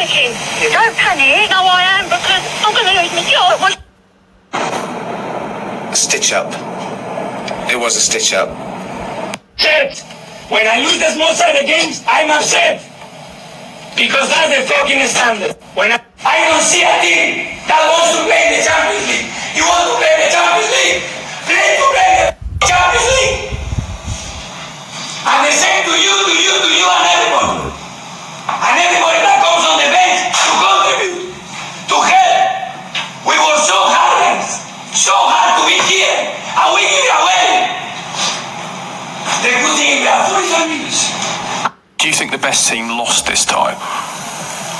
panicking. Don't panic. No, I am, because I'm going to lose my job. Stitch up. It was a stitch up. Upset. When I lose the small side of games, I'm upset. Because that's the fucking standard. When I don't see a team that wants to play in the Champions League. You want to play in the Champions League? Play to play the Champions League. And the same to you and everybody. And everybody that comes on the bench to contribute, to help. We work so hard to be here, and we give it away. The good thing we have 45 minutes. Do you think the best team lost this time?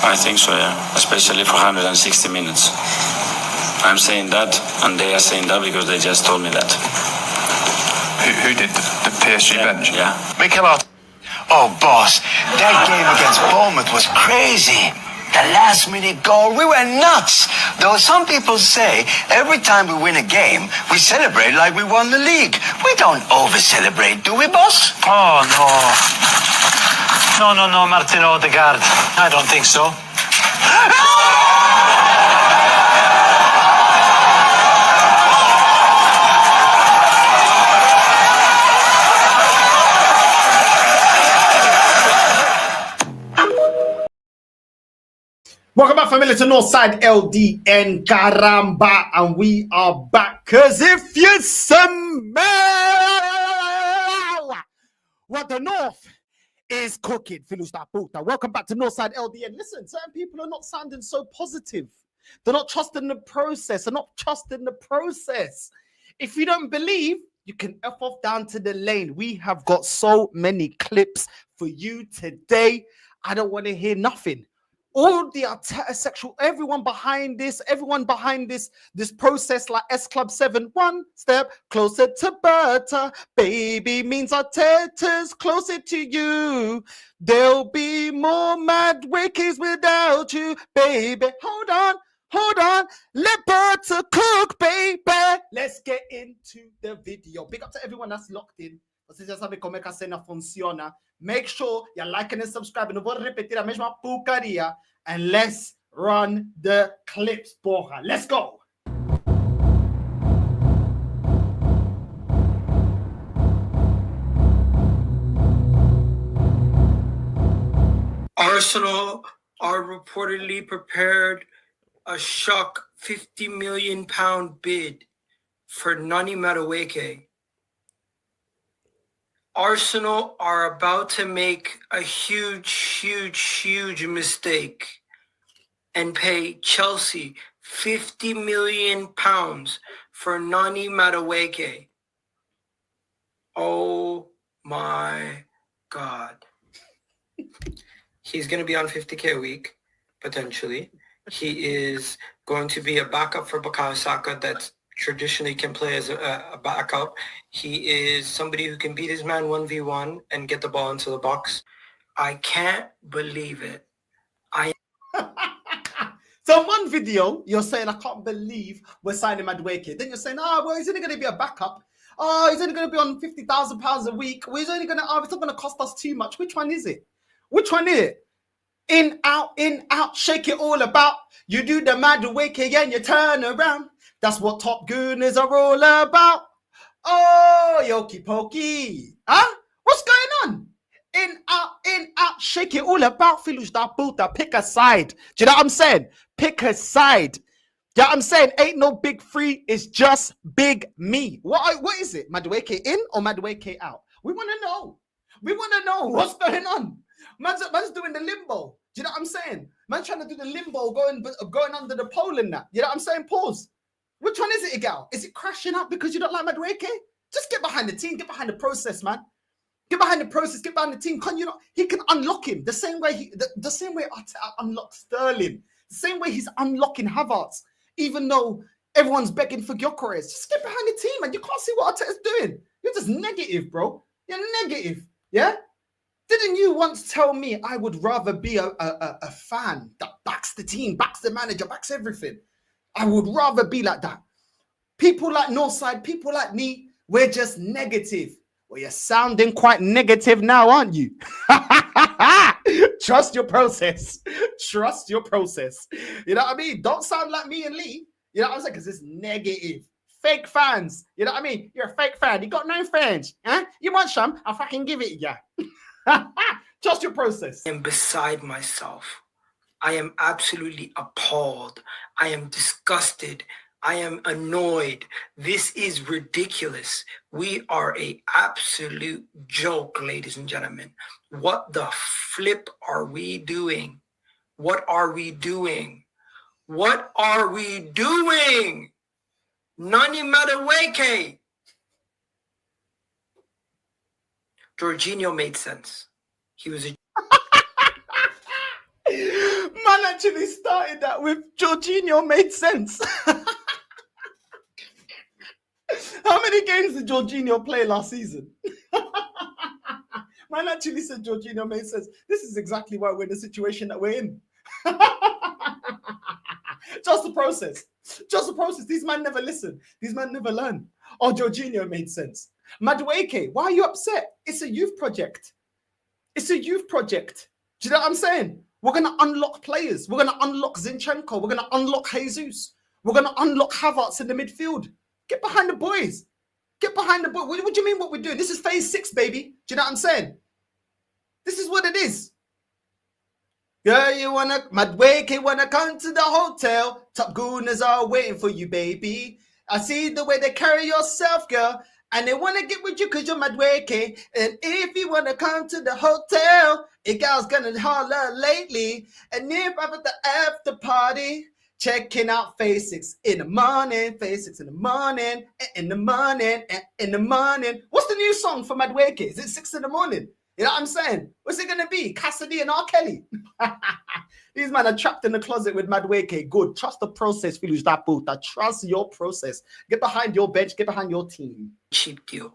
I think so, yeah. Especially for 160 minutes. I'm saying that, and they are saying that because they just told me that. Who did the PSG bench? Yeah. Mikel Arteta. Oh, boss, that game against Bournemouth was crazy. The last-minute goal, we were nuts. Though some people say every time we win a game, we celebrate like we won the league. We don't over-celebrate, do we, boss? Oh, no, Martin Odegaard. I don't think so. Welcome back, family, to Northside LDN Caramba, and we are back. Cause if you smell what the North is cooking, welcome back to Northside LDN. Listen, certain people are not sounding so positive. They're not trusting the process. They're not trusting the process. If you don't believe, you can F off down to the lane. We have got so many clips for you today. I don't want to hear nothing. All the Arteta'S sexual, everyone behind this process, like S Club 7, one step closer to butter. Baby means Arteta'S closer to you. There'll be more Maduekes without you, baby. Hold on. Let butter cook, baby. Let's get into the video. Big up to everyone that's locked in. Vocês já sabem como é que a cena funciona. Make sure you're liking and subscribing. Não vou repetir a mesma porcaria. And let's run the clips, porra. Let's go. Arsenal are reportedly prepared a shock £50 million bid for Nani Madueke. Arsenal are about to make a huge mistake and pay Chelsea £50 million for Nani Madueke. Oh my God. He's going to be on 50K a week, potentially. He is going to be a backup for Bukayo Saka that traditionally can play as a backup. He is somebody who can beat his man 1v1 and get the ball into the box. I can't believe it. So one video, you're saying, I can't believe we're signing Madueke. Then you're saying, well, he's only going to be a backup. Oh, he's only going to be on £50,000 a week. Well, he's only going to, it's not going to cost us too much. Which one is it? In, out, shake it all about. You do the Madueke and you turn around. That's what Top Gooners are all about. Oh, yoki pokey. Huh? What's going on? In, out, shake it all about. Filus da puta. Pick a side. Do you know what I'm saying? Pick a side. Do you know what I'm saying? Ain't no big three. It's just big me. What is it? Madueke in or Madueke out? We want to know. What's going on. Man's doing the limbo. Do you know what I'm saying? Man's trying to do the limbo, going under the pole in that. You know what I'm saying? Pause. Which one is it, Igal? Is it crashing up because you don't like Madueke? Just get behind the team. Get behind the process, man. Get behind the process. Get behind the team. He can unlock him the same way the same way Arteta unlocked Sterling. The same way he's unlocking Havertz. Even though everyone's begging for Gyökeres, just get behind the team, man. You can't see what Arteta's doing. You're just negative, bro. You're negative. Yeah. Didn't you once tell me I would rather be a fan that backs the team, backs the manager, backs everything? I would rather be like that. People like Northside, people like me, we're just negative. Well, you're sounding quite negative now, aren't you? Trust your process. Trust your process. You know what I mean? Don't sound like me and Lee. You know what I'm saying? Because it's negative. Fake fans. You know what I mean? You're a fake fan. You got no fans. Huh? You want some? I'll fucking give it you. Trust your process. I am beside myself. I am absolutely appalled. I am disgusted. I am annoyed. This is ridiculous. We are an absolute joke, ladies and gentlemen. What the flip are we doing? What are we doing? What are we doing? Nani Madueke. Jorginho made sense. He was a Man actually started that with Jorginho made sense. How many games did Jorginho play last season? Man actually said Jorginho made sense. This is exactly why we're in the situation that we're in. Just the process. Just the process. These men never listen. These men never learn. Oh, Jorginho made sense. Madueke, why are you upset? It's a youth project. It's a youth project. Do you know what I'm saying? We're going to unlock players. We're going to unlock Zinchenko. We're going to unlock Jesus. We're going to unlock Havertz in the midfield. Get behind the boys. Get behind the boys. What do you mean what we're doing? This is phase 6, baby. Do you know what I'm saying? This is what it is. Girl, you wanna, Madueke wanna come to the hotel. Top gooners are waiting for you, baby. I see the way they carry yourself, girl. And they wanna get with you because you're Madueke. And if you wanna come to the hotel, a gal's gonna holler lately. And if I'm at the after party, checking out phase 6 in the morning, phase 6 in the morning, in the morning, in the morning. What's the new song for Madueke? Is it 6 in the morning? You know what I'm saying? What's it going to be? Cassidy and R. Kelly. These men are trapped in the closet with Madueke. Good. Trust the process, Filus da puta. Trust your process. Get behind your bench. Get behind your team. cheap deal.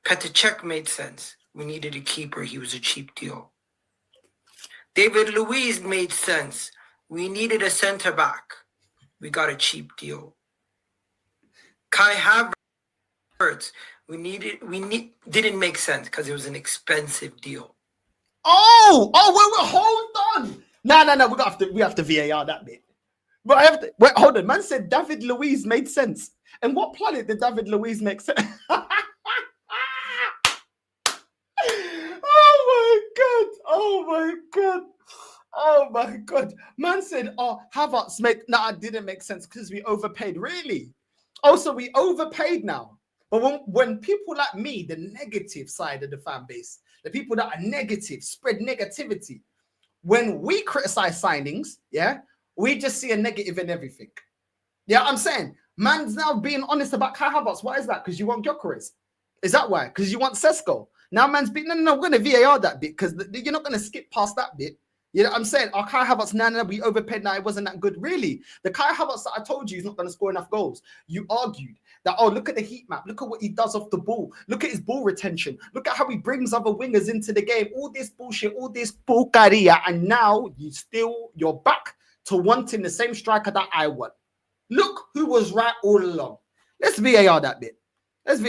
Petr Cech made sense. We needed a keeper. He was a cheap deal. David Luiz made sense. We needed a center back. We got a cheap deal. Kai Havertz. Didn't make sense because it was an expensive deal. Oh, wait, hold on. No, we have to VAR that bit. But I have to wait, hold on. Man said David Luiz made sense. And what planet did David Luiz make sense? Oh my god. Man said, oh, Havertz didn't make sense because we overpaid. Really? Also, we overpaid now. But when people like me, the negative side of the fan base, the people that are negative, spread negativity, when we criticize signings, yeah, we just see a negative in everything. Yeah, I'm saying, man's now being honest about Kai Havertz. Why is that? Because you want Gyökeres. Is that why? Because you want Sesko. Now man's being, no, we're going to VAR that bit because you're not going to skip past that bit. You know what I'm saying? Our Kai Havertz, no, we overpaid. Now it wasn't that good. Really? The Kai Havertz that I told you is not going to score enough goals. You argued that, oh, look at the heat map. Look at what he does off the ball. Look at his ball retention. Look at how he brings other wingers into the game. All this bullshit, all this porcaria. And now you're back to wanting the same striker that I want. Look who was right all along. Let's VAR that bit. Let's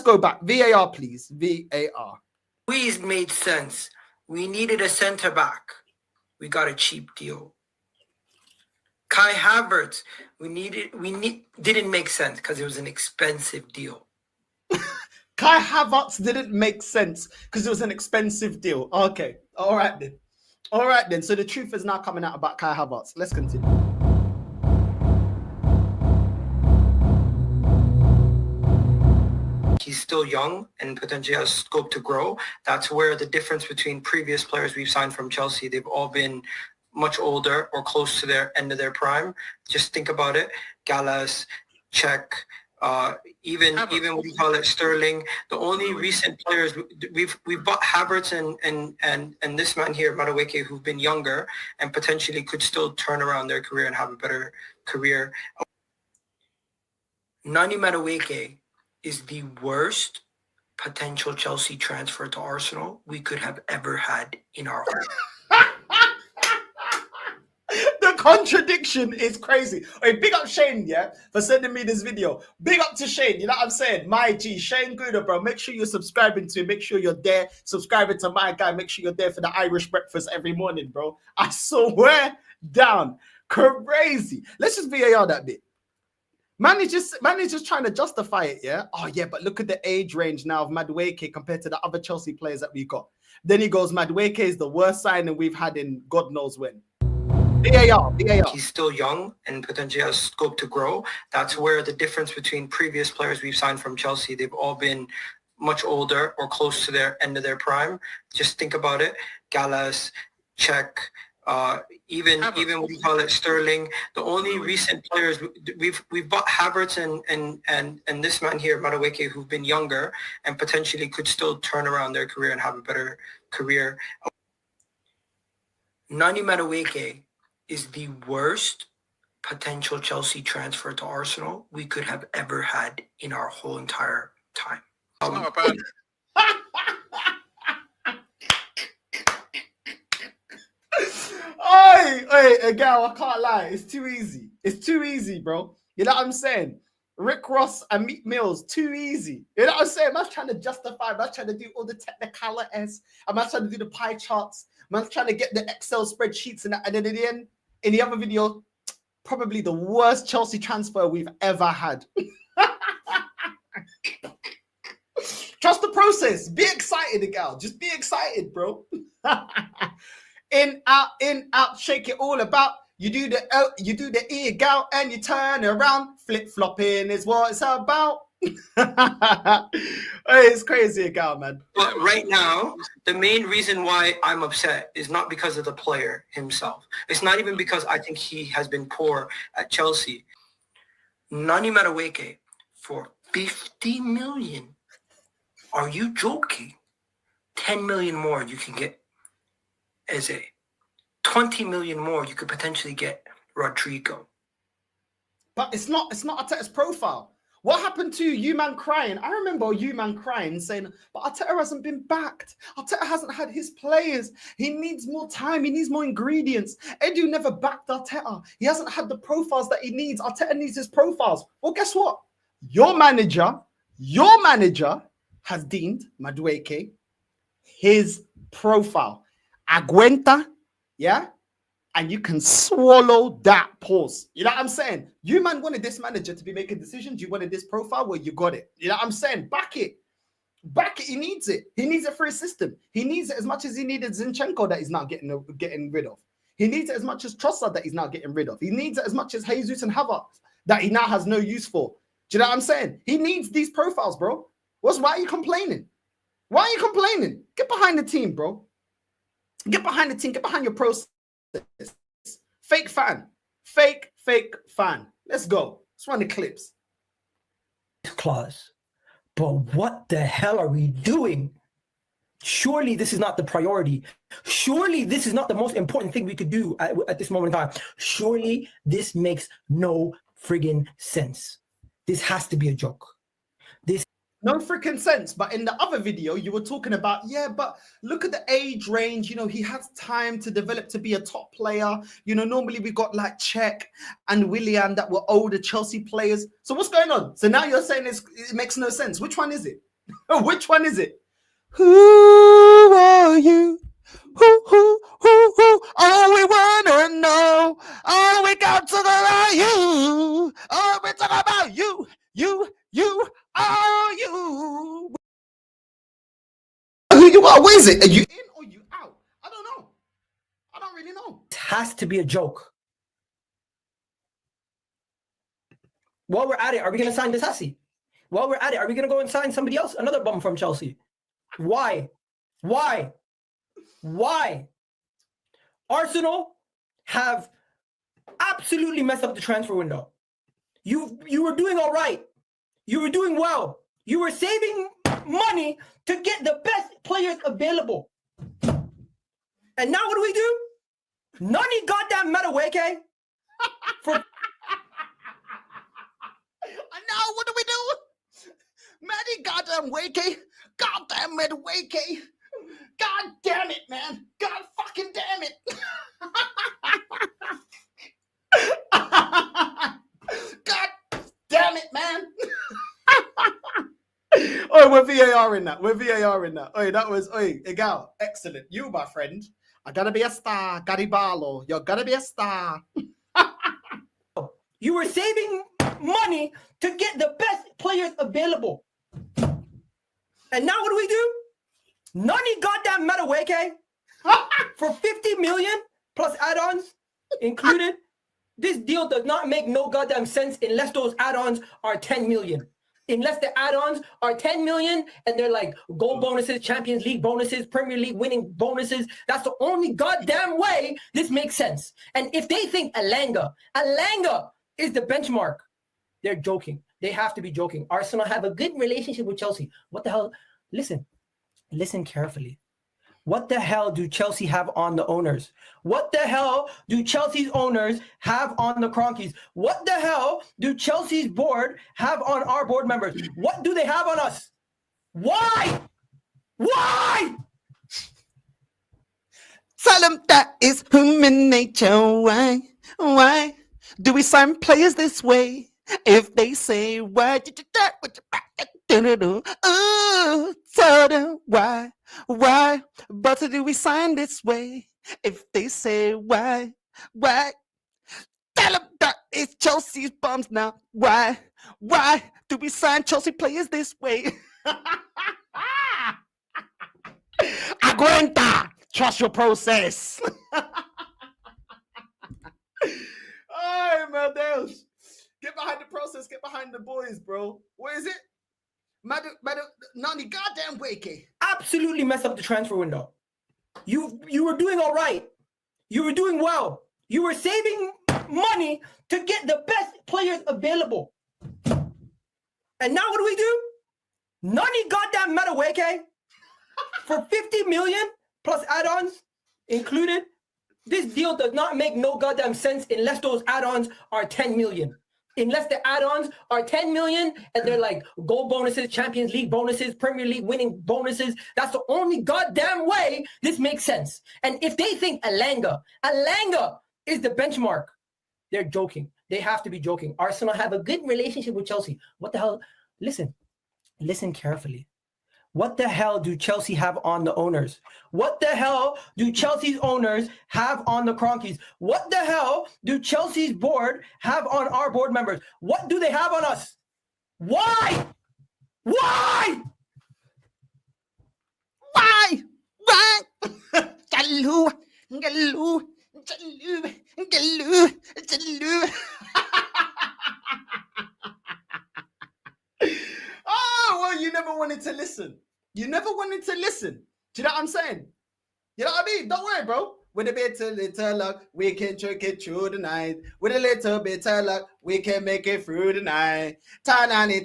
go back. VAR, please. VAR. Luiz made sense. We needed a center back. We got a cheap deal. Kai Havertz, didn't make sense because it was an expensive deal. Kai Havertz didn't make sense because it was an expensive deal. Okay. All right then. So the truth is now coming out about Kai Havertz. Let's continue. He's still young and potentially has scope to grow. That's where the difference between previous players we've signed from Chelsea, they've all been much older or close to their end of their prime. Just think about it. Gallas, Cech, even what you call it, Sterling. The only recent players we've bought Havertz and this man here, Madueke, who've been younger and potentially could still turn around their career and have a better career. Nani Madueke is the worst potential Chelsea transfer to Arsenal we could have ever had in our contradiction is crazy. Hey, big up Shane, yeah, for sending me this video. Big up to Shane, you know what I'm saying? My G, Shane Gooder, bro. Make sure you're subscribing to him. Make sure you're there. Subscribing to my guy. Make sure you're there for the Irish breakfast every morning, bro. I swear down. Crazy. Let's just VAR that bit. Man is just trying to justify it, yeah? Oh, yeah, but look at the age range now of Madueke compared to the other Chelsea players that we got. Then he goes, Madueke is the worst signing we've had in God knows when. VAR. He's still young and potentially has scope to grow. That's where the difference between previous players we've signed from Chelsea, they've all been much older or close to their end of their prime. Just think about it. Gallas, Czech, even what you call it, Sterling. The only recent players we've bought Havertz and this man here, Madueke, who've been younger and potentially could still turn around their career and have a better career. Nani Madueke is the worst potential Chelsea transfer to Arsenal we could have ever had in our whole entire time. It's not a bad. Hey, gal, I can't lie. It's too easy. It's too easy, bro. You know what I'm saying? Rick Ross and Meat Mills, too easy. You know what I'm saying? Man's trying to justify. Man's trying to do all the technicalities. Man's trying to do the pie charts. Man's trying to get the Excel spreadsheets and that. And then in the end, in the other video, probably the worst Chelsea transfer we've ever had. Trust the process. Be excited, gal. Just be excited, bro. In, out, shake it all about. You do the ear gal and you turn around. Flip flopping is what it's about. It's crazy, gal, man. But right now, the main reason why I'm upset is not because of the player himself. It's not even because I think he has been poor at Chelsea. Nani Madueke for 50 million. Are you joking? 10 million more you can get Eze. 20 million more you could potentially get Rodrigo. But it's not Arteta's profile. What happened to you man crying? I remember you man crying saying, but Arteta hasn't been backed. Arteta hasn't had his players. He needs more time. He needs more ingredients. Edu never backed Arteta. He hasn't had the profiles that he needs. Arteta needs his profiles. Well, guess what? Your manager has deemed Madueke his profile. Aguenta, yeah? And you can swallow that pause. You know what I'm saying? You man wanted this manager to be making decisions. You wanted this profile, well, you got it. You know what I'm saying? Back it. Back it. He needs it. He needs it for his system. He needs it as much as he needed Zinchenko that he's not getting rid of. He needs it as much as Trossard that he's not getting rid of. He needs it as much as Jesus and Havertz that he now has no use for. Do you know what I'm saying? He needs these profiles, bro. Why are you complaining? Why are you complaining? Get behind the team, bro. Get behind the team. Get behind your process. Fake fan. Fake fan. Let's go. Let's run the clips. Clause. But what the hell are we doing? Surely this is not the priority. Surely this is not the most important thing we could do at this moment in time. Surely this makes no friggin' sense. This has to be a joke. No freaking sense. But in the other video, you were talking about, yeah, but look at the age range. You know, he has time to develop to be a top player. You know, normally we got like Czech and Willian that were older Chelsea players. So what's going on? So now you're saying it makes no sense. Which one is it? Which one is it? Who are you? Who? All we wanna know. All we got to about you. All we talk about you. Are you? Who you are? Where is it? Are you in or you out? I don't know. I don't really know. It has to be a joke. While we're at it, are we going to sign Disasi? While we're at it, are we going to go and sign somebody else? Another bum from Chelsea. Why? Arsenal have absolutely messed up the transfer window. You were doing all right. You were doing well. You were saving money to get the best players available. And now what do? Nani goddamn Madueke for. And now what do? Maddie goddamn Wakey. Goddamn Madueke. God damn it, man. God fucking damn it. Oh, we're VAR in that. We're VAR in that. Oh, that was, Egal, excellent. You, my friend, are gonna be a star, Garibalo. You're gonna be a star. You were saving money to get the best players available. And now what do? Nani goddamn Madueke for 50 million plus add-ons included. This deal does not make no goddamn sense unless those add-ons are 10 million. Unless the add-ons are 10 million and they're like goal bonuses, Champions League bonuses, Premier League winning bonuses. That's the only goddamn way this makes sense. And if they think Alanga is the benchmark, they're joking. They have to be joking. Arsenal have a good relationship with Chelsea. What the hell? Listen carefully. What the hell do Chelsea have on the owners? What the hell do Chelsea's owners have on the Cronkies? What the hell do Chelsea's board have on our board members? What do they have on us? Why? Tell them that is human nature. Why do we sign players this way? If they say, why did you that? Tell them why? But do we sign this way? If they say, why? Tell them that it's Chelsea's bums now. Why do we sign Chelsea players this way? Aguanta! Trust your process. Oh, my Deus. Get behind the process. Get behind the boys, bro. What is it? Nani goddamn Wakey. Absolutely mess up the transfer window. You were doing all right. You were doing well. You were saving money to get the best players available. And now what do? Nani goddamn Madueke for 50 million plus add-ons included. This deal does not make no goddamn sense unless those add-ons are 10 million. Unless the add-ons are 10 million and they're like goal bonuses, Champions League bonuses, Premier League winning bonuses. That's the only goddamn way this makes sense. And if they think Alanga is the benchmark, they're joking. They have to be joking. Arsenal have a good relationship with Chelsea. What the hell? Listen carefully. What the hell do Chelsea have on the owners? What the hell do Chelsea's owners have on the Cronkies? What the hell do Chelsea's board have on our board members? What do they have on us? Why? Galoo. Oh, well, you never wanted to listen. Do you know what I'm saying? You know what I mean? Don't worry, bro. With a bit of little luck, we can trick it through the night. With a little bit of luck, we can make it through the night. Ta-na-ni,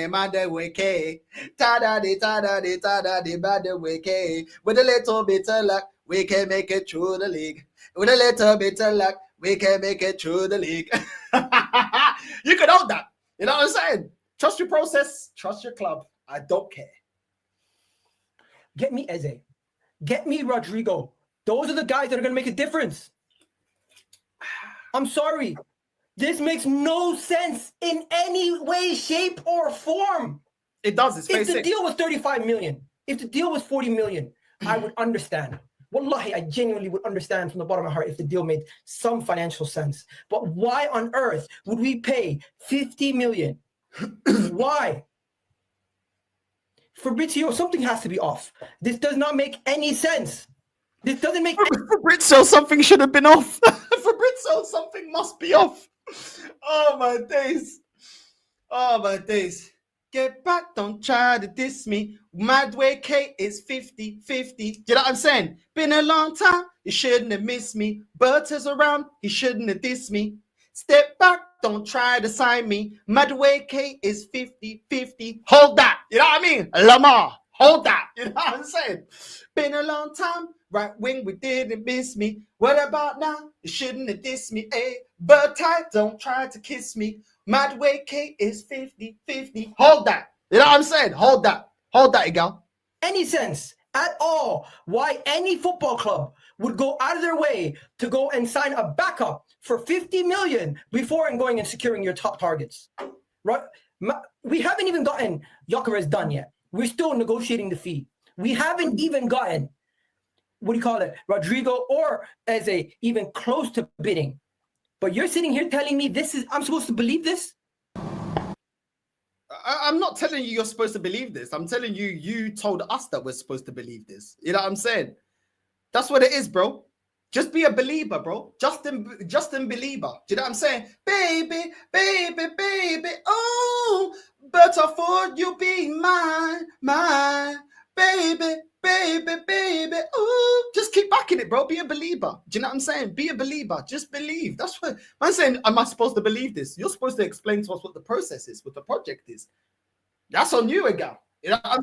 Madueke. Ta-da-di, Madueke. With a little bit of luck, we can make it through the league. With a little bit of luck, we can make it through the league. You can hold that. You know what I'm saying? Trust your process. Trust your club. I don't care. Get me Eze. Get me Rodrigo. Those are the guys that are going to make a difference. I'm sorry. This makes no sense in any way, shape, or form. It does. It's if the deal was 35 million, if the deal was 40 million, I would understand. Wallahi, I genuinely would understand from the bottom of my heart if the deal made some financial sense. But why on earth would we pay 50 million? Why? Fabrizio, something has to be off. This does not make any sense. This doesn't make Fabrizio, something should have been off. Fabrizio, something must be off. Oh my days. Get back, don't try to diss me. Madueke is 50-50. Do you know what I'm saying? Been a long time, you shouldn't have missed me. Berta's around, he shouldn't have dissed me. Step back, don't try to sign me. Madueke is 50-50. Hold that. You know what I mean? Lamar, hold that. You know what I'm saying? Been a long time. Right wing, we didn't miss me. What about now? You shouldn't have dissed me. Berta, don't try to kiss me. Madueke is 50-50. Hold that. You know what I'm saying? Hold that, Igal. Any sense at all why any football club would go out of their way to go and sign a backup for 50 million before and going and securing your top targets. Right? We haven't even gotten Gyökeres done yet. We're still negotiating the fee. We haven't even gotten, what do you call it, Rodrigo or Eze even close to bidding. But you're sitting here telling me I'm supposed to believe this? I'm not telling you you're supposed to believe this. I'm telling you, you told us that we're supposed to believe this. You know what I'm saying? That's what it is, bro. Just be a believer, bro. Justin Belieber. Do you know what I'm saying? Baby, baby, baby. Oh, better for you be mine, baby, baby, baby. Oh, just keep backing it, bro. Be a believer. Do you know what I'm saying? Be a believer. Just believe. That's what I'm saying. Am I supposed to believe this? You're supposed to explain to us what the process is, what the project is. That's on you again. You know what I'm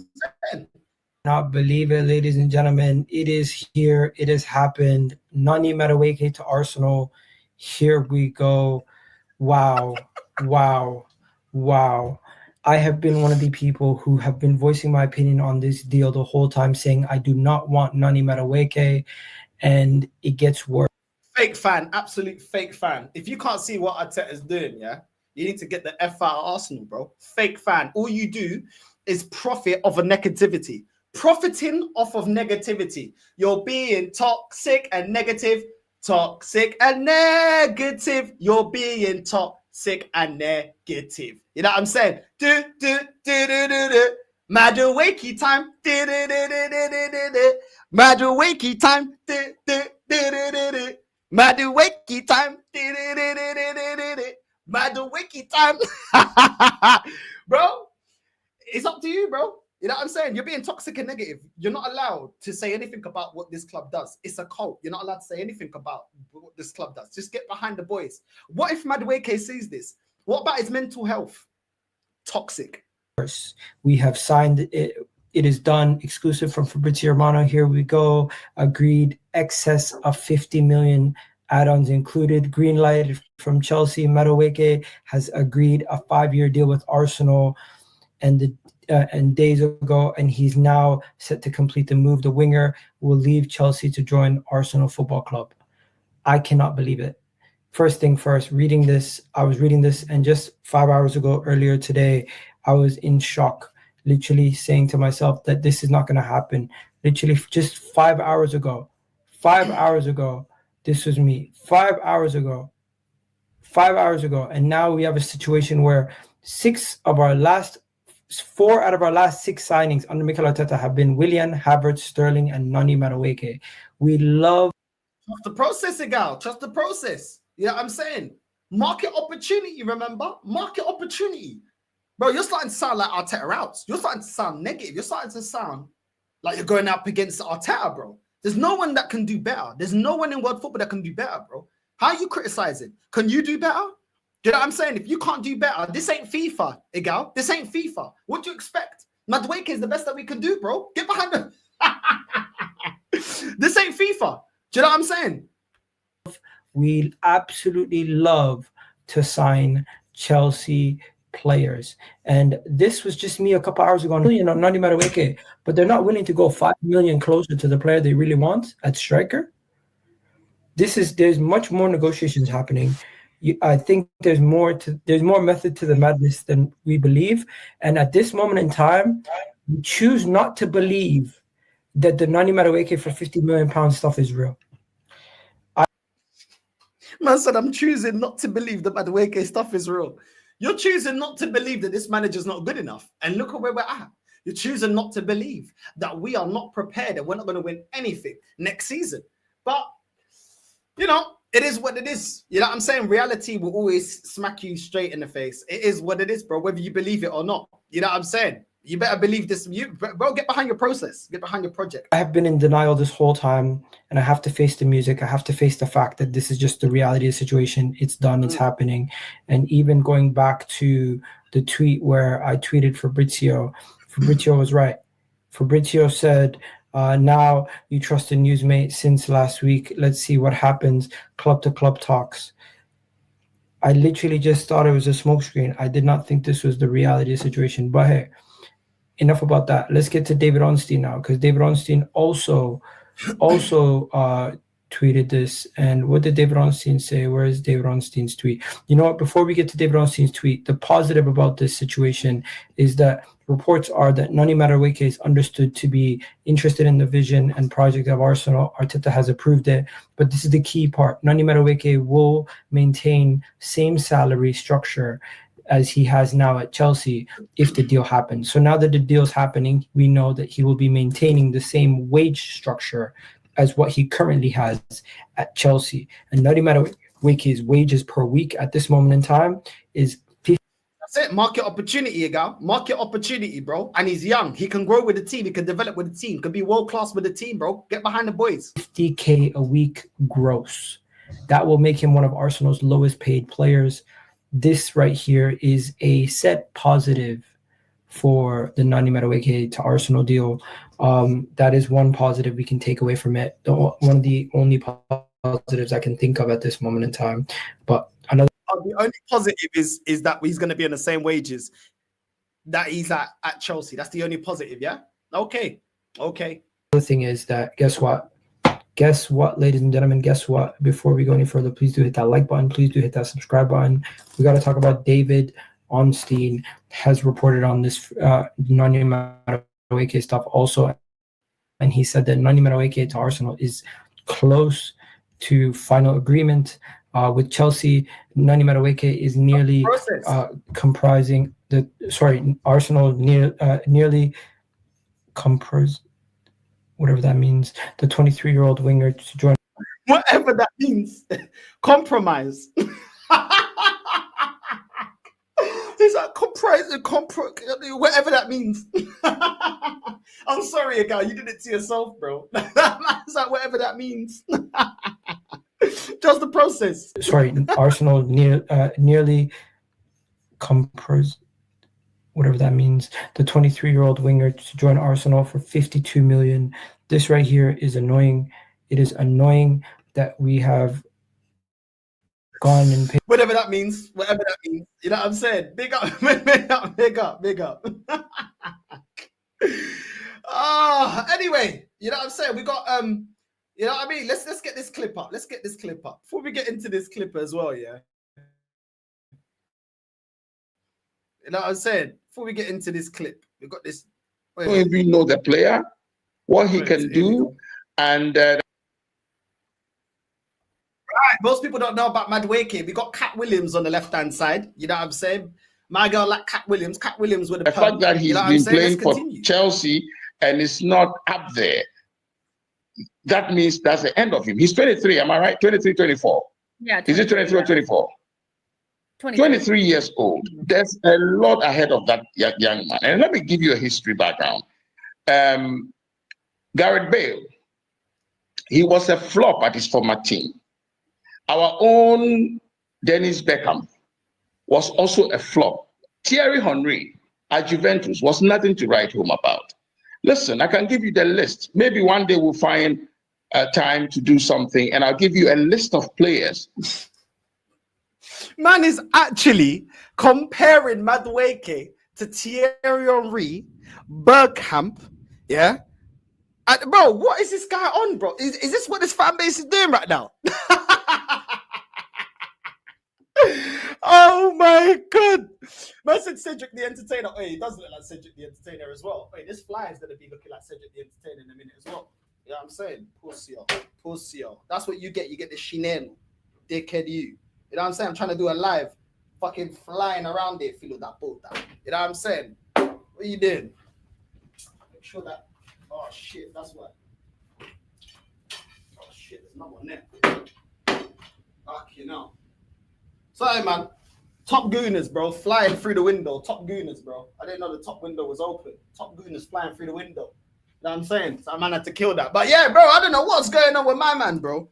saying? Not believe it, ladies and gentlemen. It is here. It has happened. Nani Madueke to Arsenal. Here we go. Wow. Wow. Wow. I have been one of the people who have been voicing my opinion on this deal the whole time, saying I do not want Nani Madueke, and it gets worse. Fake fan, absolute fake fan. If you can't see what Arteta's doing, yeah, you need to get the F out of Arsenal, bro. Fake fan. All you do is profit off of negativity. Profiting off of negativity. You're being toxic and negative. Toxic and negative. You're being toxic and negative. You know what I'm saying? Madueke time. Madueke time. Madueke time. Madueke time. Bro, it's up to you, bro. You know what I'm saying? You're being toxic and negative. You're not allowed to say anything about what this club does. It's a cult. You're not allowed to say anything about what this club does. Just get behind the boys. What if Madueke sees this? What about his mental health? Toxic. We have signed it. It is done. Exclusive from Fabrizio Romano. Here we go. Agreed. Excess of 50 million. Add-ons included. Green light from Chelsea. Madueke has agreed a 5-year deal with Arsenal. And days ago, and he's now set to complete the move. The winger will leave Chelsea to join Arsenal Football Club. I cannot believe it. First thing first, I was reading this, and just 5 hours ago, earlier today, I was in shock, literally saying to myself that this is not going to happen. Literally just 5 hours ago, this was me. 5 hours ago. And now we have a situation where 4 out of our last 6 signings under Mikel Arteta have been Willian, Havertz, Sterling, and Nani Madueke. We love... Trust the process, Igal. Trust the process. You know what I'm saying? Market opportunity, remember? Market opportunity. Bro, you're starting to sound like Arteta out. You're starting to sound negative. You're starting to sound like you're going up against Arteta, bro. There's no one that can do better. There's no one in world football that can do better, bro. How are you criticizing? Can you do better? Do you know what I'm saying? If you can't do better, this ain't FIFA, Igal. This ain't FIFA. What do you expect? Madueke is the best that we can do, bro. Get behind them. This ain't FIFA. Do you know what I'm saying? We absolutely love to sign Chelsea players. And this was just me a couple hours ago. You know, Nani Madueke, but they're not willing to go 5 million closer to the player they really want at striker. There's much more negotiations happening. I think there's more method to the madness than we believe. And at this moment in time, we choose not to believe that the Nani Madueke for £50 million stuff is real. Man said, I'm choosing not to believe that Madueke stuff is real. You're choosing not to believe that this manager's not good enough. And look at where we're at. You're choosing not to believe that we are not prepared and we're not going to win anything next season. But, you know, it is what it is. You know what I'm saying? Reality will always smack you straight in the face. It is what it is, bro, whether you believe it or not. You know what I'm saying? You better believe this. Bro, get behind your process. Get behind your project. I have been in denial this whole time, and I have to face the music. I have to face the fact that this is just the reality of the situation. It's done. It's happening. And even going back to the tweet where I tweeted Fabrizio was right. Fabrizio said, now you trust a newsmate since last week. Let's see what happens. Club to club talks. I literally just thought it was a smokescreen. I did not think this was the reality of the situation. But hey, enough about that. Let's get to David Ornstein now, because David Ornstein also tweeted this. And what did David Ornstein say? Where is David Ornstein's tweet? You know what? Before we get to David Ornstein's tweet, the positive about this situation is that reports are that Nani Madueke is understood to be interested in the vision and project of Arsenal. Arteta has approved it. But this is the key part. Nani Madueke will maintain same salary structure as he has now at Chelsea if the deal happens. So now that the deal's happening, we know that he will be maintaining the same wage structure as what he currently has at Chelsea. And Nani Madueke's wages per week at this moment in time is 50. That's it. Market opportunity, you go. Market opportunity, bro. And he's young. He can grow with the team. He can develop with the team. Can be world class with the team, bro. Get behind the boys. 50K a week gross. That will make him one of Arsenal's lowest paid players. This right here is a set positive for the Nani Madueke to Arsenal deal. That is one positive we can take away from it. One of the only positives I can think of at this moment in time. But another. The only positive is that he's going to be on the same wages that he's at Chelsea. That's the only positive, yeah? Okay. The thing is that, guess what? Guess what, ladies and gentlemen? Guess what? Before we go any further, please do hit that like button. Please do hit that subscribe button. We got to talk about David Ornstein has reported on this Nani Madueke stuff also. And he said that Nani Madueke to Arsenal is close to final agreement with Chelsea. Nani Madueke is nearly comprising the, Arsenal nearly comprised, whatever that means, the 23-year-old winger to join. Whatever that means. Compromise. Is that whatever that means. I'm sorry, guy. You did it to yourself, bro. Is that whatever that means? Just the process. Arsenal nearly comprised, whatever that means, the 23-year-old winger to join Arsenal for 52 million. This right here is annoying. It is annoying that we have gone and paid. Whatever that means. You know what I'm saying? Big up. Anyway, you know what I'm saying? We got you know what I mean? Let's get this clip up. Before we get into this clip as well, yeah. You know what I'm saying? Before we get into this clip, we got this. If you know the player, what he can do, and right. Most people don't know about Madueke. We got Cat Williams on the left-hand side. You know what I'm saying? My girl like Cat Williams. Cat Williams with the fact that he's been playing for Chelsea and is not up there. That means that's the end of him. He's 23, am I right? 23, 24. Yeah. Is it 23 or 24? 23 years old. There's a lot ahead of that young man. And let me give you a history background. Gareth Bale, he was a flop at his former team. Our own Dennis Beckham was also a flop. Thierry Henry at Juventus was nothing to write home about. Listen, I can give you the list. Maybe one day we'll find time to do something, and I'll give you a list of players. Man is actually comparing Madueke to Thierry Henry, Bergkamp, yeah? And, bro, what is this guy on, bro? Is this what this fan base is doing right now? Oh my god. Man said Cedric the Entertainer. Hey, he does look like Cedric the Entertainer as well. Hey, this fly is gonna be looking like Cedric the Entertainer in a minute as well. You know what I'm saying? Pussy. That's what you get. You get the Shinel. Dickhead you. You know what I'm saying? I'm trying to do a live fucking flying around there, feel that boat. You know what I'm saying? What are you doing? Make sure that. Oh shit, that's what. Oh shit, there's another one there. Fuck you know. Sorry, man. Top Gooners, bro, flying through the window. Top Gooners, bro. I didn't know the top window was open. Top Gooners flying through the window. You know what I'm saying? So I man had to kill that. But yeah, bro, I don't know what's going on with my man, bro.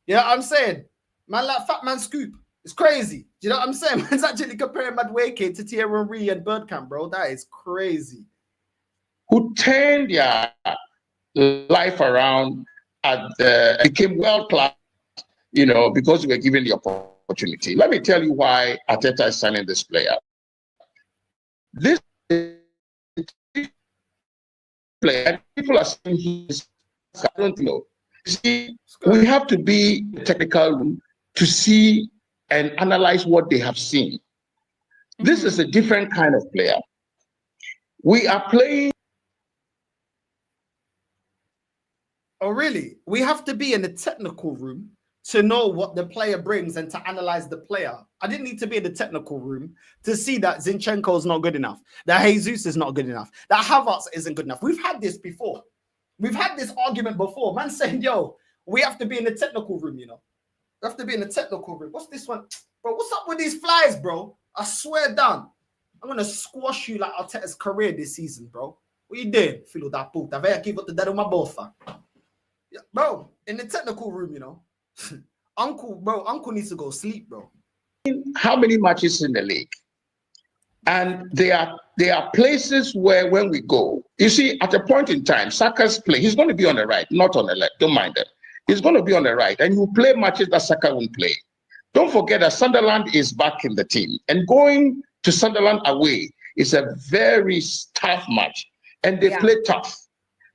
You know what I'm saying? Man like Fat Man Scoop. It's crazy. Do you know what I'm saying? Man's actually comparing Madueke to Thierry Henry and Bergkamp, bro. That is crazy. Who turned their life around became world class, you know, because we were given the opportunity. Let me tell you why Arteta is signing this player. This player, people are saying I don't know. see, we have to be technical to see and analyze what they have seen. This is a different kind of player. We are playing. Oh, really? We have to be in the technical room to know what the player brings and to analyze the player. I didn't need to be in the technical room to see that Zinchenko is not good enough, that Jesus is not good enough, that Havertz isn't good enough. We've had this before. We've had this argument before. Man saying, yo, we have to be in the technical room, you know. We have to be in the technical room. What's this one? Bro, what's up with these flies, bro? I swear down. I'm going to squash you like Arteta'S career this season, bro. What you doing? Filho da puta. Vai aqui, vou te dar uma bofa. Yeah, bro, in the technical room, you know. Uncle needs to go sleep, bro. How many matches in the league? And there are places where when we go, you see, at a point in time, Saka's play, he's going to be on the right, not on the left. Don't mind that. He's going to be on the right, and you play matches that Saka won't play. Don't forget that Sunderland is back in the team, and going to Sunderland away is a very tough match, and they play tough.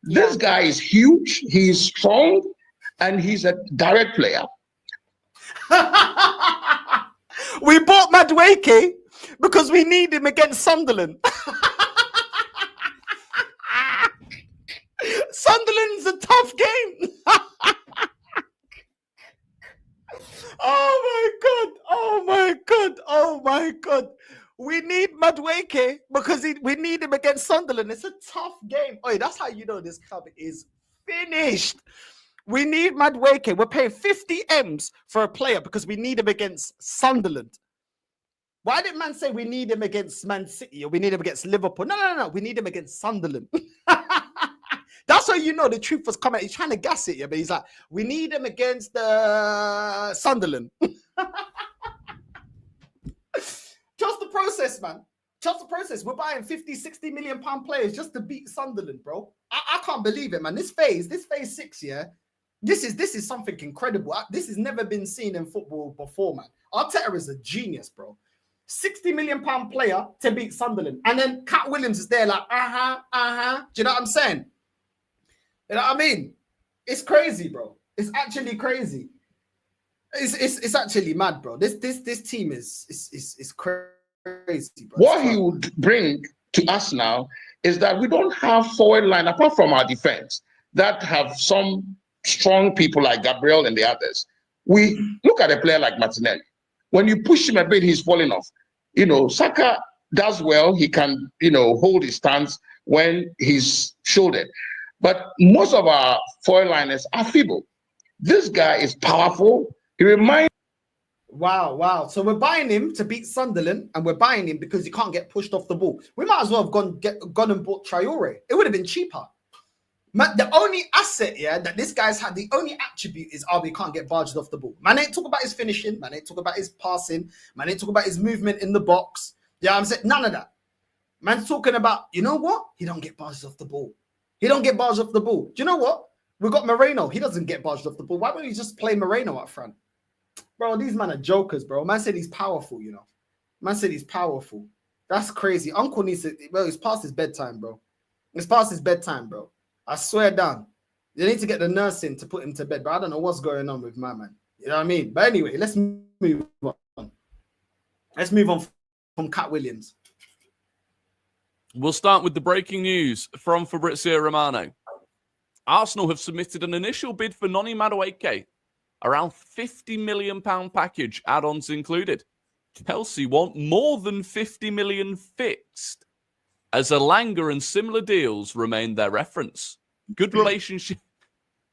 This guy is huge, he's strong, and he's a direct player. We bought Madueke because we need him against Sunderland. Sunderland's a tough game. Oh my God. Oh my God. Oh my God. We need Madueke because we need him against Sunderland. It's a tough game. Oh, that's how you know this club is finished. We need Madueke. We're paying 50 M's for a player because we need him against Sunderland. Why did man say we need him against Man City or we need him against Liverpool? No. We need him against Sunderland. That's how you know the truth was coming. He's trying to gas it, yeah, but he's like, we need him against Sunderland. Just the process, man. Just the process. We're buying 50, 60 million pound players just to beat Sunderland, bro. I can't believe it, man. This phase 6, yeah. This is something incredible. This has never been seen in football before, man. Arteta is a genius, bro. 60 million pound player to beat Sunderland. And then Cat Williams is there like, Do you know what I'm saying? You know what I mean? It's crazy, bro. It's actually crazy. It's actually mad, bro. This team is crazy, bro. What he would bring to us now is that we don't have forward line apart from our defense that have some strong people like Gabriel and the others. We look at a player like Martinelli. When you push him a bit, he's falling off. You know, Saka does well. He can, hold his stance when he's shouldered. But most of our forward liners are feeble. This guy is powerful. He reminds. Wow. So we're buying him to beat Sunderland, and we're buying him because he can't get pushed off the ball. We might as well have gone and bought Traore. It would have been cheaper. The only asset, that this guy's had, the only attribute is, we can't get barged off the ball. Man ain't talk about his finishing. Man ain't talk about his passing. Man ain't talk about his movement in the box. Yeah, I'm saying none of that. Man's talking about, you know what? He don't get barged off the ball. He don't get barged off the ball. Do you know what? We got Moreno. He doesn't get barged off the ball. Why don't you just play Moreno up front? Bro, these men are jokers, bro. Man said he's powerful, Man said he's powerful. That's crazy. Uncle needs to, it's past his bedtime, bro. It's past his bedtime, bro. I swear down. They need to get the nurse in to put him to bed, but I don't know what's going on with my man. You know what I mean? But anyway, let's move on. Let's move on from Cat Williams. We'll start with the breaking news from Fabrizio Romano. Arsenal have submitted an initial bid for Noni Madueke, around £50 million package, add-ons included. Chelsea want more than 50 million fixed, as Elanga and similar deals remain their reference. Good relationship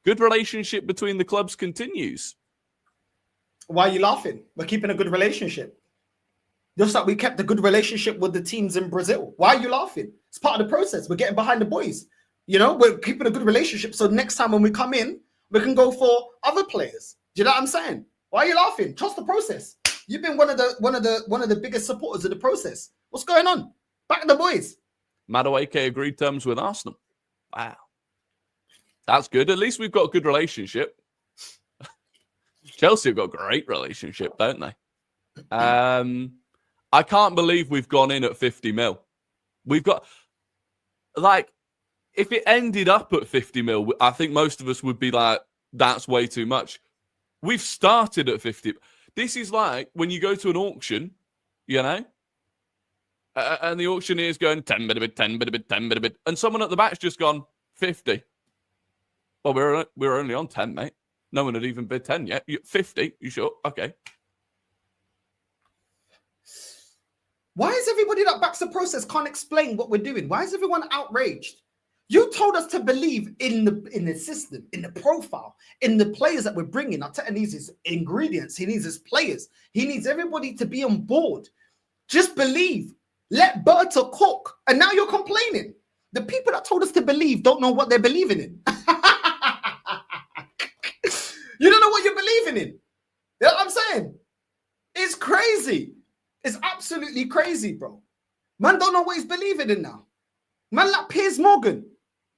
between the clubs continues. Why are you laughing? We're keeping a good relationship. Just like we kept a good relationship with the teams in Brazil. Why are you laughing? It's part of the process. We're getting behind the boys. We're keeping a good relationship. So next time when we come in, we can go for other players. Do you know what I'm saying? Why are you laughing? Trust the process. You've been one of the biggest supporters of the process. What's going on? Back the boys. Madueke agreed terms with Arsenal. Wow. That's good. At least we've got a good relationship. Chelsea have got a great relationship, don't they? I can't believe we've gone in at 50 mil. We've got, if it ended up at 50 mil, I think most of us would be like, that's way too much. We've started at 50. This is like when you go to an auction, you know, and the auctioneer's going 10 bit a bit, 10 bit a bit, 10 bit a bit, and someone at the back's just gone 50. Well, we're only on 10, mate. No one had even bid 10 yet. 50, you sure? Okay. Why is everybody that backs the process can't explain what we're doing? Why is everyone outraged? You told us to believe in the system, in the profile, in the players that we're bringing. Arteta needs his ingredients. He needs his players. He needs everybody to be on board. Just believe. Let Berta cook. And now you're complaining. The people that told us to believe don't know what they're believing in. You don't know what you're believing in. You know what I'm saying? It's crazy. It's absolutely crazy, bro. Man don't know what he's believing in now. Man like Piers Morgan. Do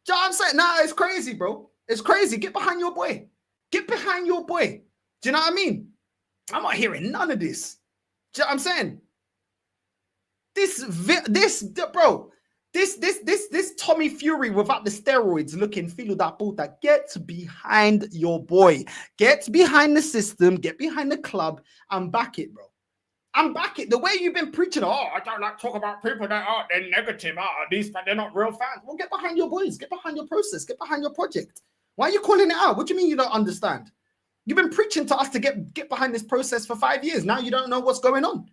you know what I'm saying? Nah, it's crazy, bro. It's crazy. Get behind your boy. Get behind your boy. Do you know what I mean? I'm not hearing none of this. Do you know what I'm saying? This Tommy Fury without the steroids looking filo da puta. Get behind your boy. Get behind the system. Get behind the club and back it, bro. And back it. The way you've been preaching, I don't like talk about people that are they're negative. They're not real fans. Well, get behind your boys. Get behind your process. Get behind your project. Why are you calling it out? What do you mean you don't understand? You've been preaching to us to get behind this process for 5 years. Now you don't know what's going on.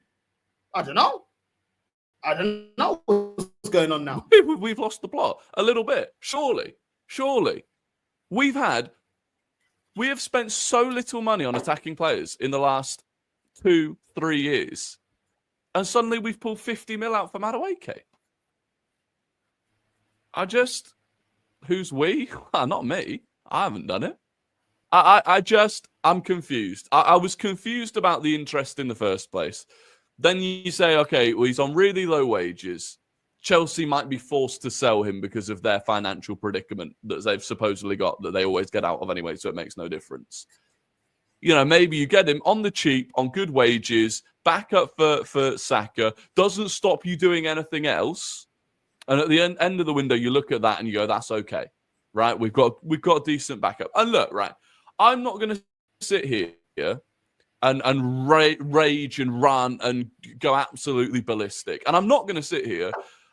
I don't know what's going on now. We've lost the plot a little bit. Surely. We have spent so little money on attacking players in the last 2-3 years, and suddenly we've pulled 50 mil out for Madueke. Who's we? Not me. I haven't done it. I'm confused. I was confused about the interest in the first place. Then you say, okay, well, he's on really low wages. Chelsea might be forced to sell him because of their financial predicament that they've supposedly got, that they always get out of anyway, so it makes no difference. You know, maybe you get him on the cheap, on good wages, back up for Saka, doesn't stop you doing anything else. And at the end of the window, you look at that and you go, that's okay, right? We've got a decent backup. And look, right, I'm not going to sit here and rage and rant and go absolutely ballistic. And I'm not going to sit here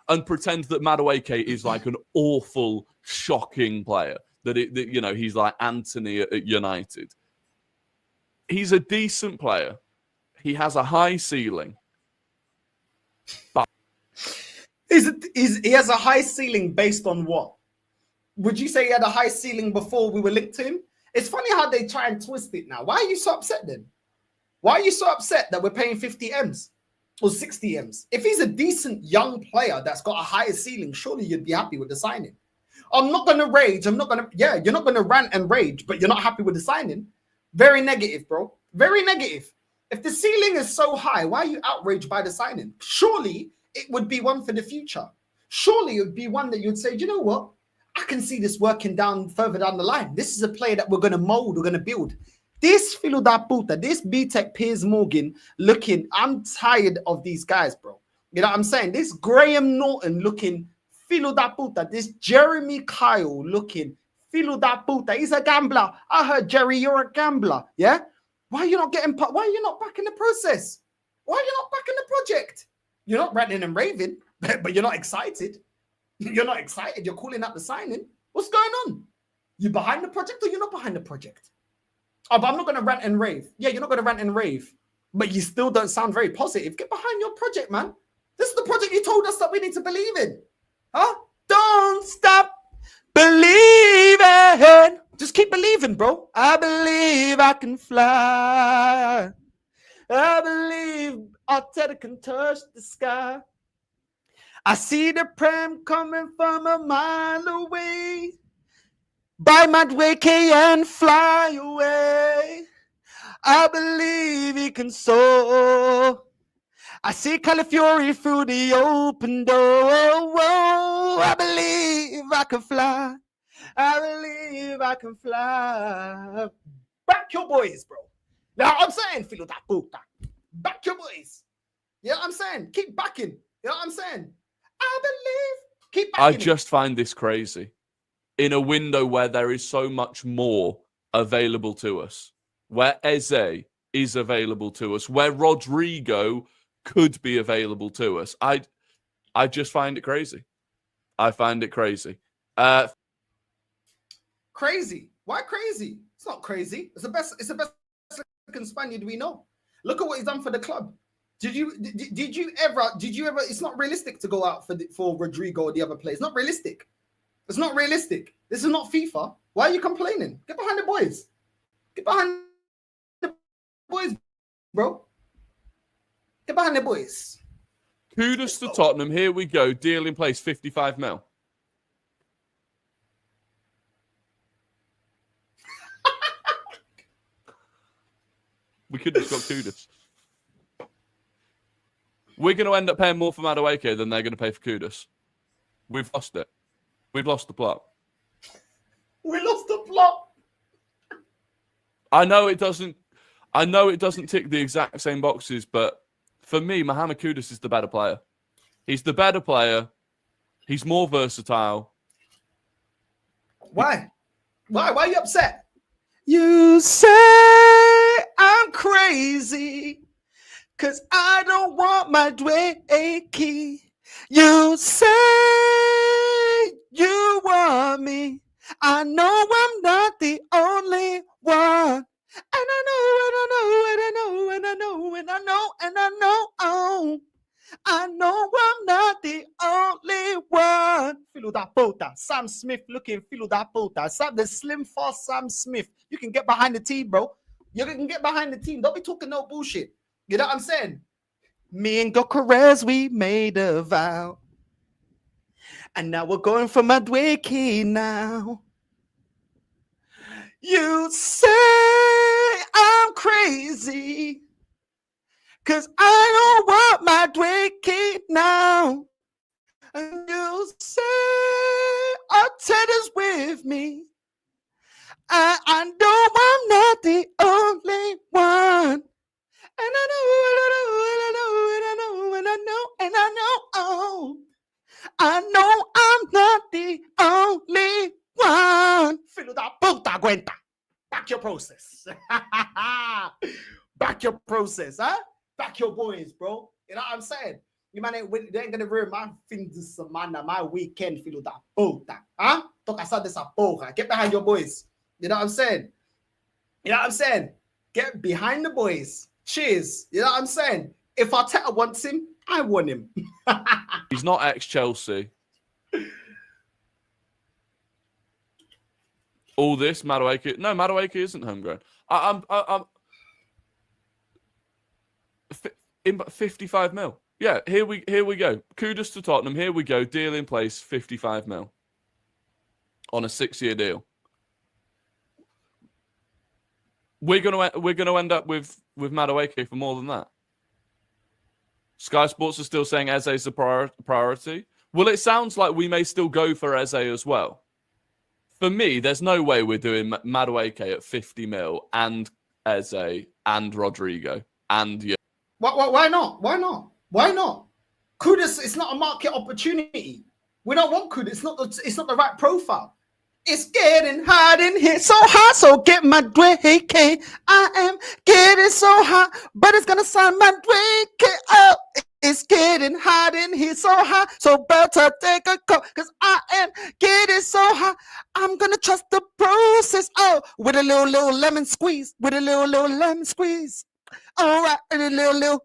and pretend that Madueke is like an awful, shocking player, that he's like Anthony at United. He's a decent player. He has a high ceiling. But he has a high ceiling based on what? Would you say he had a high ceiling before we were linked to him? It's funny how they try and twist it now. Why are you so upset then? Why are you so upset that we're paying 50 M's or 60 M's? If he's a decent young player that's got a higher ceiling, surely you'd be happy with the signing. I'm not going to rage. You're not going to rant and rage, but you're not happy with the signing. Very negative, bro. Very negative. If the ceiling is so high, why are you outraged by the signing? Surely it would be one for the future. Surely it would be one that you'd say, do you know what? I can see this working further down the line. This is a player that we're going to mold, we're going to build. This filo da puta, this B-Tech Piers Morgan looking, I'm tired of these guys, bro. You know what I'm saying? This Graham Norton looking filo da puta, this Jeremy Kyle looking filo da puta. He's a gambler. I heard, Jerry, you're a gambler. Yeah? Why are you not why are you not back in the process? Why are you not back in the project? You're not ranting and raving, but you're not excited. You're not excited. You're calling out the signing. What's going on? You behind the project or you're not behind the project? Oh, but I'm not going to rant and rave. Yeah, you're not going to rant and rave, but you still don't sound very positive. Get behind your project, man. This is the project you told us that we need to believe in. Huh? Don't stop believing. Just keep believing, bro. I believe I can fly. I believe Arteta can touch the sky. I see the Prem coming from a mile away. Buy Madueke and fly away. I believe he can soar. I see Calafiori through the open door. Whoa, I believe I can fly. I believe I can fly. Back your boys, bro. Now I'm saying, filo da puta. Back your boys. You know what I'm saying? Keep backing. You know what I'm saying? I believe. Keep backing. I just find this crazy. In a window where there is so much more available to us, where Eze is available to us, where Rodrigo could be available to us. I just find it crazy. I find it crazy. Crazy? Why crazy? It's not crazy. It's the best looking Spaniard we know. Look at what he's done for the club. Did you ever? It's not realistic to go out for Rodrigo or the other players. It's not realistic. It's not realistic. This is not FIFA. Why are you complaining? Get behind the boys. Get behind the boys, bro. Get behind the boys. Kudos to Tottenham. Here we go. Deal in place, 55 mil. We could have just got Kudos. We're going to end up paying more for Madueke than they're going to pay for Kudos. We've lost it. We've lost the plot. We lost the plot. I know it doesn't tick the exact same boxes, but for me, Mohamed Kudus is the better player. He's the better player. He's more versatile. Why? Why are you upset? You say I'm crazy because I don't want Madueke. You say you want me. I know I'm not the only one. And I know, I know I'm not the only one. Filo da puta. Sam Smith looking filo da puta. The slim, fast Sam Smith. You can get behind the team, bro. You can get behind the team. Don't be talking no bullshit. You know what I'm saying? Me and Gokarez, we made a vow. And now we're going for Madueke now. You say I'm crazy because I don't want Madueke now. And you say Arteta'S with me. I know I'm not the only one. And I know I'm not the only one. Filo da puta, Gwenta. Back your process. Back your process, huh? Back your boys, bro. You know what I'm saying? You man they ain't gonna ruin my fin de semana, my weekend, filo da puta. Huh? Toca sa dessa porra. Get behind your boys. You know what I'm saying? You know what I'm saying? Get behind the boys. Cheers. You know what I'm saying? If Arteta wants him, I want him. He's not ex-Chelsea. All this, Madueke. No, Madueke isn't homegrown. I'm 55 mil. Yeah, here we go. Kudos to Tottenham. Here we go. Deal in place, 55 mil. On a 6-year deal. We're gonna end up with Madueke for more than that. Sky Sports are still saying Eze is a priority. Well, it sounds like we may still go for Eze as well. For me, there's no way we're doing Madueke at 50 mil and Eze and Rodrigo and yeah. Why not? Why not? Why not? Kudus, it's not a market opportunity. We don't want Kudus. It's not the right profile. It's getting hot in here, so hot, so get Madueke. I am getting so hot, but it's gonna sound Madueke. Oh, it's getting hot in here, so hot, so better take a cup, cause I am getting so hot. I'm gonna trust the process. Oh, with a little lemon squeeze, with a little lemon squeeze. All right, and a little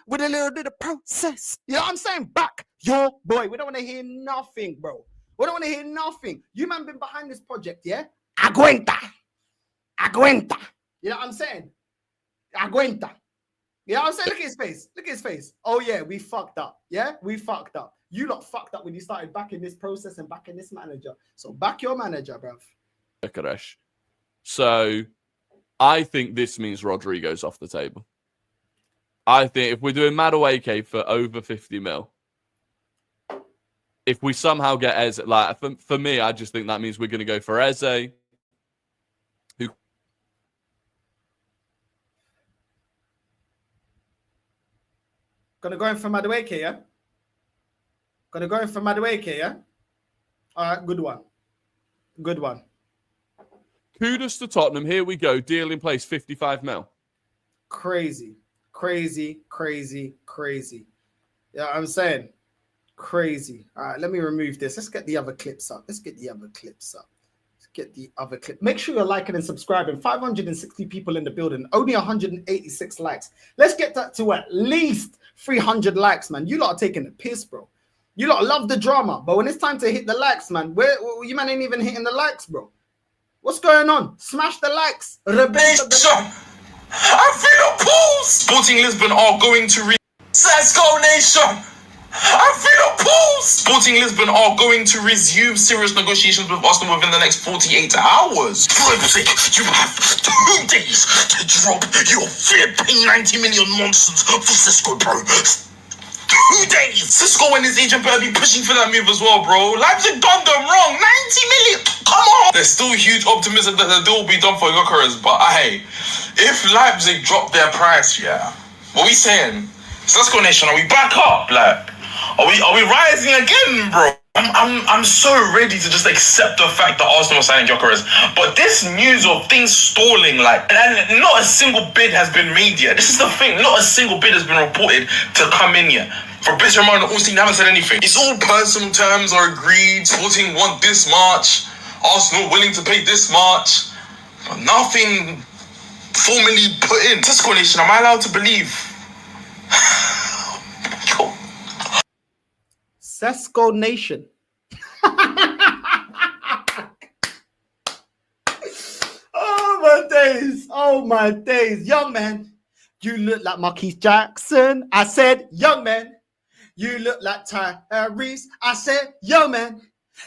with a little bit of process. You know what I'm saying? Back your boy. We don't want to hear nothing, bro. We don't want to hear nothing. You man been behind this project, yeah? Aguenta. You know what I'm saying? Aguenta. You know what I'm saying? Look at his face. Look at his face. Oh, yeah, we fucked up. Yeah, we fucked up. You lot fucked up when you started backing this process and backing this manager. So back your manager, bruv. So I think this means Rodrigo's off the table. I think if we're doing Madueke for over 50 mil, if we somehow get Eze, like for me, I just think that means we're going to go for Eze. Gonna go in for Madueke, yeah? Gonna go in for Madueke, yeah? All right, good one. Good one. Kudos to Tottenham. Here we go. Deal in place, 55 mil. Crazy. Yeah, I'm saying crazy. All right, let me remove this. Let's get the other clips up. Make sure you're liking and subscribing. 560 people in the building. Only 186 likes. Let's get that to at least 300 likes, man. You lot are taking the piss, bro. You lot love the drama, but when it's time to hit the likes, man, you man ain't even hitting the likes, bro. What's going on? Smash the likes. I feel appalled. Sporting Lisbon are going to Let's go, nation. I feel appalled. Sporting Lisbon are going to resume serious negotiations with Arsenal within the next 48 hours. For God's sake, you have 2 days to drop your flipping 90 million nonsense for Cisco, bro. 2 days. Cisco and his agent better be pushing for that move as well, bro. Leipzig done them wrong. 90 million. Come on. There's still huge optimism that the deal will be done for Gyökeres, but hey, if Leipzig drop their price, yeah, what are we saying? Cisco Nation, are we back up? Like, are we rising again, bro? I'm so ready to just accept the fact that Arsenal are signing Gyökeres. But this news of things stalling, like, and not a single bid has been made yet. This is the thing, not a single bid has been reported to come in yet. Fabrizio Romano and Austin haven't said anything. It's all personal terms are agreed. Sporting want this much. Arsenal willing to pay this much. But nothing formally put in. Cisco Nation, am I allowed to believe? Sesco Nation. Oh my days. Young man, you look like Marquise Jackson. I said, young man, you look like Tyrese. I said, young man,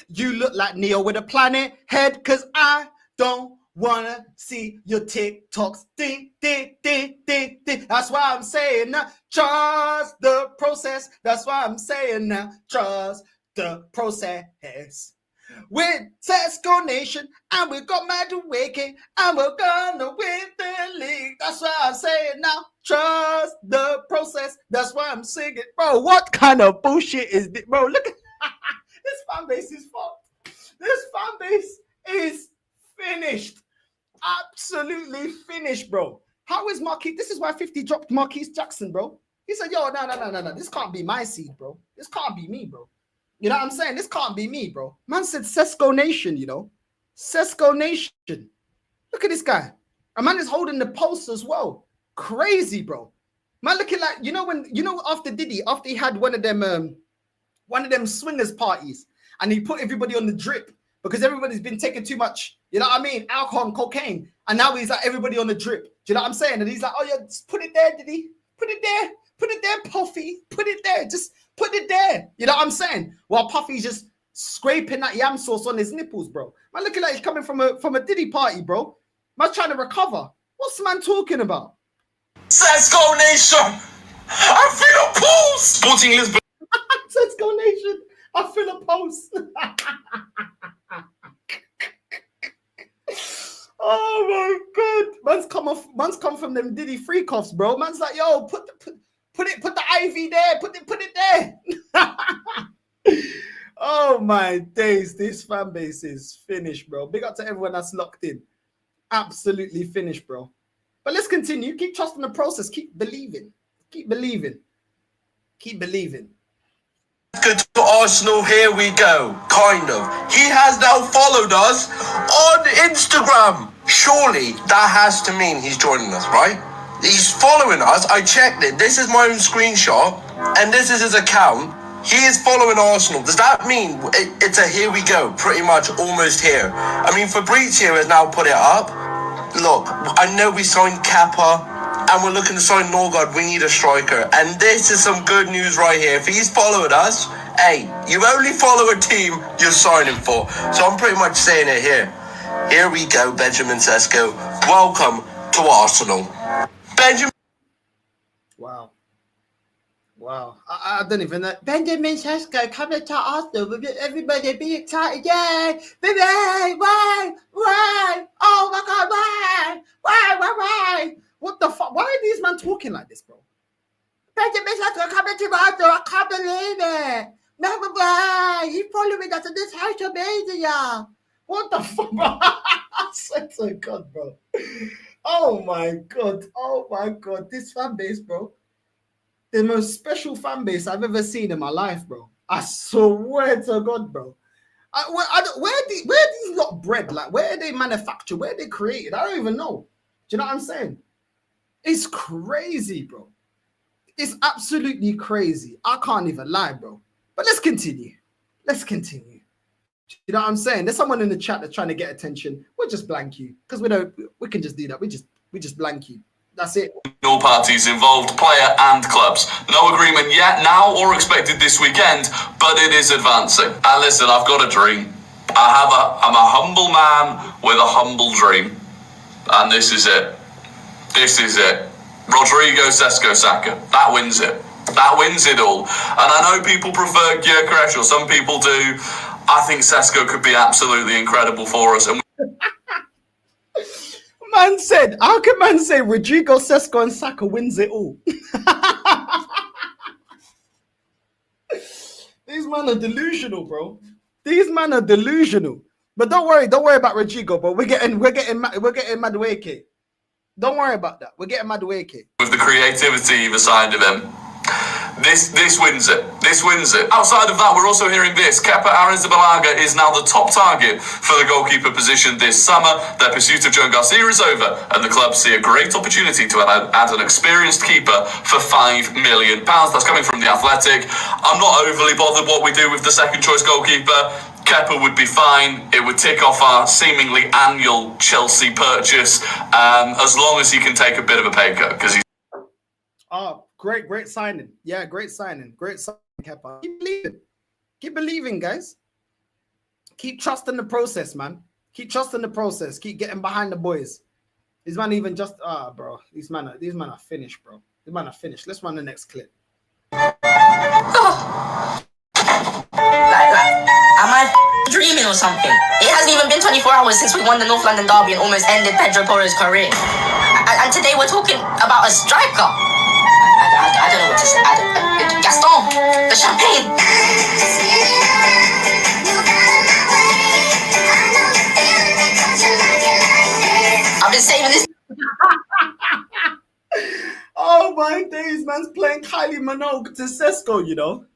you look like Neo with a planet head, cause I don't wanna see your TikToks. Ding, ding, ding, ding, ding. That's why I'm saying now, trust the process. That's why I'm saying now, trust the process. With Sesco Nation, and we got Madueke, and we're gonna win the league. That's why I'm saying now, trust the process. That's why I'm singing. Bro, what kind of bullshit is this? Bro, look at this fan base is fucked. This fan base is finished. Absolutely finished, bro. How is Marquise? This is why 50 dropped Marquise Jackson, bro. He said, yo, no. This can't be my seed, bro. This can't be me, bro. You know what I'm saying? This can't be me, bro. Man said Sesco Nation, you know. Sesco Nation. Look at this guy. A man is holding the post as well. Crazy, bro. Man looking like, after Diddy, after he had one of them swingers parties, and he put everybody on the drip because everybody's been taking too much, you know what I mean, alcohol and cocaine. And now he's like, everybody on the drip. Do you know what I'm saying? And he's like, oh yeah, just put it there, Diddy. Put it there. Put it there, Puffy. Put it there. Just put it there. You know what I'm saying? While Puffy's just scraping that yam sauce on his nipples, bro. Man looking like he's coming from a Diddy party, bro. Man's trying to recover. What's the man talking about? Sesco Nation! I feel appalled! Sporting Lisbon. Sesco Nation. I feel a pulse. Oh my God. Man's come from them Diddy freak offs, bro. Man's like, yo, put the IV there, put it there. Oh my days, this fan base is finished, bro. Big up to everyone that's locked in. Absolutely finished, bro. But let's continue. Keep trusting the process. Keep believing. Keep believing. Keep believing. Good to Arsenal, here we go. Kind of. He has now followed us on Instagram. Surely that has to mean he's joining us, right? He's following us. I checked it. This is my own screenshot, and this is his account. He is following Arsenal. Does that mean it's a here we go? Pretty much almost here. I mean, Fabrizio has now put it up. Look, I know we signed Kappa, and we're looking to sign Norgard. We need a striker. And this is some good news right here. If he's followed us, hey, you only follow a team you're signing for. So I'm pretty much saying it here. Here we go, Benjamin Sesko. Welcome to Arsenal. Benjamin. Wow. I don't even know. Benjamin Sesko coming to Arsenal with everybody be excited. Yay! Baby! Why? Oh my God, why? What the fuck? Why are these men talking like this, bro? Benjamin Sesko coming to Arsenal. I can't believe it. No, he's following us on this social media. What the fuck, bro? I swear to God, bro. Oh my God. Oh my God. This fan base, bro. The most special fan base I've ever seen in my life, bro. I swear to God, bro. Where these lot bred? Like, where are they manufactured? Where are they created? I don't even know. Do you know what I'm saying? It's crazy, bro. It's absolutely crazy. I can't even lie, bro. But let's continue. Let's continue. You know what I'm saying? There's someone in the chat that's trying to get attention. We'll just blank you because we can just do that. We just blank you. That's it. All parties involved, player and clubs. No agreement yet, now or expected this weekend, but it is advancing. And listen, I've got a dream. I'm a humble man with a humble dream. And this is it. This is it. Rodrigo Sesko Saka. That wins it. That wins it all. And I know people prefer Gyökeres, or some people do. I think Sesko could be absolutely incredible for us. And man said, how can man say Rodrigo, Sesko, and Saka wins it all? These men are delusional, bro. These men are delusional. But don't worry about Rodrigo, bro. We're getting Madueke. Don't worry about that. We're getting Madueke. With the creativity either side of him. This wins it. This wins it. Outside of that, we're also hearing this. Kepa Arrizabalaga is now the top target for the goalkeeper position this summer. Their pursuit of Joan Garcia is over, and the club see a great opportunity to add an experienced keeper for £5 million. That's coming from The Athletic. I'm not overly bothered what we do with the second choice goalkeeper. Kepa would be fine. It would tick off our seemingly annual Chelsea purchase, as long as he can take a bit of a pay cut, because he's... Oh, great signing. Yeah, great signing, Kepa. Keep believing, guys. Keep trusting the process, man. Keep trusting the process. Keep getting behind the boys. These man even just bro. These men are finished, bro. These men are finished. Let's run the next clip. Am I dreaming or something? It hasn't even been 24 hours since we won the North London derby and almost ended Pedro Porro's career. And today we're talking about a striker. I don't know what to say. Gaston, the champagne. I've been saving this. Oh my days, man's playing Kylie Minogue to Sesko, you know.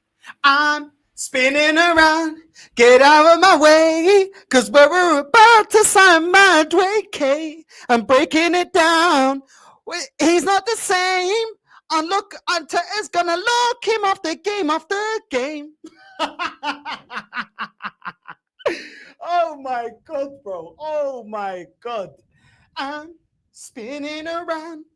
I'm spinning around, get out of my way, cause we're about to sign Madueke. I'm breaking it down. He's not the same. And look, Arteta'S gonna lock him off the game after game. Oh my God, bro. Oh my God. I'm spinning around.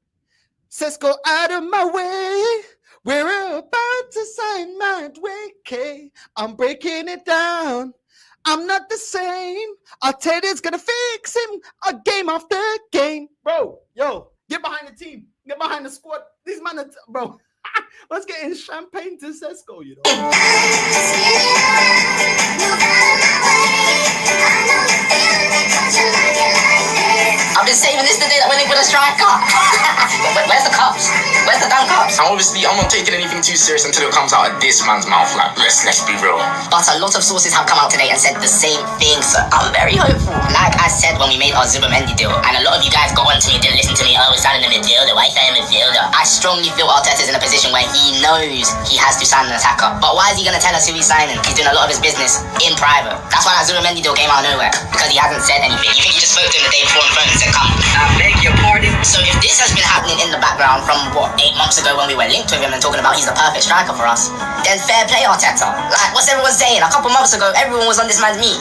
Sesko out of my way. We're about to sign Madueke. I'm breaking it down. I'm not the same. Arteta'S gonna fix him a game after game. Bro, yo, get behind the team. Get behind the squad. These men are, bro. Let's get in champagne to Sesko, you know. I've been saving this the day that when they put a striker. Where's the cups? Where's the damn cups? And obviously, I'm not taking anything too serious until it comes out of this man's mouth. Like, let's be real. But a lot of sources have come out today and said the same thing, so I'm very hopeful. Like I said when we made our Zubimendi deal, and a lot of you guys got on to me, didn't listen to me. Oh, we're signing a midfielder. Why sign a midfielder? I strongly feel Arteta'S in a position where he knows he has to sign an attacker. But why is he going to tell us who he's signing? He's doing a lot of his business in private. That's why that Zubimendi deal came out of nowhere, because he hasn't said anything. You think he just spoke to him the day before on the phone and said, come, I beg your pardon? So if this has been happening in the background from, 8 months ago when we were linked with him and talking about he's the perfect striker for us, then fair play, Arteta. Like, what's everyone saying? A couple months ago, everyone was on this man's meat.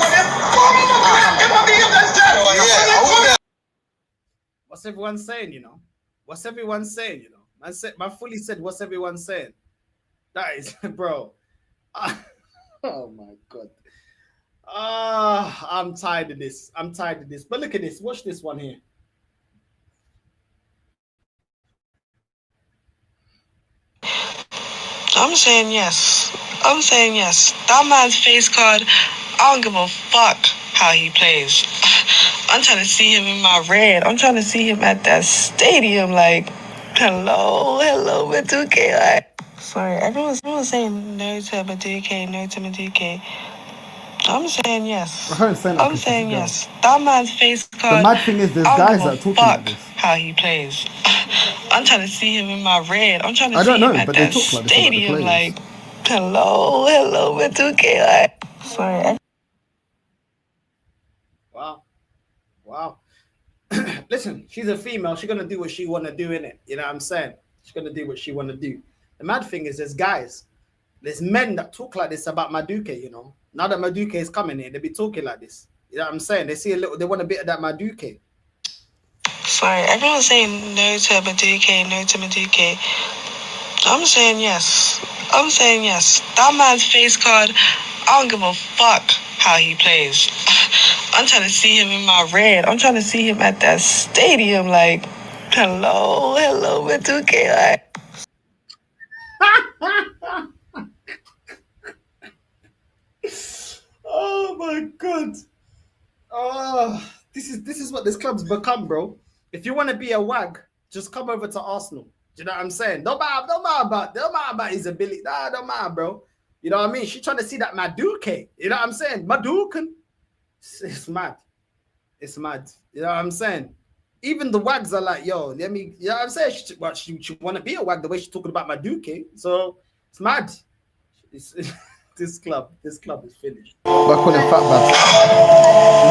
What's everyone saying, you know? What's everyone saying, you know? Man fully said, what's everyone saying? That is, bro. Oh my God. I'm tired of this. But look at this. Watch this one here. I'm saying yes. That man's face card, I don't give a fuck how he plays. I'm trying to see him in my red. I'm trying to see him at that stadium. Like, hello, Madueke. Like, sorry, everyone's saying no to Madueke. I'm saying yes. I heard saying I'm saying yes. That man's face card. The mad thing is, there's I guys don't that give are a talking like fuck this. how he plays. I'm trying to see him in my red. I'm trying to I see don't know, him at but they that talk like this about the stadium. players. Like, hello, Madueke. Like, sorry. Wow. Listen, she's a female. She's gonna do what she wanna do, innit? You know what I'm saying? She's gonna do what she wanna do. The mad thing is, there's men that talk like this about Madueke. You know, now that Madueke is coming in, they be talking like this. You know what I'm saying? They want a bit of that Madueke. Sorry, everyone's saying no to Madueke. I'm saying yes. That man's face card, I don't give a fuck how he plays. I'm trying to see him in my red. I'm trying to see him at that stadium. Like, hello, Madueke. Like, Oh my god. Oh, this is what this club's become, bro. If you want to be a wag, just come over to Arsenal. Do you know what I'm saying? Don't matter about his ability. Nah, don't matter, bro. You know what I mean? She's trying to see that Madueke. You know what I'm saying? Madueke. It's mad. It's mad. You know what I'm saying? Even the wags are like, yo, let me. You know what I'm saying? She want to be a wag the way she's talking about Madueke. So it's mad. This club is finished. We're calling fat bags.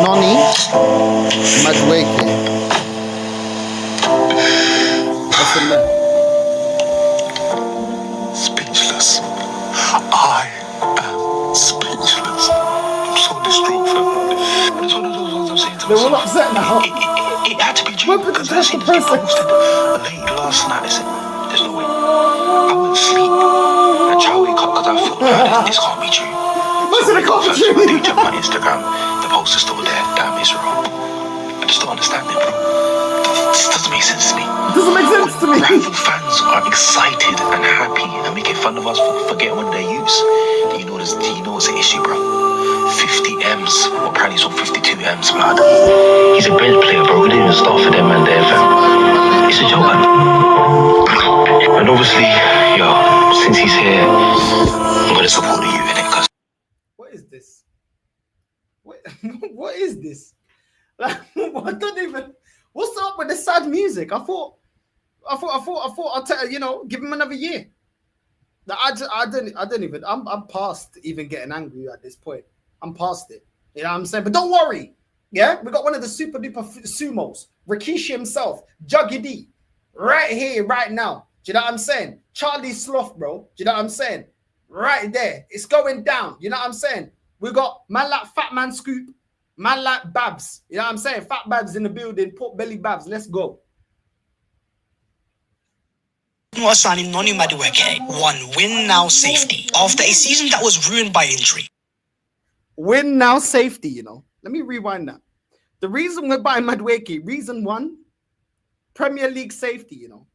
Noni, Madueke. What's in there? Speechless. I am speechless. I'm so distraught, fam. It's one of those ones I'm saying to myself. They're all upset now. It had to be true because I seen he posted late last night. I said, there's no way. I wouldn't sleep. And try to wake up because I thought, this can't be true. So I wake up first my page on my Instagram. The post is still there. Damn, it's wrong. I just don't understand it, bro. This doesn't make sense to me. It doesn't make sense to me. Rival fans are excited and happy and making fun of us for getting one of their youths. Do you know what's the issue, bro? 50 M's. Well, apparently he's on 52 M's, blood. He's a bench player, bro. We didn't even start for them man there, fam. It's a joke, man. And obviously, since he's here, I'm gonna support the youth in it, cause What is this? What is this? Like, I don't even. What's up with the sad music? I thought Arteta, you know, give him another year. I don't even. I'm past even getting angry at this point. I'm past it. You know what I'm saying? But don't worry. Yeah, we got one of the super duper sumos, Rikishi himself, Juggy D, right here, right now. Do you know what I'm saying? Charlie Sloth, bro. Do you know what I'm saying? Right there. It's going down. You know what I'm saying? We got man like Fat Man Scoop, man like Babs. You know what I'm saying? Fat Babs in the building, pork belly Babs. Let's go. Arsenal signing Noni Madueke won win now safety after a season that was ruined by injury. Win now safety, you know. Let me rewind that. The reason we're buying Madueke, reason one, Premier League safety, you know.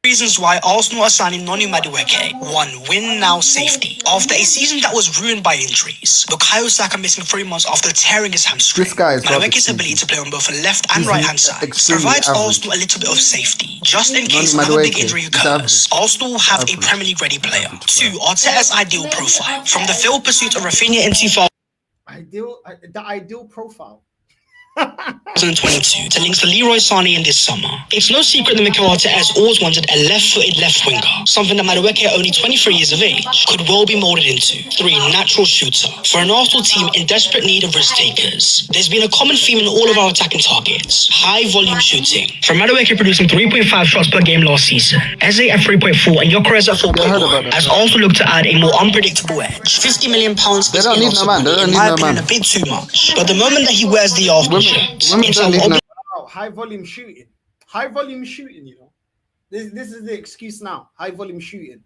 Reasons why Arsenal are signing Noni Madueke won win now safety after a season that was ruined by injuries. Bukayo Saka missing 3 months after tearing his hamstring. Madueke's ability to play on both the left and right hand side provides Arsenal a little bit of safety. Just in case another big injury occurs, Arsenal will have a Premier League ready player. 2. Arteta's ideal profile. From the failed pursuit of Rafinha in 2000. The ideal profile. 2022 to links to Leroy Sané in this summer. It's no secret that Mikel Arteta has always wanted a left-footed left winger, something that Madueke, only 23 years of age, could well be molded into. 3. Natural shooter. For an Arsenal team in desperate need of risk takers, there's been a common theme in all of our attacking targets: high volume shooting. From Madueke producing 3.5 shots per game last season, Eze at 3.4 and Gyökeres at 4.1, as Arsenal look to add a more unpredictable edge. £50 million is in my opinion a bit too much, but the moment that he wears the Arsenal high volume shooting. High volume shooting, you know. This is the excuse now. High volume shooting.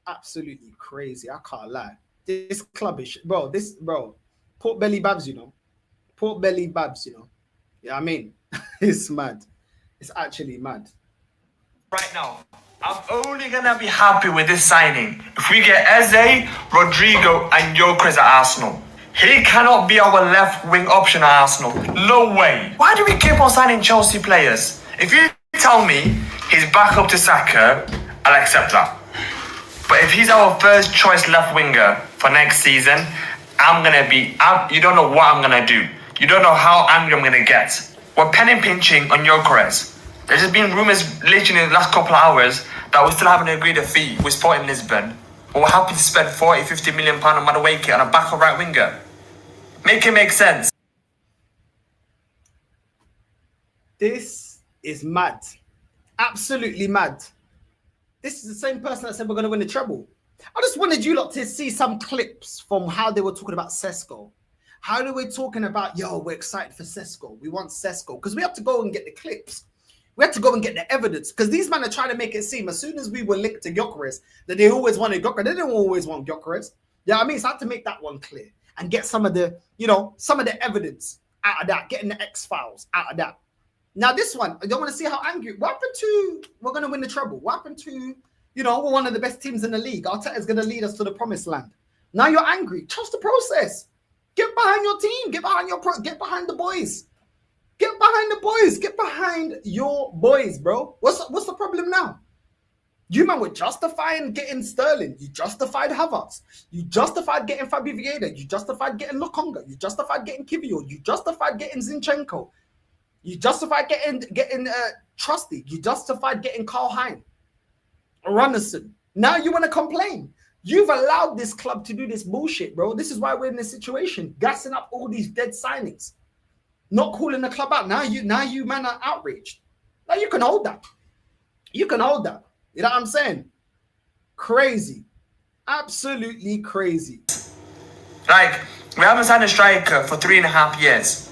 Absolutely crazy. I can't lie. This club is pork belly Babs, you know. Pork belly Babs, you know. Yeah, I mean, it's mad. It's actually mad. Right now, I'm only gonna be happy with this signing if we get Eze, Rodrigo, and Gyökeres at Arsenal. He cannot be our left wing option at Arsenal. No way. Why do we keep on signing Chelsea players? If you tell me he's back up to Saka, I'll accept that. But if he's our first choice left winger for next season, you don't know what I'm gonna do. You don't know how angry I'm gonna get. We're penny pinching on Gyökeres. There's just been rumours literally in the last couple of hours that we still haven't agreed a fee with Sporting Lisbon. But we're happy to spend 40-50 million pounds on Madueke on a backup right winger. Make it make sense. This is mad. Absolutely mad. This is the same person that said we're going to win the treble. I just wanted you lot to see some clips from how they were talking about Sesko. How they were talking about, yo, we're excited for Sesko. We want Sesko. Because we have to go and get the clips. We have to go and get the evidence. Because these men are trying to make it seem, as soon as we were linked to Gyökeres, that they always wanted Gyökeres. They didn't always want Gyökeres. Yeah, I mean, so I had to make that one clear. And get some of the, some of the evidence out of that. Getting the X-Files out of that. Now, this one, I don't want to see how angry. What happened to, we're going to win the treble? What happened to, we're one of the best teams in the league. Arteta'S going to lead us to the promised land. Now you're angry. Trust the process. Get behind your team. Get behind get behind the boys. Get behind the boys. Get behind your boys, bro. What's the problem now? You man were justifying getting Sterling. You justified Havertz. You justified getting Fabi Vieira. You justified getting Lokonga. You justified getting Kivior. You justified getting Zinchenko. You justified getting Trusty. You justified getting Karl Hein, Runnison. Now you want to complain. You've allowed this club to do this bullshit, bro. This is why we're in this situation, gassing up all these dead signings, not calling the club out. Now you man are outraged. Now you can hold that. You can hold that. You know what I'm saying? Crazy. Absolutely crazy. Like, we haven't signed a striker for 3.5 years.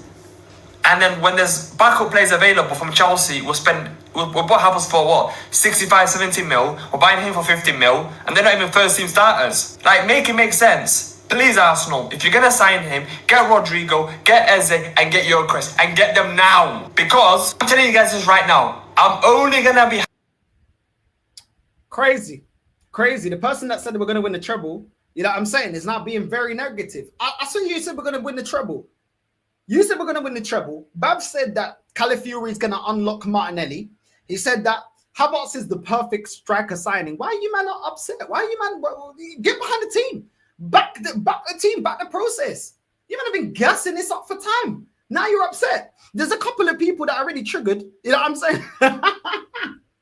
And then when there's backup players available from Chelsea, we'll bought Havertz for what? 65, 70 mil. We're buying him for 50 mil. And they're not even first team starters. Like, make it make sense. Please, Arsenal, if you're going to sign him, get Rodrigo, get Eze, and get Gyökeres. And get them now. Because, I'm telling you guys this right now, I'm only going to be... Crazy. Crazy. The person that said that we're going to win the treble, you know what I'm saying, is not being very negative. I saw you said we're going to win the treble. You said we're going to win the treble. Bab said that Calafiori is going to unlock Martinelli. He said that Havertz is the perfect striker signing. Why are you man not upset? Why are you man... Get behind the team. Back the team. Back the process. You man have been gassing this up for time. Now you're upset. There's a couple of people that are already triggered. You know what I'm saying?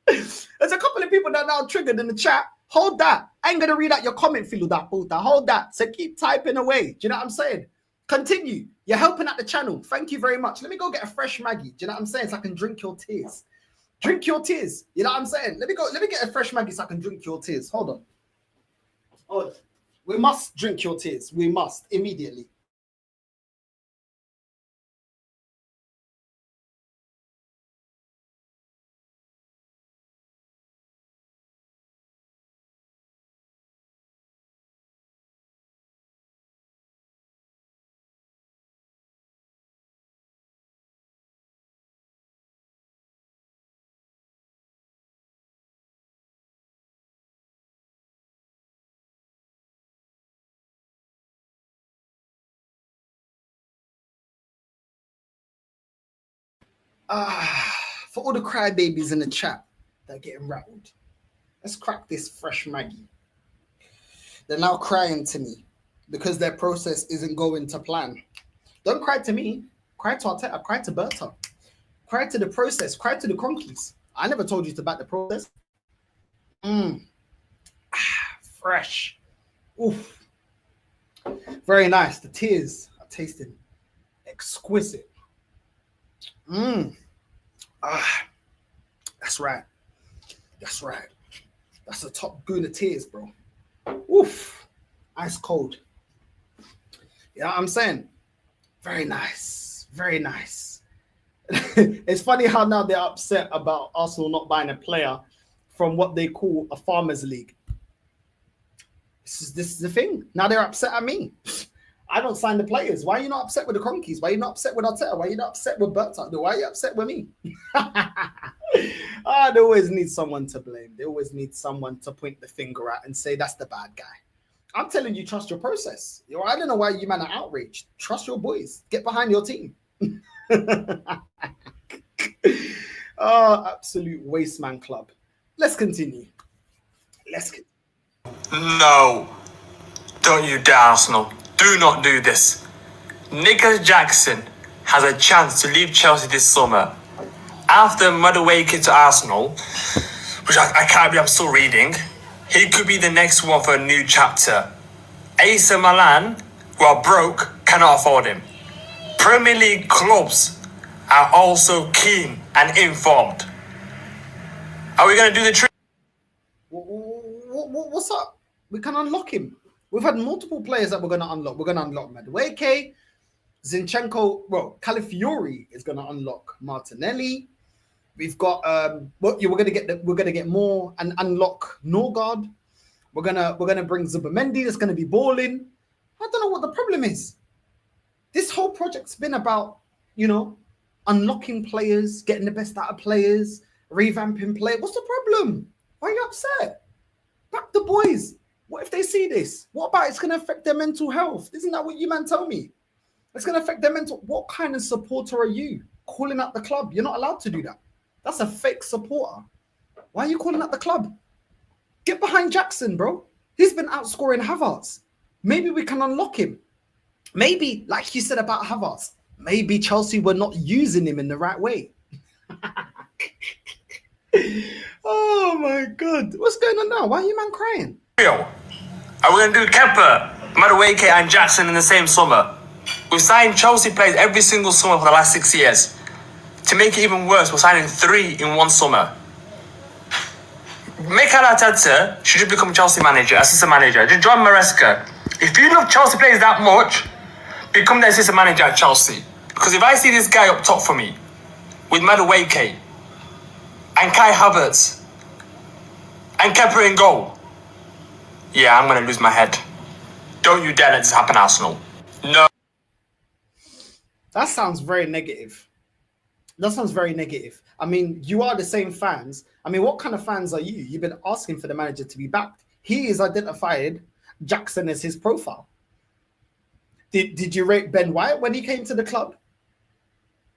There's a couple of people that are now triggered in the chat. Hold that. I ain't going to read out your comment, Philu, that puta. Hold that. So keep typing away. Do you know what I'm saying? Continue. You're helping out the channel. Thank you very much. Let me go get a fresh Maggie. Do you know what I'm saying? So I can drink your tears. Drink your tears. You know what I'm saying? Let me get a fresh Maggie so I can drink your tears. Hold on. Hold on. We must drink your tears. We must immediately. For all the crybabies in the chat that are getting rattled, let's crack this fresh Maggie. They're now crying to me because their process isn't going to plan. Don't cry to me. Cry to Arteta. Cry to Berta. Cry to the process. Cry to the Cronkies. I never told you to back the process. Fresh. Oof. Very nice. The tears are tasting exquisite. That's right. That's right. That's the top goon of tears, bro. Oof. Ice cold. You know what I'm saying? Very nice. Very nice. It's funny how now they're upset about Arsenal not buying a player from what they call a farmers league. This is the thing. Now they're upset at me. I don't sign the players. Why are you not upset with the Cronkies? Why are you not upset with Arteta? Why are you not upset with Berta? Why are you upset with me? They always need someone to blame. They always need someone to point the finger at and say, that's the bad guy. I'm telling you, trust your process. I don't know why you man are outraged. Trust your boys. Get behind your team. Absolute waste man club. Let's continue. No. Don't you dare, Arsenal. Do not do this. Nicholas Jackson has a chance to leave Chelsea this summer. After Madueke to Arsenal, which I can't believe I'm still reading, he could be the next one for a new chapter. AC Milan, who are broke, cannot afford him. Premier League clubs are also keen and informed. Are we going to do the trick? What's up? We can unlock him. We've had multiple players that we're going to unlock. We're going to unlock Madueke, Zinchenko. Well, Calafiori is going to unlock Martinelli. We've got we're going to get more and unlock Norgard. We're gonna bring Zubimendi. That's going to be balling. I don't know what the problem is. This whole project's been about, you know, unlocking players, getting the best out of players, revamping players. What's the problem? Why are you upset? Back the boys. What if they see this? What about it's going to affect their mental health? Isn't that what you man tell me? It's going to affect their mental. What kind of supporter are you? Calling out the club? You're not allowed to do that. That's a fake supporter. Why are you calling out the club? Get behind Jackson, bro. He's been outscoring Havertz. Maybe we can unlock him. Maybe, like you said about Havertz, maybe Chelsea were not using him in the right way. Oh my God. What's going on now? Why are you man crying? Are we going to do Kepa, Madueke and Jackson in the same summer? We've signed Chelsea players every single summer for the last 6 years. To make it even worse, we're signing 3 in one summer. Mikel Arteta should just become Chelsea manager, assistant manager. Just join Maresca. If you love Chelsea players that much, become the assistant manager at Chelsea. Because if I see this guy up top for me, with Madueke, and Kai Havertz, and Kepa in goal, yeah, I'm going to lose my head. Don't you dare let this happen, Arsenal. No. That sounds very negative. That sounds very negative. I mean, you are the same fans. I mean, what kind of fans are you? You've been asking for the manager to be backed. He has identified Jackson as his profile. Did you rate Ben White when he came to the club?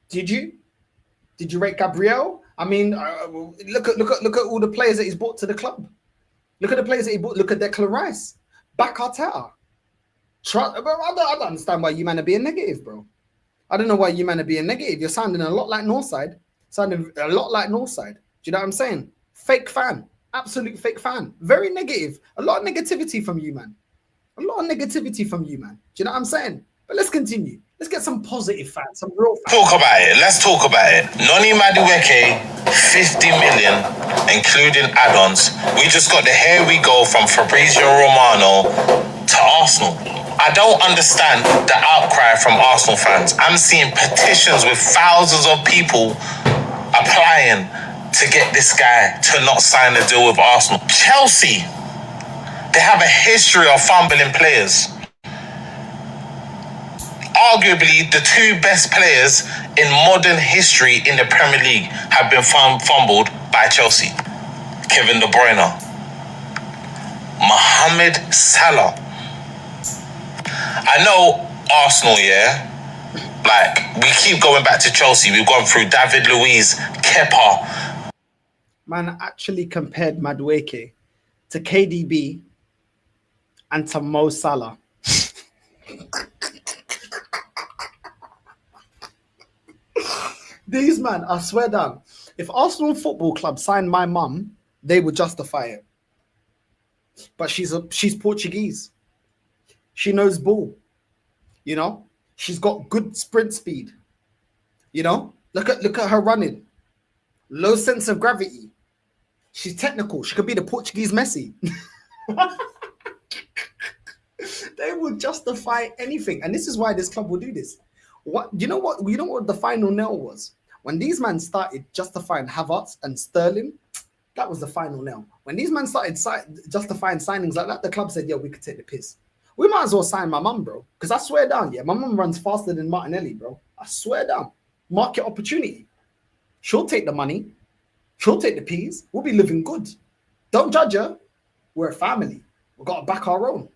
Did you? Did you rate Gabriel? I mean, look at all the players that he's brought to the club. Look at the players that he brought. Look at Declan Rice. Back Arteta. I don't understand why you man are being negative, bro. I don't know why you man are being negative. You're sounding a lot like Northside. Do you know what I'm saying? Fake fan. Absolute fake fan. Very negative. A lot of negativity from you, man. A lot of negativity from you, man. Do you know what I'm saying? But let's continue. Let's get some positive fans, some real fans. Talk about it. Let's talk about it. Noni Madueke, 50 million, including add-ons. We just got the here we go from Fabrizio Romano to Arsenal. I don't understand the outcry from Arsenal fans. I'm seeing petitions with thousands of people applying to get this guy to not sign a deal with Arsenal. Chelsea, they have a history of fumbling players. Arguably, the 2 best players in modern history in the Premier League have been fumbled by Chelsea. Kevin De Bruyne, Mohamed Salah. I know Arsenal, yeah? Like, we keep going back to Chelsea. We've gone through David Luiz, Kepa. Man actually compared Madueke to KDB and to Mo Salah. These man, I swear down, if Arsenal Football Club signed my mum, they would justify it. But she's Portuguese. She knows ball. You know, she's got good sprint speed. You know, look at her running. Low sense of gravity. She's technical. She could be the Portuguese Messi. They will justify anything, and this is why this club will do this. You know what the final nail was? When these men started justifying Havertz and Sterling, that was the final nail. When these men started justifying signings like that, the club said, "Yeah, we could take the piss. We might as well sign my mum, bro." Because I swear down, yeah, my mum runs faster than Martinelli, bro. I swear down. Market opportunity. She'll take the money. She'll take the peas. We'll be living good. Don't judge her. We're a family. We've got to back our own.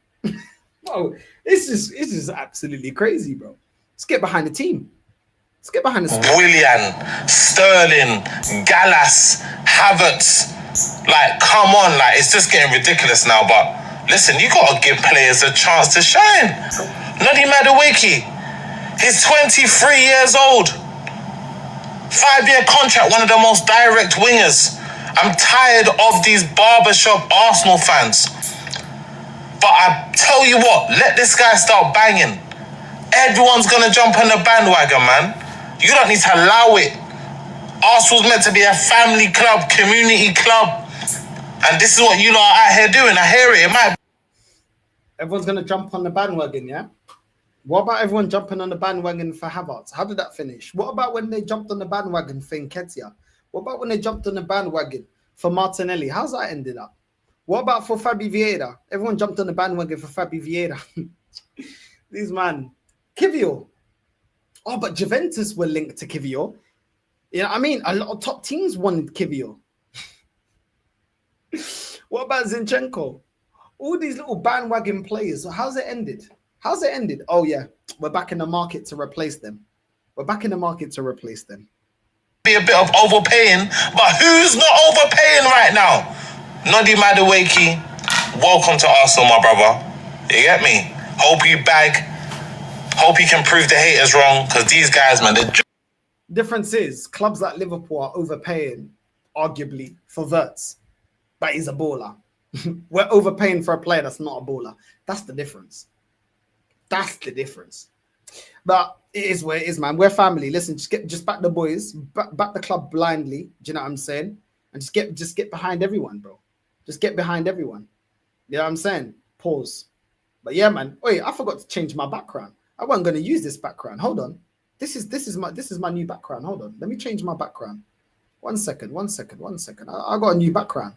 Oh, this is absolutely crazy, bro. Let's get behind the team. Let's get behind the team. Willian, Sterling, Gallas, Havertz. Like, come on, like, it's just getting ridiculous now. But listen, you got to give players a chance to shine. Noni Madueke, he's 23 years old. 5-year contract, one of the most direct wingers. I'm tired of these barbershop Arsenal fans. But I tell you what, let this guy start banging. Everyone's gonna jump on the bandwagon, man. You don't need to allow it. Arsenal's meant to be a family club, community club. And this is what you lot are out here doing. I hear it. It might. Everyone's going to jump on the bandwagon, yeah? What about everyone jumping on the bandwagon for Havertz? How did that finish? What about when they jumped on the bandwagon for Nketiah? What about when they jumped on the bandwagon for Martinelli? How's that ended up? What about for Fabi Vieira? Everyone jumped on the bandwagon for Fabi Vieira. These man. Kivior. Oh, but Juventus were linked to Kivior. You know what I mean? A lot of top teams wanted Kivior. What about Zinchenko? All these little bandwagon players. So how's it ended? How's it ended? Oh, yeah. We're back in the market to replace them. We're back in the market to replace them. Be a bit of overpaying, but who's not overpaying right now? Noni Madueke, welcome to Arsenal, my brother. You get me? Hope you bag. Hope you can prove the haters wrong, because these guys, man, they're... Difference is, clubs like Liverpool are overpaying, arguably, for Wirtz, but he's a baller. We're overpaying for a player that's not a baller. That's the difference. That's the difference. But it is where it is, man. We're family. Listen, just back the boys, back the club blindly. Do you know what I'm saying? And just get behind everyone, bro. Just get behind everyone. You know what I'm saying? Pause. But yeah, man. Wait, I forgot to change my background. I wasn't going to use this background. Hold on. This is my new background. Hold on. Let me change my background. One second. I got a new background.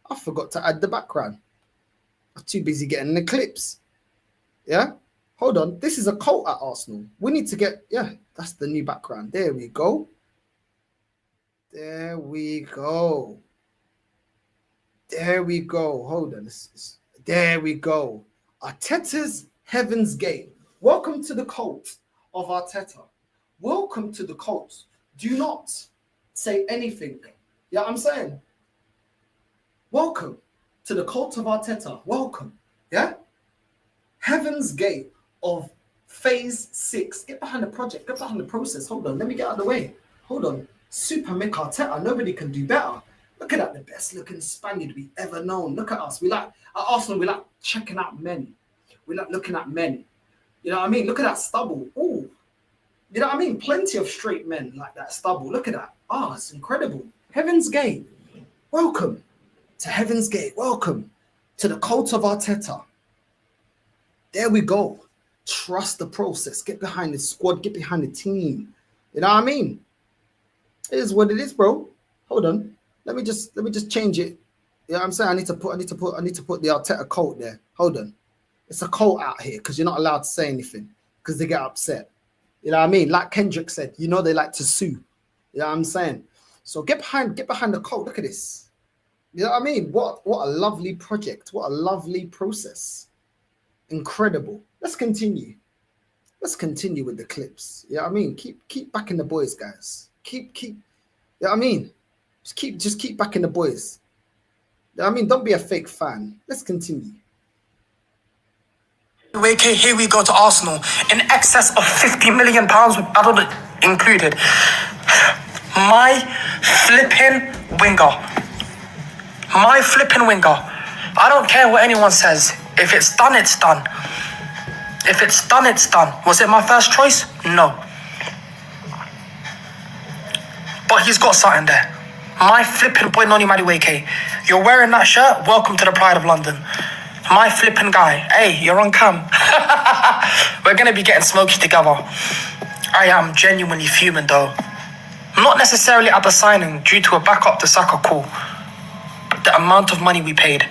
I forgot to add the background. I'm too busy getting the clips. Yeah? Hold on. This is a cult at Arsenal. We need to get... Yeah, that's the new background. There we go. There we go. Hold on. There we go. Arteta'S Heaven's Gate. Welcome to the cult of Arteta. Welcome to the cult. Do not say anything. Yeah, I'm saying. Welcome to the cult of Arteta. Welcome. Yeah? Heaven's Gate of Phase 6. Get behind the project. Get behind the process. Hold on. Let me get out of the way. Hold on. Super Mick Arteta. Nobody can do better. Look at that. The best looking Spaniard we ever known. Look at us. At Arsenal, we like checking out men. We like looking at men. You know what I mean? Look at that stubble. Ooh. You know what I mean? Plenty of straight men like that stubble. Look at that. Ah, it's incredible. Heaven's Gate. Welcome to Heaven's Gate. Welcome to the cult of Arteta. There we go. Trust the process. Get behind the squad. Get behind the team. You know what I mean? It is what it is, bro. Hold on. Let me just change it. You know what I'm saying? I need to put the Arteta cult there. Hold on. It's a cult out here because you're not allowed to say anything because they get upset. You know what I mean? Like Kendrick said, you know they like to sue. You know what I'm saying? So get behind the cult. Look at this. You know what I mean? What a lovely project. What a lovely process. Incredible. Let's continue. Let's continue with the clips. You know what I mean? Keep backing the boys, guys. Keep. You know what I mean? Just keep backing the boys. You know what I mean? Don't be a fake fan. Let's continue. Madueke, here we go to Arsenal in excess of £50 million with adult included. My flipping winger. I don't care what anyone says. If it's done, it's done. If it's done, it's done. Was it my first choice? No. But he's got something there. My flipping boy Noni Madueke. You're wearing that shirt? Welcome to the Pride of London. My flipping guy. Hey, you're on cam. We're going to be getting smoky together. I am genuinely fuming though. Not necessarily at the signing due to a backup to Saka call. But the amount of money we paid.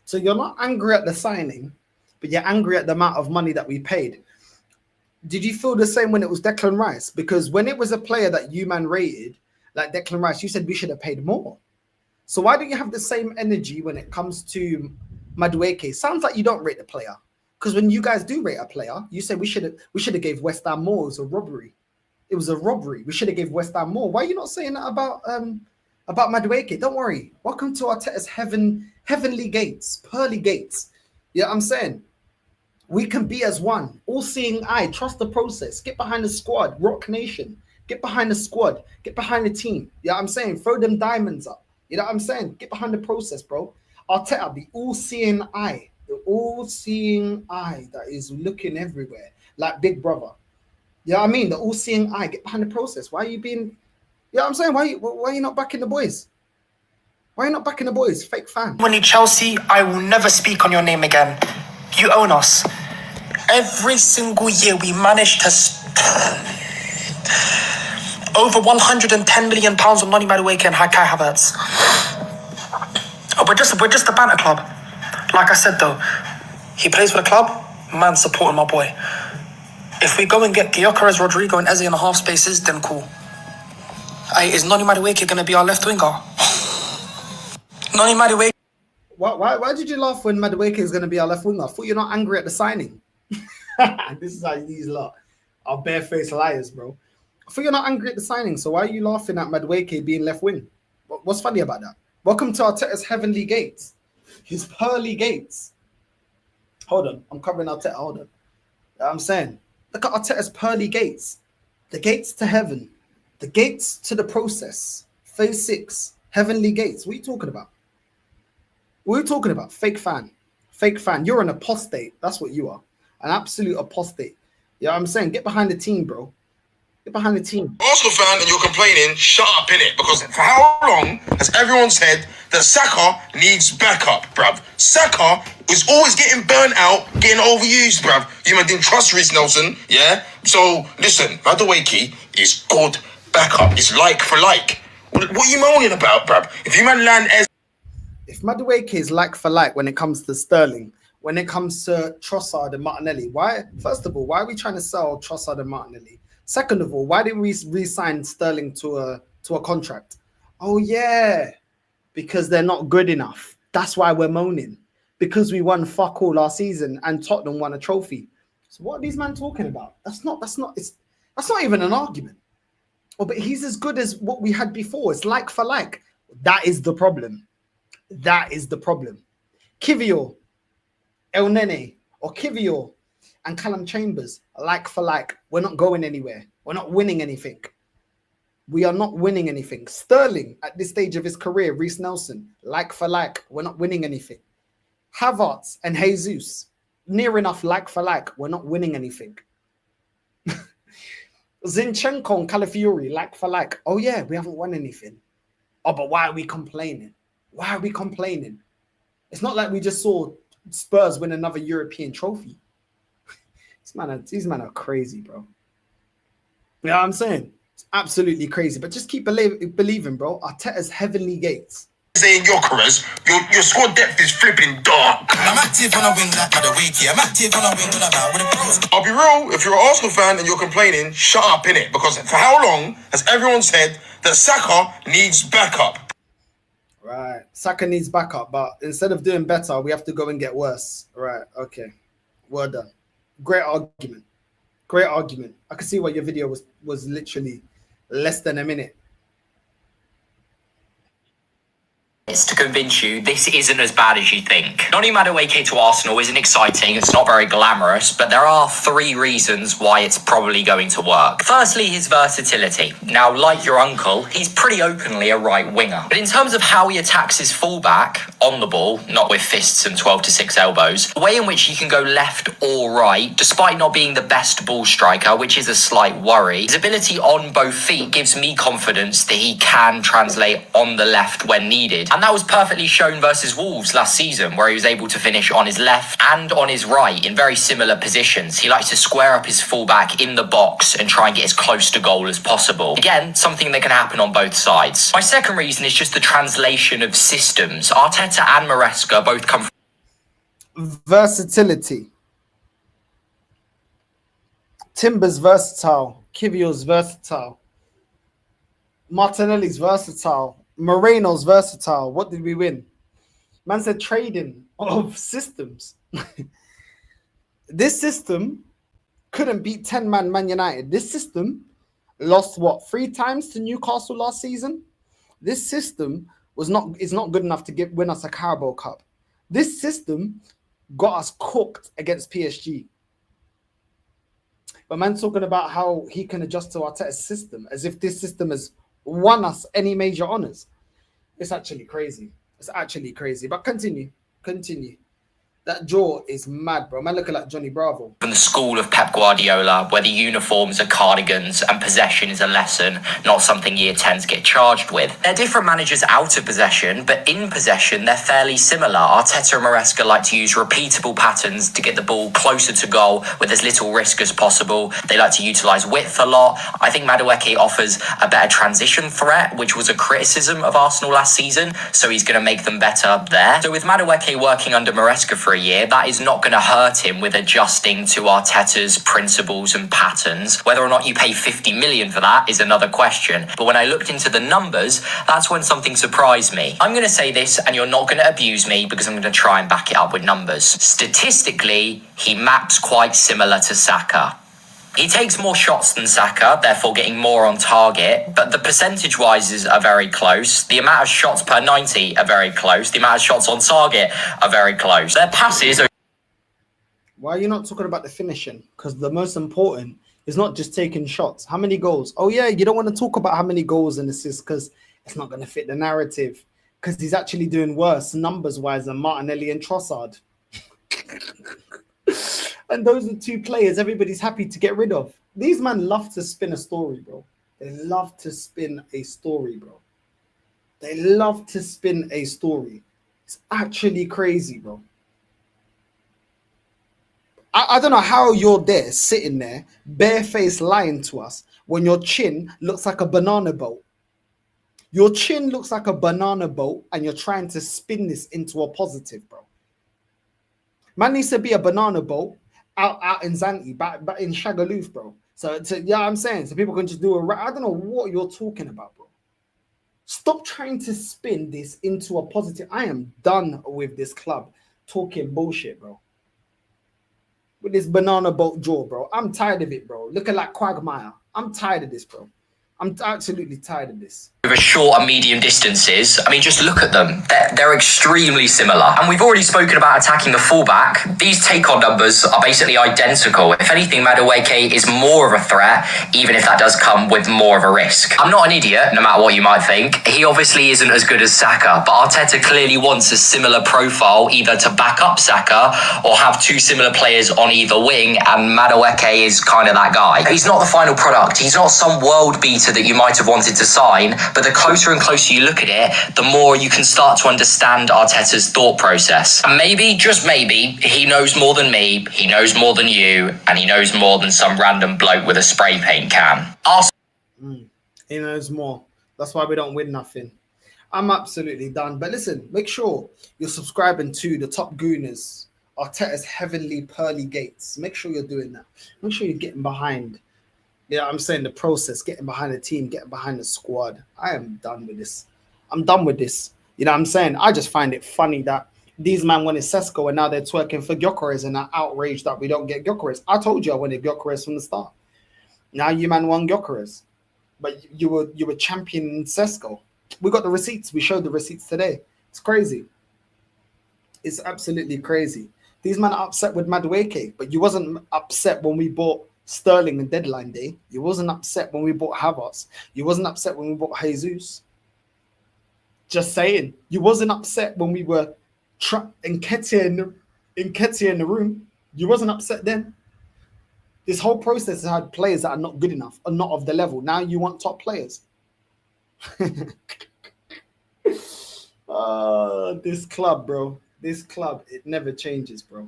So you're not angry at the signing, but you're angry at the amount of money that we paid. Did you feel the same when it was Declan Rice? Because when it was a player that you man rated, like Declan Rice, you said we should have paid more. So why don't you have the same energy when it comes to Madueke? Sounds like you don't rate the player. Because when you guys do rate a player, you say we should have gave West Ham more. It was a robbery. It was a robbery. We should have gave West Ham more. Why are you not saying that about Madueke? Don't worry. Welcome to Arteta'S heavenly gates, pearly gates. You know what I'm saying? We can be as one. All seeing eye. Trust the process. Get behind the squad. Rock Nation. Get behind the squad. Get behind the team. You know what I'm saying? Throw them diamonds up. You know what I'm saying? Get behind the process, bro. Arteta, the all-seeing eye. The all-seeing eye that is looking everywhere. Like Big Brother. You know what I mean? The all-seeing eye. Get behind the process. Why are you being... You know what I'm saying? Why are you not backing the boys? Why are you not backing the boys? Fake fan. When you Chelsea, I will never speak on your name again. You own us. Every single year we managed to over 110 million pounds on Noni Madueke and Kai Havertz. Oh, we're just a banter club. Like I said though, he plays for the club, man supporting my boy. If we go and get Gyökeres, Rodrigo and Eze in the half spaces, then cool. Is Noni Madueke going to be our left winger? Noni Madueke. Why did you laugh when Madueke is going to be our left winger? I thought you're not angry at the signing. This is how these lot are barefaced liars, bro. I thought you're not angry at the signing, so why are you laughing at Madueke being left wing? What's funny about that? Welcome to Arteta's heavenly gates, his pearly gates. Hold on, I'm covering Arteta. Hold on. You know what I'm saying, look at Arteta's pearly gates, the gates to heaven, the gates to the process. Phase 6, heavenly gates. What are you talking about? What are you talking about? Fake fan. Fake fan. You're an apostate. That's what you are. An absolute apostate. You know what I'm saying? Get behind the team, bro. Get behind the team. Arsenal fan and you're complaining, shut up, innit? Because for how long has everyone said that Saka needs backup, bruv? Saka is always getting burnt out, getting overused, bruv. You man didn't trust Reece Nelson, yeah? So, listen, Madueke is good backup. It's like for like. What are you moaning about, bruv? If you man land as... If Madueke is like for like when it comes to Sterling, when it comes to Trossard and Martinelli, why? First of all, why are we trying to sell Trossard and Martinelli? Second of all, why didn't we re-sign Sterling to a contract? Oh yeah, because they're not good enough. That's why we're moaning. Because we won fuck all last season and Tottenham won a trophy. So what are these men talking about? That's not even an argument. Oh, but he's as good as what we had before. It's like for like. That is the problem. That is the problem. Kivior, El Nene, or Kivior and Callum Chambers, like for like. We're not going anywhere. We're not winning anything. We are not winning anything. Sterling, at this stage of his career, Reece Nelson, like for like. We're not winning anything. Havertz and Jesus, near enough like for like. We're not winning anything. Zinchenko and Calafiori, like for like. Oh yeah, we haven't won anything. Oh, but why are we complaining? Why are we complaining? It's not like we just saw Spurs win another European trophy. These men are crazy, bro. You know what I'm saying? It's absolutely crazy. But just keep believing, bro. Arteta's heavenly gates. Saying Gyökeres, your squad depth is flipping dark. I'm active when I win that Madueke. I'm active when I win that with the pros. I'll be real, if you're an Arsenal fan and you're complaining, shut up, innit? Because for how long has everyone said that Saka needs backup? Right. Saka needs backup, but instead of doing better, we have to go and get worse. Right. Okay. Well done. Great argument. Great argument. I can see why your video was literally less than a minute. To convince you this isn't as bad as you think. Noni Madueke to Arsenal isn't exciting, it's not very glamorous, but there are 3 reasons why it's probably going to work. Firstly, his versatility. Now, like your uncle, he's pretty openly a right winger. But in terms of how he attacks his fullback, on the ball, not with fists and 12 to 6 elbows, the way in which he can go left or right, despite not being the best ball striker, which is a slight worry, his ability on both feet gives me confidence that he can translate on the left when needed. And that was perfectly shown versus Wolves last season, where he was able to finish on his left and on his right in very similar positions. He likes to square up his fullback in the box and try and get as close to goal as possible. Again, something that can happen on both sides. My second reason is just the translation of systems. Arteta and Maresca both come from versatility. Timber's versatile. Kivior's versatile. Martinelli's versatile. Moreno's versatile. What did we win? Man said trading of systems. This system couldn't beat 10-man Man United. This system lost what, 3 times to Newcastle last season? This system is not good enough to win us a Carabao Cup. This system got us cooked against PSG. But man's talking about how he can adjust to Arteta's system as if this system has won us any major honours. It's actually crazy. It's actually crazy. But continue. That jaw is mad, bro. Man, looking like Johnny Bravo. From the school of Pep Guardiola, where the uniforms are cardigans and possession is a lesson, not something year 10s get charged with. They're different managers out of possession, but in possession, they're fairly similar. Arteta and Maresca like to use repeatable patterns to get the ball closer to goal with as little risk as possible. They like to utilise width a lot. I think Madueke offers a better transition threat, which was a criticism of Arsenal last season, so he's going to make them better there. So with Madueke working under Maresca for a year, that is not going to hurt him with adjusting to Arteta's principles and patterns. Whether or not you pay 50 million for that is another question. But when I looked into the numbers, that's when something surprised me. I'm going to say this and you're not going to abuse me because I'm going to try and back it up with numbers. Statistically, he maps quite similar to Saka. He takes more shots than Saka, therefore getting more on target, but the percentage-wise are very close. The amount of shots per 90 are very close. The amount of shots on target are very close. Their passes are... Why are you not talking about the finishing? Because the most important is not just taking shots. How many goals? Oh, yeah, you don't want to talk about how many goals and assists because it's not going to fit the narrative. Because he's actually doing worse numbers-wise than Martinelli and Trossard. And those are two players everybody's happy to get rid of. These men love to spin a story, bro. They love to spin a story, bro. They love to spin a story. It's actually crazy, bro. I don't know how you're there, sitting there, barefaced lying to us when your chin looks like a banana boat. Your chin looks like a banana boat and you're trying to spin this into a positive, bro. Man needs to be a banana boat out in Zante, but in Shagaloof, bro. So yeah, I'm saying, so people can just do I don't know what you're talking about, bro. Stop trying to spin this into a positive. I am done with this club talking bullshit, bro. With this banana boat jaw, bro. I'm tired of it, bro. Looking like Quagmire. I'm tired of this, bro. I'm absolutely tired of this. Over short and medium distances, I mean, just look at them. They're extremely similar. And we've already spoken about attacking the fullback. These take-on numbers are basically identical. If anything, Madueke is more of a threat, even if that does come with more of a risk. I'm not an idiot, no matter what you might think. He obviously isn't as good as Saka, but Arteta clearly wants a similar profile, either to back up Saka or have two similar players on either wing, and Madueke is kind of that guy. He's not the final product. He's not some world beater that you might have wanted to sign, but the closer and closer you look at it, the more you can start to understand Arteta's thought process. And maybe, just maybe, he knows more than me, he knows more than you, and he knows more than some random bloke with a spray paint can. He knows more. That's why we don't win nothing. I'm absolutely done. But listen, make sure you're subscribing to the Top Gooners, Arteta's Heavenly Pearly Gates. Make sure you're doing that. Make sure you're getting behind. Yeah, I'm saying the process, getting behind the team, getting behind the squad. I am done with this. I'm done with this. You know what I'm saying? I just find it funny that these men wanted Sesko and now they're twerking for Gyökeres and are outraged that we don't get Gyökeres. I told you I wanted Gyökeres from the start. Now you man won Gyökeres. But you were championing Sesko. We got the receipts. We showed the receipts today. It's crazy. It's absolutely crazy. These men are upset with Madueke, but you wasn't upset when we bought Sterling on deadline day. You wasn't upset when we bought Havertz. You wasn't upset when we bought Jesus. Just saying. You wasn't upset when we were Nketiah in the room. You wasn't upset then. This whole process has had players that are not good enough, are not of the level. Now you want top players. This club, bro. This club, it never changes, bro.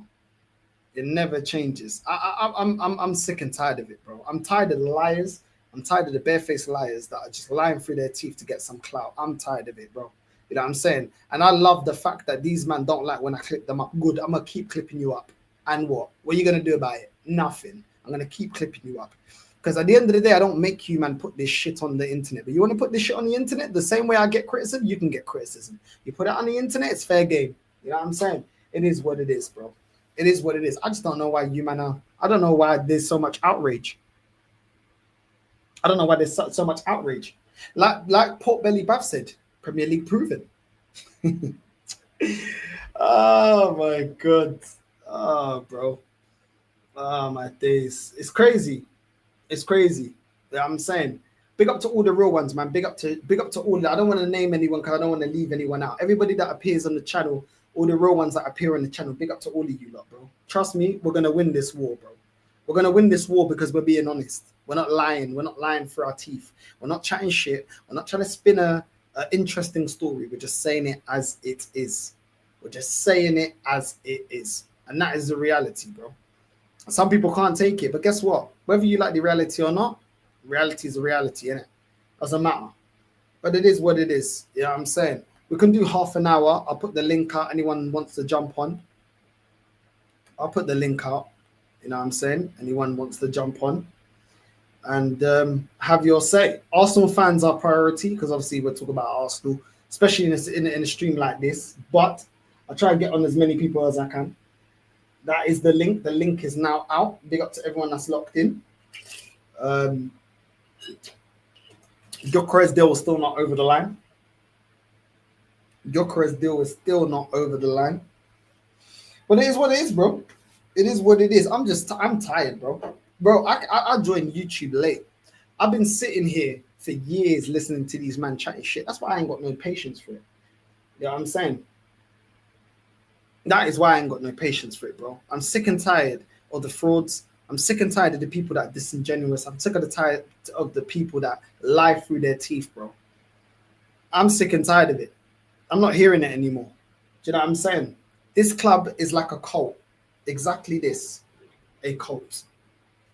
It never changes. I'm sick and tired of it, bro. I'm tired of the liars. I'm tired of the barefaced liars that are just lying through their teeth to get some clout. I'm tired of it, bro. You know what I'm saying? And I love the fact that these men don't like when I clip them up. Good, I'm going to keep clipping you up. And what? What are you going to do about it? Nothing. I'm going to keep clipping you up. Because at the end of the day, I don't make you, man, put this shit on the internet. But you want to put this shit on the internet? The same way I get criticism, you can get criticism. You put it on the internet, it's fair game. You know what I'm saying? It is what it is, bro. It is what it is. I just don't know why you, man, I don't know why there's so much outrage. I don't know why there's so much outrage. Like Port Belly Bath said, Premier League proven. Oh, my God. Oh, bro. Oh, my days. It's crazy. It's crazy. Yeah, I'm saying. Big up to all the real ones, man. Big up to all. I don't want to name anyone because I don't want to leave anyone out. Everybody that appears on the channel, all the real ones that appear on the channel, big up to all of you lot, bro. Trust me, we're gonna win this war, bro. We're gonna win this war because we're being honest. We're not lying. We're not lying through our teeth. We're not chatting shit. We're not trying to spin a interesting story. We're just saying it as it is. We're just saying it as it is, and that is the reality, bro. Some people can't take it, but guess what? Whether you like the reality or not, reality is a reality, innit? Doesn't matter. But it is what it is. You know what I'm saying? We can do half an hour. I'll put the link out. Anyone wants to jump on, I'll put the link out. You know what I'm saying? Anyone wants to jump on and have your say. Arsenal fans are priority because obviously we're talking about Arsenal, especially in a stream like this. But I try to get on as many people as I can. That is the link. The link is now out. Big up to everyone that's locked in. Gyökeres deal was still not over the line. Gyökeres deal is still not over the line. But it is what it is, bro. It is what it is. I'm tired, bro. Bro, I joined YouTube late. I've been sitting here for years listening to these man chatting shit. That's why I ain't got no patience for it. You know what I'm saying? That is why I ain't got no patience for it, bro. I'm sick and tired of the frauds. I'm sick and tired of the people that are disingenuous. I'm sick of tired of the people that lie through their teeth, bro. I'm sick and tired of it. I'm not hearing it anymore. Do you know what I'm saying? This club is like a cult. Exactly this. A cult.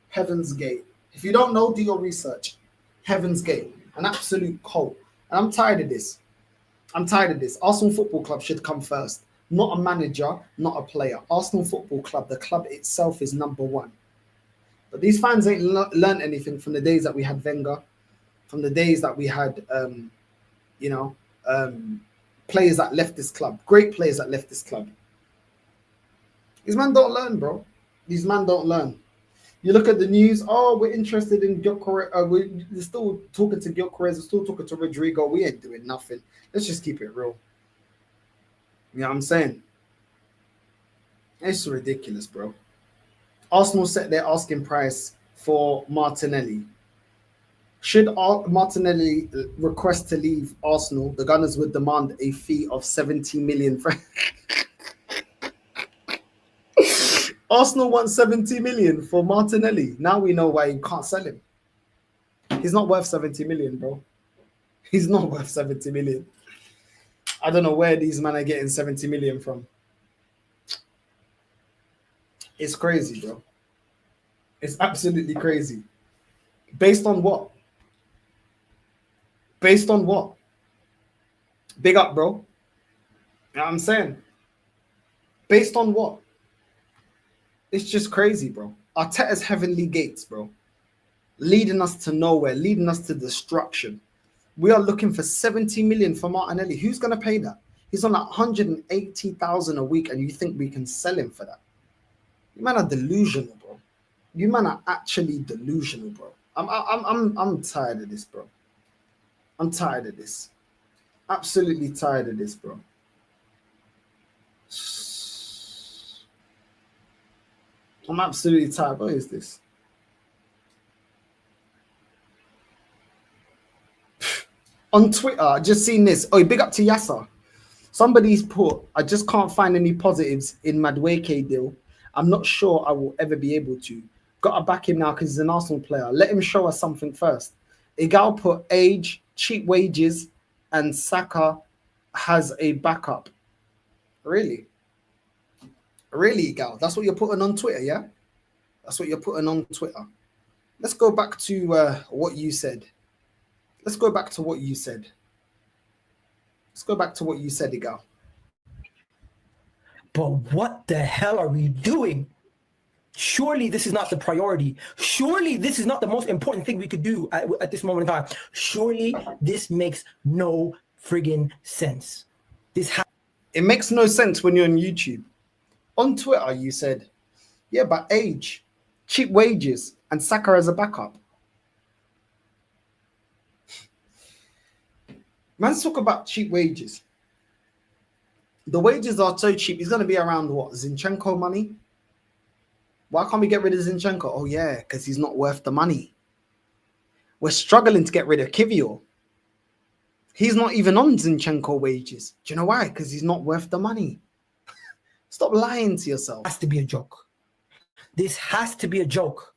Heaven's Gate. If you don't know, do your research. Heaven's Gate. An absolute cult. And I'm tired of this. I'm tired of this. Arsenal Football Club should come first. Not a manager, not a player. Arsenal Football Club, the club itself is number one. But these fans ain't learned anything from the days that we had Wenger, from the days that we had, players that left this club, great players that left this club. These men don't learn, bro. These men don't learn. You look at the news, oh, we're interested in Gyökeres. We're still talking to Gyökeres, we're still talking to Rodrigo. We ain't doing nothing. Let's just keep it real. You know what I'm saying? It's ridiculous, bro. Arsenal set their asking price for Martinelli. Should Martinelli request to leave Arsenal, the Gunners would demand a fee of 70 million. Arsenal wants 70 million for Martinelli. Now we know why you can't sell him. He's not worth 70 million, bro. He's not worth 70 million. I don't know where these men are getting 70 million from. It's crazy, bro. It's absolutely crazy. Based on what? Based on what? Big up, bro. You know what I'm saying? Based on what? It's just crazy, bro. Arteta'S heavenly gates, bro. Leading us to nowhere, leading us to destruction. We are looking for 70 million for Martinelli. Who's going to pay that? He's on like 180,000 a week, and you think we can sell him for that? You man are delusional, bro. You man are actually delusional, bro. I'm tired of this, bro. I'm tired of this. Absolutely tired of this, bro. I'm absolutely tired. What is this? On Twitter, I just seen this. Oh, big up to Yasser. Somebody's put, I just can't find any positives in Madueke deal. I'm not sure I will ever be able to. Got to back him now because he's an Arsenal player. Let him show us something first. Igal put age, cheap wages, and Saka has a backup. Really? Really, Igal? That's what you're putting on Twitter, yeah? That's what you're putting on Twitter. Let's go back to what you said. Let's go back to what you said. Let's go back to what you said, Igal. But what the hell are we doing? Surely this is not the priority. Surely this is not the most important thing we could do at this moment in time. Surely this makes no friggin' sense. It makes no sense when you're on YouTube. On Twitter, you said, yeah, but age, cheap wages, and Saka as a backup. Man's talk about cheap wages. The wages are so cheap. He's going to be around what? Zinchenko money? Why can't we get rid of Zinchenko? Oh yeah, because he's not worth the money. We're struggling to get rid of Kivior. He's not even on Zinchenko wages. Do you know why? Because he's not worth the money. Stop lying to yourself. Has to be a joke. This has to be a joke.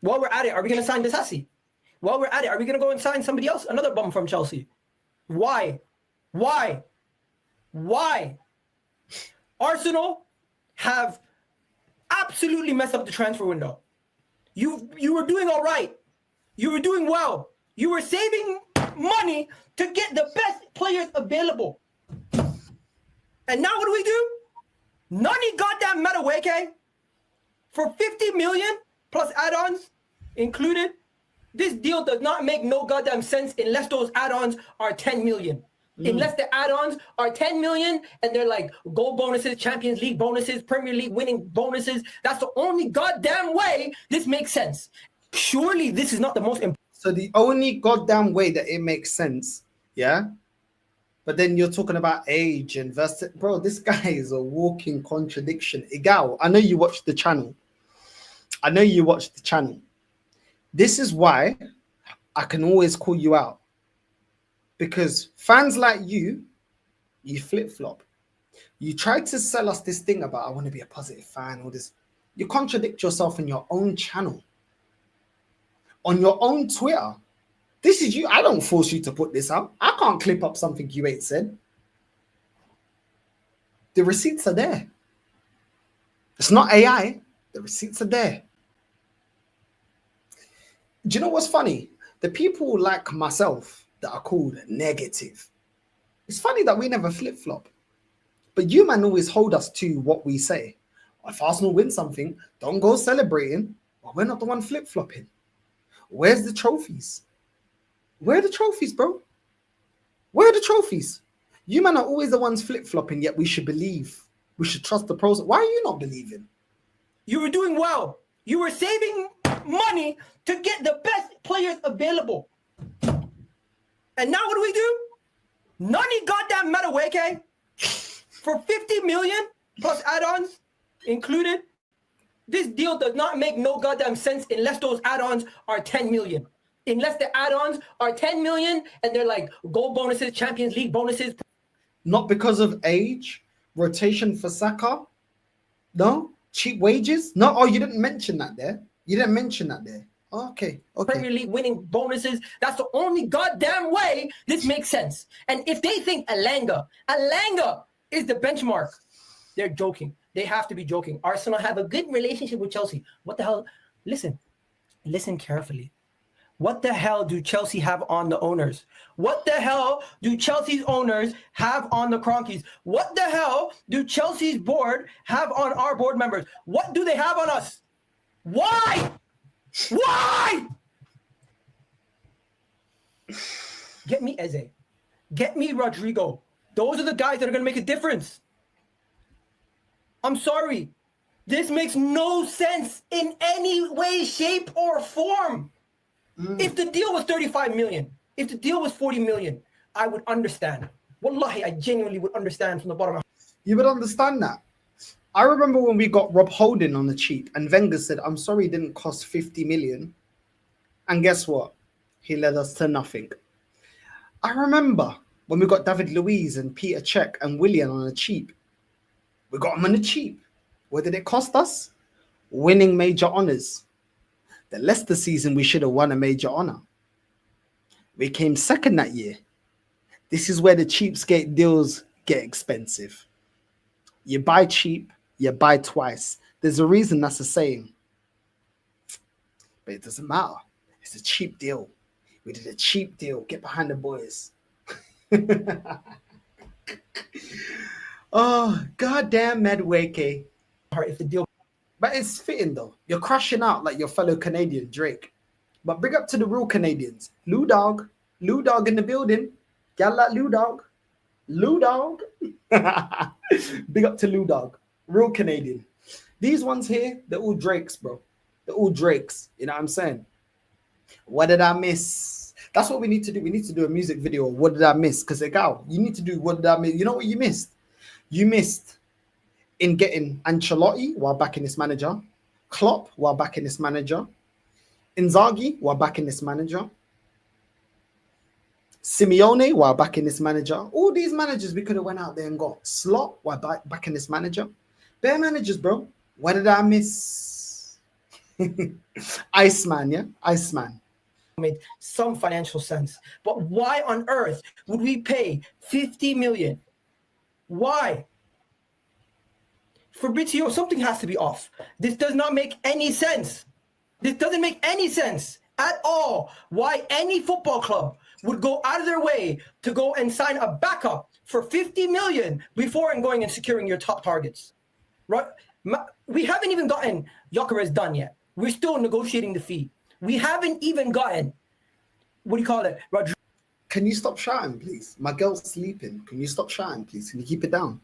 While we're at it, are we going to sign Disasi? While we're at it, are we going to go and sign somebody else? Another bum from Chelsea. Why? Why? Why? Arsenal have absolutely messed up the transfer window. You were doing all right. You were doing well. You were saving money to get the best players available. And now what do? Nani goddamn Madueke for 50 million plus add-ons included. This deal does not make no goddamn sense unless those add-ons are 10 million. Unless the add-ons are 10 million and they're like goal bonuses, Champions League bonuses, Premier League winning bonuses. That's the only goddamn way this makes sense. Surely this is not the most important. So the only goddamn way that it makes sense, yeah? But then you're talking about age and versus, bro, this guy is a walking contradiction. Igal, I know you watch the channel. This is why I can always call you out. Because fans like you flip-flop. You try to sell us this thing about, I want to be a positive fan, all this. You contradict yourself in your own channel. On your own Twitter. This is you. I don't force you to put this out. I can't clip up something you ain't said. The receipts are there. It's not AI. The receipts are there. Do you know what's funny? The people like myself that are called negative. It's funny that we never flip-flop. But you man always hold us to what we say. If Arsenal win something, don't go celebrating. Well, we're not the one flip-flopping. Where's the trophies? Where are the trophies, bro? Where are the trophies? You man are always the ones flip-flopping, yet we should believe. We should trust the process. Why are you not believing? You were doing well. You were saving money to get the best players available. And now what do? Nani goddamn Madueke for 50 million plus add-ons included. This deal does not make no goddamn sense unless those add-ons are 10 million. Unless the add-ons are 10 million and they're like goal bonuses, Champions League bonuses. Not because of age, rotation for Saka. No, cheap wages. No, oh, you didn't mention that there. Okay. Premier League winning bonuses. That's the only goddamn way this makes sense. And if they think Alanga is the benchmark, they're joking. They have to be joking. Arsenal have a good relationship with Chelsea. What the hell? Listen carefully. What the hell do Chelsea have on the owners? What the hell do Chelsea's owners have on the Cronkies? What the hell do Chelsea's board have on our board members? What do they have on us? Why? Get me Eze. Get me Rodrigo. Those are the guys that are going to make a difference. I'm sorry. This makes no sense in any way, shape, or form. If the deal was 35 million, if the deal was 40 million, I would understand. Wallahi, I genuinely would understand from the bottom of my heart. You would understand that. I remember when we got Rob Holding on the cheap and Wenger said, I'm sorry it didn't cost 50 million. And guess what? He led us to nothing. I remember when we got David Luiz and Peter Cech and Willian on the cheap. We got them on the cheap. What did it cost us? Winning major honours. The Leicester season, we should have won a major honour. We came second that year. This is where the cheapskate deals get expensive. You buy cheap, you buy twice. There's a reason that's the same. But it doesn't matter. It's a cheap deal. We did a cheap deal. Get behind the boys. Oh, goddamn Madueke. If the deal. But it's fitting though. You're crashing out like your fellow Canadian Drake. But big up to the real Canadians. Lou Dog in the building. Gal like Lou Dog. Big up to Lou Dog. Real Canadian. These ones here, they're all Drakes, bro. They're all Drakes. You know what I'm saying? What did I miss? That's what we need to do. We need to do a music video of what did I miss? Because you need to do what did I miss? You know what you missed? You missed in getting Ancelotti while backing this manager, Klopp while backing this manager, Inzaghi while backing this manager, Simeone while backing this manager. All these managers we could have went out there and got. Slot while backing this manager. Bare managers, bro. What did I miss? Iceman, yeah? Iceman. Made some financial sense. But why on earth would we pay 50 million? Why? Fabrizio, something has to be off. This does not make any sense. This doesn't make any sense at all. Why any football club would go out of their way to go and sign a backup for 50 million before and going and securing your top targets. Right? We haven't even gotten Gyökeres done yet. We're still negotiating the fee. We haven't even gotten, what do you call it? Can you stop shouting, please? My girl's sleeping. Can you stop shouting, please? Can you keep it down?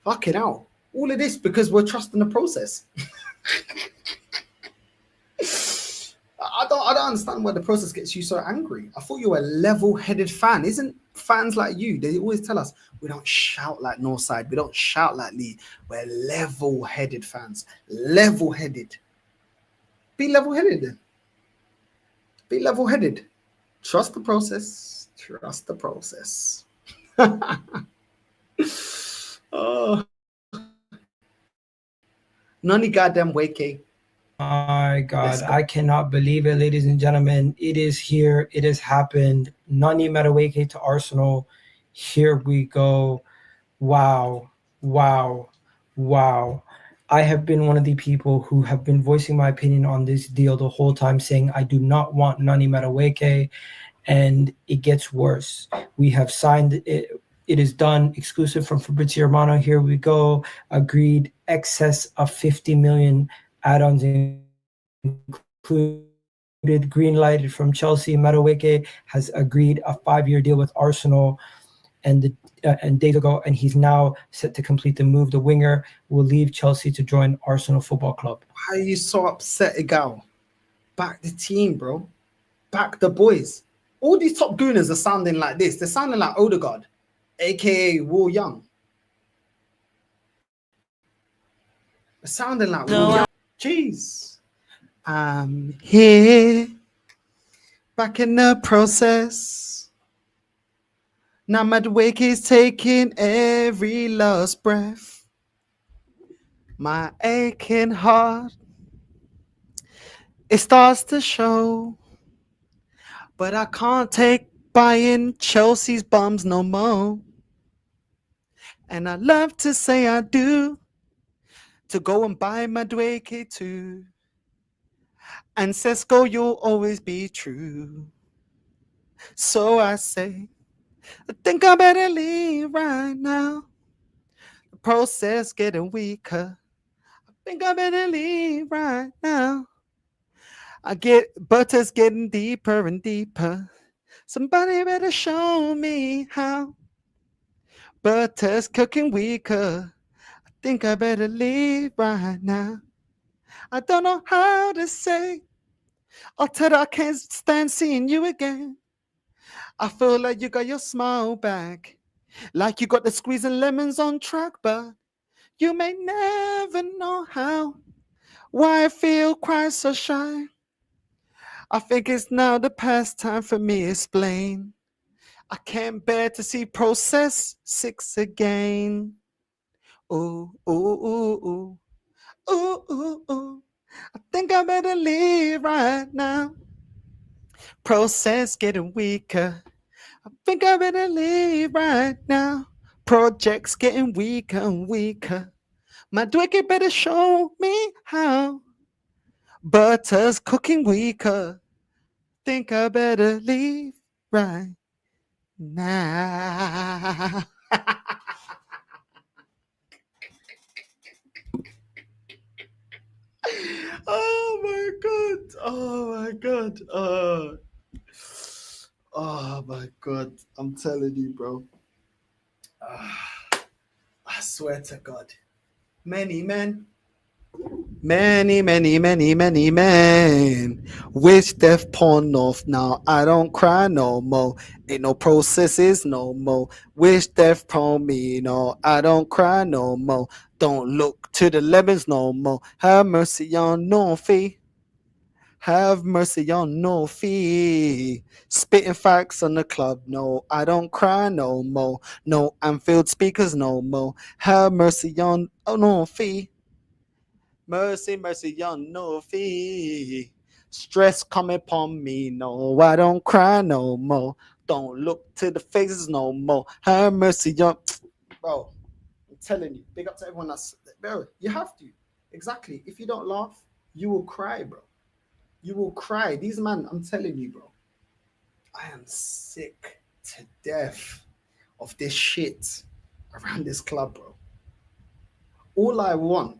Fucking hell. All of this because we're trusting the process. I don't understand why the process gets you so angry. I thought you were a level-headed fan. Isn't fans like you? They always tell us we don't shout like Northside. We don't shout like Lee. We're level-headed fans. Level-headed. Be level-headed then. Be level-headed. Trust the process. Trust the process. Oh. None goddamn Wake. My God, I cannot believe it, ladies and gentlemen. It is here. It has happened. Nani Madueke to Arsenal. Here we go. Wow. Wow. Wow. I have been one of the people who have been voicing my opinion on this deal the whole time, saying I do not want Nani Madueke, and it gets worse. We have signed it. It is done. Exclusive from Fabrizio Romano. Here we go. Agreed. Excess of 50 million. Add-ons included, green lighted from Chelsea. Madueke has agreed a 5-year deal with Arsenal, and days ago, and he's now set to complete the move. The winger will leave Chelsea to join Arsenal Football Club. Why are you so upset, Igal? Back the team, bro. Back the boys. All these top gooners are sounding like this. They're sounding like Odegaard, aka Will Young. They're sounding like Will Young. Jeez. I'm here, back in the process. Now Madueke is taking every last breath. My aching heart, it starts to show. But I can't take buying Chelsea's bums no more. And I love to say I do, to go and buy Madueke too. And Sesko, you'll always be true. So I say, I think I better leave right now. The process getting weaker. I think I better leave right now. Butter's getting deeper and deeper. Somebody better show me how. Butter's cooking weaker. I think I better leave right now. I don't know how to say. Arteta, I can't stand seeing you again. I feel like you got your smile back, like you got the squeezing lemons on track, but you may never know how. Why I feel quite so shy. I think it's now the past time for me to explain. I can't bear to see process 6 again. Ooh, ooh, ooh, ooh. Ooh, ooh, ooh. I think I better leave right now. Process getting weaker. I think I better leave right now. Projects getting weaker and weaker. Madueke better show me how. Butter's cooking weaker. Think I better leave right now. Oh my god. Oh my god. Oh my god. I'm telling you, bro. I swear to God. Many men Many men wish death porn off. Now I don't cry no more. Ain't no processes no more. Wish death porn me. No, I don't cry no more. Don't look to the lemons no more. Have mercy on no fee. Have mercy on no fee. Spitting facts on the club. No, I don't cry no more. No Anfield speakers no more. Have mercy on no fee. Mercy, mercy on no fee. Stress coming upon me. No, I don't cry no more. Don't look to the faces no more. Have mercy on. Bro, I'm telling you. Big up to everyone that's. Bro, you have to. Exactly. If you don't laugh, you will cry, bro. You will cry. These man, I'm telling you, bro. I am sick to death of this shit around this club, bro. All I want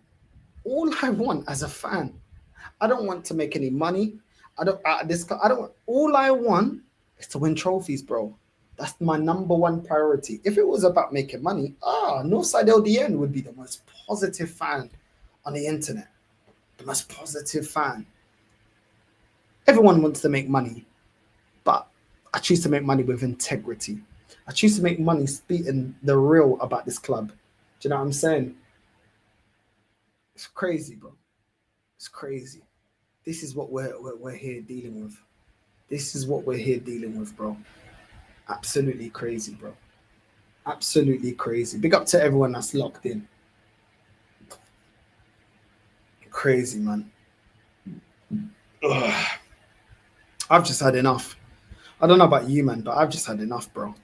as a fan, I don't want to make any money. I don't. All I want is to win trophies, bro. That's my number one priority. If it was about making money, Northside LDN would be the most positive fan on the internet. The most positive fan. Everyone wants to make money, but I choose to make money with integrity. I choose to make money speaking the real about this club. Do you know what I'm saying? It's crazy, bro. It's crazy. This is what we're here dealing with. This is what we're here dealing with, bro. Absolutely crazy, bro. Absolutely crazy. Big up to everyone that's locked in. Crazy, man. Ugh. I've just had enough. I don't know about you, man, but I've just had enough, bro.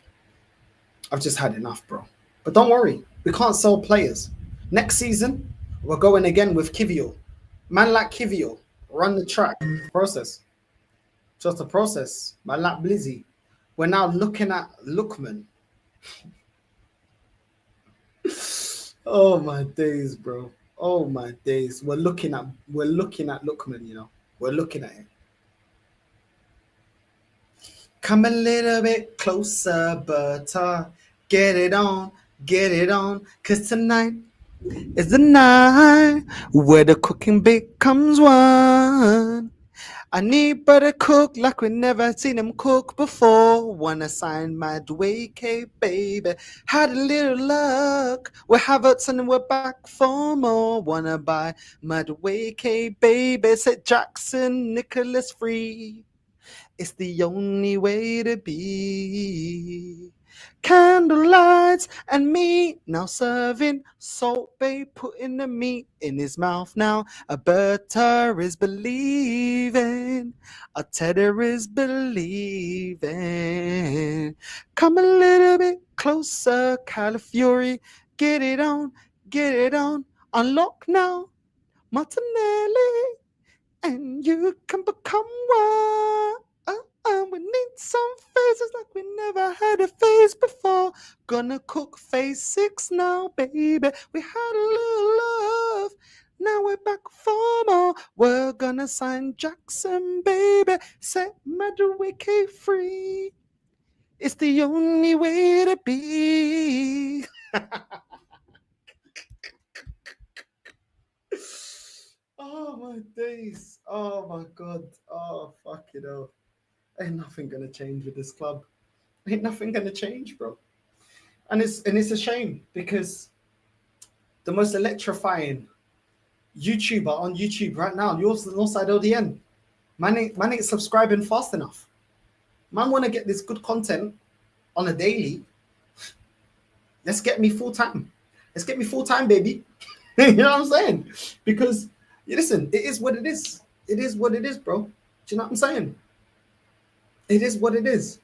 I've just had enough, bro. But don't worry, we can't sell players. Next season, we're going again with Kivio. Man like Kivio, run the track. Process. Just a process. Man like Blizzy. We're now looking at Lookman. Oh my days, bro. Oh my days. We're looking at Lookman, you know. We're looking at him. Come a little bit closer, butter. Get it on, cause tonight is the night where the cooking becomes one. I need butter cook like we never seen him cook before. Wanna sign Madueke, baby. Had a little luck. We're Havertz and we're back for more. Wanna buy Madueke, baby. Said Jackson, Nicholas Free. It's the only way to be. Candlelights and me now serving Salt Bay, putting the meat in his mouth now. Alberta is believing, Arteta is believing. Come a little bit closer, Calafury. Get it on, unlock now, Martinelli, and you can become one. We need some faces like we never had a face before. Gonna cook phase 6 now, baby. We had a little love. Now we're back for more. We're gonna sign Jackson, baby. Set Madueke free. It's the only way to be. Oh my days. Oh my God. Oh, fuck it up. Ain't nothing gonna change with this club. Ain't nothing gonna change, bro. And it's a shame because the most electrifying YouTuber on YouTube right now, Northside LDN, man ain't subscribing fast enough. Man wanna get this good content on a daily. Let's get me full time. Let's get me full time, baby. You know what I'm saying? Because listen, it is what it is. It is what it is, bro. Do you know what I'm saying? It is what it is.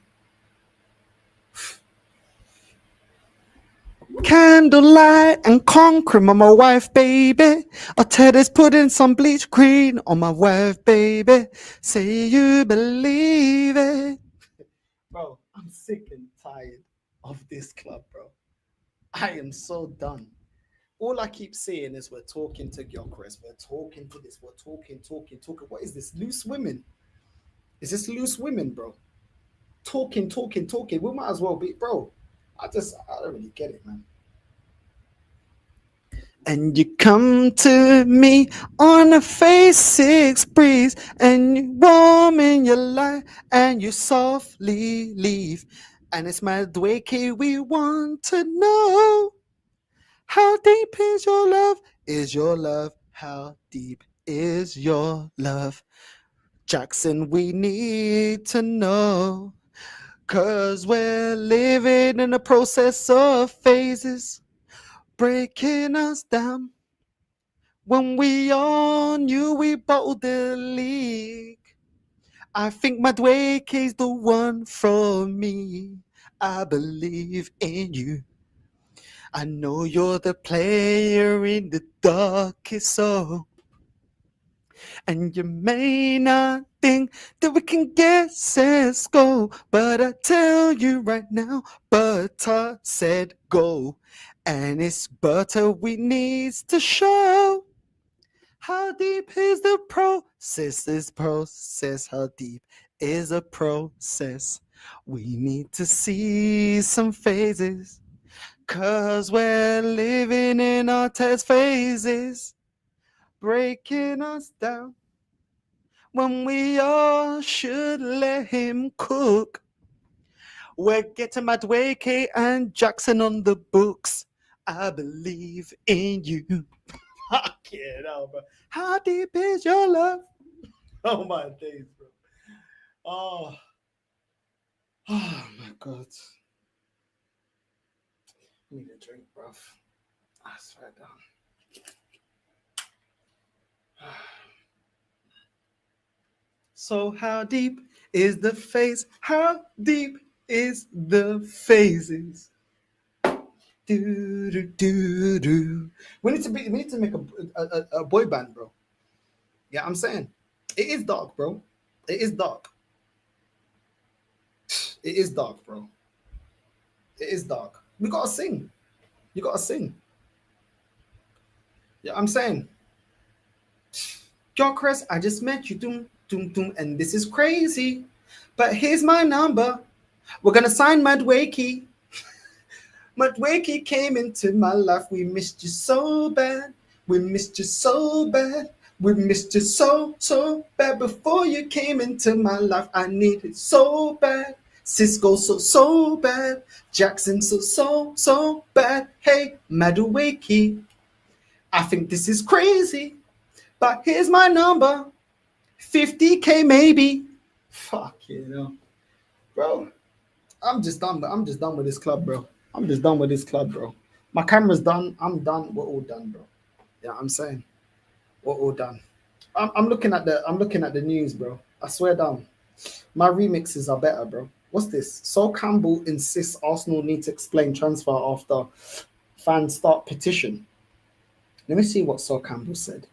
Candlelight and concrete on my wife, baby. Arteta'S putting some bleach green on my wife, baby. Say you believe it. Bro, I'm sick and tired of this club, bro. I am so done. All I keep saying is we're talking to Gyökeres, we're talking to this, we're talking. What is this? Loose women? Is this loose women, bro? Talking. We might as well be, bro. I don't really get it, man. And you come to me on a phase 6 breeze, and you warm in your light, and you softly leave. And it's Madueke, we want to know, how deep is your love? Is your love? How deep is your love? Jackson, we need to know, 'cause we're living in a process of phases, breaking us down. When we all knew we bottled the league, I think Madueke's the one for me. I believe in you. I know you're the player in the darkest soul. And you may not think that we can get set go, but I tell you right now, butter said go. And it's butter we needs to show. How deep is the process? This process, how deep is the process? We need to see some phases, 'cause we're living in our test phases, breaking us down when we all should let him cook. We're getting Madueke and Jackson on the books. I believe in you. Fuck yeah, no, bro. How deep is your love? Oh my days, bro. Oh my god. I need a drink, bro. I swear down. So how deep is the phase? How deep is the phases? Do do do do. We need to make a boy band, bro. Yeah, I'm saying it is dark, bro. It is dark. It is dark, bro. It is dark. We gotta sing. You gotta sing. Yeah, I'm saying. Yo, Chris, I just met you, doom, doom, doom, and this is crazy. But here's my number. We're gonna sign Madueke. Madueke came into my life. We missed you so bad. We missed you so bad. We missed you so bad. Before you came into my life, I needed so bad. Cisco so bad. Jackson so bad. Hey, Madueke, I think this is crazy, but here's my number. 50K maybe. Fuck you know, bro. I'm just done with this club, bro. I'm just done with this club, bro. My camera's done. I'm done. We're all done, bro. Yeah, I'm saying we're all done. I'm looking at the news, bro. I swear down. My remixes are better, bro. What's this? Sol Campbell insists Arsenal need to explain transfer after fans start petition. Let me see what Sol Campbell said.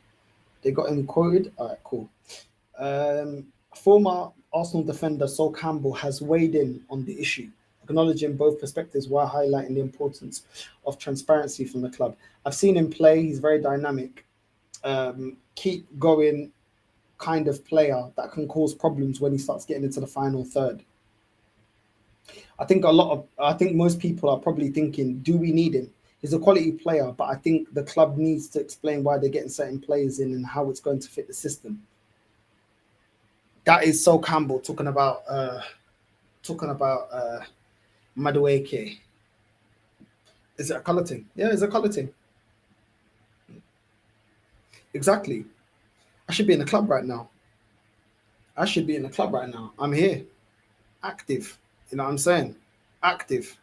They got him quoted. All right, cool. Former Arsenal defender Sol Campbell has weighed in on the issue, acknowledging both perspectives while highlighting the importance of transparency from the club. I've seen him play. He's very dynamic. Keep going kind of player that can cause problems when he starts getting into the final third. I think most people are probably thinking, do we need him? He's a quality player, but I think the club needs to explain why they're getting certain players in and how it's going to fit the system. That is Sol Campbell talking about Madueke. Is it a colour thing? Yeah, it's a colour thing. Exactly. I should be in the club right now. I'm here. Active. You know what I'm saying? Active.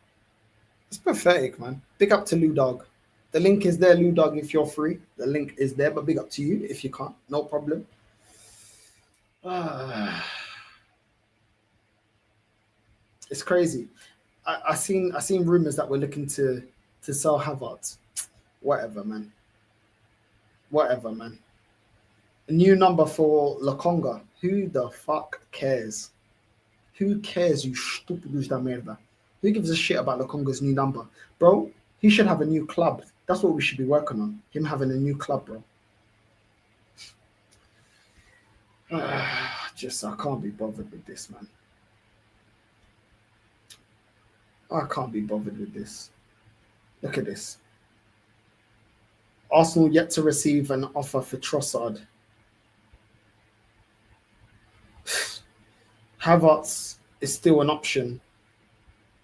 It's pathetic, man. Big up to Lou Dog. The link is there, Lou Dog, if you're free. The link is there, but big up to you if you can't. No problem. It's crazy. I seen rumors that we're looking to sell Havertz. Whatever, man. A new number for Lokonga. Who the fuck cares? Who cares, you stupid merda? Who gives a shit about Lokonga's new number? Bro, he should have a new club. That's what we should be working on. Him having a new club, bro. I can't be bothered with this, man. I can't be bothered with this. Look at this. Arsenal yet to receive an offer for Trossard. Havertz is still an option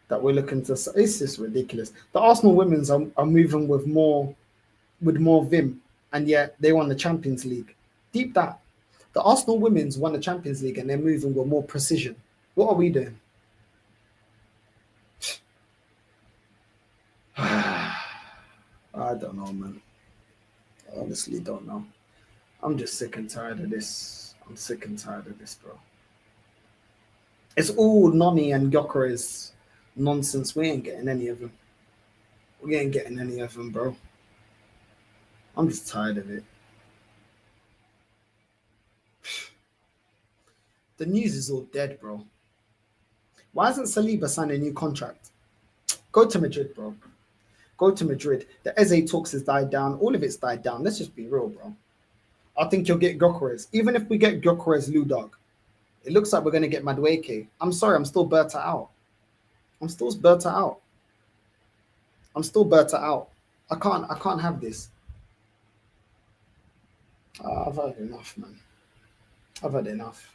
that we're looking to. It's just ridiculous. The Arsenal women's are moving with more vim, and yet they won the Champions League. Deep that. The Arsenal women's won the Champions League and they're moving with more precision. What are we doing? I don't know, man. I honestly don't know. I'm just sick and tired of this. I'm sick and tired of this, bro. It's all Noni and Gyökeres nonsense. We ain't getting any of them. We ain't getting any of them, bro. I'm just tired of it. The news is all dead, bro. Why hasn't Saliba signed a new contract? Go to Madrid, bro. Go to Madrid. The Eze talks has died down. All of it's died down. Let's just be real, bro. I think you'll get Gyökeres. Even if we get Gyökeres, Ludog, it looks like we're going to get Madueke. I'm sorry, I'm still Berta out. I'm still Berta out. I'm still Berta out. I can't have this. I've had enough, man. I've had enough.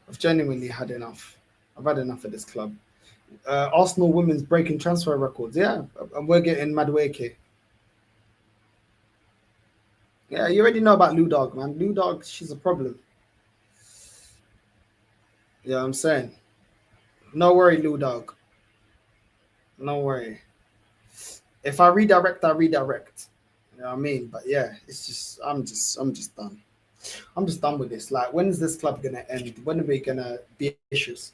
I've genuinely had enough. I've had enough of this club. Arsenal women's breaking transfer records. Yeah, and we're getting Madueke. Yeah, you already know about Ludog, man. Ludog, she's a problem. Yeah, I'm saying. No worry, Ludog. No worry. If I redirect, I redirect. You know what I mean? But yeah, it's just I'm just done. I'm just done with this. Like, when is this club gonna end? When are we gonna be issues?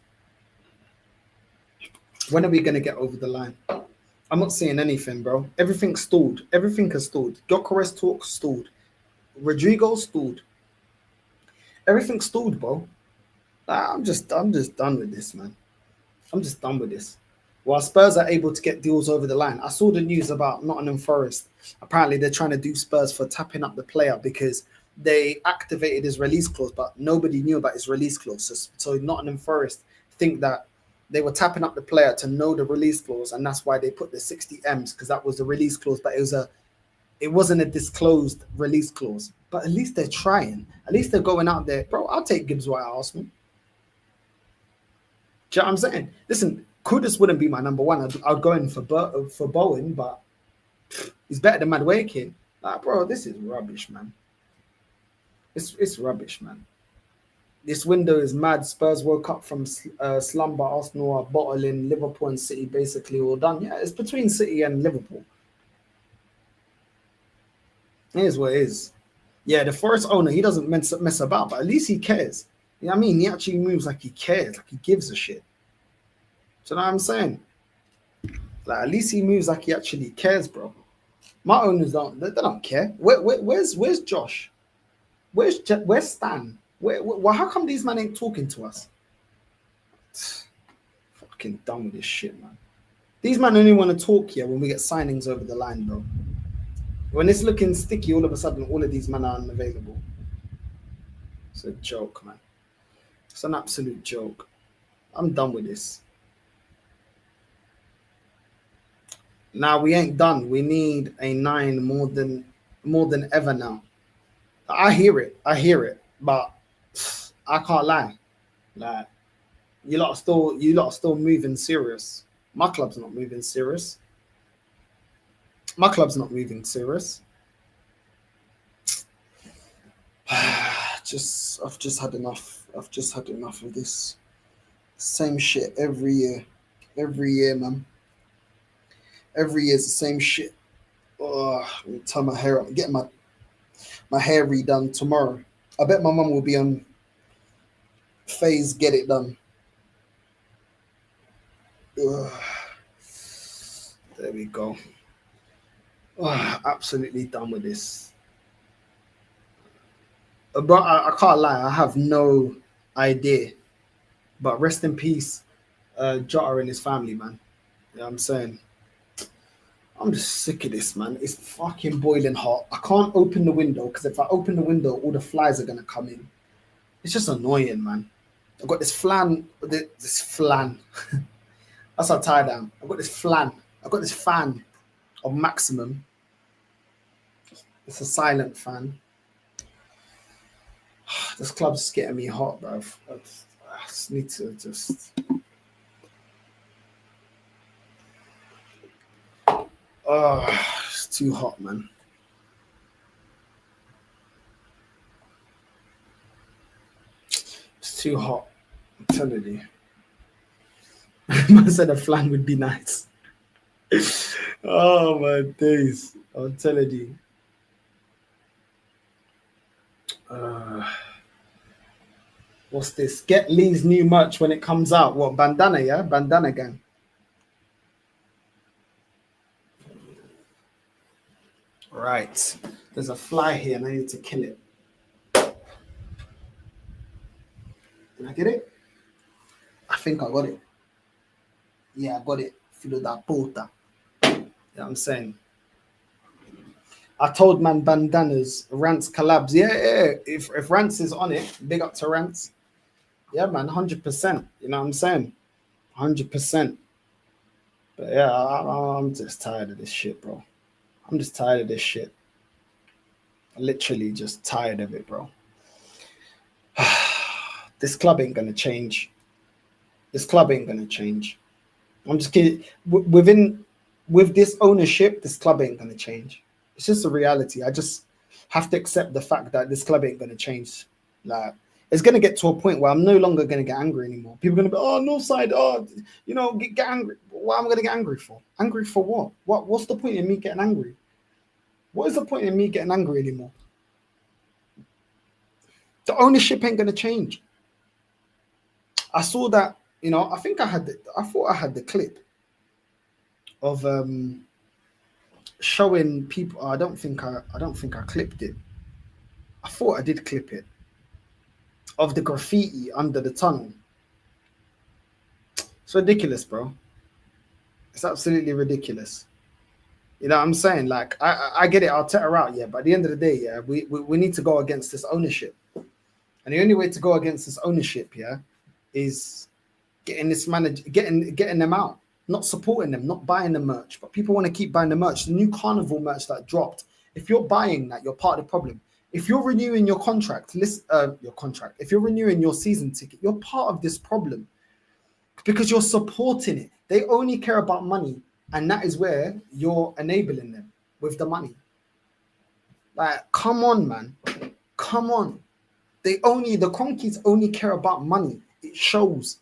When are we gonna get over the line? I'm not seeing anything, bro. Everything's stalled. Everything has stalled. Gyökeres talk stalled. Rodrigo stalled. Everything's stalled, bro. I'm just done with this, man. I'm just done with this. While Spurs are able to get deals over the line, I saw the news about Nottingham Forest. Apparently, they're trying to do Spurs for tapping up the player because they activated his release clause, but nobody knew about his release clause. So Nottingham Forest think that they were tapping up the player to know the release clause, and that's why they put the 60 M's, because that was the release clause, but it wasn't a disclosed release clause. But at least they're trying. At least they're going out there. Bro, I'll take Gibbs White at Arsenal. Do you know what I'm saying? Listen, Kudus wouldn't be my number one. I'd go in for Bowen, but he's better than Madueke. Like, bro, this is rubbish, man. It's rubbish, man. This window is mad. Spurs woke up from slumber. Arsenal are bottling. Liverpool and City basically all done. Yeah, it's between City and Liverpool. Here's what it is. Yeah, the Forest owner, he doesn't mess about, but at least he cares. You know what I mean? He actually moves like he cares, like he gives a shit. Do you know what I'm saying? Like, at least he moves like he actually cares, bro. My owners they don't care. Where's Josh? Where's Stan? How come these men ain't talking to us? Fucking done with this shit, man. These men only want to talk here when we get signings over the line, bro. When it's looking sticky, all of a sudden, all of these men are unavailable. It's a joke, man. It's an absolute joke. I'm done with this. Now, we ain't done. We need a 9 more than ever now. I hear it, but I can't lie. Like, you lot are still moving serious. My club's not moving serious. My club's not moving serious. I've just had enough. I've just had enough of this. Same shit every year. Every year, man. Every year is the same shit. Oh, I'm gonna tie my hair up. I'm getting my hair redone tomorrow. I bet my mum will be on phase get it done. Ugh. There we go. Oh, absolutely done with this. But I can't lie, I have no idea. But rest in peace, Jota and his family, man. You know what I'm saying? I'm just sick of this, man. It's fucking boiling hot. I can't open the window because if I open the window, all the flies are gonna come in. It's just annoying, man. I've got this flan. That's how tired I am. I've got this fan of Maximum. It's a silent fan. This club's getting me hot, bro. I just need to just. Oh, it's too hot, man. It's too hot. I'm telling you. Man said a flan would be nice. Oh my days. I'm telling you. What's this? Get Lee's new merch when it comes out. What, bandana, yeah? Bandana gang. Right. There's a fly here and I need to kill it. Did I get it? I think I got it. Yeah, I got it. Filo da puta. You know what I'm saying? I told man bandanas, Rants collabs. Yeah. If Rants is on it, big up to Rants. Yeah, man, 100%. You know what I'm saying? 100%. But yeah, I'm just tired of this shit, bro. I'm just tired of this shit. Literally just tired of it, bro. This club ain't gonna change. This club ain't gonna change. I'm just kidding. With this ownership, this club ain't gonna change. It's just a reality. I just have to accept the fact that this club ain't gonna change. Like, it's gonna get to a point where I'm no longer gonna get angry anymore. People are gonna be, oh, Northside, oh, you know, get angry. What am I gonna get angry for? Angry for what? What's the point in me getting angry? What is the point in me getting angry anymore? The ownership ain't gonna change. I saw that, you know, I thought I had the clip of showing people. I don't think I clipped it. I thought I did clip it of the graffiti under the tunnel. It's ridiculous, bro. It's absolutely ridiculous. You know what I'm saying? Like, I get it, Arteta out, yeah, but at the end of the day, yeah, we need to go against this ownership. And the only way to go against this ownership, yeah, is getting this manager, getting them out, not supporting them, not buying the merch. But people want to keep buying the merch. The new Carnival merch that dropped. If you're buying that, you're part of the problem. If you're renewing your contract, if you're renewing your season ticket, you're part of this problem because you're supporting it. They only care about money, and that is where you're enabling them with the money. Like, come on, man. Come on. The Cronkies only care about money. It shows.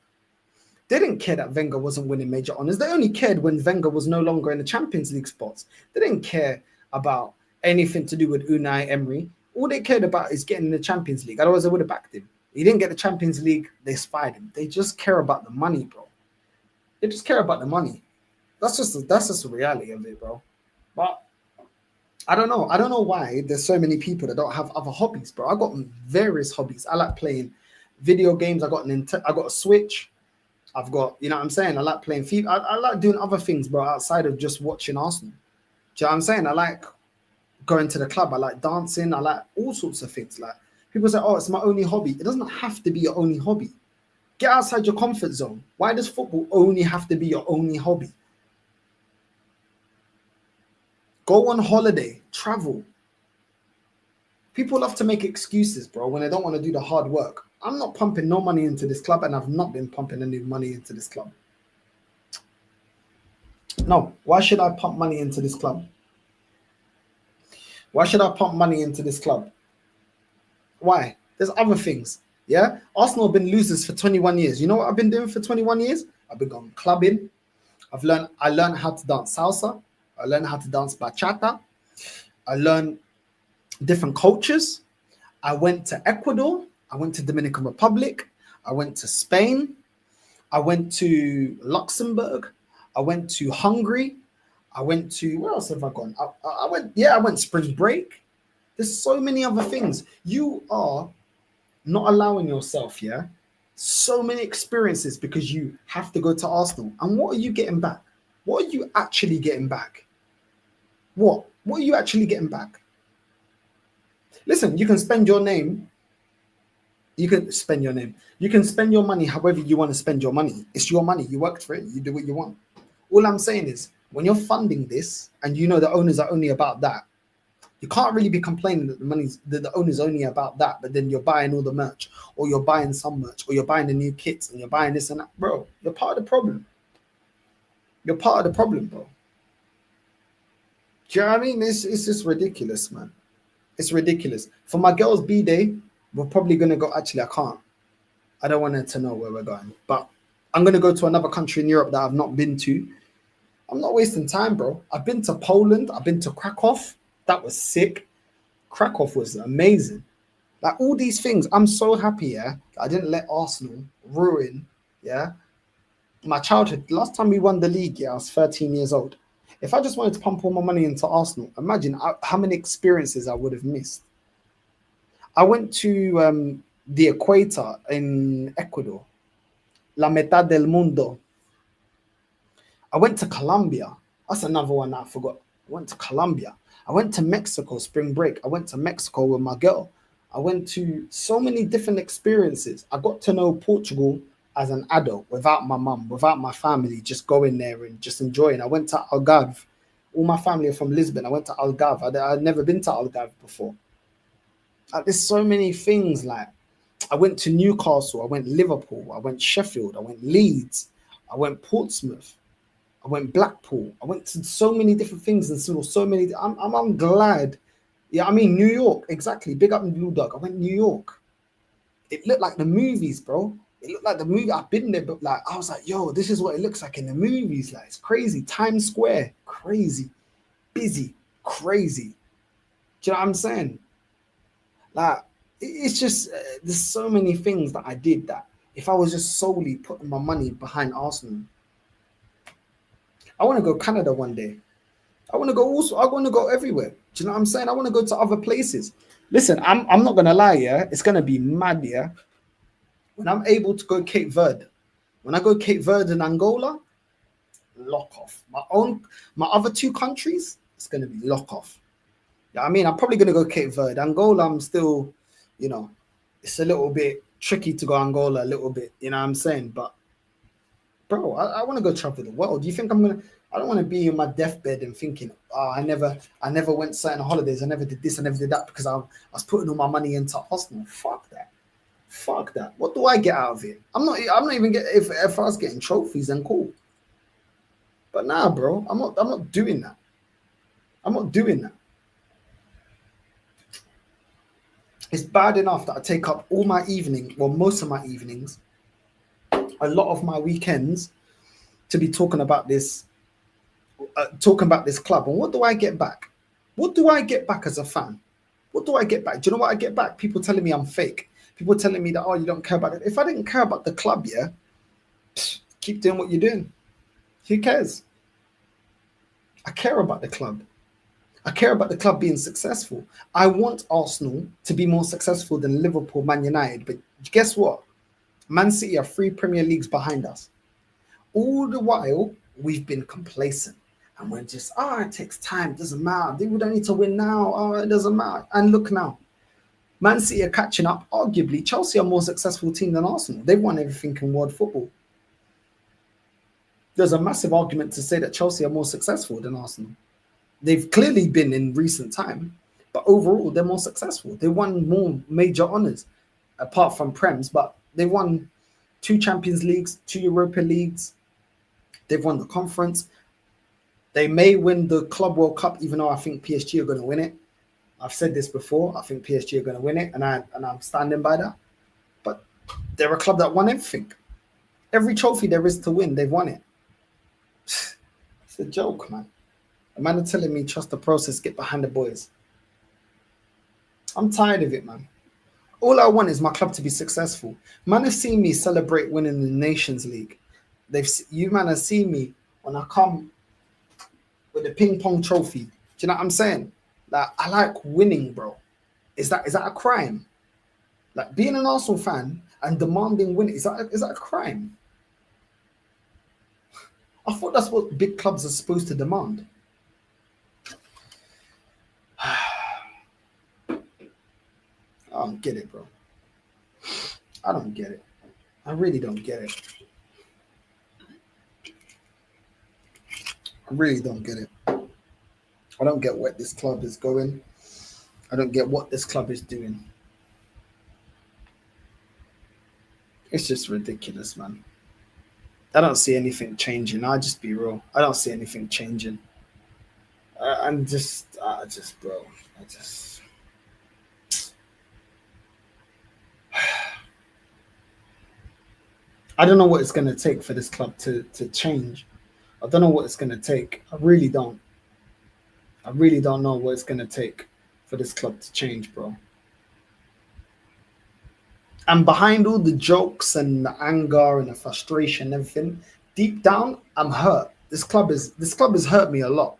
They didn't care that Wenger wasn't winning major honours. They only cared when Wenger was no longer in the Champions League spots. They didn't care about anything to do with Unai Emery. All they cared about is getting in the Champions League. Otherwise, they would have backed him. He didn't get the Champions League. They spied him. They just care about the money, bro. They just care about the money. That's just the reality of it, bro. But I don't know. I don't know why there's so many people that don't have other hobbies, bro. I got various hobbies. I like playing video games. I got a Switch. I've got, you know what I'm saying? I like playing FIFA. I like doing other things, bro, outside of just watching Arsenal. Do you know what I'm saying? I like going to the club. I like dancing. I like all sorts of things. Like, people say, oh, it's my only hobby. It doesn't have to be your only hobby. Get outside your comfort zone. Why does football only have to be your only hobby? Go on holiday, travel. People love to make excuses, bro, when they don't want to do the hard work. I'm not pumping no money into this club, and I've not been pumping any money into this club. No, why should I pump money into this club? Why should I pump money into this club? Why? There's other things, yeah? Arsenal have been losers for 21 years. You know what I've been doing for 21 years? I've been going clubbing. I learned how to dance salsa. I learned how to dance bachata. I learned different cultures. I went to Ecuador. I went to Dominican Republic. I went to Spain. I went to Luxembourg. I went to Hungary. I went to, where else have I gone? I went spring break. There's so many other things. You are not allowing yourself, yeah? So many experiences because you have to go to Arsenal. And what are you getting back? What are you actually getting back? What are you actually getting back? Listen, you can spend your name. You can spend your name. You can spend your money however you want to spend your money. It's your money. You worked for it. You do what you want. All I'm saying is, when you're funding this and you know the owners are only about that, You can't really be complaining that the owner's only about that, but then you're buying all the merch, or you're buying some merch, or you're buying the new kits, and you're buying this and that. Bro, you're part of the problem. You're part of the problem, bro. Do you know what I mean? It's just ridiculous, man. It's ridiculous. For my girl's B-day, we're probably going to go. Actually, I can't. I don't want her to know where we're going. But I'm going to go to another country in Europe that I've not been to. I'm not wasting time, bro. I've been to Poland. I've been to Krakow. That was sick. Krakow was amazing. Like all these things, I'm so happy, yeah. I didn't let Arsenal ruin, yeah, my childhood. Last time we won the league, yeah, I was 13 years old. If I just wanted to pump all my money into Arsenal, imagine how many experiences I would have missed. I went to the equator in Ecuador, La Mitad del Mundo. I went to Colombia. That's another one I forgot. I went to Colombia. I went to Mexico spring break. I went to Mexico with my girl. I went to so many different experiences. I got to know Portugal as an adult without my mum, without my family, just going there and just enjoying. I went to Algarve. All my family are from Lisbon. I went to Algarve. I'd never been to Algarve before. There's so many things. Like I went to Newcastle. I went Liverpool. I went Sheffield. I went Leeds. I went Portsmouth. I went Blackpool. I went to so many different things and saw so many. I'm glad. Yeah, I mean, New York, exactly. Big up in Blue Dog. I went New York. It looked like the movies, bro. It looked like the movie. I've been there, but like, I was like, yo, this is what it looks like in the movies. Like, it's crazy. Times Square, crazy. Busy, crazy. Do you know what I'm saying? Like, it's just, there's so many things that I did that if I was just solely putting my money behind Arsenal, I want to go Canada one day. I want to go everywhere. Do you know what I'm saying? I want to go to other places. Listen, I'm not gonna lie, yeah. It's gonna be mad, yeah. When I'm able to go Cape Verde, when I go Cape Verde and Angola, lock off. My other two countries, it's gonna be lock off. Yeah, I mean, I'm probably gonna go Cape Verde. Angola, I'm still, you know, it's a little bit tricky to go Angola a little bit, you know what I'm saying? But bro, I want to go travel the world. Do you think I don't want to be in my deathbed and thinking, oh, I never went certain holidays. I never did this. I never did that because I was putting all my money into Arsenal. Fuck that. Fuck that. What do I get out of it? I'm not even getting, if I was getting trophies, then cool. But nah, bro, I'm not doing that. I'm not doing that. It's bad enough that I take up all my evening, well, most of my evenings, a lot of my weekends to be talking about this club. And what do I get back? What do I get back as a fan? What do I get back? Do you know what I get back? People telling me I'm fake. People telling me that, oh, you don't care about it. If I didn't care about the club, yeah, keep doing what you're doing. Who cares? I care about the club. I care about the club being successful. I want Arsenal to be more successful than Liverpool, Man United. But guess what? Man City are 3 Premier Leagues behind us. All the while, we've been complacent. And we're just, it takes time. It doesn't matter. We don't need to win now. Oh, it doesn't matter. And look now. Man City are catching up. Arguably, Chelsea are a more successful team than Arsenal. They've won everything in world football. There's a massive argument to say that Chelsea are more successful than Arsenal. They've clearly been in recent time. But overall, they're more successful. They won more major honours, apart from Prems. But they won 2 Champions Leagues, 2 Europa Leagues. They've won the conference. They may win the Club World Cup, even though I think PSG are going to win it. I've said this before. I think PSG are going to win it, and I'm standing by that. But they're a club that won everything. Every trophy there is to win, they've won it. It's a joke, man. A man are telling me trust the process, get behind the boys. I'm tired of it, man. All I want is my club to be successful. Man have seen me celebrate winning the Nations League. You man have seen me when I come with the ping pong trophy. Do you know what I'm saying? Like, I like winning, bro. Is that a crime? Like, being an Arsenal fan and demanding winning, is that a crime? I thought that's what big clubs are supposed to demand. I don't get it, bro. I don't get it. I really don't get it. I really don't get it. I don't get where this club is going. I don't get what this club is doing. It's just ridiculous, man. I don't see anything changing. I'll just be real. I don't see anything changing. I'm just, bro. I don't know what it's going to take for this club to change. I don't know what it's going to take. I really don't. I really don't know what it's going to take for this club to change, bro. And behind all the jokes and the anger and the frustration and everything, deep down, I'm hurt. This club has hurt me a lot.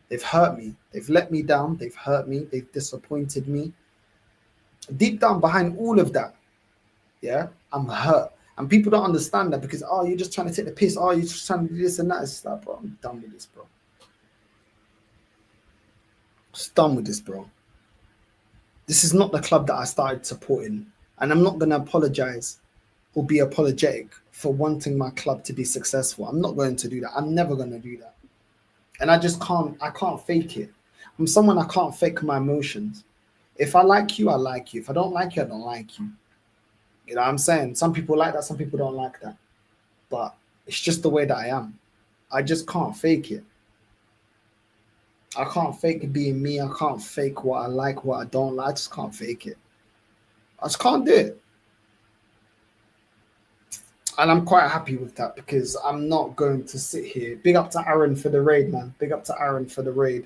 They've hurt me. They've let me down. They've hurt me. They've disappointed me. Deep down behind all of that, yeah, I'm hurt. And people don't understand that because, oh, you're just trying to take the piss. Oh, you're just trying to do this and that. It's like, bro, I'm done with this, bro. Just done with this, bro. This is not the club that I started supporting. And I'm not going to apologize or be apologetic for wanting my club to be successful. I'm not going to do that. I'm never going to do that. And I can't fake it. I'm someone, I can't fake my emotions. If I like you, I like you. If I don't like you, I don't like you. You know what I'm saying? Some people like that, some people don't like that. But it's just the way that I am. I just can't fake it. I can't fake being me. I can't fake what I like, what I don't like. I just can't fake it. I just can't do it. And I'm quite happy with that because I'm not going to sit here. Big up to Aaron for the raid, man. Big up to Aaron for the raid.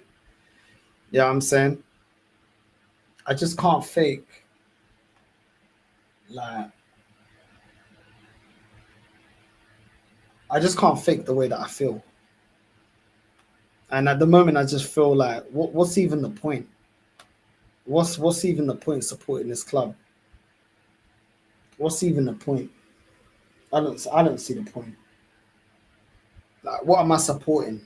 You know what I'm saying? I just can't fake. Like, I just can't fake the way that I feel. And at the moment, I just feel like, what's even the point? What's even the point supporting this club? What's even the point? I don't see the point. Like, what am I supporting?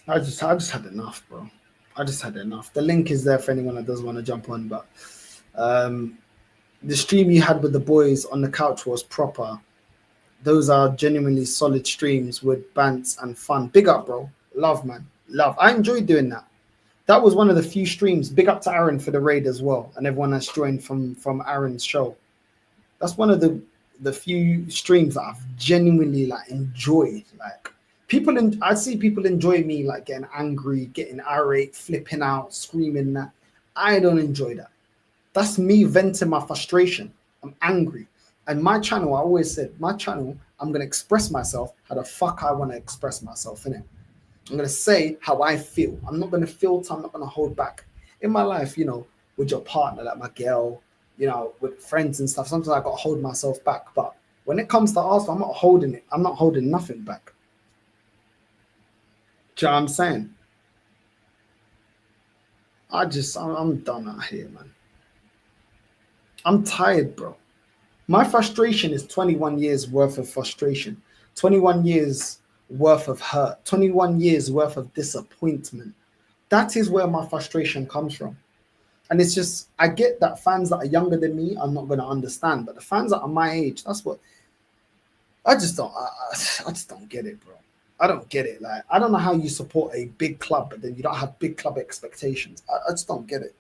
I just had enough, bro. I just had enough. The link is there for anyone that does want to jump on, but the stream you had with the boys on the couch was proper. Those are genuinely solid streams with bants and fun. Big up, bro. Love, man. Love. I enjoyed doing that. That was one of the few streams. Big up to Aaron for the raid as well, and everyone that's joined from Aaron's show. That's one of the few streams that I've genuinely like enjoyed. Like I see people enjoy me like getting angry, getting irate, flipping out, screaming. That I don't enjoy that. That's me venting my frustration. I'm angry. And my channel, I always said, my channel, I'm going to express myself how the fuck I want to express myself, innit? I'm going to say how I feel. I'm not going to filter. I'm not going to hold back. In my life, you know, with your partner, like my girl, you know, with friends and stuff, sometimes I got to hold myself back. But when it comes to Arsenal, I'm not holding it. I'm not holding nothing back. Do you know what I'm saying? I'm done out here, man. I'm tired, bro. My frustration is 21 years worth of frustration, 21 years worth of hurt, 21 years worth of disappointment. That is where my frustration comes from. And it's just, I get that fans that are younger than me are not going to understand, but the fans that are my age, that's what, I just don't get it, bro. I don't get it. Like, I don't know how you support a big club, but then you don't have big club expectations. I just don't get it.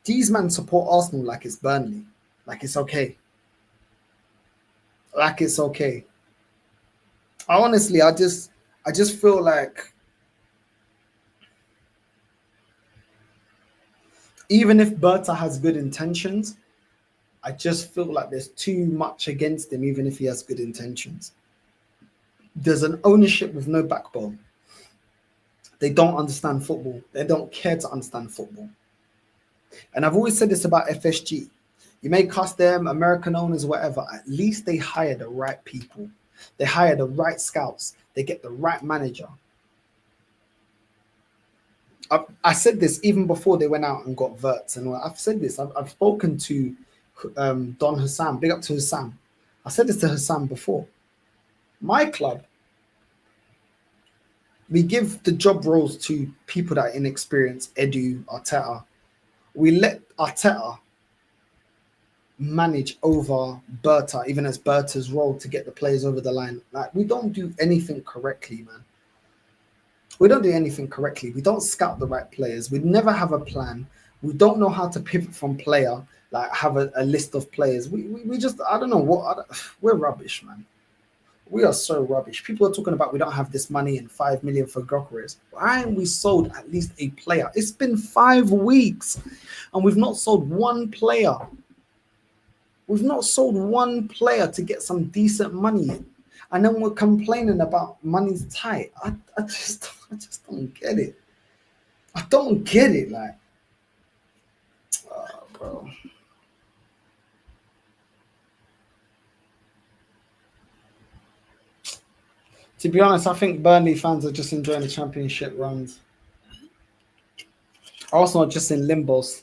These men support Arsenal like it's Burnley. Like it's okay. Like it's okay. Honestly, I just feel like even if Berta has good intentions, I just feel like there's too much against him, even if he has good intentions. There's an ownership with no backbone. They don't understand football. They don't care to understand football. And I've always said this about FSG. You may cuss them, American owners, whatever. At least they hire the right people. They hire the right scouts. They get the right manager. I said this even before they went out and got Verts. And I've said this. I've spoken to Don Hussam. Big up to Hussam. I said this to Hussam before. My club, we give the job roles to people that are inexperienced, Edu, Arteta. We let Arteta manage over Berta, even as Berta's role to get the players over the line. Like, we don't do anything correctly, man. We don't do anything correctly. We don't scout the right players. We never have a plan. We don't know how to pivot from player, like have a list of players. We just, I don't know what, we're rubbish, man. We are so rubbish. People are talking about we don't have this money and 5 million for Gyökeres. Why haven't we sold at least a player? It's been 5 weeks and we've not sold one player. We've not sold one player to get some decent money. And then we're complaining about money's tight. I just don't get it. I don't get it. Like, bro. To be honest, I think Burnley fans are just enjoying the championship runs. Arsenal are just in limbos,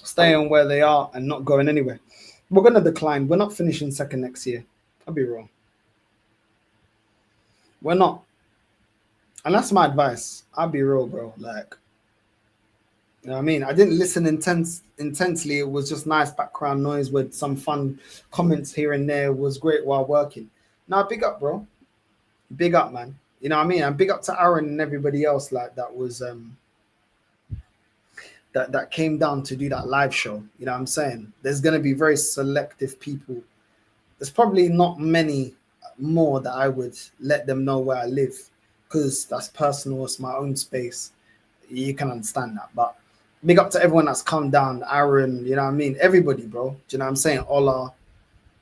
staying where they are and not going anywhere. We're going to decline. We're not finishing second next year. I'll be wrong. We're not. And that's my advice. I'll be real, bro. Like, you know what I mean? I didn't listen intensely. It was just nice background noise with some fun comments here and there. It was great while working. Now, big up, bro. Big up, man. You know what I mean? And big up to Aaron and everybody else like that was that came down to do that live show. You know what I'm saying? There's gonna be very selective people. There's probably not many more that I would let them know where I live because that's personal, it's my own space. You can understand that. But big up to everyone that's come down, Aaron, you know what I mean? Everybody, bro. Do you know what I'm saying? Ola,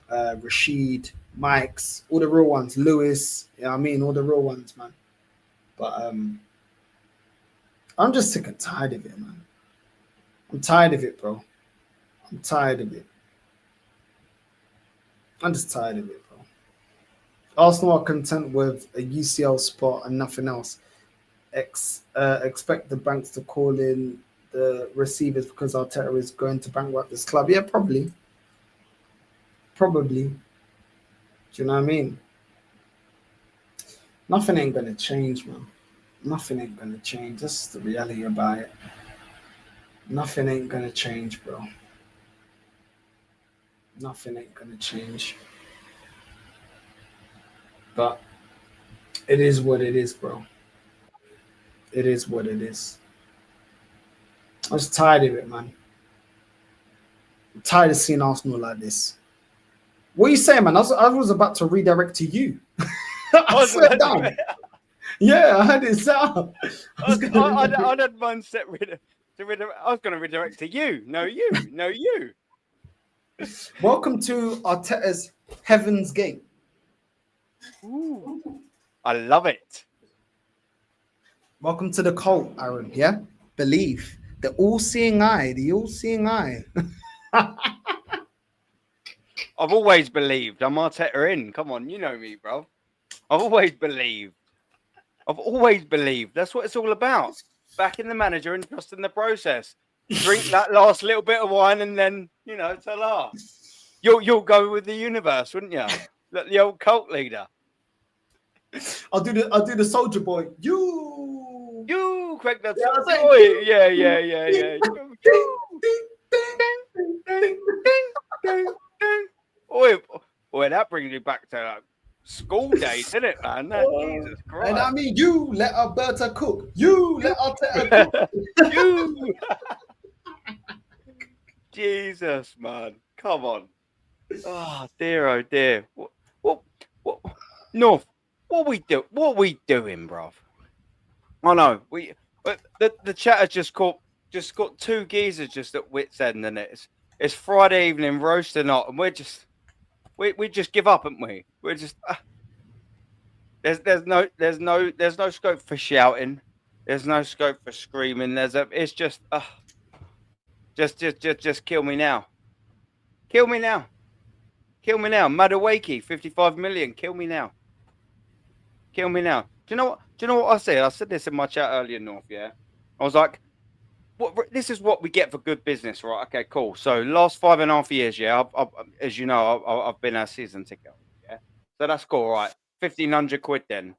Rashid, Mike's, all the real ones, Lewis, you know what I mean? All the real ones, man. But I'm just sick and tired of it, man. I'm tired of it, bro. I'm tired of it. I'm just tired of it, bro. Arsenal are content with a UCL spot and nothing else. Expect the banks to call in the receivers because Arteta is going to bankrupt this club. Yeah, probably. Probably. Do you know what I mean? Nothing ain't going to change, man. Nothing ain't going to change. That's the reality about it. Nothing ain't going to change, bro. Nothing ain't going to change. But it is what it is, bro. It is what it is. I'm just tired of it, man. I'm tired of seeing Arsenal like this. What are you saying, man? I was about to redirect to you. I swear down. Yeah, I had it set up. I had mine set I was going to redirect to you. No, you. Welcome to Arteta'S Heaven's Gate. Ooh, I love it. Welcome to the cult, Aaron. Yeah? Believe. The all-seeing eye. The all-seeing eye. I've always believed. I'm Arteta in. Come on, you know me, bro. I've always believed. That's what it's all about. Backing the manager and trusting the process. Drink that last little bit of wine and then, ta-la. You'll go with the universe, wouldn't you? Like the old cult leader. I'll do the soldier boy. You Craig, that's yeah. Boy, that brings me back to like school days, isn't it, man? Jesus Christ. And I mean, you let Alberta cook. You let Arteta cook. You. Jesus, man. Come on. Oh, dear. What? North, what we doing, bruv? I know. The chat has just got 2 geezers just at wit's end, and it's Friday evening, roasting hot, and we just give up, haven't we? We're just there's no scope for shouting. There's no scope for screaming. It's just kill me now. Kill me now. Madueke, 55 million. Kill me now. Do you know what I said? I said this in my chat earlier, North. Yeah, I was like, this is what we get for good business, right? Okay, cool. So last 5.5 years, yeah, as you know, I've been a season ticket. Yeah, so that's cool, right? 1,500 quid then.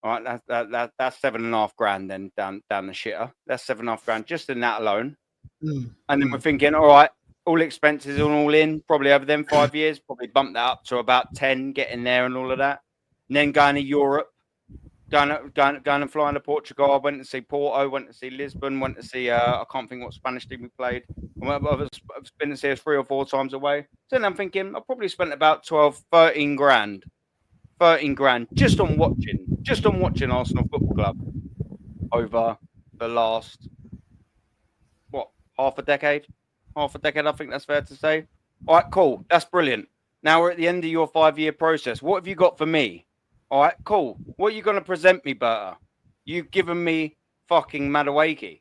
All right, that's 7.5 grand then down the shitter. That's 7.5 grand just in that alone. And then we're thinking, all right, all expenses and all in, probably over them 5 years, probably bump that up to about 10, getting there and all of that. And then going to Europe, going and flying to Portugal. I went to see Porto, went to see Lisbon, went to see I can't think what Spanish team we played. I've been to see us 3 or 4 times away. So then I'm thinking I probably spent about 12, 13 grand. 13 grand just on watching Arsenal Football Club over the last half a decade. I think that's fair to say. All right, cool. That's brilliant. Now we're at the end of your 5-year process. What have you got for me? All right, cool. What are you going to present me, Berta? You've given me fucking Madueke.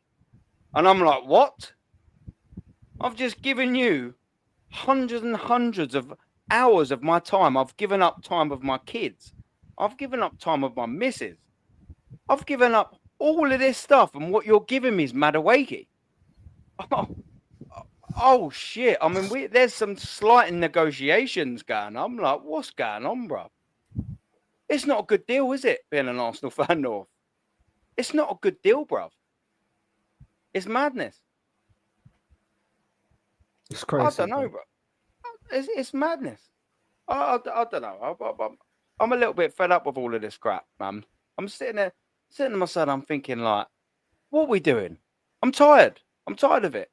And I'm like, what? I've just given you hundreds and hundreds of hours of my time. I've given up time of my kids. I've given up time of my missus. I've given up all of this stuff. And what you're giving me is Madueke. Oh shit! I mean, there's some slight negotiations going. I'm like, what's going on, bro? It's not a good deal, is it? Being an Arsenal fan, North. It's not a good deal, bro. It's madness. It's crazy. I don't know, bro. It's madness. I don't know. I'm a little bit fed up with all of this crap, man. I'm sitting to myself. I'm thinking, like, what are we doing? I'm tired. I'm tired of it.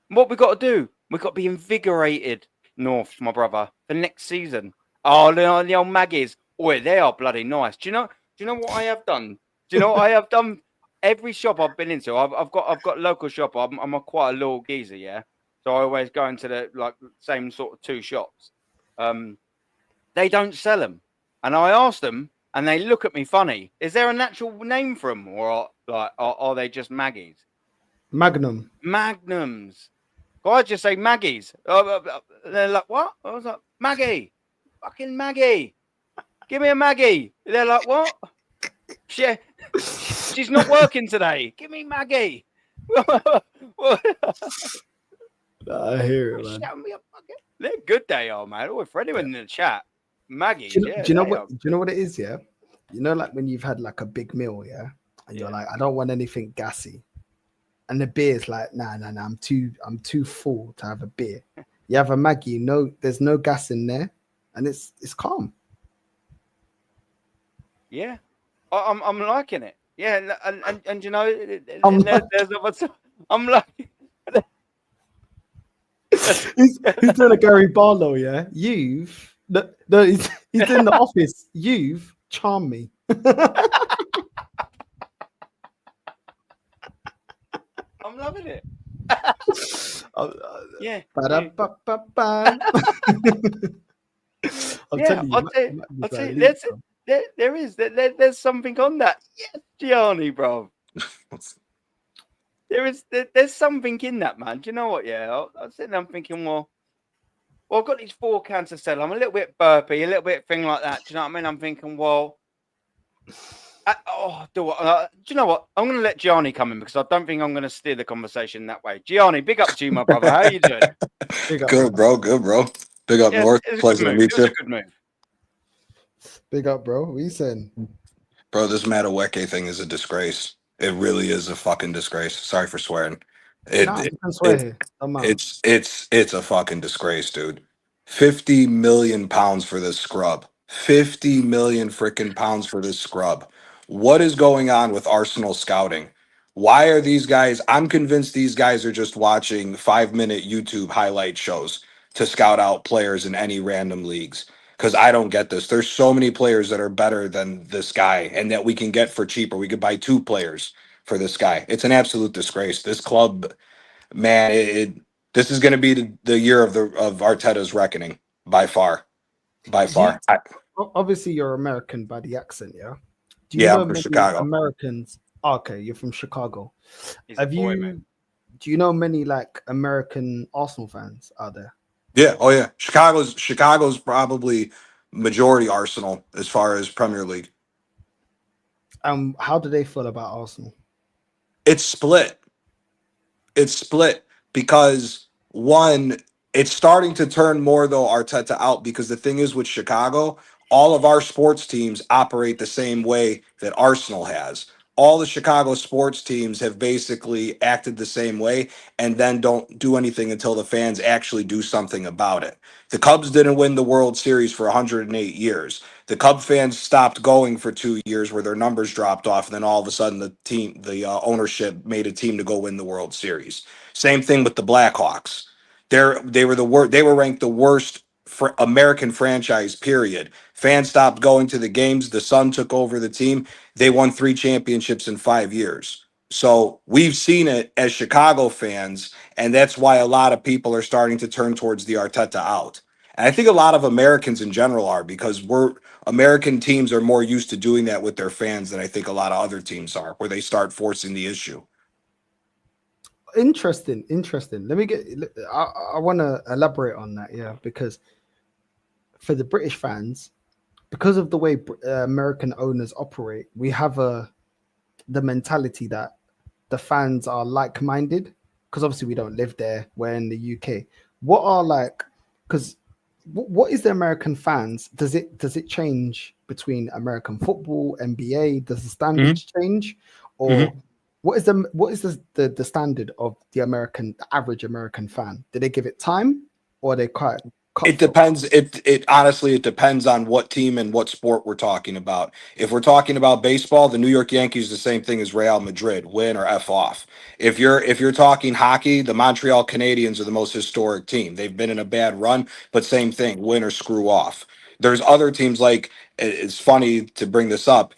What we got to do? We got to be invigorated, North, my brother, for next season. Oh, the old Maggies. Oh, they are bloody nice. Do you know what I have done? Do you know what I have done? Every shop I've been into, I've got local shop. I'm quite a loyal geezer, yeah. So I always go into the same sort of 2 shops. They don't sell them, and I ask them, and they look at me funny. Is there a natural name for them, or are they just Maggies? Magnums. I just say Maggies. They're like, what? I was like, Maggie. Fucking Maggie. Give me a Maggie. They're like, what? She's not working today. Give me Maggie. I hear it, man. They're good, they are, man. Oh, for anyone in the chat, Maggie. Do you know what it is, yeah? You know, like when you've had like a big meal, yeah? And you're like, I don't want anything gassy. And the beer's like, nah, I'm too full to have a beer. You have a Maggie, there's no gas in there, and it's calm. Yeah, I'm liking it. Yeah, and you know, I'm like, he's doing a Gary Barlow, yeah. He's in the office. You've charmed me. I'm loving it. Yeah. I'll tell you. There's something on that. Yes, Gianni, bro. There's something in that, man. Do you know what? Yeah, I'm sitting there thinking, well, I've got these 4 cans to sell. I'm a little bit burpy, a little bit thing like that. Do you know what I mean? I'm thinking, well. Do you know what? I'm going to let Gianni come in because I don't think I'm going to steer the conversation that way. Gianni, big up to you, my brother. How are you doing? Good, bro. Big up, North. Pleasure to meet you. It was a good move. Big up, bro. What are you saying? Bro, this Madueke thing is a disgrace. It really is a fucking disgrace. Sorry for swearing. It's a fucking disgrace, dude. 50 million pounds for this scrub. 50 million freaking pounds for this scrub. What is going on with Arsenal scouting? Why are these guys? I'm convinced these guys are just watching 5-minute YouTube highlight shows to scout out players in any random leagues. Because I don't get this. There's so many players that are better than this guy and that we can get for cheaper. We could buy 2 players for this guy. It's an absolute disgrace. This club, man, this is going to be the year of Arteta's reckoning by far. Obviously, you're American by the accent, yeah? I'm from Chicago. Americans. Okay, you're from Chicago. Do you know many like American Arsenal fans out there? Yeah. Oh yeah. Chicago's probably majority Arsenal as far as Premier League. How do they feel about Arsenal? It's split. Because one, it's starting to turn more though Arteta out because the thing is with Chicago, all of our sports teams operate the same way that Arsenal has. all the Chicago sports teams have basically acted the same way and then don't do anything until the fans actually do something about it. The Cubs didn't win the World Series for 108 years. The Cub fans stopped going for 2 years where their numbers dropped off, and then all of a sudden the ownership made a team to go win the World Series. Same thing with the Blackhawks. They were ranked the worst American franchise, period. Fans stopped going to the games. The Sun took over the team. They won 3 championships in 5 years. So we've seen it as Chicago fans, and that's why a lot of people are starting to turn towards the Arteta out. And I think a lot of Americans in general are, because American teams are more used to doing that with their fans than I think a lot of other teams are, where they start forcing the issue. Interesting. Let me get. I want to elaborate on that, yeah, because for the British fans, because of the way American owners operate, we have the mentality that the fans are like-minded. Because obviously we don't live there. We're in the UK. What are because what is the American fans? Does it change between American football, NBA? Does the standards change, or what is the standard of the average American fan? Do they give it time, or are they quite? It depends. It honestly, it depends on what team and what sport we're talking about. If we're talking about baseball, the New York Yankees the same thing as Real Madrid, win or F off. If you're talking hockey, the Montreal Canadiens are the most historic team. They've been in a bad run, but same thing, win or screw off. There's other teams like, it's funny to bring this up.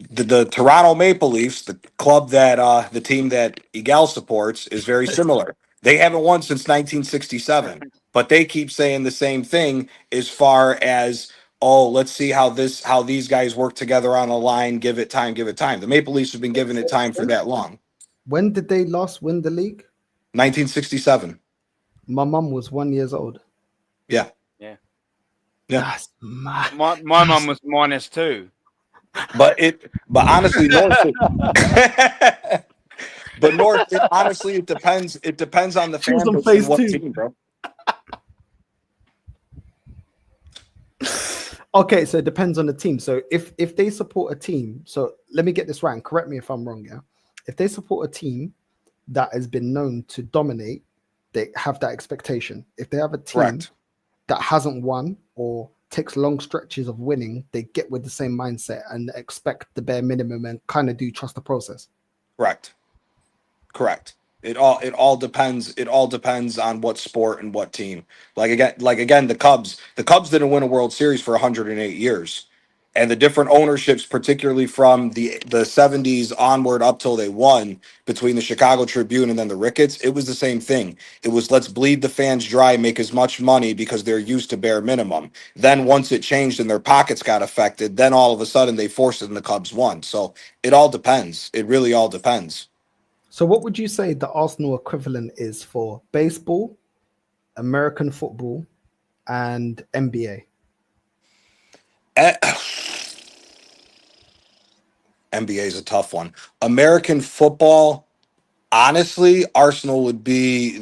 The Toronto Maple Leafs, the club that the team that Egal supports, is very similar. They haven't won since 1967, but they keep saying the same thing as far as, oh, let's see how these guys work together on a line. Give it time. The Maple Leafs have been giving it time for that long. When did they last win the league? 1967. My mum was 1 year old. Yeah. Yeah. That's mad. My mum was -2. But honestly, North. But North, honestly, it depends. It depends on the She was fan on base phase and what 2. team, bro. Okay, so it depends on the team. So if they support a team, so let me get this right, and correct me if I'm wrong, yeah. If they support a team that has been known to dominate, they have that expectation. If they have a team that hasn't won or takes long stretches of winning, they get with the same mindset and expect the bare minimum and kind of do trust the process. Correct. It all depends. It all depends on what sport and what team. Like again, the Cubs didn't win a World Series for 108 years. And the different ownerships, particularly from the 70s onward up till they won, between the Chicago Tribune and then the Ricketts, it was the same thing. It was, let's bleed the fans dry, make as much money because they're used to bare minimum. Then once it changed and their pockets got affected, then all of a sudden they forced it and the Cubs won. So it all depends. It really all depends. So what would you say the Arsenal equivalent is for baseball, American football, and NBA? NBA is a tough one. American football, honestly, Arsenal would be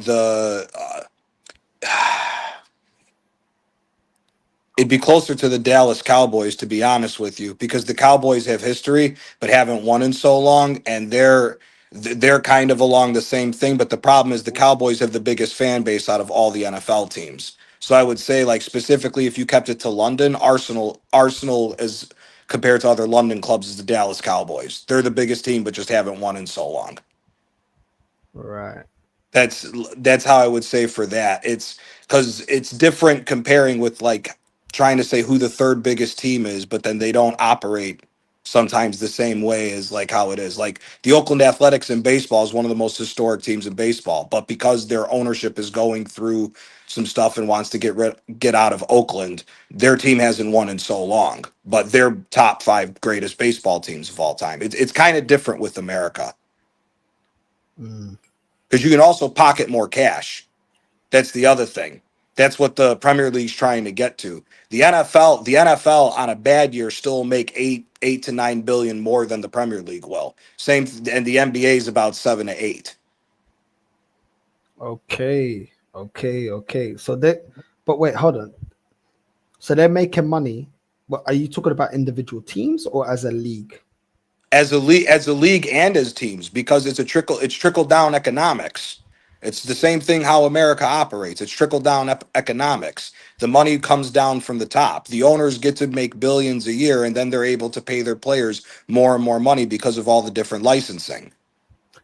it'd be closer to the Dallas Cowboys, to be honest with you, because the Cowboys have history but haven't won in so long, and they're kind of along the same thing. But the problem is the Cowboys have the biggest fan base out of all the NFL teams. So I would say, like, specifically, if you kept it to London, Arsenal as compared to other London clubs is the Dallas Cowboys. They're the biggest team, but just haven't won in so long. Right. That's how I would say for that. It's because it's different comparing with, like, trying to say who the third biggest team is, but then they don't operate sometimes the same way as like how it is. Like the Oakland Athletics in baseball is one of the most historic teams in baseball, but because their ownership is going through some stuff and wants to get out of Oakland, their team hasn't won in so long, but they're top 5 greatest baseball teams of all time. It's kind of different with America because you can also pocket more cash. That's the other thing. That's what the Premier League's trying to get to. The NFL on a bad year still make 8 to 9 billion more than the Premier League will. Same, and the NBA is about 7 to 8. Okay. So but wait, hold on. So they're making money. But are you talking about individual teams or as a league? as a league and as teams, because it's trickle down economics. It's the same thing how America operates. It's trickle down economics. The money comes down from the top. The owners get to make billions a year, and then they're able to pay their players more and more money because of all the different licensing.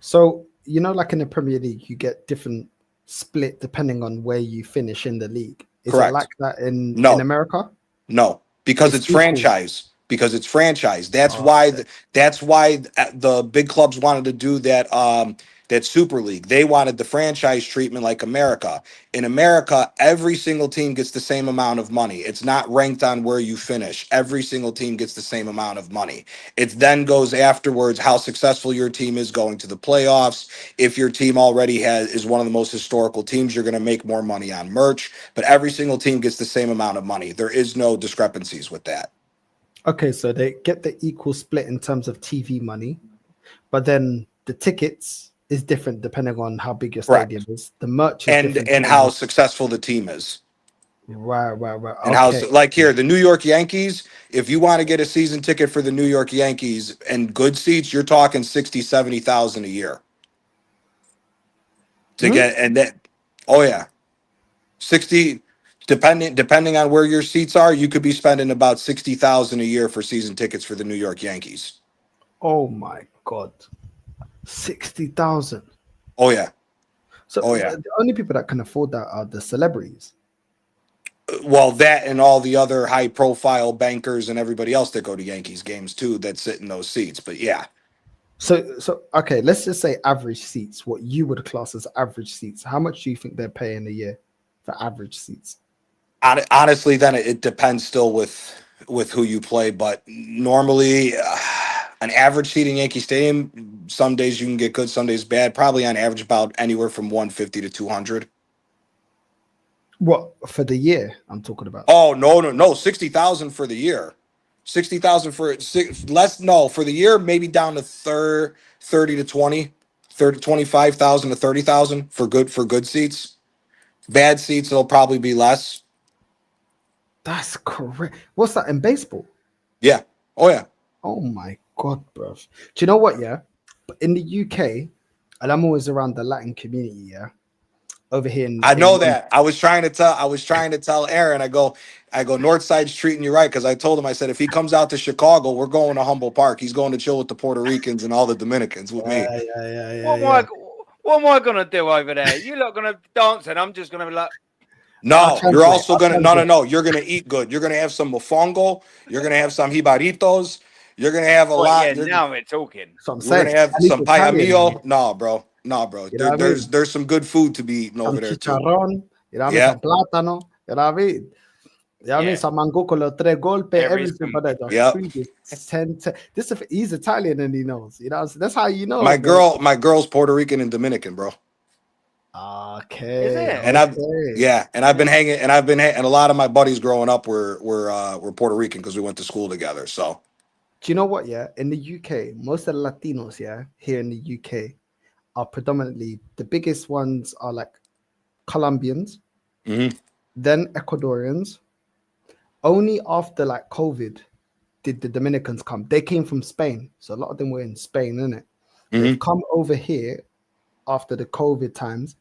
So, like in the Premier League, you get different split depending on where you finish in the league. Is Correct. it like that in America? No, because it's franchise. Because it's franchise. That's why the big clubs wanted to do that Super League. They wanted the franchise treatment like America. In America, every single team gets the same amount of money. It's not ranked on where you finish. Every single team gets the same amount of money. It then goes afterwards how successful your team is going to the playoffs. If your team already is one of the most historical teams, you're going to make more money on merch. But every single team gets the same amount of money. There is no discrepancies with that. Okay, so they get the equal split in terms of TV money, but then the tickets is different depending on how big your stadium is. The merch is different and how successful the team is. Right. And how, like here, the New York Yankees, if you want to get a season ticket for the New York Yankees and good seats, you're talking 60, 70,000 a year to get, and that, 60, depending on where your seats are, you could be spending about 60,000 a year for season tickets for the New York Yankees. Oh my God. 60,000. Oh yeah. So the only people that can afford that are the celebrities. Well, that and all the other high profile bankers and everybody else that go to Yankees games too that sit in those seats. But yeah. So okay, let's just say average seats, what you would class as average seats. How much do you think they're paying a year for average seats? Honestly, then it depends still with who you play, but normally an average seat in Yankee Stadium, some days you can get good, some days bad. Probably on average about anywhere from 150 to 200. What for the year? I'm talking about. Oh no, 60,000 for the year. 60,000 for for the year, maybe down to 30 to 25,000 to 30,000 for good seats. Bad seats, it'll probably be less. That's correct. What's that in baseball? Yeah. Oh yeah. Oh my God, bro. Do you know what? Yeah, in the UK, and I'm always around the Latin community. Yeah, over here. I know that. I was trying to tell Aaron. I go, Northside's treating you right, because I told him, I said, if he comes out to Chicago, we're going to Humboldt Park. He's going to chill with the Puerto Ricans and all the Dominicans with me. What am I gonna do over there? You're not gonna dance, and I'm just gonna be like. No, you're also gonna no. You're gonna eat good. You're gonna have some mofongo. You're gonna have some jibaritos. You're gonna have a lot. Yeah, now we're talking. We're gonna have some payamillo. No, bro. There's some good food to be eaten over there too. Chicharrón, you know what I mean? Some plátano, you know what I mean? You know what I mean? Some mango con los tres golpes, everything but that. He's Italian and he knows. You know, that's how you know. My girl's Puerto Rican and Dominican, bro. Okay. Is it? And I've been hanging, and a lot of my buddies growing up were Puerto Rican because we went to school together. So, do you know what? Yeah, in the UK, most of the Latinos, here in the UK, are predominantly, the biggest ones are like Colombians, then Ecuadorians. Only after like COVID did the Dominicans come. They came from Spain, so a lot of them were in Spain, innit? They've come over here after the COVID times,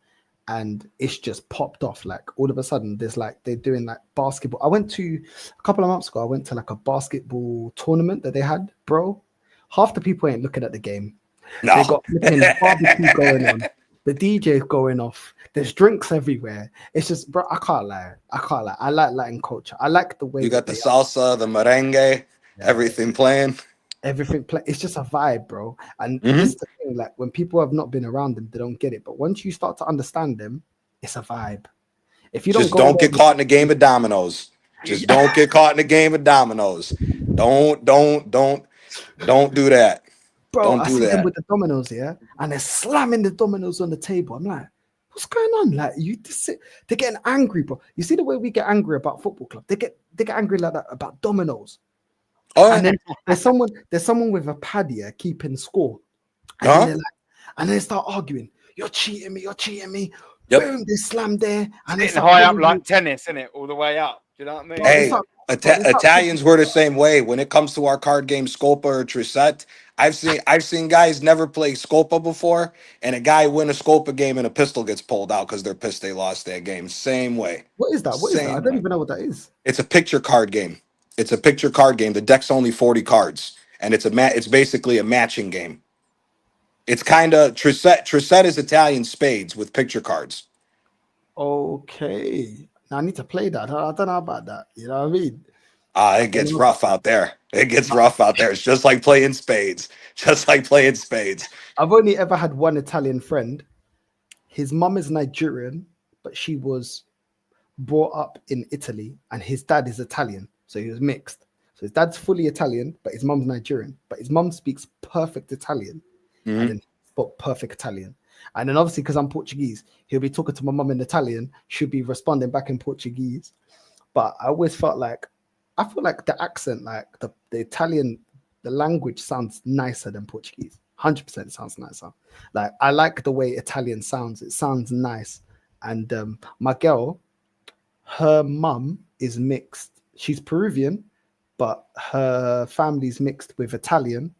and it's just popped off. Like all of a sudden, they're doing like basketball. I went to a couple of months ago. I went to like a basketball tournament that they had, bro. Half the people ain't looking at the game. No. They got barbecue going on. The DJ's going off. There's drinks everywhere. It's just, bro, I can't lie. I like Latin culture. I like the way you got the salsa, the merengue, everything playing. It's just a vibe, bro. And this is the thing, like when people have not been around them, they don't get it. But once you start to understand them, it's a vibe. If you don't get caught in a game of dominoes. Just don't get caught in a game of dominoes. Don't do that. Bro, don't I do see that. them with the dominoes, and they're slamming the dominoes on the table. I'm like, what's going on? Like they're getting angry, bro. You see the way we get angry about football club? They get angry like that about dominoes. Oh, and then there's someone with a pad here keeping score, and then they start arguing. You're cheating me. Yep. Boom, they slam there, and it's high up like tennis, isn't it? All the way up. Do you know what I mean? Hey, Italians were the same way when it comes to our card game, Scopa or Trisette. I've seen guys never play Scopa before, and a guy win a Scopa game and a pistol gets pulled out because they're pissed they lost that game. Same way. What is that? What is that? I Same don't way. even know what that is. It's a picture card game. It's a picture card game. The deck's only 40 cards, and it's basically a matching game. It's kind of Trisette is Italian spades with picture cards. Okay. Now I need to play that. I don't know about that. You know what I mean? It gets rough out there. It gets rough out there. It's just like playing spades. Just like playing spades. I've only ever had one Italian friend. His mum is Nigerian, but she was brought up in Italy, and his dad is Italian, so he was mixed. So his dad's fully Italian, but his mum's Nigerian. But his mum speaks perfect Italian, and then he spoke perfect Italian. And then obviously, because I'm Portuguese, he'll be talking to my mum in Italian. She'll be responding back in Portuguese. But I always felt like, I feel like the accent, like the Italian, the language sounds nicer than Portuguese. 100% sounds nicer. Like I like the way Italian sounds. It sounds nice. And my girl, her mum is mixed. She's Peruvian, but her family's mixed with Italian.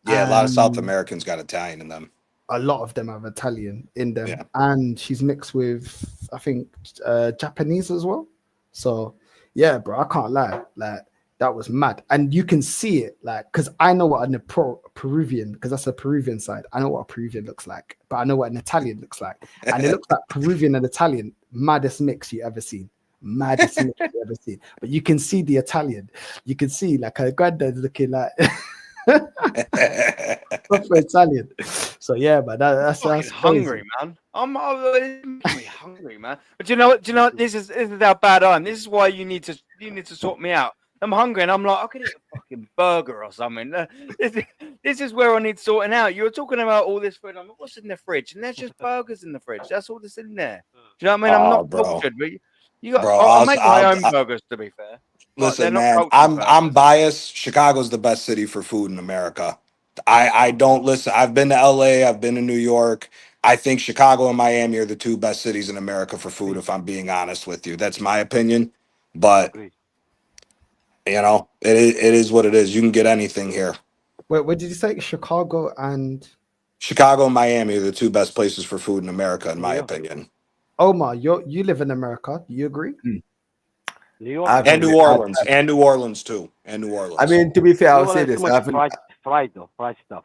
Yeah, a lot of South Americans got Italian in them. A lot of them have Italian in them. Yeah. And she's mixed with, I think, Japanese as well. So, yeah, bro, I can't lie. Like, that was mad. And you can see it, like, because I know what a Peruvian, because that's a Peruvian side. I know what a Peruvian looks like, but I know what an Italian looks like. And it looks like Peruvian and Italian, maddest mix you ever seen. Maddest mix you ever seen. But you can see the Italian. You can see, like, her granddad looking like proper Italian. So, yeah, but that's hungry, man. I'm hungry, man. But do you know what? This is how bad I am. This is why you need to sort me out. I'm hungry and I'm like, I could eat a fucking burger or something. This is where I need sorting out. You were talking about all this food. I'm like, what's in the fridge? And there's just burgers in the fridge. That's all that's in there. Do you know what I mean? I'm not cultured, but you got. I'll make my own burgers. To be fair, Listen, man, I'm biased. Chicago's the best city for food in America. I don't listen. I've been to LA. I've been to New York. I think Chicago and Miami are the two best cities in America for food. If I'm being honest with you, that's my opinion. But you know, it is what it is. You can get anything here. Wait, what did you say? Chicago and Miami are the two best places for food in America, in my opinion. Omar, you live in America. Do you agree? New York. And New Orleans. And New Orleans too. And New Orleans. I mean, to be fair, I'll say this. Too much fried stuff.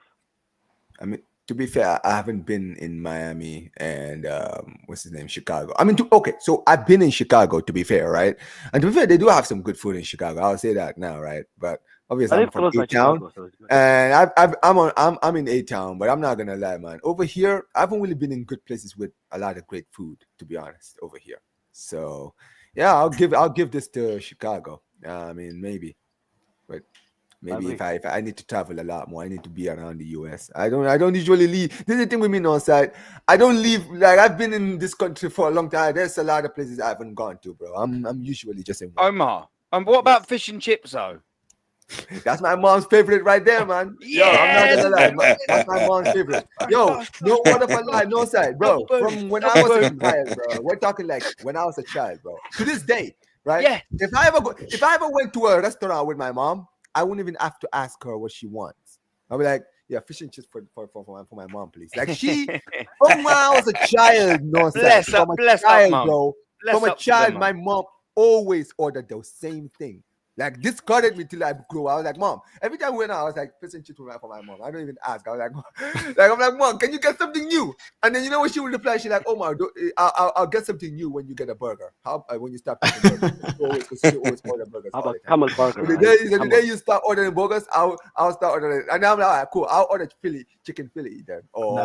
I mean, to be fair, I haven't been in Miami and what's his name, Chicago. I mean, okay, so I've been in Chicago. To be fair, right? And to be fair, they do have some good food in Chicago. I'll say that now, right? But obviously, I'm from A-Town, and I'm in A-Town. But I'm not gonna lie, man. Over here, I haven't really been in good places with a lot of great food, to be honest. Over here, so yeah, I'll give this to Chicago. I mean, maybe, but. Maybe if I need to travel a lot more, I need to be around the US. I don't usually leave. This is the thing with me on side. I don't leave. Like I've been in this country for a long time. There's a lot of places I haven't gone to, bro. I'm usually just in one. Omar. And what about fish and chips though? That's my mom's favorite right there, man. Yo, I'm not gonna lie. That's my mom's favorite. Yo, no wonderful lie, no side, bro. From when I was a child, bro. We're talking like when I was a child, bro. To this day, right? Yeah. If I ever went to a restaurant with my mom, I wouldn't even have to ask her what she wants. I'll be like, yeah, fish and chips for my mom, please. Like she, from when I was a child, no, bless from up, a child, mom. bro. Bless from a up child, them, my mom always ordered the same thing. Like discarded me till I grew. I was like, Mom. Every time we went out, I was like, fish and chips for my mom. I don't even ask. I was like, Mom, can you get something new? And then you know what she would reply? She's like, Omar, I'll get something new when you get a burger. How when you stop eating burgers? She always order burgers. How about camel burger? The day you start ordering burgers, I'll start ordering. And now I'm like, all right, cool. I'll order chicken Philly then. Or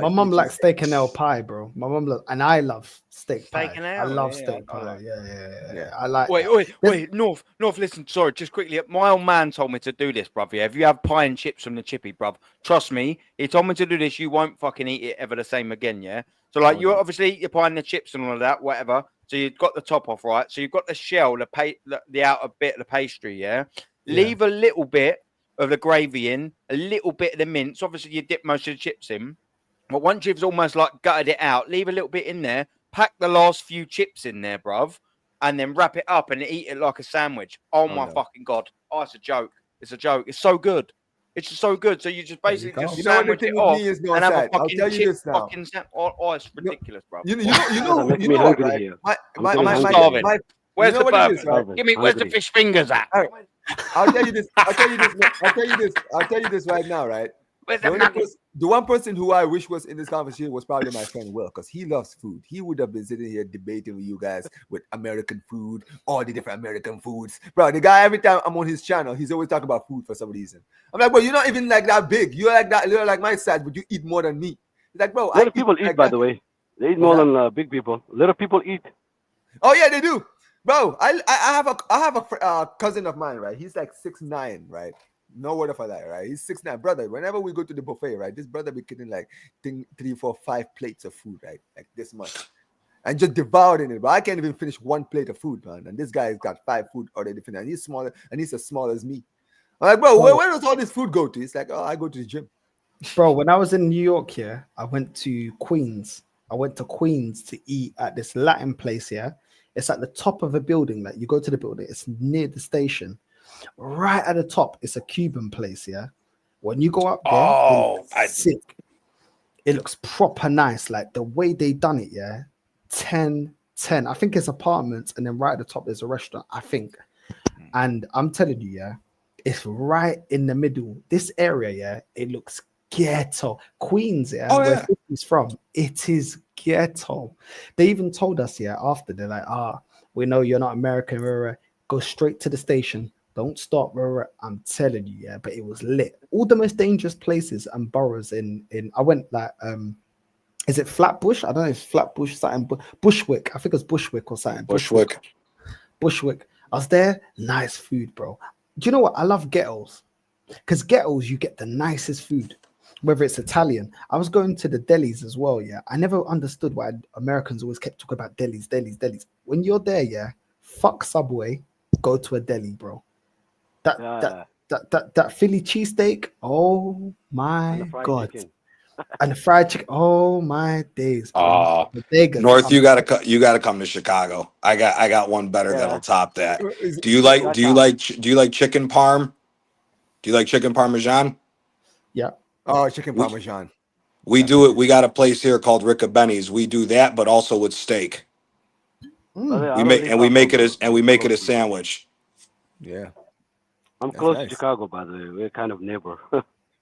my mom likes steak and ale pie, bro. My mom and I love steak pie. I love steak pie. Yeah. I like. Wait, North. Listen, sorry, just quickly. My old man told me to do this, bruv. Yeah, if you have pie and chips from the chippy, bruv, trust me, he told me to do this. You won't fucking eat it ever the same again, yeah. So like, you obviously eat your pie and the chips and all of that, whatever. So you've got the top off, right? So you've got the shell, the outer bit of the pastry, yeah. Leave a little bit of the gravy in, a little bit of the mince. Obviously, you dip most of the chips in, but once you've almost like gutted it out, leave a little bit in there. Pack the last few chips in there, bruv. and then wrap it up and eat it like a sandwich. Oh my fucking God. Oh, it's a joke. It's a joke. It's so good. It's just so good. So you just basically just You know what the sandwich thing it with off me is, no and have a side. I'll fucking tell you chip this now. fucking oh, it's ridiculous, bro. You know making me what, hungry right? here. I'm starving. Where's you know the what it bourbon? is, right? Give me, where's the fish fingers at? All right. I'll tell you this. I'll tell you this right now, right? Where's The, the only nuggets? the one person who I wish was in this conversation was probably my friend Will, because he loves food. He would have been sitting here debating with you guys with American food, all the different American foods. Bro, the guy, every time I'm on his channel, he's always talking about food for some reason. I'm like, bro, you're not even like that big. You're like that, you're like my size, but you eat more than me. He's like, bro, Little people eat, like by that. the way. They eat What's more that? than big people. Little people eat. Oh yeah, they do, bro. I have a cousin of mine, right? He's like 6'9", right? No word for that, right? He's 6'9", brother. Whenever we go to the buffet, right, this brother be getting like 3, 4, 5 plates of food, right, like this much, and just devouring it. But I can't even finish one plate of food, man. And this guy's got 5 food already finished, and he's smaller, and he's as small as me. I'm like, bro, where does all this food go to? He's like, oh, I go to the gym. Bro, when I was in New York, yeah, I went to Queens. I went to Queens to eat at this Latin place, yeah. It's at the top of a building. Like you go to the building, it's near the station. Right at the top, it's a Cuban place, yeah. When you go up there, sick. It looks proper nice. Like the way they done it, yeah. 10. I think it's apartments, and then right at the top there's a restaurant, I think. And I'm telling you, yeah, it's right in the middle. This area, yeah, it looks ghetto. Queens, yeah, where 50's from, it is ghetto. They even told us, yeah, after they're like, we know you're not American, go straight to the station. Don't stop, I'm telling you, yeah. But it was lit. All the most dangerous places and boroughs in I went like is it Flatbush? I don't know if Flatbush something, Bushwick. I think it's Bushwick or something. Bushwick. I was there, nice food, bro. Do you know what? I love ghettos. Because ghettos, you get the nicest food, whether it's Italian. I was going to the delis as well, yeah. I never understood why Americans always kept talking about delis. When you're there, yeah, fuck Subway, go to a deli, bro. That Philly cheesesteak, oh my God. And the fried chicken, oh my days, bro. North, you gotta come to Chicago. I got one better that'll top that. Do you like chicken parm? Do you like chicken parmesan? Yeah. Oh, chicken parmesan. We do it. We got a place here called Ricca Benny's. We do that, but also with steak. We make it a sandwich. Yeah. I'm close to Chicago, by the way. We're kind of neighbor.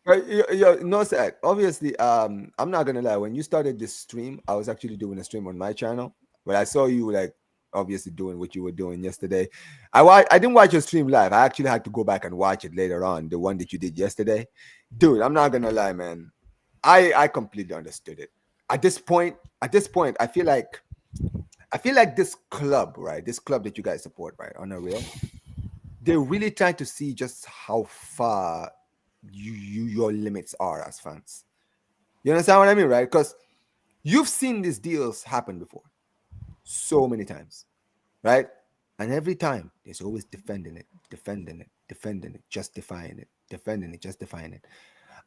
Right, no, sir. Obviously, I'm not gonna lie. When you started this stream, I was actually doing a stream on my channel, but I saw you like obviously doing what you were doing yesterday. I didn't watch your stream live. I actually had to go back and watch it later on, the one that you did yesterday. Dude, I'm not gonna lie, man. I completely understood it. At this point, I feel like this club, right? This club that you guys support, right? On a real, they're really trying to see just how far your limits are as fans. You understand what I mean, right? Because you've seen these deals happen before so many times, right? And every time there's always defending it, justifying it.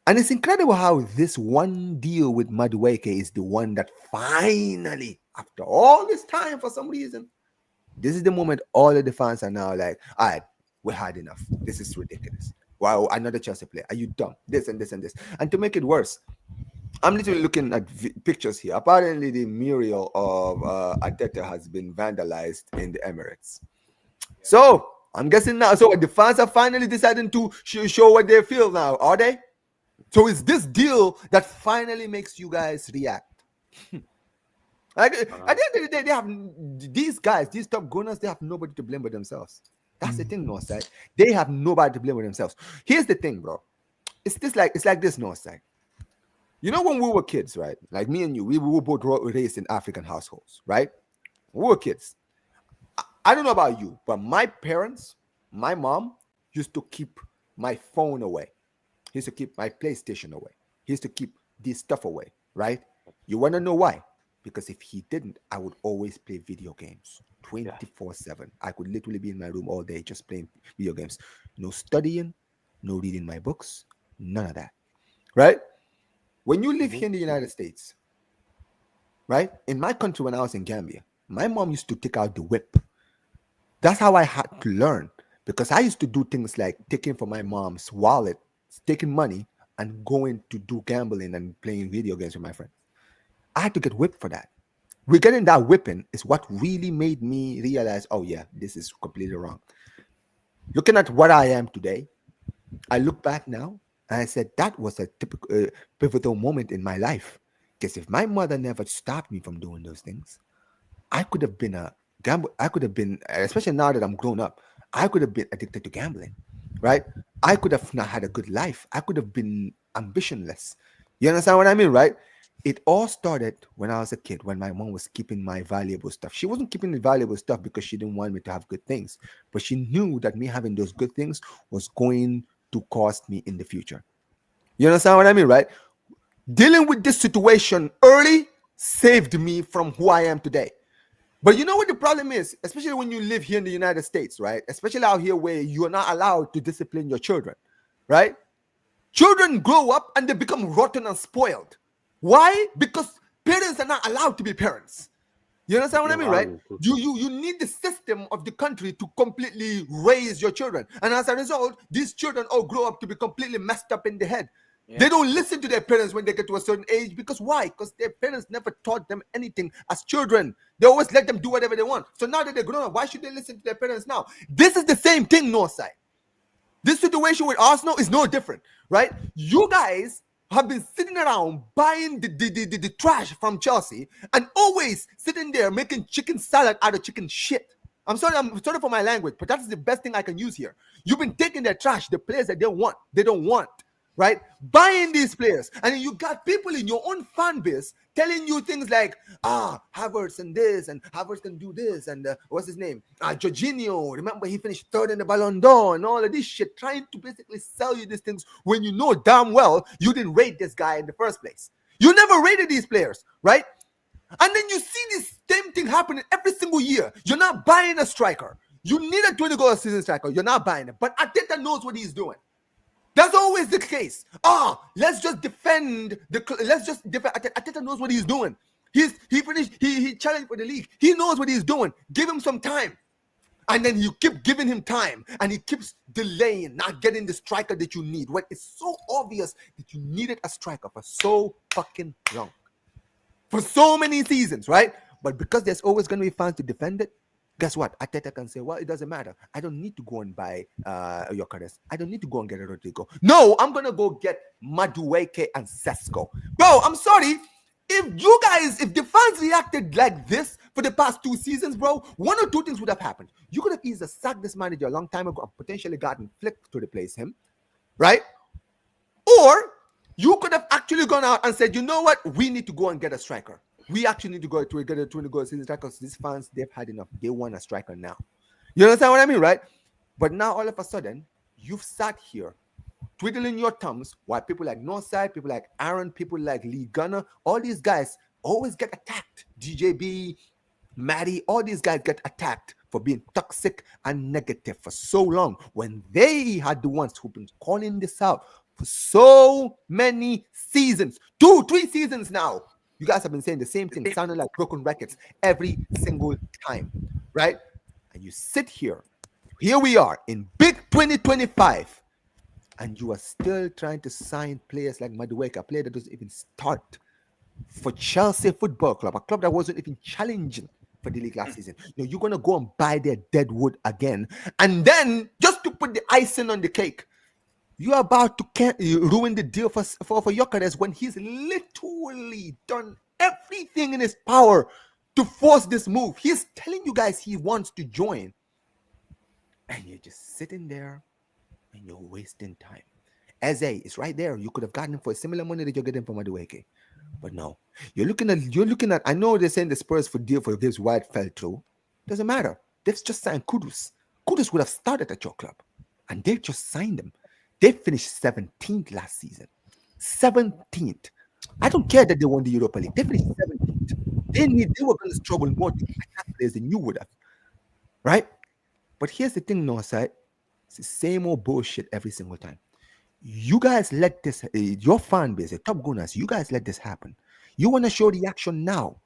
And it's incredible how this one deal with Madueke is the one that finally, after all this time, for some reason, this is the moment all of the fans are now like, all right, we had enough. This is ridiculous. Wow, another Chelsea player. Are you dumb? This and this and this. And to make it worse, I'm literally looking at pictures here. Apparently, the mural of Arteta has been vandalized in the Emirates. So I'm guessing now. So the fans are finally deciding to show what they feel now, are they? So it's this deal that finally makes you guys react. Like at the end of the day, they have these guys, these top gunners, they have nobody to blame but themselves. That's the thing, Northside. They have nobody to blame with themselves. Here's the thing, bro. It's like this, Northside. You know, when we were kids, right? Like me and you, we were both raised in African households, right? We were kids. I don't know about you, but my parents, my mom used to keep my phone away. He used to keep my PlayStation away. He used to keep this stuff away, right? You want to know why? Because if he didn't, I would always play video games 24/7. I could literally be in my room all day just playing video games. No studying, no reading my books, none of that, right? When you live here in the United States, right? In my country, when I was in Gambia, my mom used to take out the whip That's how I had to learn, because I used to do things like taking from my mom's wallet, taking money, and going to do gambling and playing video games with my friends. I had to get whipped for that. Getting that whipping is what really made me realize, oh yeah, this is completely wrong. Looking at what I am today, I look back now and I said that was a typical pivotal moment in my life. Because if my mother never stopped me from doing those things, I could have been a gamble. I could have been, especially now that I'm grown up, I could have been addicted to gambling, right? I could have not had a good life. I could have been ambitionless. You understand what I mean, right? It all started when I was a kid, when my mom was keeping my valuable stuff. She wasn't keeping the valuable stuff because she didn't want me to have good things, but she knew that me having those good things was going to cost me in the future. You understand what I mean, right? Dealing with this situation early saved me from who I am today. But you know what the problem is, especially when you live here in the United States, right? Especially out here where you are not allowed to discipline your children, right? Children grow up and they become rotten and spoiled. Why? Because parents are not allowed to be parents. You understand what I mean, right? You need the system of the country to completely raise your children. And as a result, these children all grow up to be completely messed up in the head. Yeah. They don't listen to their parents when they get to a certain age. Because why? Because their parents never taught them anything as children. They always let them do whatever they want. So now that they're grown up, why should they listen to their parents now? This is the same thing, Northside. This situation with Arsenal is no different, right? You guys have been sitting around buying the trash from Chelsea and always sitting there making chicken salad out of chicken shit. I'm sorry for my language, but that's the best thing I can use here. You've been taking their trash, the players that they don't want, right? Buying these players. And you got people in your own fan base telling you things like, Havertz and this, and Havertz can do this, and what's his name? Jorginho, remember he finished third in the Ballon d'Or, and all of this shit, trying to basically sell you these things when you know damn well you didn't rate this guy in the first place. You never rated these players, right? And then you see this same thing happening every single year. You're not buying a striker. You need a 20-goal a season striker. You're not buying it. But Arteta knows what he's doing. That's always the case. Let's just defend Arteta knows what he's doing. He challenged for the league. He knows what he's doing. Give him some time. And then you keep giving him time. And he keeps delaying, not getting the striker that you need. When it's so obvious that you needed a striker for so fucking long. For so many seasons, right? But because there's always going to be fans to defend it, guess what? Arteta can say, well, it doesn't matter. I don't need to go and buy Gyökeres. I don't need to go and get a Rodrigo. No, I'm going to go get Madueke and Sesko. Bro, I'm sorry. If the fans reacted like this for the past 2 seasons, bro, one or two things would have happened. You could have either sacked this manager a long time ago and potentially gotten Flick to replace him, right? Or you could have actually gone out and said, you know what? We need to go and get a striker. We actually need to go to get a 20-goal season striker because these fans, they've had enough. They want a striker now. You understand what I mean, right? But now all of a sudden, you've sat here twiddling your thumbs while people like Northside, people like Aaron, people like Lee Gunner, all these guys always get attacked. DJB, Maddie, all these guys get attacked for being toxic and negative for so long when they had the ones who've been calling this out for so many seasons. 2-3 seasons now. You guys have been saying the same thing, sounding like broken records every single time, right? And you sit here we are in big 2025, and you are still trying to sign players like Madueke, a player that doesn't even start for Chelsea Football Club, a club that wasn't even challenging for the league last season. You're going to go and buy their dead wood again. And then, just to put the icing on the cake, you're about to ruin the deal for Gyökeres when he's literally done everything in his power to force this move. He's telling you guys he wants to join. And you're just sitting there and you're wasting time. Eze is right there. You could have gotten him for similar money that you're getting from Madueke. But no. You're looking at, I know they're saying the Spurs for deal for this White fell through. Doesn't matter. They've just signed Kudus. Kudus would have started at your club. And they've just signed him. They finished 17th last season. 17th. I don't care that they won the Europa League. They finished 17th. They were going to struggle more to attack players than you would have. Right? But here's the thing, Northside. It's the same old bullshit every single time. You guys let this, your fan base, the top gunners, you guys let this happen. You want to show the action now.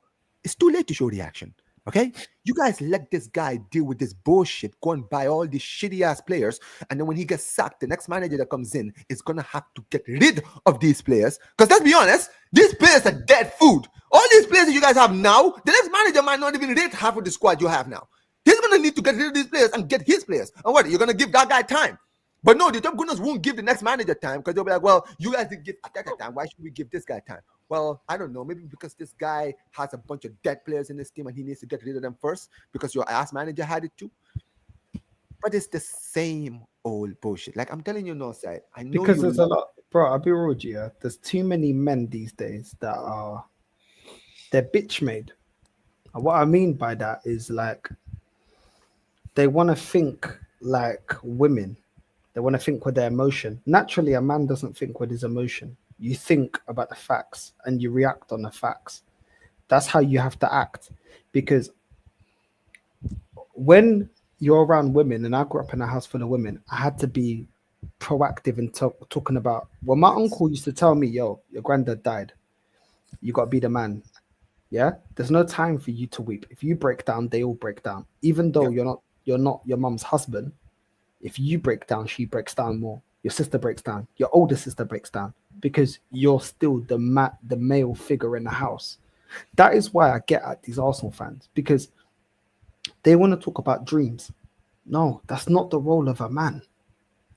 It's too late to show the action. Okay, you guys let this guy deal with this bullshit, go and buy all these shitty ass players, and then when he gets sacked, the next manager that comes in is gonna have to get rid of these players. Because let's be honest, these players are dead food. All these players that you guys have now, the next manager might not even rate half of the squad you have now. He's gonna need to get rid of these players and get his players. And what, you're gonna give that guy time? But no, the top goodness won't give the next manager time because they'll be like, well, you guys didn't give Arteta time. Why should we give this guy time? Well, I don't know. Maybe because this guy has a bunch of dead players in his team and he needs to get rid of them first because your ass manager had it too. But it's the same old bullshit. Like I'm telling you, Northside. I know because you there's a lot, bro. I'll be real with you. There's too many men these days that they're bitch made. And what I mean by that is like they want to think like women. They want to think with their emotion. Naturally, a man doesn't think with his emotion. You think about the facts and you react on the facts. That's how you have to act. Because when you're around women, and I grew up in a house full of women, I had to be proactive in talking about, well, my uncle used to tell me, yo, your granddad died. You got to be the man. Yeah? There's no time for you to weep. If you break down, they all break down. Even though you're not your mom's husband, if you break down, she breaks down more. Your sister breaks down. Your older sister breaks down because you're still the male figure in the house. That is why I get at these Arsenal fans, because they want to talk about dreams. No, that's not the role of a man.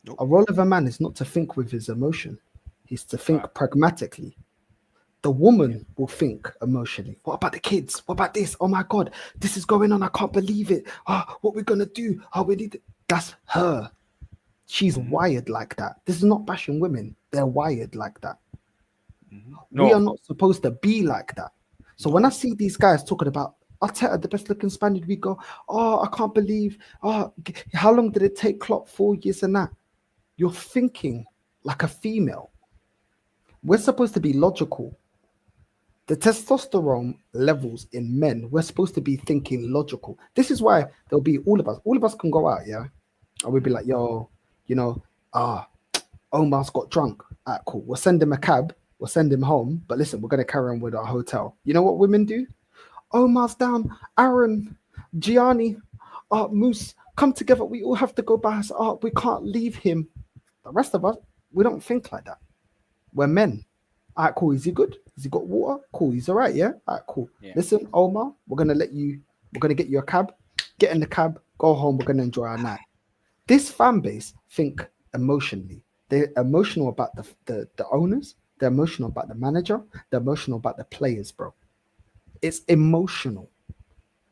Nope. A role of a man is not to think with his emotion. He's to think pragmatically. The woman will think emotionally. What about the kids? What about this? Oh my God, this is going on. I can't believe it. What we're going to do? We need it. That's her. She's wired like that. This is not bashing women. They're wired like that. No. We are not supposed to be like that. So when I see these guys talking about Arteta, the best looking Spaniard, we go, I can't believe, how long did it take Klopp? 4 years and that? You're thinking like a female. We're supposed to be logical. The testosterone levels in men, we're supposed to be thinking logical. This is why there'll be all of us can go out, yeah? And we'll be like, yo, Omar's got drunk. All right, cool. We'll send him a cab. We'll send him home. But listen, we're going to carry on with our hotel. You know what women do? Omar's down. Aaron, Gianni, Moose, come together. We all have to go by us. We can't leave him. The rest of us, we don't think like that. We're men. All right, cool. Is he good? Has he got water? Cool. He's all right, yeah? All right, cool. Yeah. Listen, Omar, we're going to get you a cab. Get in the cab. Go home. We're going to enjoy our night. This fan base think emotionally. They're emotional about the owners. They're emotional about the manager. They're emotional about the players, bro. It's emotional.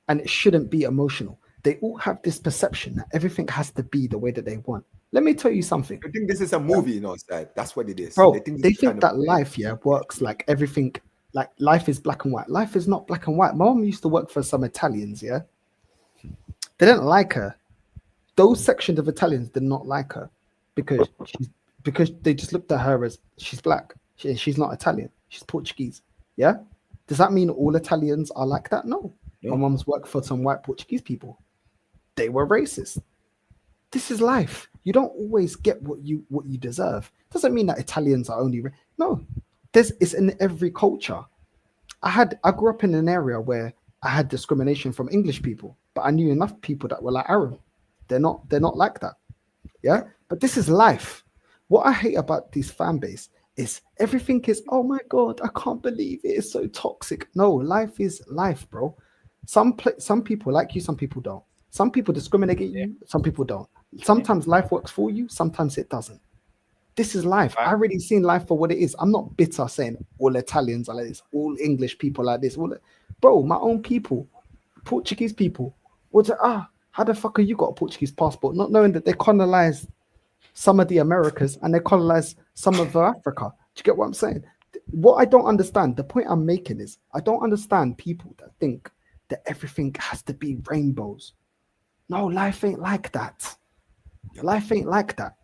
And it shouldn't be emotional. They all have this perception that everything has to be the way that they want. Let me tell you something. I think this is a movie, you know, that's what it is. Bro, they think that life, works like everything, like life is black and white. Life is not black and white. My mom used to work for some Italians, yeah? They didn't like her. Those sections of Italians did not like her because they just looked at her as she's black. She's not Italian. She's Portuguese. Yeah. Does that mean all Italians are like that? No. My mom's worked for some white Portuguese people. They were racist. This is life. You don't always get what you deserve. Doesn't mean that Italians are only no. It's in every culture. I grew up in an area where I had discrimination from English people, but I knew enough people that were like Arab. They're not like that. Yeah. But this is life. What I hate about this fan base is everything is, oh my God, I can't believe it is so toxic. No, life is life, bro. Some people like you, some people don't. Some people discriminate against you, some people don't. Sometimes life works for you, sometimes it doesn't. This is life. I already seen life for what it is. I'm not bitter saying all Italians are like this, all English people like this. Bro, my own people, Portuguese people, how the fuck have you got a Portuguese passport? Not knowing that they colonized some of the Americas and they colonized some of Africa. Do you get what I'm saying? What I don't understand, the point I'm making is, I don't understand people that think that everything has to be rainbows. No, life ain't like that. Life ain't like that.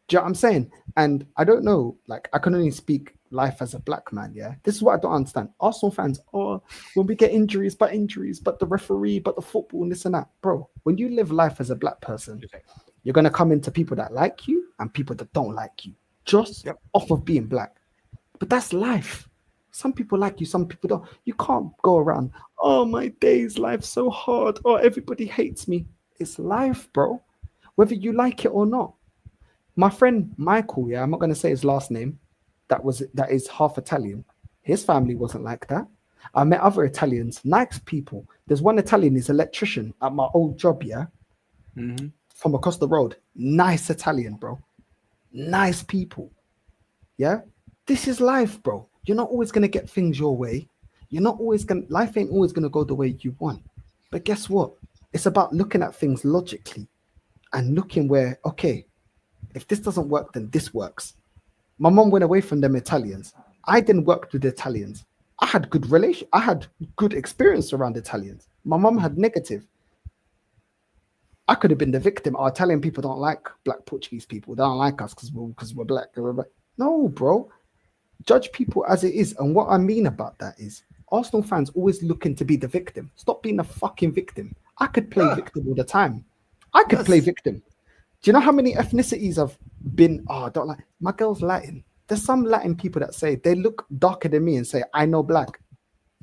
Do you know what I'm saying? And I don't know, like, I can only speak life as a black man, yeah? This is what I don't understand. Arsenal fans, when we get injuries, but the referee, but the football, and this and that. Bro, when you live life as a black person, you're going to come into people that like you and people that don't like you, just off of being black. But that's life. Some people like you, some people don't. You can't go around, oh, my days, life's so hard. Oh, everybody hates me. It's life, bro. Whether you like it or not. My friend Michael, yeah, I'm not going to say his last name. That is half Italian. His family wasn't like that. I met other Italians, nice people. There's one Italian, he's an electrician at my old job, yeah, from across the road. Nice Italian, bro. Nice people. Yeah. This is life, bro. You're not always going to get things your way. Life ain't always going to go the way you want. But guess what? It's about looking at things logically and looking where, okay, if this doesn't work, then this works. My mom went away from them Italians. I didn't work with the Italians. I had good experience around Italians. My mom had negative. I could have been the victim. Our Italian people don't like black Portuguese people. They don't like us because we're black. No, bro. Judge people as it is. And what I mean about that is Arsenal fans always looking to be the victim. Stop being a fucking victim. I could play victim all the time. I could play victim. Do you know how many ethnicities I've been? Oh, I don't like. My girl's Latin. There's some Latin people that say they look darker than me and say, I know black.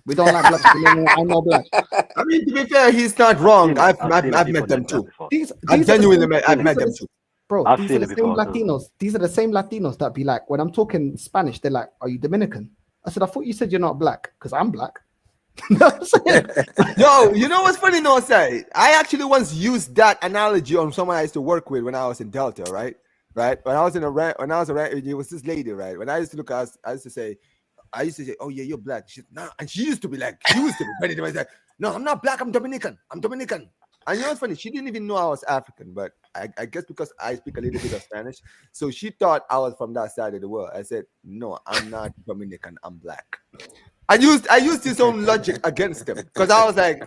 We don't like black people. I know black. I mean, to be fair, he's not wrong. I've met them too. I've met them too. Bro, these are the same Latinos. These are the same Latinos that be like, when I'm talking Spanish, they're like, are you Dominican? I said, I thought you said you're not black, because I'm black. You know what I'm saying? Yo, you know what's funny, no, say I actually once used that analogy on someone I used to work with when I was in Delta, right? When I was around, it was this lady, right? When I used to look at, I used to say, oh yeah, you're black. And she used to be like, ready to say, no, I'm not black, I'm Dominican. And you know what's funny? She didn't even know I was African, but I guess because I speak a little bit of Spanish, so she thought I was from that side of the world. I said, no, I'm not Dominican, I'm black. I used his own logic against him because I was like,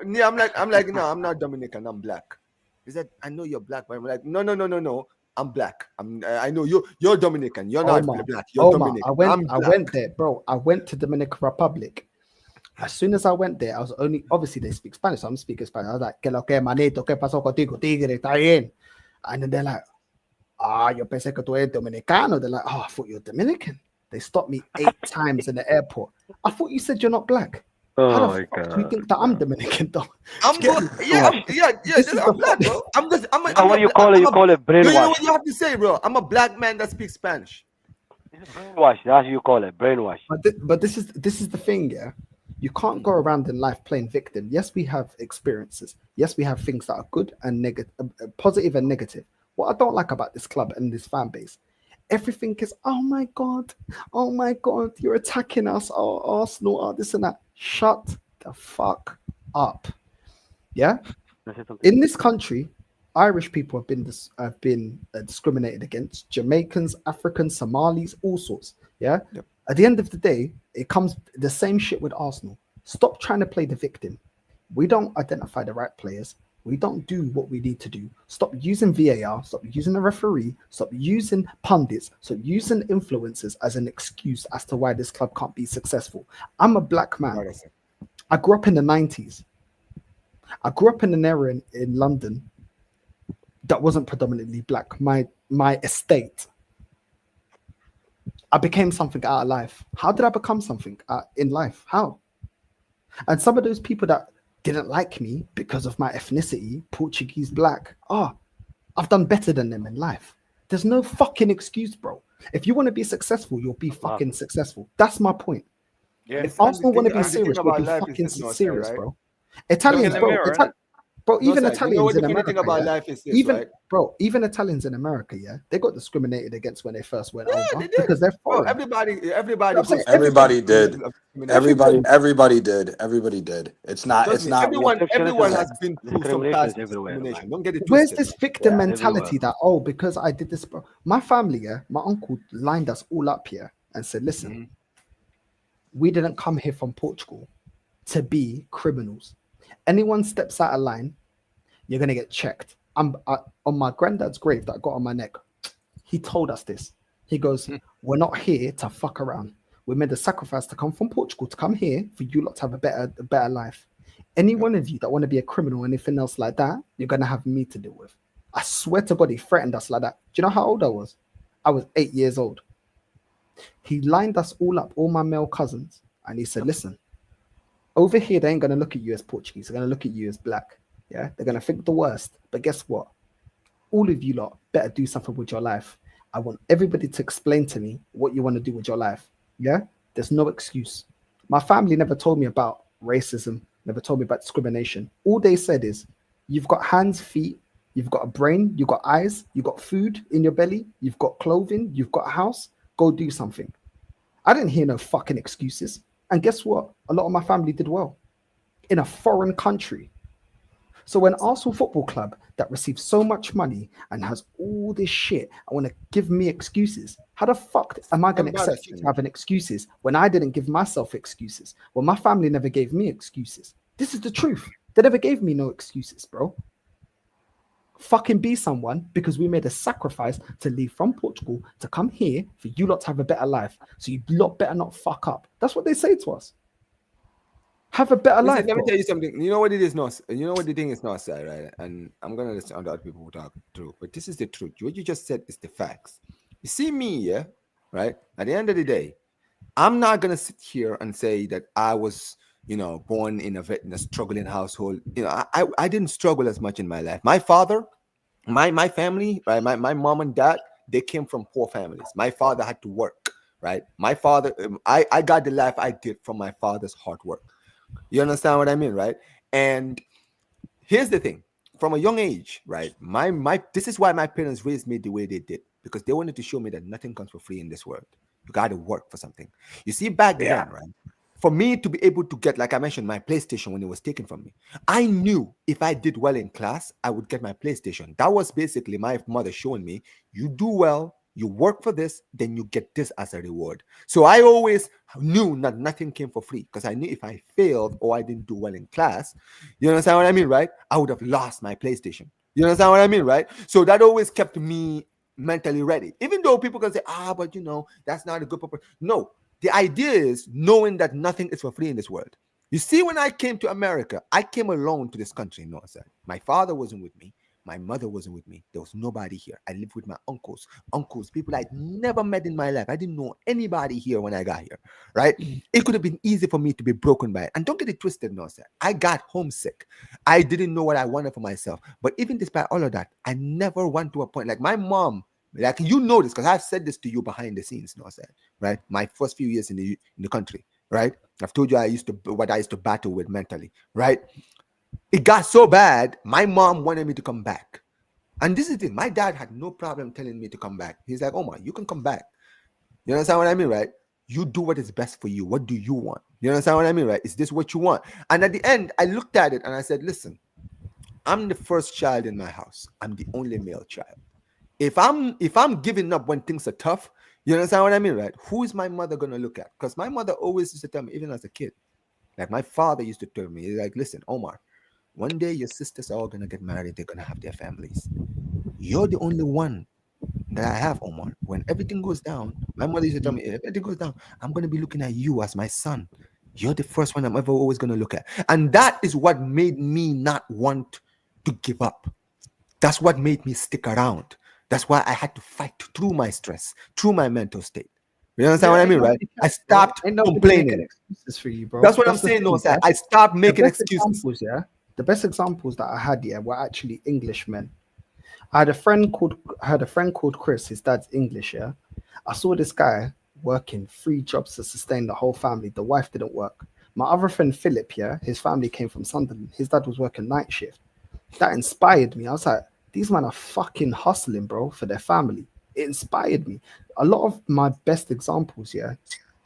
yeah, I'm like, no, I'm not Dominican, I'm black. He said, I know you're black, but I'm like, no, I'm black. I know you're Dominican, you're not black, you're Dominican. I went there, bro. I went to Dominican Republic. As soon as I went there, I was obviously they speak Spanish, so I'm speaking Spanish. I was like, ¿Qué lo que, manito? ¿Qué pasó contigo? Tigre, está bien. And then they're like, yo pensé que tú eres dominicano. They're like, I thought you were Dominican. They stopped me 8 times in the airport. I thought you said you're not black. How the fuck do you think that I'm Dominican though? I'm black, bro. What do you call it? You call it brainwash. You know what you have to say, bro? I'm a black man that speaks Spanish. Brainwash. That's what you call it. Brainwash. But this is the thing, yeah. You can't go around in life playing victim. Yes, we have experiences. Yes, we have things that are good and negative, positive and negative. What I don't like about this club and this fan base, everything is, oh my God, you're attacking us, oh, Arsenal, oh, this and that. Shut the fuck up. Yeah? In this country, Irish people have been discriminated against. Jamaicans, Africans, Somalis, all sorts. Yeah? Yep. At the end of the day, it comes the same shit with Arsenal. Stop trying to play the victim. We don't identify the right players. We don't do what we need to do. Stop using VAR. Stop using the referee. Stop using pundits. Stop using influencers as an excuse as to why this club can't be successful. I'm a black man. I grew up in the 90s. I grew up in an area in London that wasn't predominantly black. My estate. I became something out of life. How did I become something in life? How? And some of those people that didn't like me because of my ethnicity, Portuguese, black, I've done better than them in life. There's no fucking excuse, bro. If you want to be successful, you'll be fucking successful. That's my point. Yeah, if Arsenal want to be serious, we'll be fucking serious, bro. Italians, bro. Bro, even Italians in America, even Italians in America, yeah, they got discriminated against when they first went over because they're foreign. Everybody did. Everybody did. It's not. Everyone has been through some past discrimination. Don't get it twisted. Where's this victim mentality that because I did this, bro? My family, yeah, my uncle lined us all up here and said, listen, we didn't come here from Portugal to be criminals. Anyone steps out of line, you're gonna get checked. On my granddad's grave that I got on my neck, he told us this. He goes, we're not here to fuck around. We made a sacrifice to come from Portugal to come here for you lot to have a better life. Any one of you that want to be a criminal or anything else like that, you're gonna have me to deal with. I swear to God, he threatened us like that. Do you know how old I was? I was 8 years old. He lined us all up, all my male cousins, and he said, listen, over here, they ain't going to look at you as Portuguese. They're going to look at you as black. Yeah, they're going to think the worst. But guess what? All of you lot better do something with your life. I want everybody to explain to me what you want to do with your life. Yeah, there's no excuse. My family never told me about racism, never told me about discrimination. All they said is, you've got hands, feet, you've got a brain, you've got eyes, you've got food in your belly, you've got clothing, you've got a house, go do something. I didn't hear no fucking excuses. And guess what? A lot of my family did well in a foreign country. So when Arsenal Football Club that receives so much money and has all this shit, I want to give me excuses. How the fuck am I going to accept having excuses when I didn't give myself excuses? Well, my family never gave me excuses. This is the truth. They never gave me no excuses, bro. Fucking be someone because we made a sacrifice to leave from Portugal to come here for you lot to have a better life. So you lot better not fuck up. That's what they say to us. Have a better life. Let me tell you something. You know what it is, not. You know what the thing is, not side, right? And I'm gonna listen to other people who talk through, but this is the truth. What you just said is the facts. You see me, yeah, right? At the end of the day, I'm not gonna sit here and say that I was, born in a struggling household. I didn't struggle as much in my life. My father, my family, right? My mom and dad, they came from poor families. My father had to work, right? My father, I got the life I did from my father's hard work. You understand what I mean, right? And here's the thing: from a young age, right? This is why my parents raised me the way they did, because they wanted to show me that nothing comes for free in this world. You got to work for something. You see, back then, right? For me to be able to get, like I mentioned, my PlayStation when it was taken from me, I knew if I did well in class, I would get my PlayStation. That was basically my mother showing me, you do well, you work for this, then you get this as a reward. So I always knew that nothing came for free, because I knew if I failed or I didn't do well in class, you understand what I mean, right? I would have lost my PlayStation. You understand what I mean, right? So that always kept me mentally ready. Even though people can say, but that's not a good purpose. No, the idea is knowing that nothing is for free in this world. You see, when I came to America, I came alone to this country. No, sir. My father wasn't with me. My mother wasn't with me. There was nobody here. I lived with my uncles, people I'd never met in my life. I didn't know anybody here when I got here, right? It could have been easy for me to be broken by it. And don't get it twisted, no, sir. I got homesick. I didn't know what I wanted for myself. But even despite all of that, I never went to a point. Like my mom, like this, because I've said this to you behind the scenes, no, sir, right? My first few years in the country, right? I've told you what I used to battle with mentally, right? It got so bad, my mom wanted me to come back. And this is the thing, my dad had no problem telling me to come back. He's like, Omar, you can come back. You understand what I mean, right? You do what is best for you. What do you want? You understand what I mean, right? Is this what you want? And at the end, I looked at it and I said, listen, I'm the first child in my house. I'm the only male child. If I'm giving up when things are tough, you understand what I mean, right? Who is my mother going to look at? Because my mother always used to tell me, even as a kid, like my father used to tell me, he's like, listen, Omar, one day your sisters are all going to get married. They're going to have their families. You're the only one that I have, Omar. When everything goes down, my mother used to tell me, if everything goes down, I'm going to be looking at you as my son. You're the first one I'm ever always going to look at. And that is what made me not want to give up. That's what made me stick around. That's why I had to fight through my stress, through my mental state. You understand what I mean, right? I stopped complaining. Excuses for you, bro. That's what I'm saying, no, sir. I stopped making excuses. The best examples that I had, were actually Englishmen. I had a friend called Chris. His dad's English, I saw this guy working 3 jobs to sustain the whole family. The wife didn't work. My other friend Philip, his family came from Sunderland. His dad was working night shift. That inspired me. I was like, these men are fucking hustling, bro, for their family. It inspired me. A lot of my best examples,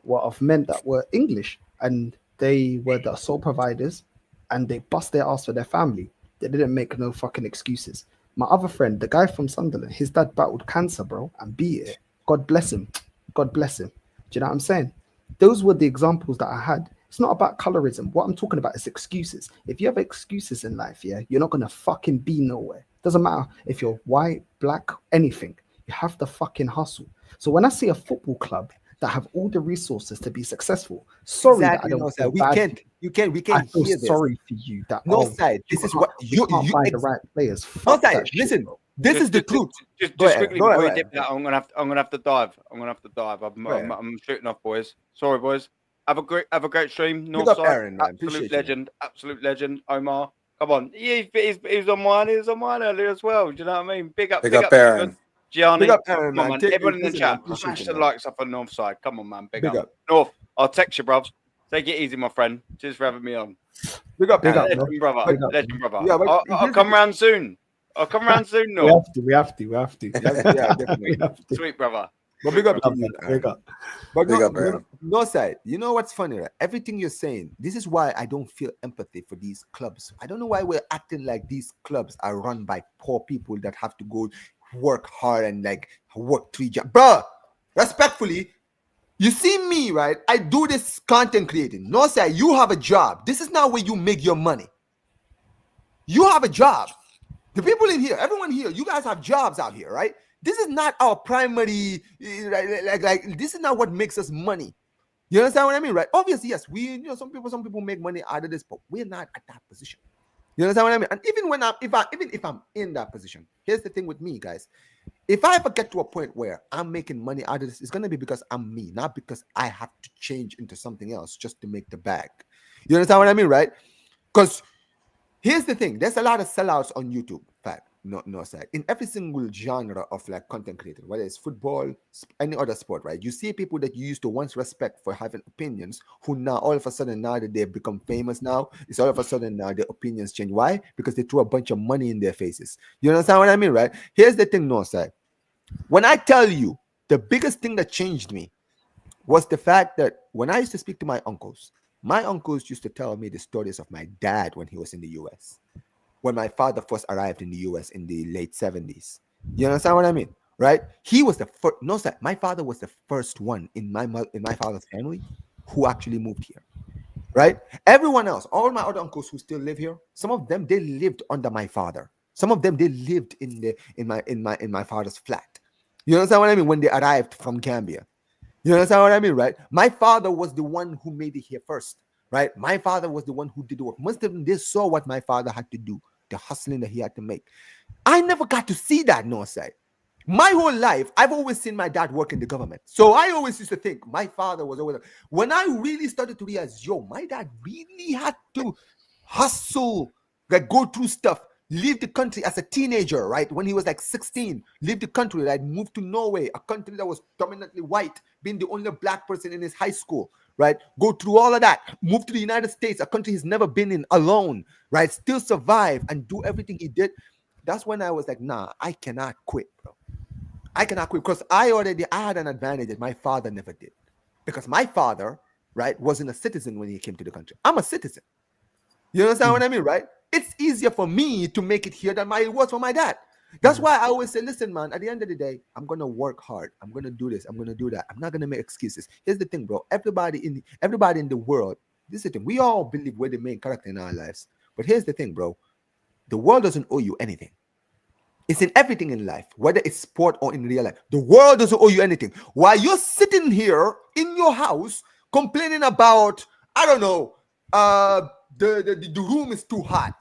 were of men that were English, and they were the sole providers, and they bust their ass for their family. They didn't make no fucking excuses. My other friend, the guy from Sunderland, his dad battled cancer, bro, and beat it. God bless him. God bless him. Do you know what I'm saying? Those were the examples that I had. It's not about colorism. What I'm talking about is excuses. If you have excuses in life, you're not going to fucking be nowhere. Doesn't matter if you're white, black, anything. You have to fucking hustle. So when I see a football club that have all the resources to be successful, sorry that I don't feel bad. We can't I feel sorry for you that side. This is what you can't find the right players. No side. Listen, This is the truth. Just Go ahead, quickly go before you ahead. dip that, I'm gonna have to dive. I'm shooting off, boys. Sorry, boys. Have a great stream. Big up Northside, Aaron, man. absolute Appreciate you, absolute legend. Omar, come on. He's on mine. He was on mine earlier as well. Do you know what I mean? Big up Aaron. Gianni. Big up Aaron, Come on, man. man. Everyone in the Listen, chat, man, appreciate smash you, the man. likes up on Northside. Come on, man. Big Big up. up. North, I'll text you, bruvs. Take it easy, my friend. Cheers for having me on. Big up, Big up, legend, no? brother. Big up. Legend, brother. Yeah, but I'll here's come the- round soon. I'll come round soon, We North. have to. yeah, definitely. Sweet, brother. But big up to Big you, up, Aaron. big up. But Big no, up, Aaron. no side. You know what's funny, right? Everything you're saying, this is why I don't feel empathy for these clubs. I don't know why we're acting like these clubs are run by poor people that have to go work hard and like work 3 jobs. Bruh, respectfully, you see me, right? I do this content creating. No side, you have a job. This is not where you make your money. You have a job. The people in here, everyone here, you guys have jobs out here, right? This is not our primary, like this is not what makes us money. You understand what I mean, right? Obviously, yes, some people make money out of this, but we're not at that position. You understand what I mean? And even when if I'm in that position, here's the thing with me, guys. If I ever get to a point where I'm making money out of this, it's gonna be because I'm me, not because I have to change into something else just to make the bag. You understand what I mean, right? Because here's the thing: there's a lot of sellouts on YouTube. Fact, no side. In every single genre of like content creator, whether it's football, any other sport, right? You see people that you used to once respect for having opinions, who now all of a sudden, now that they've become famous, now it's all of a sudden now their opinions change. Why? Because they threw a bunch of money in their faces. You understand what I mean, right? Here's the thing, no side. When I tell you the biggest thing that changed me was the fact that when I used to speak to my uncles used to tell me the stories of my dad when he was in the US. When my father first arrived in the US in the late 70s. You understand what I mean? Right? He was the first, no, sir, my father was the first one in my father's family who actually moved here. Right? Everyone else, all my other uncles who still live here, some of them they lived under my father. Some of them they lived in my father's flat. You understand what I mean? When they arrived from Gambia. You understand what I mean, right? My father was the one who made it here first, right? My father was the one who did the work. Most of them, they saw what my father had to do, the hustling that he had to make. I never got to see that, no side. My whole life, I've always seen my dad work in the government. So I always used to think my father was always. When I really started to realize, my dad really had to hustle, like go through stuff. Leave the country as a teenager, right? When he was like 16, leave the country, right? Moved to Norway, a country that was dominantly white, being the only black person in his high school, right? Go through all of that, move to the United States, a country he's never been in, alone, right? Still survive and do everything he did. That's when I was like, nah, I cannot quit, bro. I cannot quit because I had an advantage that my father never did. Because my father, right, wasn't a citizen when he came to the country. I'm a citizen. You understand what I mean, right? It's easier for me to make it here than it was for my dad. That's why I always say, listen, man, at the end of the day, I'm going to work hard. I'm going to do this. I'm going to do that. I'm not going to make excuses. Here's the thing, bro. Everybody in the world, this is the thing. We all believe we're the main character in our lives. But here's the thing, bro. The world doesn't owe you anything. It's in everything in life, whether it's sport or in real life. The world doesn't owe you anything. While you're sitting here in your house complaining about, I don't know, the room is too hot,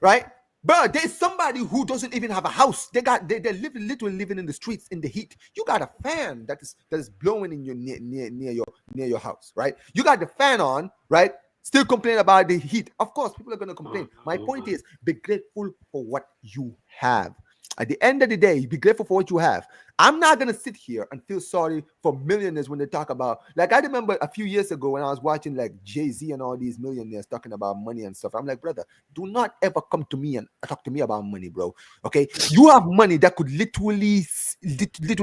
right? But there's somebody who doesn't even have a house. They're literally living in the streets in the heat. You got a fan that is blowing in your near your house, right? You got the fan on, right? Still complaining about the heat. Of course, people are gonna complain. My point is, be grateful for what you have. At the end of the day, be grateful for what you have. I'm not going to sit here and feel sorry for millionaires when they talk about, like, I remember a few years ago when I was watching like Jay-Z and all these millionaires talking about money and stuff. I'm like, brother, do not ever come to me and talk to me about money, bro. Okay. You have money that could literally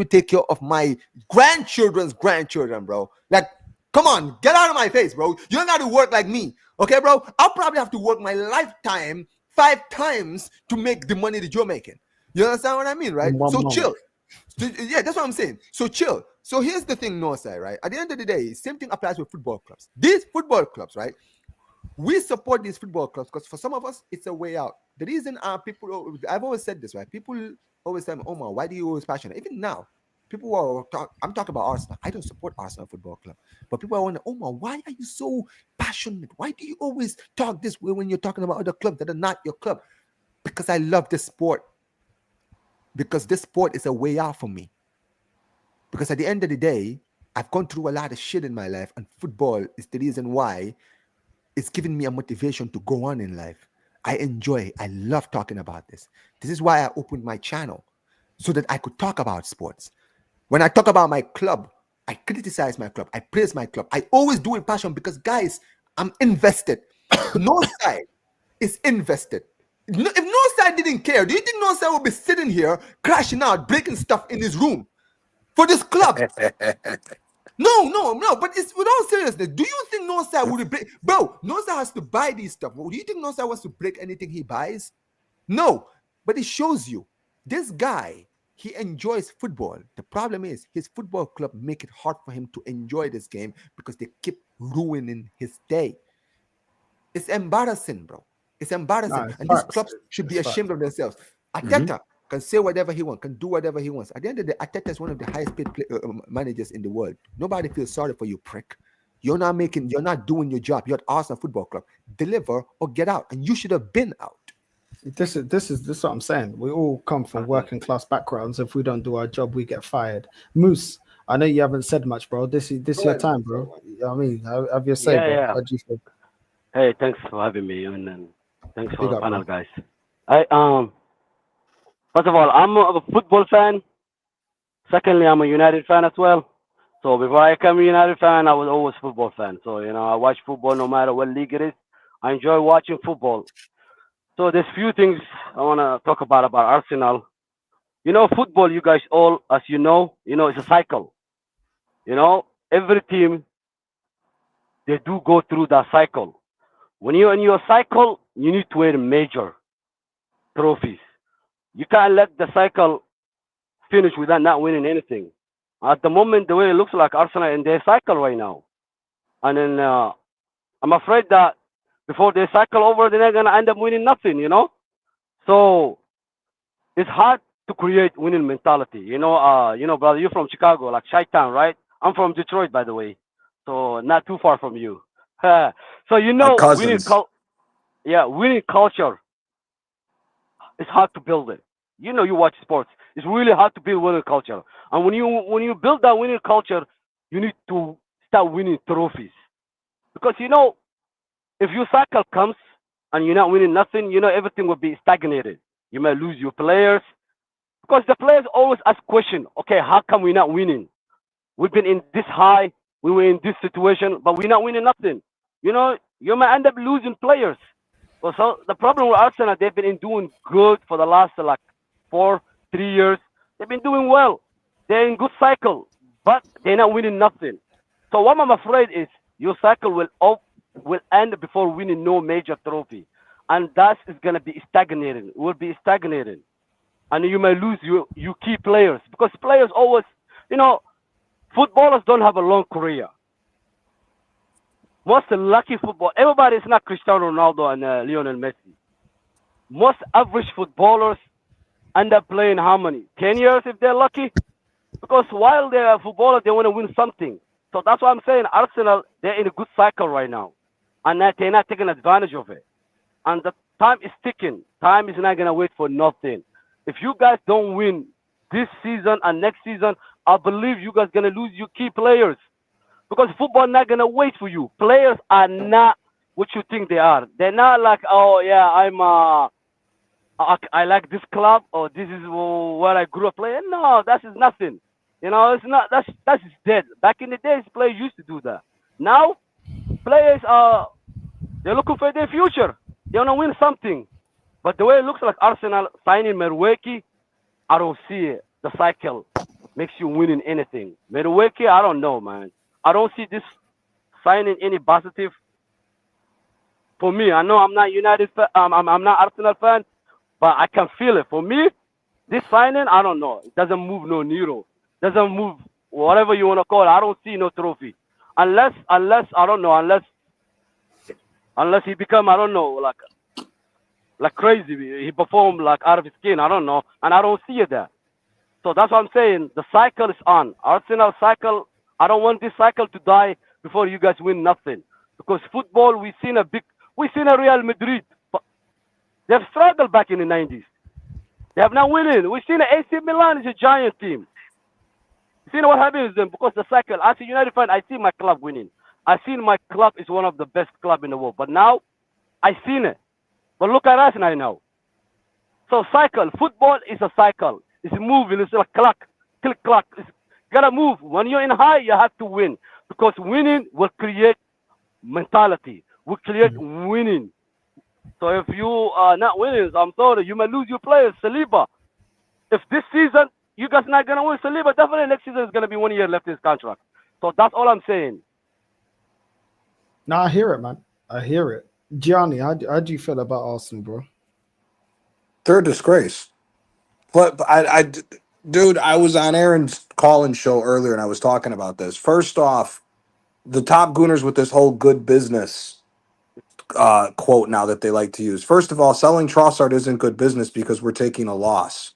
take care of my grandchildren's grandchildren, bro. Like, come on, get out of my face, bro. You don't got to work like me. Okay, bro. I'll probably have to work my lifetime 5 times to make the money that you're making. You understand what I mean, right? So chill. Yeah, that's what I'm saying. So chill. So here's the thing, Northside, right? At the end of the day, same thing applies with football clubs. These football clubs, right? We support these football clubs because for some of us, it's a way out. The reason I've always said this, right? People always tell me, Omar, why do you always passionate? Even now, I'm talking about Arsenal. I don't support Arsenal Football Club. But people are wondering, Omar, why are you so passionate? Why do you always talk this way when you're talking about other clubs that are not your club? Because I love the sport. because this sport is a way out for me. Because at the end of the day, I've gone through a lot of shit in my life, and football is the reason why it's giving me a motivation to go on in life. I love talking about this. This is why I opened my channel, so that I could talk about sports. When I talk about my club, I criticize my club, I praise my club. I always do it passion because, guys, I'm invested. No side is invested. If no side didn't care, do you think no side would be sitting here crashing out, breaking stuff in his room for this club? No. But it's with all seriousness. Do you think Northside would break? Bro, Northside has to buy these stuff. Do you think Northside wants to break anything he buys? No. But it shows you this guy, he enjoys football. The problem is his football club make it hard for him to enjoy this game because they keep ruining his day. It's embarrassing, bro. It's embarrassing. No, it's and these facts. clubs should be It's ashamed facts. of themselves. Arteta can say whatever he wants, can do whatever he wants. At the end of the day, Arteta is one of the highest paid managers in the world. Nobody feels sorry for you, prick. You're not doing your job. You're at Arsenal Football Club. Deliver or get out. And you should have been out. This is what I'm saying. We all come from working class backgrounds. If we don't do our job, we get fired. Moose, I know you haven't said much, bro. This your time, bro. I mean, have your say, Yeah, bro. yeah. What do you think? Hey, thanks for having me, and thanks for Big the up, panel, bro. guys. First of all, I'm a football fan. Secondly, I'm a United fan as well. So before I became a United fan, I was always a football fan. So I watch football no matter what league it is. I enjoy watching football. So there's few things I want to talk about Arsenal. Football, you guys all, as it's a cycle. Every team, they do go through that cycle. When you're in your cycle, you need to win major trophies. You can't let the cycle finish without not winning anything. At the moment, the way it looks like Arsenal in their cycle right now. And then I'm afraid that before they cycle over, they're not going to end up winning nothing, So it's hard to create winning mentality. Brother, you're from Chicago, like Chi-Town, right? I'm from Detroit, by the way. So not too far from you. So Our cousins. winning culture. It's hard to build it. You watch sports. It's really hard to build winning culture. And when you build that winning culture, you need to start winning trophies. Because if your cycle comes and you're not winning nothing, everything will be stagnated. You may lose your players. Because the players always ask question, okay, how come we're not winning? We've been in this high, we were in this situation, but we're not winning nothing. You may end up losing players. So the problem with Arsenal, they've been doing good for the last 3 years. They've been doing well. They're in good cycle, but they're not winning nothing. So what I'm afraid is your cycle will end before winning no major trophy, and that is gonna be stagnating. It will be stagnating, and you may lose your key players because players always, footballers don't have a long career. Most lucky football, everybody is not Cristiano Ronaldo and Lionel Messi. Most average footballers end up playing how many? 10 years if they're lucky? Because while they're a footballer, they want to win something. So that's why I'm saying Arsenal, they're in a good cycle right now. And they're not taking advantage of it. And the time is ticking. Time is not going to wait for nothing. If you guys don't win this season and next season, I believe you guys going to lose your key players. Because football not going to wait for you. Players are not what you think they are. They're not like, oh, yeah, I like this club or this is where I grew up playing. No, that is nothing. It's not. That's dead. Back in the days, players used to do that. Now, players they're looking for their future. They want to win something. But the way it looks like Arsenal signing Madueke, I don't see it. The cycle makes you winning anything. Madueke, I don't know, man. I don't see this signing any positive for me. I know I'm not United fan, I'm not Arsenal fan, but I can feel it. For me, this signing, I don't know. It doesn't move no needle. Doesn't move whatever you want to call it. I don't see no trophy. Unless I don't know, unless he become, I don't know, like crazy. He perform like out of his skin. I don't know. And I don't see it there. So that's what I'm saying. The cycle is on. Arsenal cycle, I don't want this cycle to die before you guys win nothing. Because football, we've seen a Real Madrid. They've struggled back in the 90s. They have not winning. We've seen the AC Milan is a giant team. You see what happens to them because the cycle. As a United fan, I see my club winning. I seen my club is one of the best club in the world. But now, I seen it. But look at us now. So cycle. Football is a cycle. It's moving. It's like clock. Click clock. It's gotta move. When you're in high, you have to win because winning will create mentality. Will create winning. So if you are not winning, I'm sorry, you may lose your players. Saliba. If this season you guys not gonna win Saliba, definitely next season is gonna be 1 year left in his contract. So that's all I'm saying. No, I hear it, man. I hear it. Gianni, how do you feel about Arsenal, bro? They're a disgrace. But dude, I was on Aaron's call-in show earlier and I was talking about this. First off, the top gooners with this whole good business quote now that they like to use. First of all, selling Trossard isn't good business because we're taking a loss.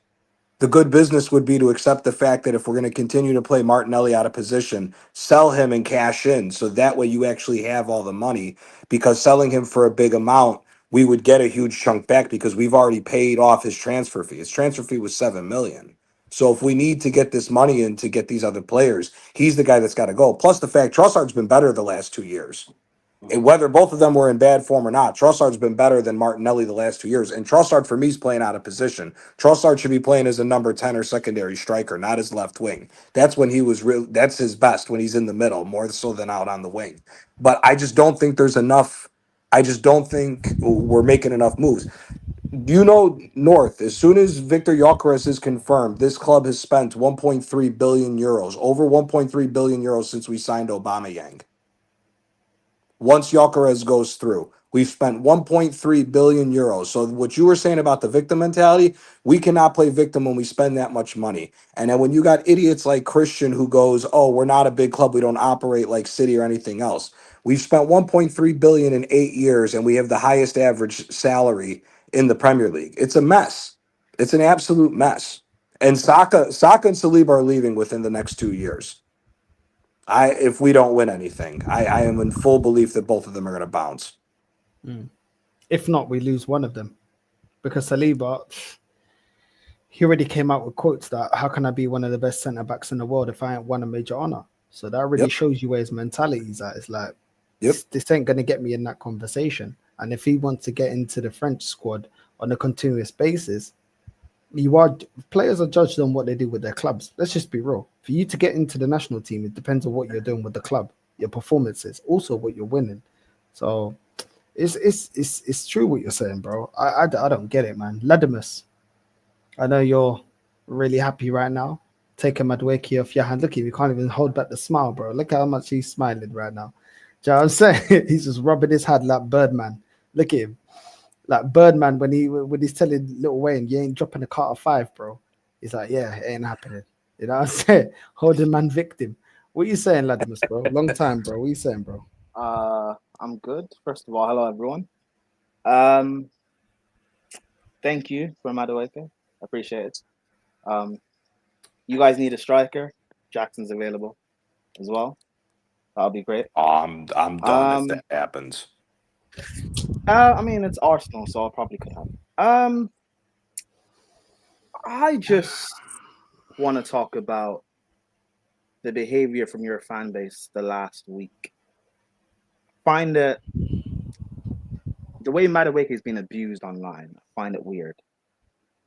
The good business would be to accept the fact that if we're going to continue to play Martinelli out of position, sell him and cash in. So that way you actually have all the money, because selling him for a big amount, we would get a huge chunk back because we've already paid off his transfer fee. His transfer fee was $7 million. So if we need to get this money in to get these other players, he's the guy that's got to go. Plus the fact Trossard's been better the last 2 years. And whether both of them were in bad form or not, Trossard's been better than Martinelli the last 2 years. And Trossard, for me, is playing out of position. Trossard should be playing as a number 10 or secondary striker, not as left wing. That's when he was real. That's his best, when he's in the middle, more so than out on the wing. But I just don't think there's enough. I just don't think we're making enough moves. You know, North, as soon as Victor Gyökeres is confirmed, this club has spent 1.3 billion euros, over 1.3 billion euros since we signed Aubameyang. Once Gyökeres goes through, we've spent 1.3 billion euros. So what you were saying about the victim mentality, we cannot play victim when we spend that much money. And then when you got idiots like Christian who goes, oh, we're not a big club, we don't operate like City or anything else. We've spent 1.3 billion in 8 years and we have the highest average salary in the Premier League. It's a mess. It's an absolute mess. And Saka and Saliba are leaving within the next 2 years. If we don't win anything, I am in full belief that both of them are going to bounce. If not, we lose one of them, because Saliba, he already came out with quotes that how can I be one of the best centre backs in the world if I ain't won a major honor? So that really shows you where his mentality is at. It's like, this ain't going to get me in that conversation. And if he wants to get into the French squad on a continuous basis, players are judged on what they do with their clubs. Let's just be real. For you to get into the national team, it depends on what you're doing with the club, your performances, also what you're winning. So it's true what you're saying, bro. I don't get it, man. Ladimus, I know you're really happy right now. Taking Madueke off your hand. Look at him, you can't even hold back the smile, bro. Look how much he's smiling right now. Do you know what I'm saying? He's just rubbing his head like Birdman. Look at him. Like Birdman when he's telling Lil Wayne, you ain't dropping a Carter 5, bro. He's like, yeah, it ain't happening. You know what I'm saying? Holding man victim. What you saying, Ladimus, bro? Long time, bro. What you saying, bro? I'm good. First of all, hello everyone. Thank you for Madueke. Appreciate it. You guys need a striker. Jackson's available as well. That'll be great. I'm done if that happens. I mean, it's Arsenal, so it probably could happen. I just want to talk about the behavior from your fan base the last week. Find it the way Madueke has been abused online. I find it weird.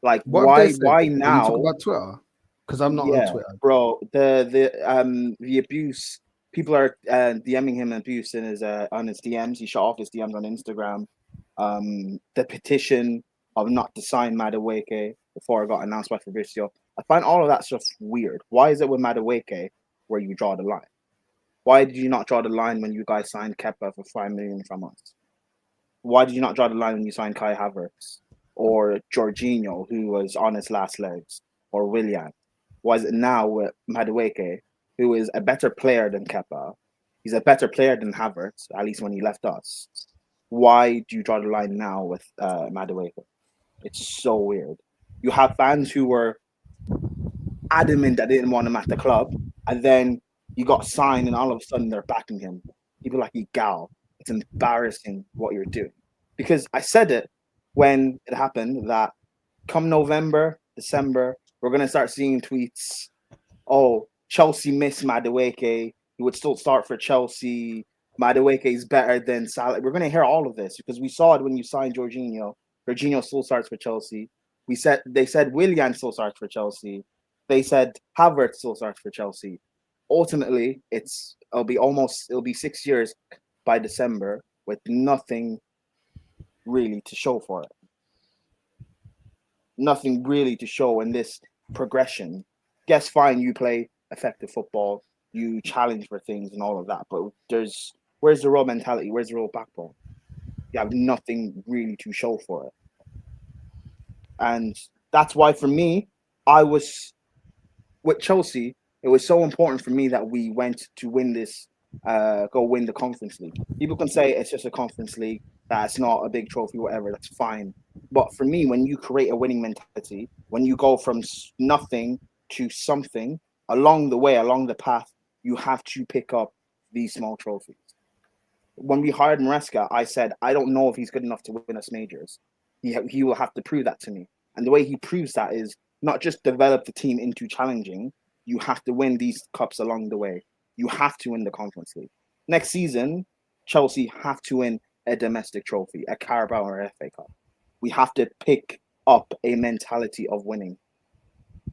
Like, why now? Are you talking about Twitter? Because I'm not on Twitter, bro. The abuse. People are DMing him abuse in his on his DMs. He shut off his DMs on Instagram. The petition of not to sign Madueke before it got announced by Fabrizio. I find all of that stuff weird. Why is it with Madueke where you draw the line? Why did you not draw the line when you guys signed Kepa for 5 million from us? Why did you not draw the line when you signed Kai Havertz or Jorginho, who was on his last legs, or Willian? Why is it now with Madueke, who is a better player than Kepa? He's a better player than Havertz, at least when he left us. Why do you draw the line now with Madueke? It's so weird. You have fans who were adamant that they didn't want him at the club, and then you got signed, and all of a sudden they're backing him. People like Igal. It's embarrassing what you're doing. Because I said it when it happened that come November, December, we're gonna start seeing tweets. Oh, Chelsea miss Madueke. He would still start for Chelsea. Madueke is better than Salah. We're gonna hear all of this because we saw it when you signed Jorginho. Jorginho still starts for Chelsea. They said Willian still starts for Chelsea. They said Havertz still starts for Chelsea. Ultimately, it'll be 6 years by December with nothing really to show for it. Nothing really to show in this progression. Guess fine, you play effective football, you challenge for things and all of that, but where's the real mentality? Where's the real backbone? You have nothing really to show for it. And that's why for me, I was with Chelsea, it was so important for me that we went to win this, go win the Conference League. People can say it's just a Conference League, that's not a big trophy, whatever, that's fine. But for me, when you create a winning mentality, when you go from nothing to something, along the way, along the path, you have to pick up these small trophies. When we hired Maresca, I said, I don't know if he's good enough to win us majors. He will have to prove that to me. And the way he proves that is not just develop the team into challenging, you have to win these cups along the way. You have to win the Conference League. Next season, Chelsea have to win a domestic trophy, a Carabao or FA Cup. We have to pick up a mentality of winning.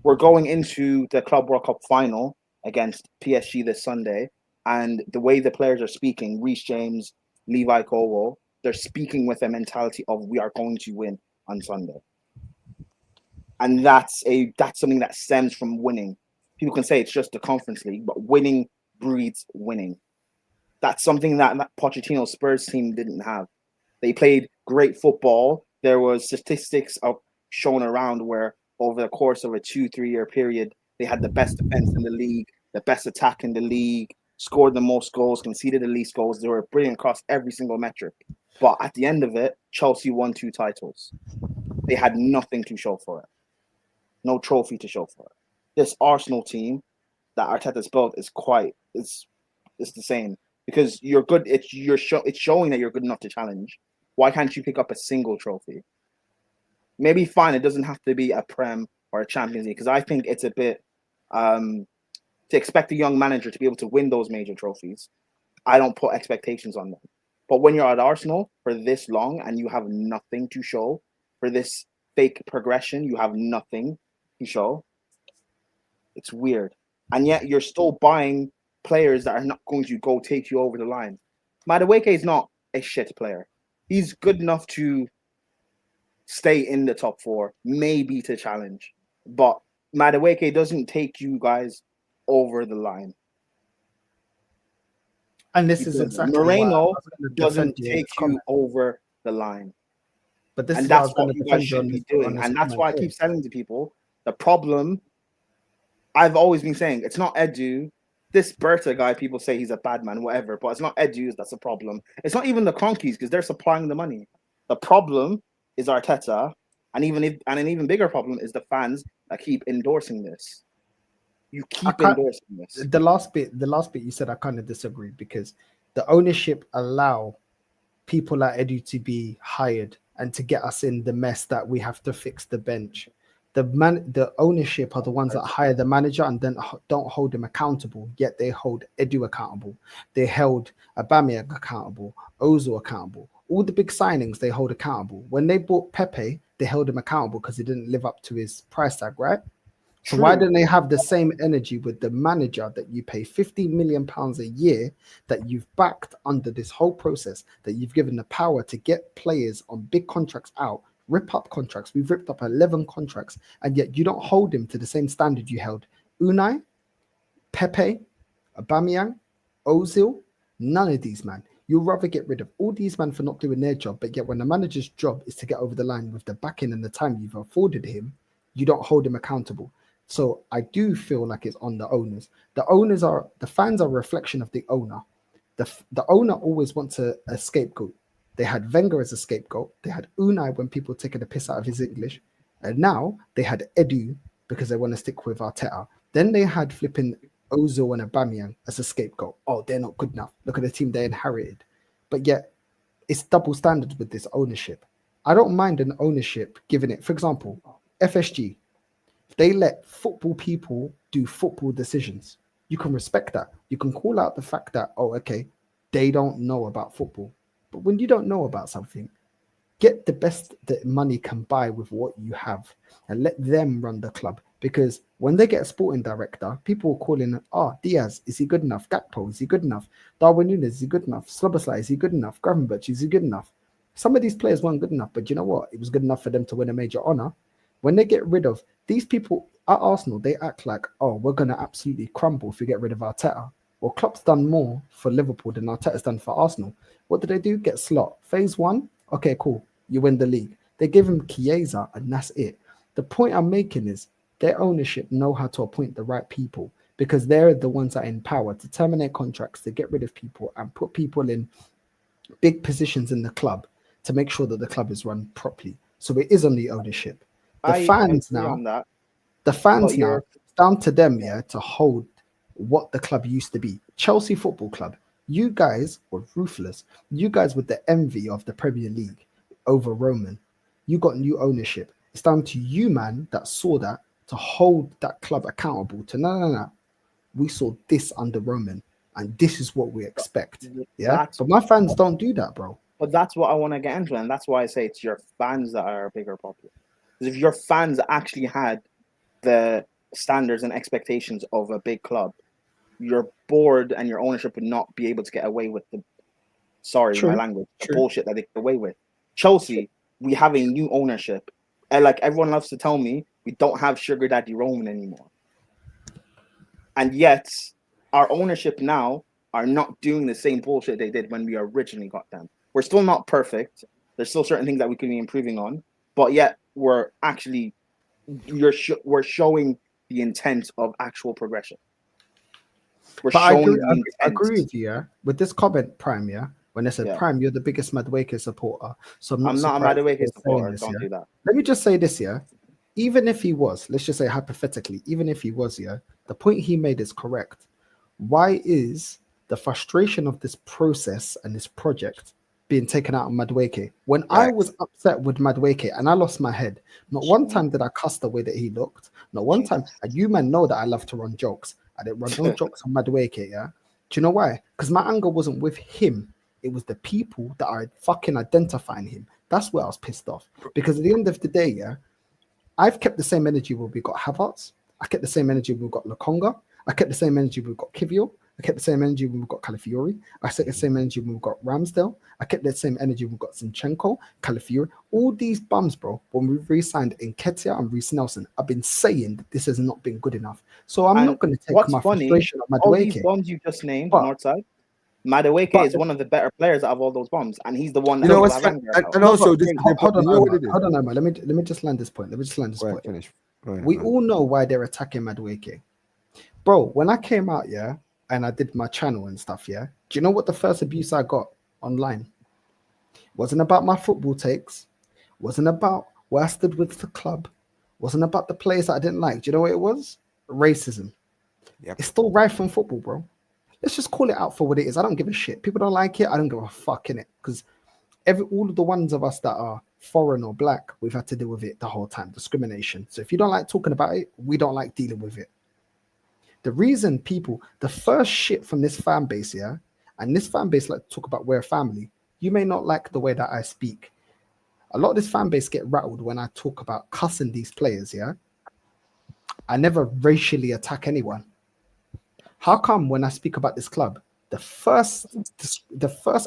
We're going into the Club World Cup final against PSG this Sunday, and the way the players are speaking, Reece James, Levi Colwill, they're speaking with a mentality of we are going to win on Sunday. And that's something that stems from winning. People can say it's just the Conference League, but winning breeds winning. That's something that Pochettino's Spurs team didn't have. They played great football. There was statistics shown around where over the course of a 2-3 year period, they had the best defense in the league, the best attack in the league, scored the most goals, conceded the least goals. They were brilliant across every single metric. But at the end of it, Chelsea won 2 titles. They had nothing to show for it. No trophy to show for it. This Arsenal team that Arteta's built is it's the same. Because you're good, it's showing that you're good enough to challenge. Why can't you pick up a single trophy? Maybe fine, it doesn't have to be a Prem or a Champions League, because I think it's a bit to expect a young manager to be able to win those major trophies. I don't put expectations on them. But when you're at Arsenal for this long and you have nothing to show for this fake progression, you have nothing to show. It's weird. And yet you're still buying players that are not going to go take you over the line. Madueke is not a shit player. He's good enough to stay in the top 4, maybe to challenge. But Madueke doesn't take you guys over the line. And this is exactly Moreno doesn't take you over the line. But this and is that's what you guys should be doing. And that's why I keep saying to people, the problem, I've always been saying, it's not Edu. This Berta guy, people say he's a bad man, whatever, but it's not Edu that's a problem. It's not even the Cronkies, because they're supplying the money. The problem is Arteta, and an even bigger problem is the fans that keep endorsing this. You keep endorsing this. The last bit you said, I kind of disagree, because the ownership allow people like Edu to be hired and to get us in the mess that we have to fix the bench. The ownership are the ones that hire the manager and then don't hold him accountable, yet they hold Edu accountable. They held Aubameyang accountable, Ozil accountable. All the big signings they hold accountable. When they bought Pepe, they held him accountable because he didn't live up to his price tag, right? So why don't they have the same energy with the manager that you pay £50 million a year, that you've backed under this whole process, that you've given the power to get players on big contracts out, rip up contracts. We've ripped up 11 contracts, and yet you don't hold him to the same standard you held Unai, Pepe, Aubameyang, Ozil. None of these, man. You'd rather get rid of all these men for not doing their job, but yet when the manager's job is to get over the line with the backing and the time you've afforded him, you don't hold him accountable. So I do feel like it's on the owners. The fans are a reflection of the owner. The owner always wants a scapegoat. They had Wenger as a scapegoat. They had Unai when people taking the piss out of his English. And now they had Edu because they want to stick with Arteta. Then they had flipping Ozil and Aubameyang as a scapegoat. Oh, they're not good enough. Look at the team they inherited. But yet it's double standards with this ownership. I don't mind an ownership giving it, for example, FSG. They let football people do football decisions. You can respect that. You can call out the fact that, oh, okay, they don't know about football. But when you don't know about something, get the best that money can buy with what you have and let them run the club. Because when they get a sporting director, people are calling, Diaz, is he good enough? Gakpo, is he good enough? Darwin Nunes, is he good enough? Sloboslai, is he good enough? Gravenberch, is he good enough? Some of these players weren't good enough, but you know what? It was good enough for them to win a major honour. When they get rid of these people at Arsenal, they act like, oh, we're going to absolutely crumble if we get rid of Arteta. Well, Klopp's done more for Liverpool than Arteta's done for Arsenal. What did they do? Get slot. Phase 1, okay, cool. You win the league. They give him Chiesa, and that's it. The point I'm making is their ownership know how to appoint the right people because they're the ones that are in power to terminate contracts, to get rid of people and put people in big positions in the club to make sure that the club is run properly. So it is on the ownership. The fans now, it's down to them, to hold what the club used to be. Chelsea Football Club, you guys were ruthless. You guys were the envy of the Premier League over Roman. You got new ownership. It's down to you, man, that saw that to hold that club accountable to no. We saw this under Roman, and this is what we expect. Yeah, but my fans don't do that, bro. But that's what I want to get into, and that's why I say it's your fans that are a bigger problem. Because if your fans actually had the standards and expectations of a big club, your board and your ownership would not be able to get away with the my language, the bullshit that they get away with. Chelsea, we have a new ownership. And like everyone loves to tell me, we don't have Sugar Daddy Roman anymore. And yet, our ownership now are not doing the same bullshit they did when we originally got them. We're still not perfect. There's still certain things that we could be improving on. But yet, we're actually, we're showing the intent of actual progression. I agree with you, yeah. With this comment, Prime, yeah. When they said, Prime, you're the biggest Madueke supporter. So I'm not a Madueke supporter. Don't do that. Let me just say this, yeah. Even if he was, let's just say hypothetically, even if he was, yeah, the point he made is correct. Why is the frustration of this process and this project being taken out of Madueke? When I was upset with Madueke and I lost my head, not one time did I cuss the way that he looked. Not one time. And you man know that I love to run jokes. I didn't run no jokes on Madueke, yeah? Do you know why? Because my anger wasn't with him. It was the people that are fucking identifying him. That's where I was pissed off. Because at the end of the day, yeah, I've kept the same energy when we got Havertz. I kept the same energy when we got Lokonga. I kept the same energy when we got Kivio. I kept the same energy when we got Calafiori. I kept the same energy when we got Ramsdale. I kept the same energy when we got Zinchenko, Calafiori. All these bums, bro, when we re-signed Nketiah and Reece Nelson, I've been saying that this has not been good enough. So I'm not going to take my frustration on Madueke. All these bums you just named, Northside, Madueke is one of the better players out of all those bombs, and he's the one that and also hold on, Omar. Let me just land this point. We all know why they're attacking Madueke. Bro, when I came out, yeah, and I did my channel and stuff, yeah, do you know what the first abuse I got online? Wasn't about my football takes, wasn't about where I stood with the club, wasn't about the players that I didn't like. Do you know what it was? Racism. It's still rife in football, bro. Let's just call it out for what it is. I don't give a shit. People don't like it. I don't give a fuck in it. Because all of the ones of us that are foreign or black, we've had to deal with it the whole time. Discrimination. So if you don't like talking about it, we don't like dealing with it. The reason the first shit from this fan base, yeah, and this fan base like to talk about we're a family. You may not like the way that I speak. A lot of this fan base get rattled when I talk about cussing these players, yeah. I never racially attack anyone. How come when I speak about this club, the first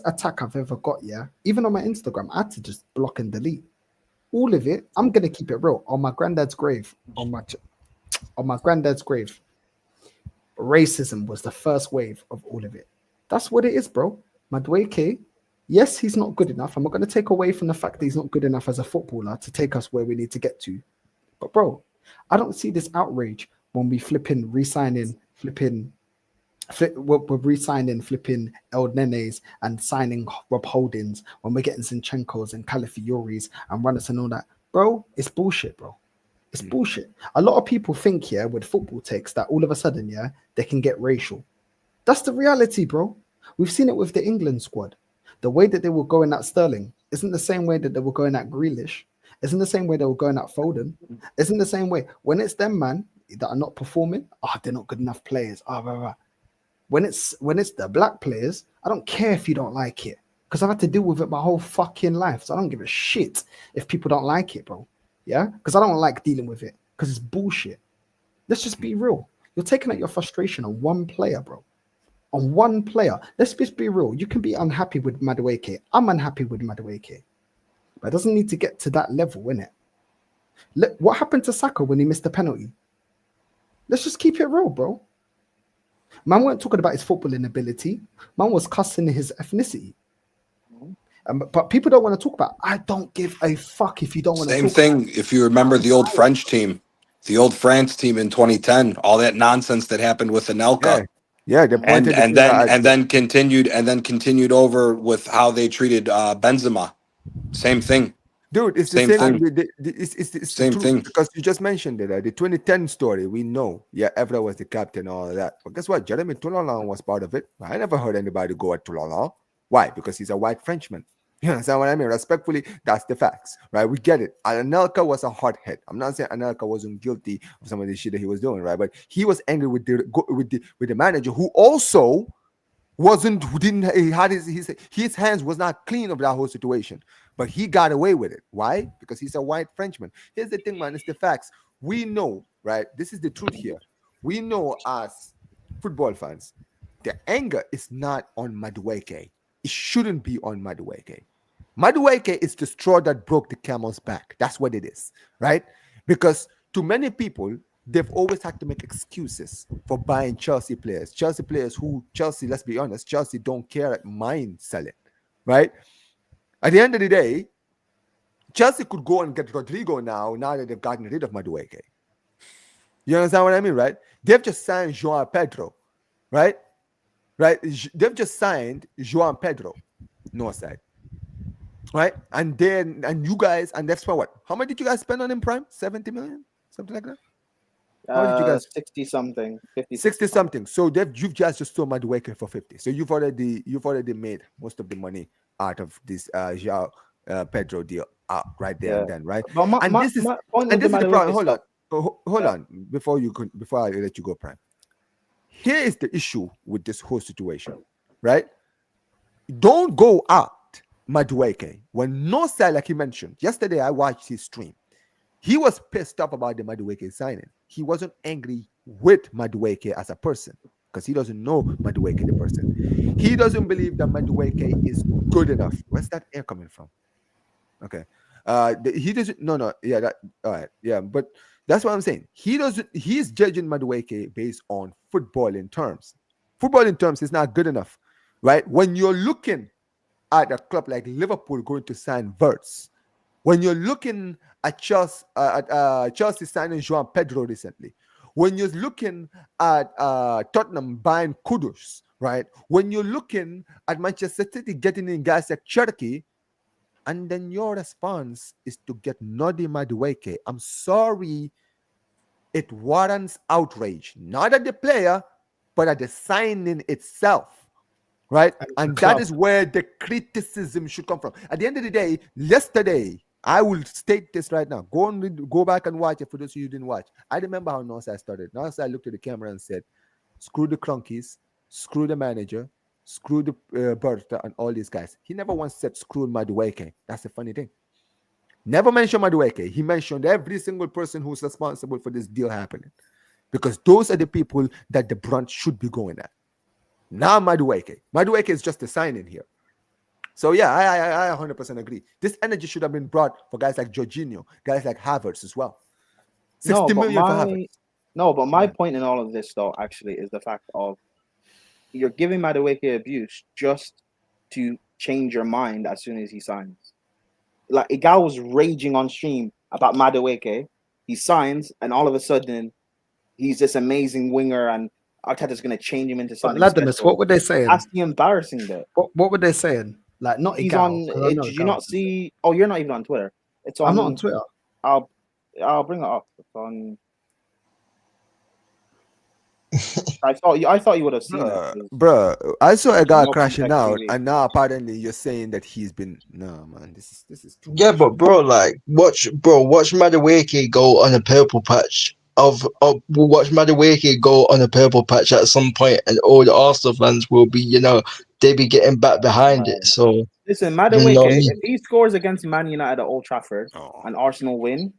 attack I've ever got, yeah, even on my Instagram, I had to just block and delete all of it. I'm gonna keep it real. On my granddad's grave, on my granddad's grave, racism was the first wave of all of it. That's what it is, bro. Madueke, yes, he's not good enough. I'm not gonna take away from the fact that he's not good enough as a footballer to take us where we need to get to. But bro, I don't see this outrage when we we're re-signing flipping El Nenes and signing Rob Holdings when we're getting Zinchenko's and Calafioris and runners and all that. Bro, it's bullshit, bro. It's bullshit. A lot of people think, yeah, with football takes that all of a sudden, yeah, they can get racial. That's the reality, bro. We've seen it with the England squad. The way that they were going at Sterling isn't the same way that they were going at Grealish. Isn't the same way they were going at Foden. Isn't the same way when it's them man that are not performing. They're not good enough players. Blah, blah. When it's the black players, I don't care if you don't like it because I've had to deal with it my whole fucking life. So I don't give a shit if people don't like it, bro. Yeah, because I don't like dealing with it because it's bullshit. Let's just be real. You're taking out your frustration on one player, bro. On one player. Let's just be real. You can be unhappy with Madueke. I'm unhappy with Madueke. But it doesn't need to get to that level, innit? Look, what happened to Saka when he missed the penalty? Let's just keep it real, bro. Man weren't talking about his footballing ability. Man was cussing his ethnicity. But people don't want to talk about. I don't give a fuck if you don't want to Same talk thing. about. If you remember the old French team, the old France team in 2010, all that nonsense that happened with Anelka, Yeah, they pointed the finger at and then continued over with how they treated Benzema. Same thing. Dude, it's the Same same thing. thing. It's the Same truth thing. because you just mentioned it. The 2010 story, we know. Yeah, Evra was the captain, all of that. But guess what? Jeremy Toulalan was part of it. I never heard anybody go at Toulalan. Why? Because he's a white Frenchman. You understand what I mean? Respectfully, that's the facts, right? We get it. Anelka was a hard hit. I'm not saying Anelka wasn't guilty of some of the shit that he was doing, right? But he was angry with the manager who also who didn't he had his hands was not clean of that whole situation, but he got away with it. Why? Because he's a white Frenchman. Here's the thing, man. It's the facts. We know, right? This is the truth here. We know as football fans, the anger is not on Madueke. It shouldn't be on Madueke. Madueke is the straw that broke the camel's back. That's what it is, right? Because to many people, they've always had to make excuses for buying Chelsea players. Chelsea players who let's be honest, Chelsea don't care at mind selling, right? At the end of the day, Chelsea could go and get Rodrigo now that they've gotten rid of Madueke. You understand what I mean, right? They've just signed Joao Pedro, right? Right? They've just signed Joao Pedro, no side. Right? And you guys, and that's for what? How much did you guys spend on him, Prime? 70 million? Something like that? How did you guys 60 something, 50 60 something. So you've just sold Madueke for 50. So you've already made most of the money out of this Joao Pedro deal right there and then, right? But This is the problem. Hold on before I let you go, Prime. Here is the issue with this whole situation, right? Don't go at Madueke when no side, like he mentioned yesterday. I watched his stream. He was pissed off about the Madueke signing. He wasn't angry with Madueke as a person because he doesn't know Madueke the person. He doesn't believe that Madueke is good enough. Where's that air coming from? Okay. He doesn't. No. Yeah. That. All right. Yeah. But that's what I'm saying. He doesn't. He's judging Madueke based on footballing terms. Footballing terms is not good enough, right? When you're looking at a club like Liverpool going to sign Verts, when you're looking at Chelsea signing Joao Pedro recently, when you're looking at Tottenham buying Kudus, right? When you're looking at Manchester City getting in guys like Cherky, and then your response is to get Nodi Madueke. I'm sorry, it warrants outrage, not at the player, but at the signing itself. Right? And that is where the criticism should come from. At the end of the day, yesterday, I will state this right now. Go back and watch it for those of you who didn't watch. I remember how Northside started. Northside looked at the camera and said, screw the Cronkies, screw the manager, screw the Bertha and all these guys. He never once said screw Madueke. That's the funny thing. Never mentioned Madueke. He mentioned every single person who's responsible for this deal happening. Because those are the people that the brunt should be going at. Now Madueke. Madueke is just a sign-in here. So yeah, I 100% agree. This energy should have been brought for guys like Jorginho, guys like Havertz as well. 60 million for Havertz. No, but my point in all of this, though, actually, is the fact of you're giving Madueke abuse just to change your mind as soon as he signs. Like, Igal was raging on stream about Madueke. He signs, and all of a sudden, he's this amazing winger, and Arteta's going to change him into something special. What were they saying? That's the embarrassing bit. What were they saying? Like, not he's Igal, on. Did you not see? Oh, you're not even on Twitter. It's on. I'm not on Twitter. I'll bring it up. It's on. I thought you would have seen it. Bruh, I saw a guy No crashing context out, TV. and now apparently you're saying that he's been. No, man, this is too Yeah, much. but bro, like watch Madueke go on a purple patch. We'll watch Madueke go on a purple patch at some point, and all the Arsenal fans will be, they be getting back behind it. So Listen, you know what I Madueke, mean? if he scores against Man United at Old Trafford Oh. and Arsenal win,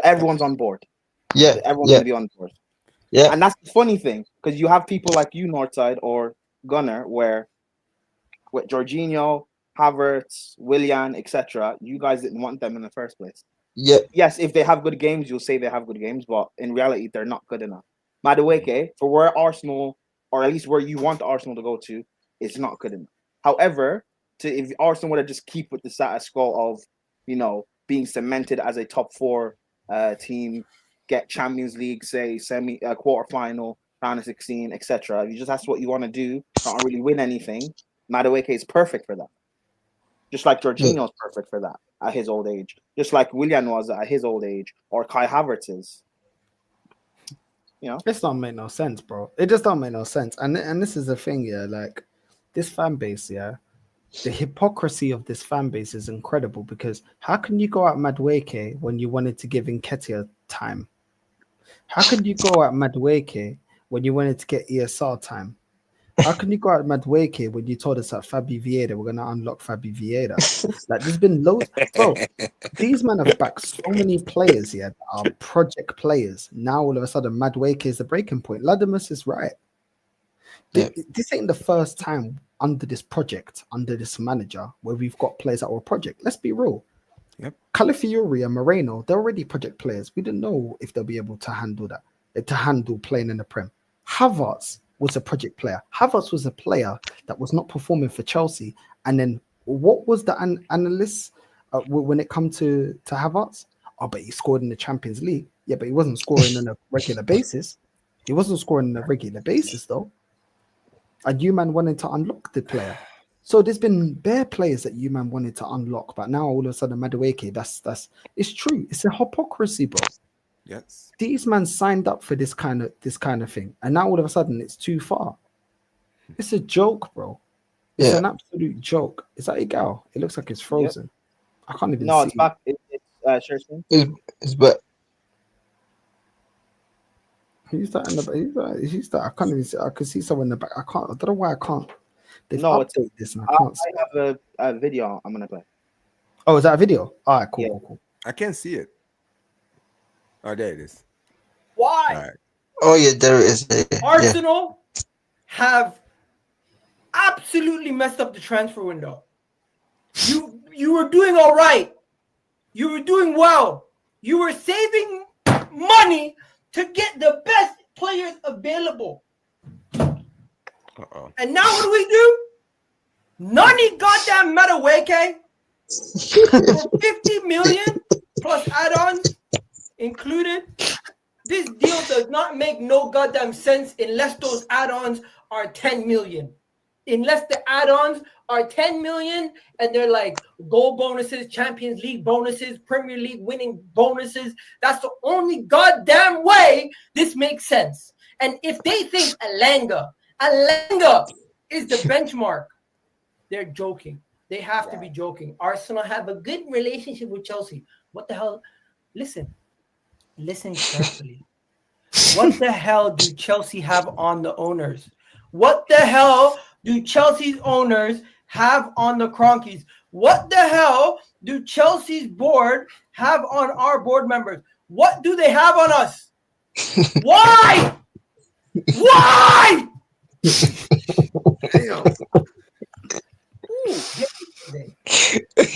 everyone's on board. Yeah, Everyone's yeah, gonna be on board. yeah. And that's the funny thing, because you have people like you, Northside or Gunner, where with Jorginho, Havertz, Willian, etc., you guys didn't want them in the first place. Yeah. Yes, if they have good games, you'll say they have good games, but in reality, they're not good enough. Madueke, for where Arsenal, or at least where you want Arsenal to go to, is not good enough. However, if Arsenal were to just keep with the status quo of, being cemented as a top 4 team, get Champions League, say quarterfinal, round of 16, etc. If that's what you want to do, not really win anything, Madueke is perfect for that. Just like Jorginho is perfect for that at his old age. Just like Willian was at his old age, or Kai Havertz is. This don't make no sense, bro. It just don't make no sense. And this is the thing, yeah. Like this fan base, yeah. The hypocrisy of this fan base is incredible, because how can you go at Madueke when you wanted to give Nketiah time? How can you go at Madueke when you wanted to get ESR time? How can you go at Madueke when you told us that Fabi Vieira, we're gonna unlock Fabi Vieira? Like there's been loads, bro. These men have backed so many players here that are project players. Now all of a sudden Madueke is the breaking point. Ladimus is right. This ain't the first time under this project, under this manager, where we've got players that were project. Let's be real. Yep. Calafiori and Moreno, they're already project players. We didn't know if they'll be able to handle that, to handle playing in the Prem. Havertz was a project player. Havertz was a player that was not performing for Chelsea. And then what was the analysts when it come to Havertz? Oh, but he scored in the Champions League. Yeah, but he wasn't scoring on a regular basis. He wasn't scoring on a regular basis, though. And you-man wanted to unlock the player. So there's been bare players that you-man wanted to unlock, but now all of a sudden Madueke, that's it's true. It's a hypocrisy, bro. Yes. These men signed up for this kind of thing, and now all of a sudden it's too far. It's a joke, bro. It's an absolute joke. Is that Igal? It looks like it's frozen. I can't even see. No, it's back. It's Sherson. It's back. Who's that in the? Who's that? I can't even see. I can see someone in the back. I don't know why I can't. They've updated this, and I can't. I have a video I'm gonna play. Oh, is that a video? All right, cool. I can't see it. Oh, there it is. Why? All right. Oh yeah, there it is. Arsenal have absolutely messed up the transfer window. You were doing all right. You were doing well. You were saving money to get the best players available. Uh-oh. And now what do? Nani goddamn Madueke for 50 million plus add-ons included. This deal does not make no goddamn sense unless those add-ons are 10 million. Unless the add-ons are 10 million and they're like goal bonuses, Champions League bonuses, Premier League winning bonuses. That's the only goddamn way this makes sense. And if they think Alanga is the benchmark, they're joking. They have to be joking. Arsenal have a good relationship with Chelsea. What the hell? Listen carefully. What the hell do Chelsea have on the owners? What the hell do Chelsea's owners have on the Cronkies? What the hell do Chelsea's board have on our board members? What do they have on us? Why? Why? Damn.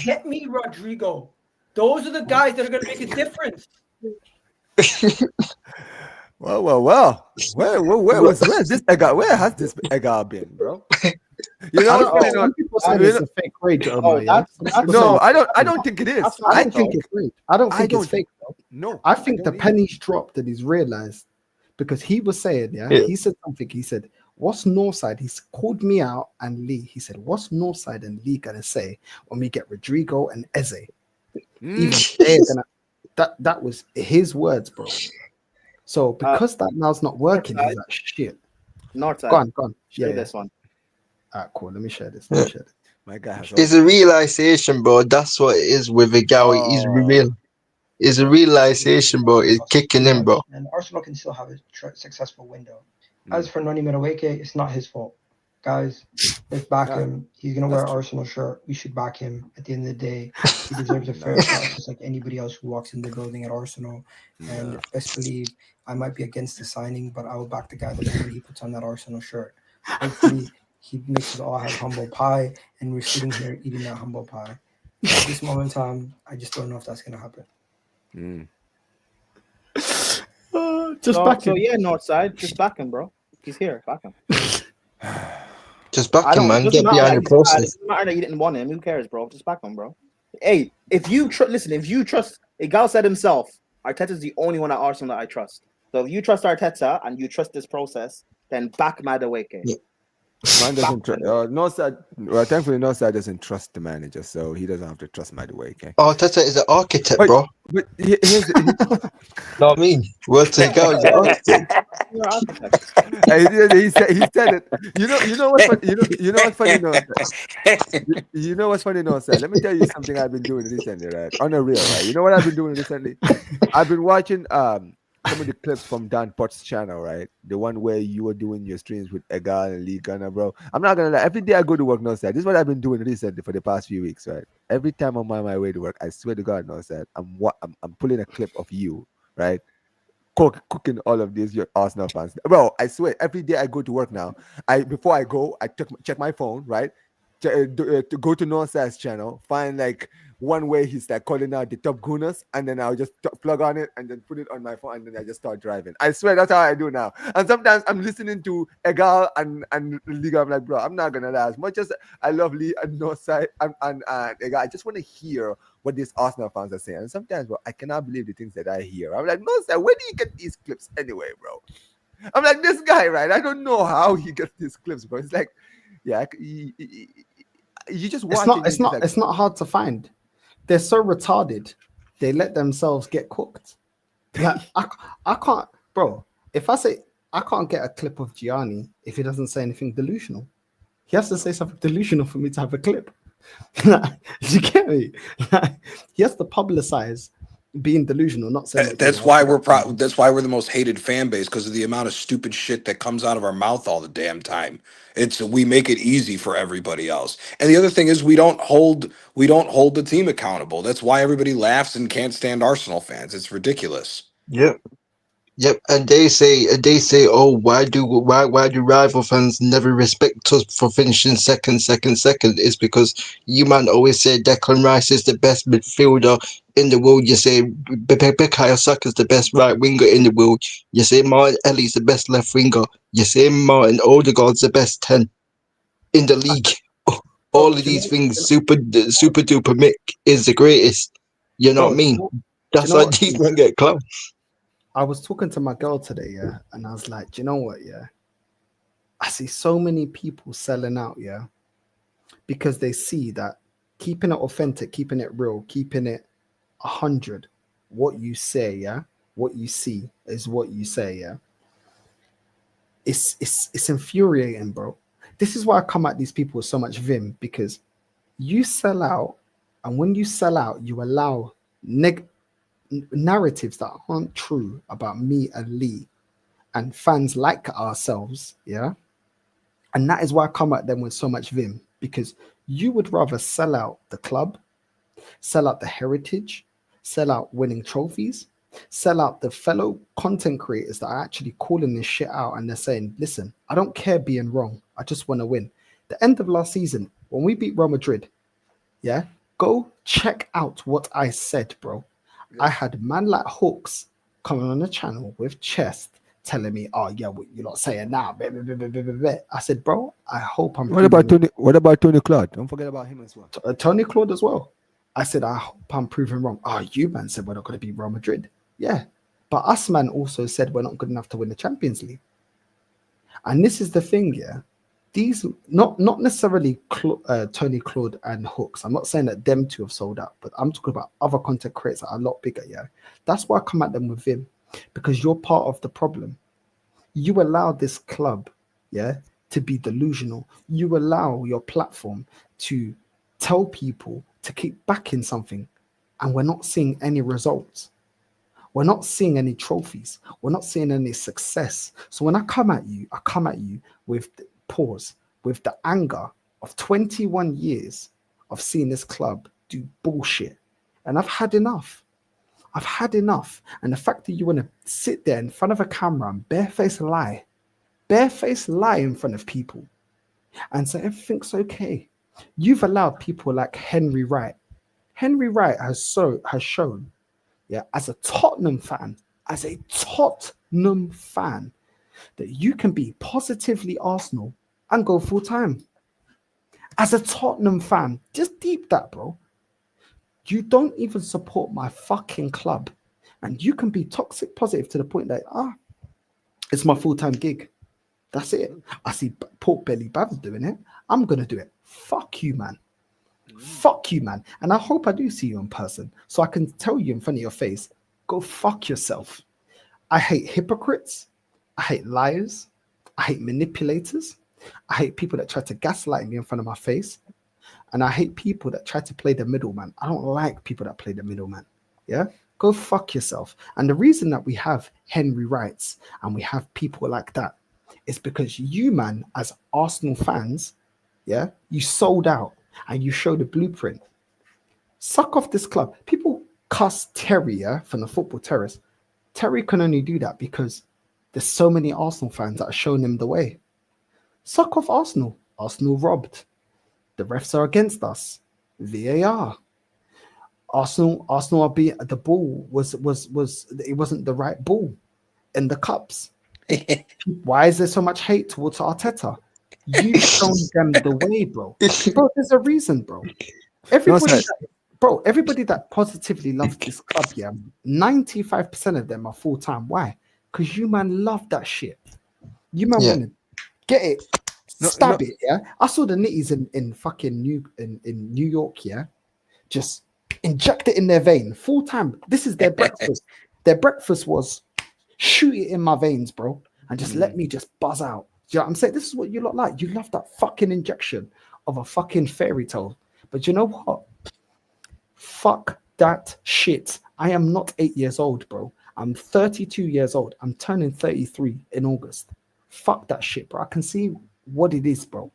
Get me Rodrigo. Those are the guys that are going to make a difference. Well. Where's this Ega? Where has this Ega been, bro? You know, people say it's a fake rage. No, I don't think it is. I don't think it's fake. I don't think it's fake, though. No, I think the pennies dropped and he's realized, because he was saying, he said something. He said, "What's Northside?" He called me out and Lee. He said, "What's Northside and Lee gonna say when we get Rodrigo and Eze?" Even they're gonna. That was his words, bro. So because that now's not working, he's like, shit. Northside. Go on. Share this one. Alright, cool. Let me share this. My guy has It's a realization, bro. That's what it is with a gal. It's real. It's a realization, bro. It's kicking in, bro. And Arsenal can still have a successful window. As for Noni Madueke, it's not his fault. Guys, let's back him. He's going to wear an Arsenal shirt. We should back him. At the end of the day, he deserves a fair shot, just like anybody else who walks in the building at Arsenal. And best believe, I might be against the signing, but I will back the guy the moment he puts on that Arsenal shirt. Hopefully, he makes us all have humble pie, and we're sitting here eating that humble pie. At this moment in time, I just don't know if that's going to happen. Back him. Yeah, Northside, just back him, bro. He's here. Back him. Just back him, man. Get behind the process. It doesn't matter that you didn't want him. Who cares, bro? Just back him, bro. Hey, if you trust, Igal said himself, Arteta's the only one at Arsenal that I trust. So if you trust Arteta and you trust this process, then back Madueke. Yeah. Man doesn't trust. Thankfully, Northside doesn't trust the manager, so he doesn't have to trust Madueke. Arteta is an architect, bro. But here's know what I mean? Well, take out the architect. he said it. You know what's funny? You know what's funny, Northside? You know what's funny, Northside? Let me tell you something I've been doing recently, right? On a real, right? You know what I've been doing recently? I've been watching some of the clips from Dan Potts' channel, right? The one where you were doing your streams with Egal and Lee Gunner, bro. I'm not gonna lie. Every day I go to work, Northside. This is what I've been doing recently for the past few weeks, right? Every time I'm on my way to work, I swear to God, Northside, I'm pulling a clip of you, right? Cooking all of these your Arsenal fans, bro. I swear, every day I go to work now. Before I go, I check my phone, right? To go to Northside's channel, find like one way he's like calling out the top gooners, and then I'll just plug on it and then put it on my phone, and then I just start driving. I swear that's how I do now. And sometimes I'm listening to Egal and Liga. I'm like, bro, I'm not gonna lie. As much as I love Lee and Northside and Egal, I just want to hear what these Arsenal fans are saying. And sometimes, bro, I cannot believe the things that I hear. I'm like, Northside, where do you get these clips anyway, bro? I'm like, this guy, right? I don't know how he gets these clips, bro. It's like, yeah, you just watch It's not hard to find. They're so retarded. They let themselves get cooked. Like I can't, bro. If I say I can't get a clip of Gianni if he doesn't say anything delusional, he has to say something delusional for me to have a clip. You get me? He has to publicize being delusional, not saying that's why we're the most hated fan base, because of the amount of stupid shit that comes out of our mouth all the damn time. We make it easy for everybody else. And the other thing is we don't hold the team accountable. That's why everybody laughs and can't stand Arsenal fans. It's ridiculous. Yep, and they say, oh, why do rival fans never respect us for finishing second? It's because you man always say Declan Rice is the best midfielder in the world. You say Bukayo Saka is the best right winger in the world. You say Martin Ellie's the best left winger. You say Martin Odegaard's the best 10 in the league. All of these things, super duper Mick is the greatest. You know what I mean? That's why these men get clowned. I was talking to my girl today, yeah, and I was like, do you know what, yeah? I see so many people selling out, yeah, because they see that keeping it authentic, keeping it real, keeping it 100, what you say, yeah, what you see is what you say, yeah. It's infuriating, bro. This is why I come at these people with so much vim, because you sell out, and when you sell out, you allow narratives that aren't true about me and Lee and fans like ourselves, yeah. And that is why I come at them with so much vim, because you would rather sell out the club, sell out the heritage, sell out winning trophies, sell out the fellow content creators that are actually calling this shit out, and they're saying, listen, I don't care being wrong, I just want to win. The end of last season, when we beat Real Madrid, yeah, go check out what I said, bro. I had man like Hawks coming on the channel with chest telling me, oh yeah, what you not saying now? I said, bro, I hope I'm. What about Tony Claude? Don't forget about him as well. Tony Claude as well. I said, I hope I'm proven wrong. Oh, you man said we're not going to beat Real Madrid. Yeah, but us man also said we're not good enough to win the Champions League. And this is the thing, yeah. These not necessarily Tony Claude and Hooks. I'm not saying that them two have sold out, but I'm talking about other content creators that are a lot bigger. Yeah, that's why I come at them with him, because you're part of the problem. You allow this club, yeah, to be delusional. You allow your platform to tell people to keep backing something, and we're not seeing any results. We're not seeing any trophies. We're not seeing any success. So when I come at you with the pause, with the anger of 21 years of seeing this club do bullshit. And I've had enough. I've had enough. And the fact that you want to sit there in front of a camera and barefaced lie in front of people and say everything's okay. You've allowed people like Henry Wright. Henry Wright has shown, yeah, as a Tottenham fan, that you can be positively Arsenal and go full time. As a Tottenham fan, just deep that, bro. You don't even support my fucking club, and you can be toxic positive to the point that it's my full-time gig. That's it. I see Pork Belly Babs doing it. I'm gonna do it. Fuck you, man. Fuck you, man. And I hope I do see you in person, so I can tell you in front of your face, go fuck yourself. I hate hypocrites. I hate liars. I hate manipulators. I hate people that try to gaslight me in front of my face. And I hate people that try to play the middleman. I don't like people that play the middleman. Yeah? Go fuck yourself. And the reason that we have Henry Wrights and we have people like that is because you, man, as Arsenal fans, yeah, you sold out and you showed the blueprint. Suck off this club. People cuss Terry, yeah, from the football terrace. Terry can only do that because there's so many Arsenal fans that are showing him the way. Suck off Arsenal. Arsenal robbed. The refs are against us. VAR. Arsenal are being, the ball was it wasn't the right ball in the cups. Why is there so much hate towards Arteta? You've shown them the way, bro. Bro, there's a reason, bro. Everybody that positively loves this club, yeah, 95% of them are full-time. Why? Because you, man, love that shit. You, man, want to get it, stab it, yeah? I saw the nitties in fucking New York, yeah? Just inject it in their vein, full-time. This is their breakfast. Their breakfast was shoot it in my veins, bro, and just let me just buzz out. Do you know what I'm saying? This is what you lot like. You love that fucking injection of a fucking fairy tale. But you know what? Fuck that shit. I am not 8 years old, bro. I'm 32 years old. I'm turning 33 in August. Fuck that shit, bro. I can see what it is, bro.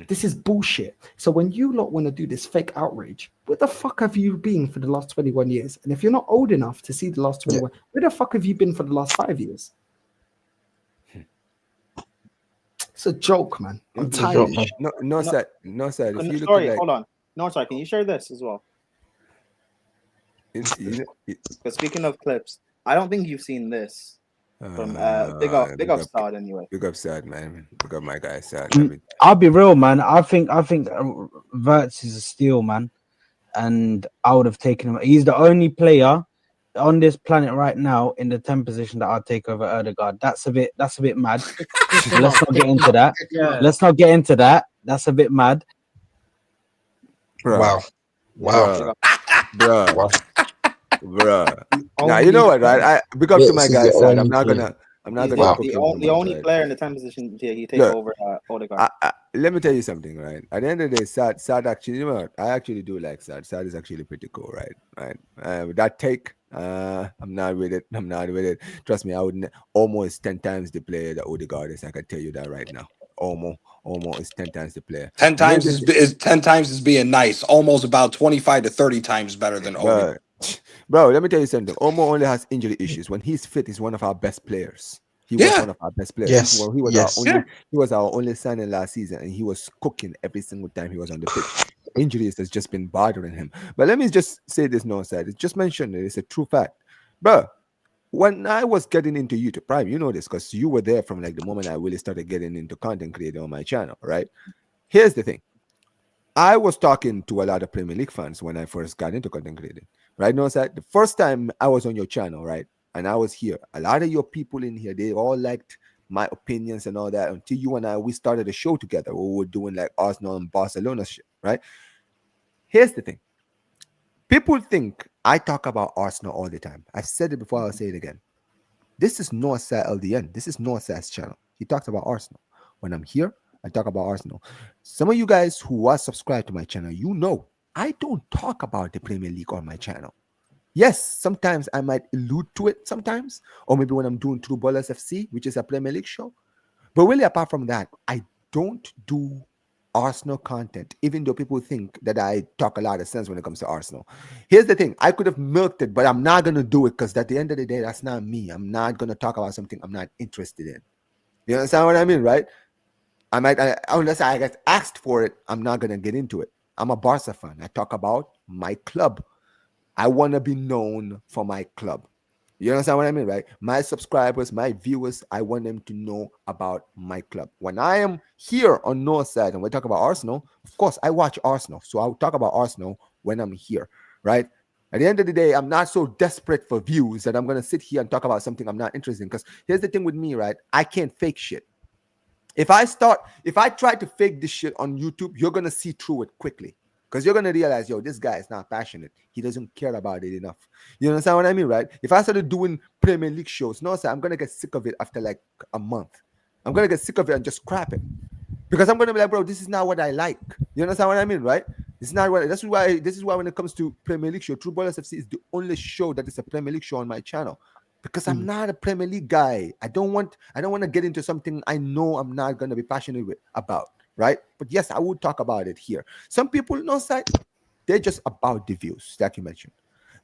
This is bullshit. So when you lot want to do this fake outrage, where the fuck have you been for the last 21 years? And if you're not old enough to see the last 21, where the fuck have you been for the last 5 years? It's a joke, man. I'm tired. No, sir. If you look Sorry, like, hold on. No, sorry. Can you share this as well? Because speaking of clips, I don't think you've seen this from big up Sad anyway. Big up Sad, man. Big up my guy Sad. I'll be real, man. I think Verts is a steal, man, and I would have taken him. He's the only player on this planet right now in the 10 position that I'd take over Erdegaard. That's a bit mad. Let's not get into that. Yeah. Let's not get into that. That's a bit mad. Wow. Bro. Now you know what, right? I big up to my guy Sad. I'm not gonna the only player in the 10 position he take over Odegaard. Let me tell you something, right? At the end of the day, Sad actually, you know what? I actually do like Sad. Sad is actually pretty cool, right? With that take, I'm not with it. Trust me, I would almost 10 times the player that Odegaard is. I can tell you that right now. Almost is 10 times the player. 10 times is 10 times is being nice. Almost about 25 to 30 times better than Odegaard. Bro, let me tell you something. Omo only has injury issues. When he's fit, he's one of our best players. He was one of our best players. Yes. He was our only signing last season, and he was cooking every single time he was on the pitch. Injuries has just been bothering him. But let me just say this, no side. It's just mentioned it. It's a true fact. Bro, when I was getting into YouTube Prime, you know this because you were there from like the moment I really started getting into content creating on my channel, right? Here's the thing. I was talking to a lot of Premier League fans when I first got into content creating. Right now, sir, the first time I was on your channel, right, and I was here, a lot of your people in here, they all liked my opinions and all that until you and we started a show together. We were doing like Arsenal and Barcelona shit, right? Here's the thing. People think I talk about Arsenal all the time. I've said it before, I'll say it again. This is Northside LDN. This is Northside's channel. He talks about Arsenal. When I'm here, I talk about Arsenal. Some of you guys who are subscribed to my channel, you know I don't talk about the Premier League on my channel. Yes, sometimes I might allude to it sometimes, or maybe when I'm doing True Ballers FC, which is a Premier League show. But really, apart from that, I don't do Arsenal content, even though people think that I talk a lot of sense when it comes to Arsenal. Here's the thing. I could have milked it, but I'm not going to do it because at the end of the day, that's not me. I'm not going to talk about something I'm not interested in. You understand what I mean, right? Unless I get asked for it, I'm not going to get into it. I'm a Barca fan. I talk about my club. I want to be known for my club. You understand what I mean, right? My subscribers, my viewers, I want them to know about my club. When I am here on Northside and we talk about Arsenal, of course, I watch Arsenal. So I'll talk about Arsenal when I'm here, right? At the end of the day, I'm not so desperate for views that I'm going to sit here and talk about something I'm not interested in. Because here's the thing with me, right? I can't fake shit. If I try to fake this shit on YouTube, you're going to see through it quickly. Because you're going to realize, yo, this guy is not passionate. He doesn't care about it enough. You understand what I mean, right? If I started doing Premier League shows, no, sir, I'm going to get sick of it after like a month. I'm going to get sick of it and just scrap it. Because I'm going to be like, bro, this is not what I like. You understand what I mean, right? This is why when it comes to Premier League show, True Ballers FC is the only show that is a Premier League show on my channel. Because I'm not a Premier League guy. I don't want to get into something I know I'm not going to be passionate about. Right? But yes, I would talk about it here. Some people, no side, they're just about the views, like you mentioned.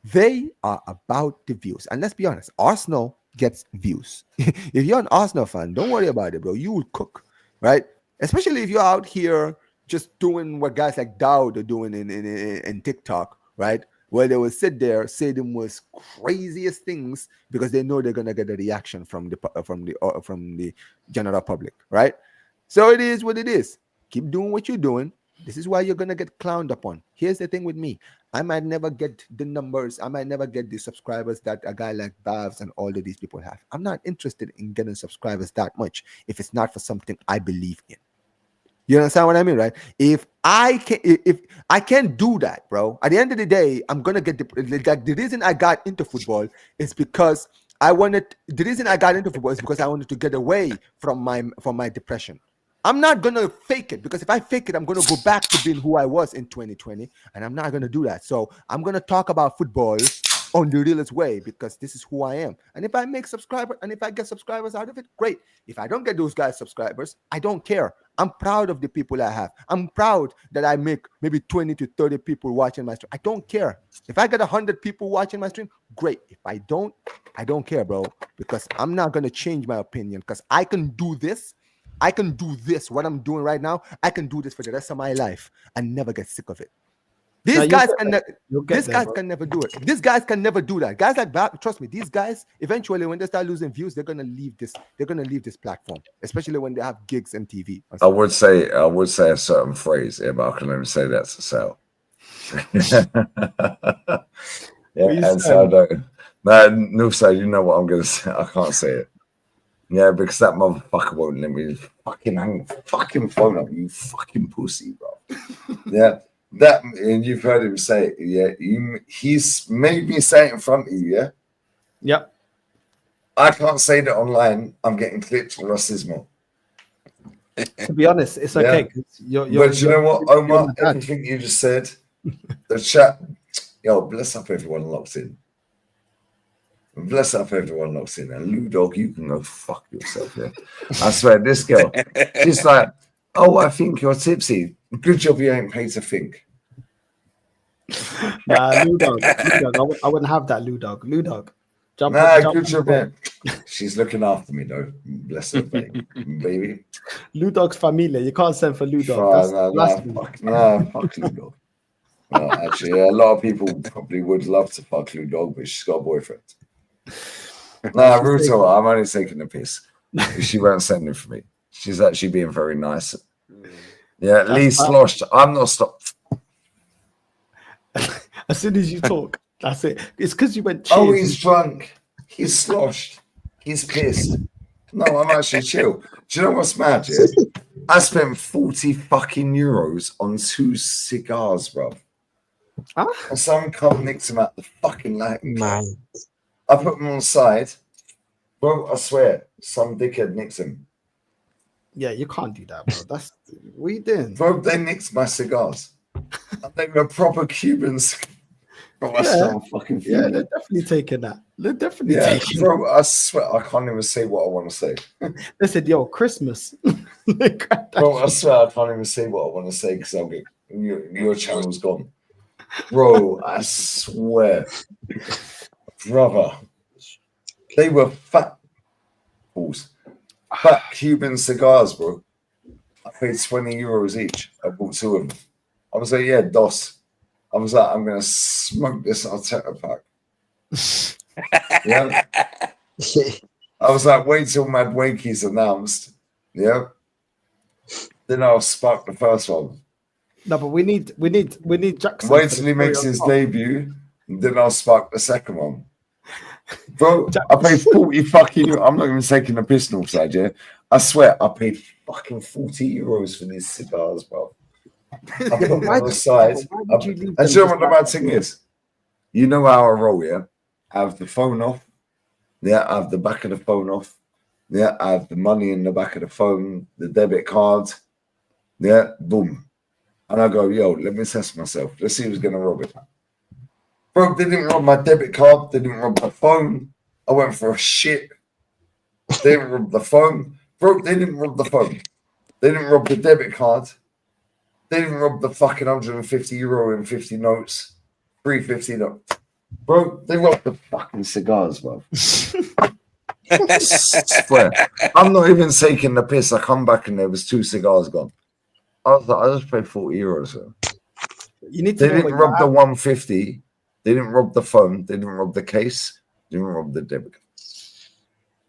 They are about the views. And let's be honest, Arsenal gets views. If you're an Arsenal fan, don't worry about it, bro. You will cook, right? Especially if you're out here just doing what guys like Dowd are doing in TikTok, right? Where they will sit there, say the most craziest things because they know they're gonna get a reaction from the general public, right? So it is what it is. Keep doing what you're doing. This is why you're going to get clowned upon. Here's the thing with me. I might never get the numbers. I might never get the subscribers that a guy like Bavs and all of these people have. I'm not interested in getting subscribers that much if it's not for something I believe in. You understand what I mean, right? If I can't do that, bro, at the end of the day, I'm going to get the reason I got into football is because I wanted to get away from my depression. I'm not going to fake it because if I fake it, I'm going to go back to being who I was in 2020, and I'm not going to do that. So I'm going to talk about football on the realest way because this is who I am. And if I make subscribers and if I get subscribers out of it, great. If I don't get those guys subscribers, I don't care. I'm proud of the people I have. I'm proud that I make maybe 20 to 30 people watching my stream. I don't care. If I get 100 people watching my stream, great. If I don't care, bro, because I'm not going to change my opinion because I can do this. I can do this, what I'm doing right now. I can do this for the rest of my life and never get sick of it. These guys can never do it. These guys can never do that. Guys like that, trust me, these guys, eventually when they start losing views, they're gonna leave this platform, especially when they have gigs and TV. I would say a certain phrase, yeah, but I can only say that to sell. And so I don't. No, so you know what I'm gonna say. I can't say it. Yeah, because that motherfucker won't let me fucking hang the fucking phone up, you fucking pussy, bro. Yeah, that, and you've heard him say it, yeah. He's made me say it in front of you, yeah? Yep. I can't say that online. I'm getting clipped for racism. To be honest, it's okay. Yeah. But you know what, Omar? Everything you just said, the chat, yo, bless up everyone locked in. Bless up everyone locked in. And Lou Dog, you can go fuck yourself. Yeah? I swear, this girl, she's like, oh, I think you're tipsy. Good job you ain't paid to think. Lou Dog, I wouldn't have that, Lou Dog. Lou Dog. Jump good job, man. She's looking after me, though. Bless her, baby. Lou Dog's familia. You can't send for Lou Dog. Fuck Lou Dog. No, actually, a lot of people probably would love to fuck Lou Dog, but she's got a boyfriend. Nah, Ruto, I'm only taking the piss. She won't send it for me. She's actually being very nice. Yeah, Lee sloshed. I'm not stopped. As soon as you talk, that's it. It's because you went. Oh, he's drunk. He's sloshed. He's pissed. No, I'm actually chill. Do you know what's mad? Yeah? I spent 40 fucking euros on 2 cigars, bro. Huh? And some cunt nicked them out the fucking light. Man. I put them on the side. Bro, I swear, some dickhead nicks him. Yeah, you can't do that, bro. That's what you doing? Bro, they nicked my cigars. And they were proper Cubans. Bro, I Yeah, still fucking yeah, fuming. they're definitely taking that. They're definitely Yeah, taking. bro, I swear I can't even say what I want to say. They said, "Yo, Christmas." Bro, I swear I can't even say what I want to say because I'll get your channel's gone. Bro, I swear, brother, they were fat balls, fat Cuban cigars, bro. I paid 20 euros each. I bought 2 of them. I was like, yeah, DOS. I was like, I'm gonna smoke this Arteta pack. Yeah. I was like, wait till Madueke's announced. Yeah. Then I'll spark the first one. No, but we need Jackson. Wait till he makes his debut, and then I'll spark the second one. Bro, I paid 40 fucking. I'm not even taking the pistol side, yeah. I swear, I paid fucking 40 euros for these cigars, bro. I put them on the side. And do you know what the bad thing is? You know how I roll, yeah? I have the phone off. Yeah, I have the back of the phone off. Yeah, I have the money in the back of the phone, the debit card. Yeah, boom. And I go, yo, let me assess myself. Let's see who's going to rob it. Bro, they didn't rob my debit card. They didn't rob my phone. I went for a shit. They didn't rob the phone. Bro, they didn't rob the phone. They didn't rob the debit card. They didn't rob the fucking 150 euro and 50 notes. 350 notes. Bro, they robbed the fucking cigars, bro. I swear. I'm not even taking the piss. I come back and there was 2 cigars gone. I was like, I just paid 40 euros. So. You need to They didn't rob the 150. They didn't rob the phone. They didn't rob the case. They didn't rob the debit card.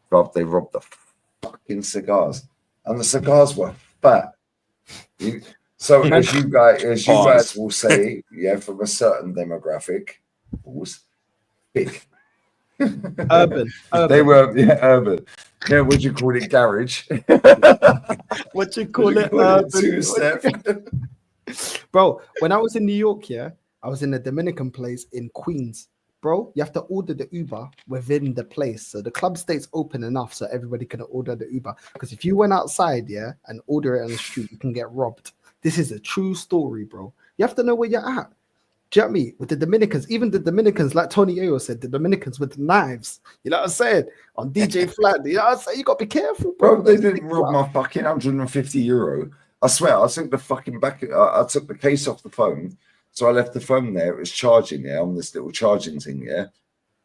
Bro, they robbed the fucking cigars. And the cigars were fat. So as you guys will say, yeah, from a certain demographic, big. Urban. They were urban. Yeah, what do you call it? Garage. What you call it? Urban. Bro, when I was in New York, yeah, I was in a Dominican place in Queens. Bro, you have to order the Uber within the place. So the club stays open enough so everybody can order the Uber. Because if you went outside, yeah, and order it on the street, you can get robbed. This is a true story, bro. You have to know where you're at. Do you know what I mean? With the Dominicans, even the Dominicans, like Tony Ayo said, the Dominicans with the knives. You know what I'm saying? On DJ Flat, you know what I'm saying? You got to be careful, bro. They didn't rob my fucking 150 euro. I swear, I took the fucking back. I took the case off the phone. So I left the phone there. It was charging, yeah, on this little charging thing, yeah.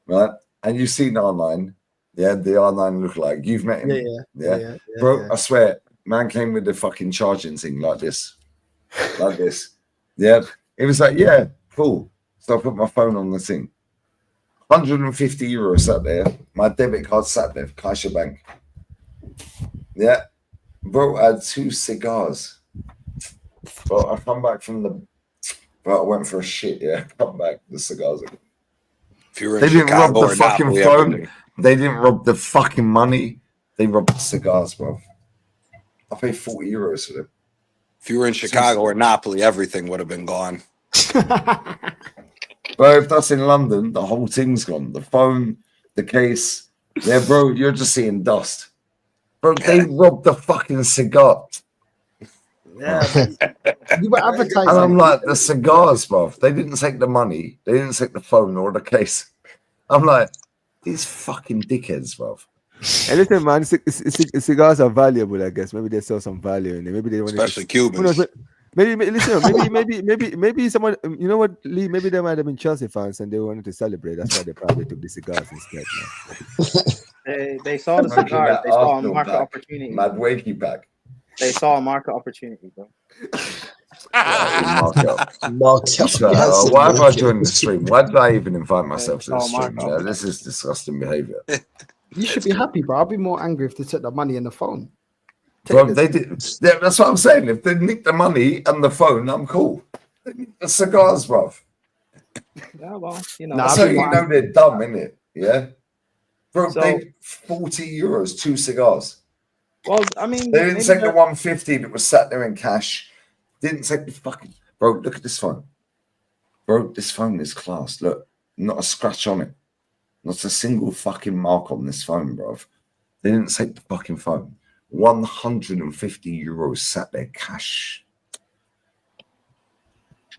Right? And you've seen R9. Yeah, the R9 look like. You've met him. Yeah. Bro, I swear, man came with the fucking charging thing like this. Like this. Yeah. It was like, yeah, cool. So I put my phone on the thing. 150 euros sat there. My debit card sat there. Caixa Bank. Yeah. Bro, I had 2 cigars. Bro, I come back from the... Bro, I went for a shit, yeah. Come back, the cigars again. If you were in They didn't Chicago rob the or fucking Napoli, phone. everything. They didn't rob the fucking money. They robbed the cigars, bro. I paid 40 euros for them. If you were in Chicago or Napoli, everything would have been gone. Bro, if that's in London, the whole thing's gone. The phone, the case. Yeah, bro, you're just seeing dust. Bro, they robbed the fucking cigar. Yeah, you were advertising. And I'm like, the cigars, bro. They didn't take the money. They didn't take the phone or the case. I'm like, these fucking dickheads, bro. And listen, man, cigars are valuable, I guess. Maybe they sell some value in it. Maybe they want Especially Cubans. Maybe someone, you know what, Lee, maybe they might have been Chelsea fans and they wanted to celebrate. That's why they probably took the cigars instead. They saw the cigars. They saw a market opportunity. Madueke pack. They saw a market opportunity, bro. Why have I joined the stream? Why did I even invite myself to the stream? Yeah, this is disgusting behavior. You should be happy, bro. I'd be more angry if they took the money and the phone. Bro, they did. Yeah, that's what I'm saying. If they nick the money and the phone, I'm cool. They nick the cigars, bro. Yeah, well, you know. That's how you know they're dumb, innit? Yeah. Bro, they 40 euros, 2 cigars. Well, I mean, they didn't take the 150 that was sat there in cash. Didn't take the fucking. Bro, look at this phone. Bro, this phone is class. Look, not a scratch on it. Not a single fucking mark on this phone, bro. They didn't take the fucking phone. 150 euros sat there cash.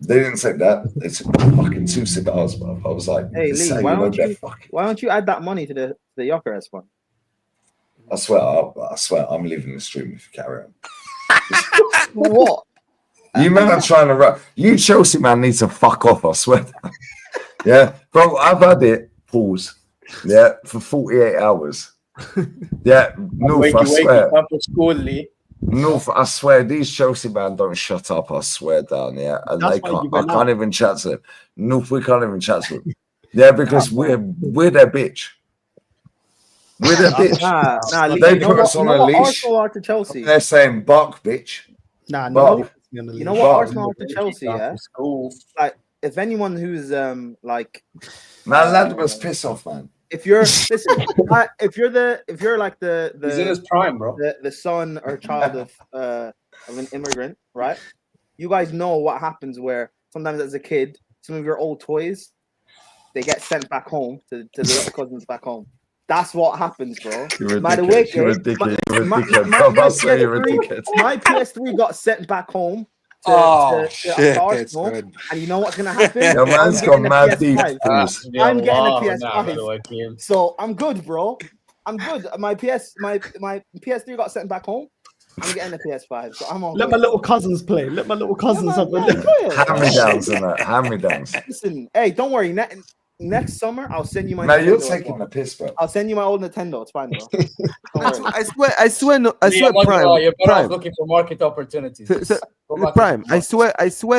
They didn't take that. They took fucking 2 cigars, bro. I was like, Hey Lee, why don't you add that money to the Jokeres fund? I swear, I'm leaving the stream if you carry on. What? You men are trying to run. You Chelsea man need to fuck off, I swear. Yeah, bro, I've had it, pause, yeah, for 48 hours. Yeah, North, I swear. North, I swear, these Chelsea man don't shut up, I swear down, yeah. And I can't even chat to them. North, we can't even chat to them. Yeah, because we're their bitch. We're their bitch. Nah, they put us on a leash. Arsenal are to Chelsea. They're saying, bark, bitch. Nah, bark. You know what Arsenal are to Chelsea, yeah? Like, if anyone who's like, man, lad must piss off, man. If you're listen, if you're like the he's in his prime, bro. The son or child of an immigrant, right? You guys know what happens where sometimes as a kid, some of your old toys, they get sent back home to the little cousins back home. That's what happens, bro. Madueke, you're a dickhead. My PS3 got sent back home. Shit, Arsenal, and you know what's gonna happen? Your man's got mad deep. I'm getting a PS5, so I'm good, bro. I'm good. My PS3 got sent back home. I'm getting a PS5, so I'm all Let my little cousins play. Let my little cousins have a hand-me-downs and that. Hand-me-downs. Listen, hey, don't worry. Next summer, I'll send you my. Now you're taking the piss, bro. I'll send you my old Nintendo. It's fine, bro. I swear, Prime. You're better off looking for market opportunities. Prime, I swear,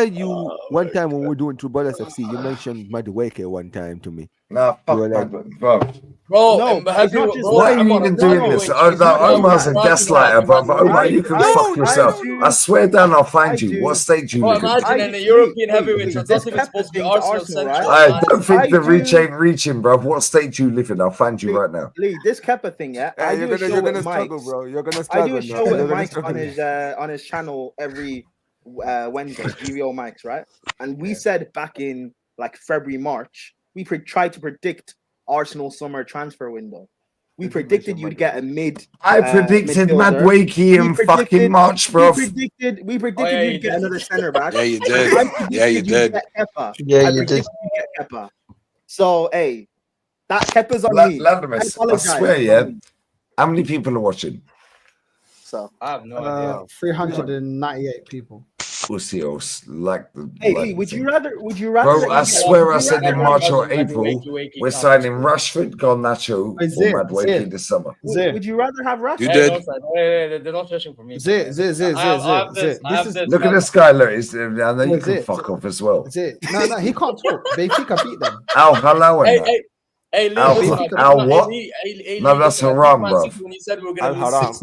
you one time when we were doing True Brothers FC, you mentioned Madueke one time to me. Nah, fuck, like, bro. No, why are you even doing this? Omar's a gaslighter, bro. Omar, you can fuck yourself. I swear down, I'll find you. What stage you live in? Imagine in the European heavyweight, it's not even supposed to be Arsenal central. I don't think the reach ain't reaching, bro. What stage you live in? I'll find you right now. Lee, this Kepa thing, yeah. You're gonna struggle, bro. You're gonna struggle. I do a show with Mike on his channel every Wednesday, GVO Mike's, right? And we said back in like February, March, we tried to predict Arsenal summer transfer window. We predicted you'd get a mid. I predicted Madueke in fucking March, bro. We predicted you'd get another center back. Yeah, you did. Yeah, you did. Yeah, you did. Kepa. So, hey, that Kepa's on me. Landamus, I swear, yeah. How many people are watching? So I have no idea. 398 people. Pussy or like the. Hey, like would you rather? Bro, I swear I said in March or April, we're signing Rashford, Garnacho, or Madueke this summer. Would you rather have Rashford? You did. They're not searching for me. Zit. Look at this guy, look. I know you can fuck off as well. No, he can't talk. Benfica beat them. Al Halal and that. Hey, Lee, Al what? No, that's haram, bro. When you said we were going to haram.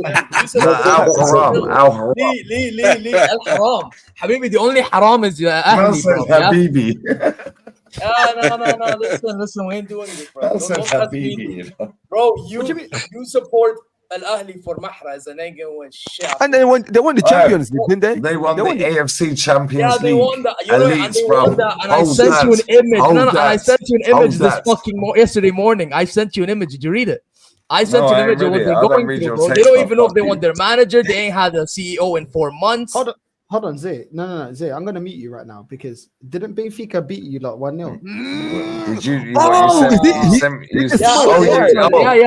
Al haram. Lee, Al haram. Habibi, the only haram is Ahli, bro. Habibi. No. Listen, we ain't doing this, bro. Habibi. Bro, you support Al-Ahli for Mahrez and they go and shit. And they won the Champions League, didn't they? They won the AFC Champions League. Yeah, they won that. And I sent you an image. I sent you an image this fucking yesterday morning. I sent you an image. Did you read it? I sent you an image of what they're going through, bro. They don't even know if they want their manager. They ain't had a CEO in 4 months. Hold on, Zay. No, Zay. I'm gonna mute you right now because didn't Benfica beat you like 1-0? Did you? Yeah.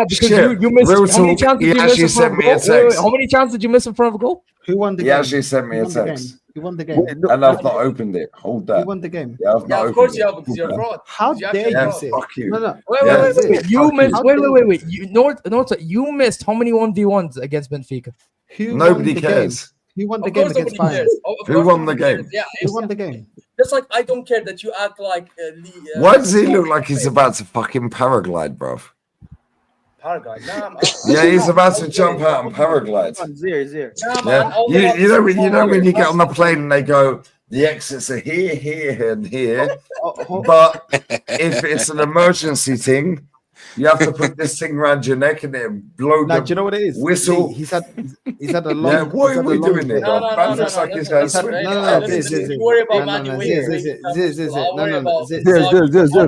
Because you missed. How many chances did you miss in front of a goal? How many chances did you miss in front of a goal? Who won the game? He actually sent me a text. Who won the game? And I've not opened it. Hold that. Who won the game? Yeah, I've not of course you have because you're a fraud. How dare you say? Fuck you. No. Wait. You missed. Wait. You missed how many 1v1s against Benfica? Nobody cares. Who won the game against Bayern? Who won the game? Yeah, who won the game? Just like I don't care that you act like why does he look like he's about to fucking paraglide, bro? Paraglide? Yeah, he's about to jump out and paraglide. Zero. Yeah. You know when you get on the plane and they go, the exits are here, and here. But if it's an emergency thing, You have to put this thing around your neck and then blow Now, the do you know what it is? whistle. He's had a long. Yeah, what are we doing here? No, Man looks like he's going to swim. You worry about Madueke.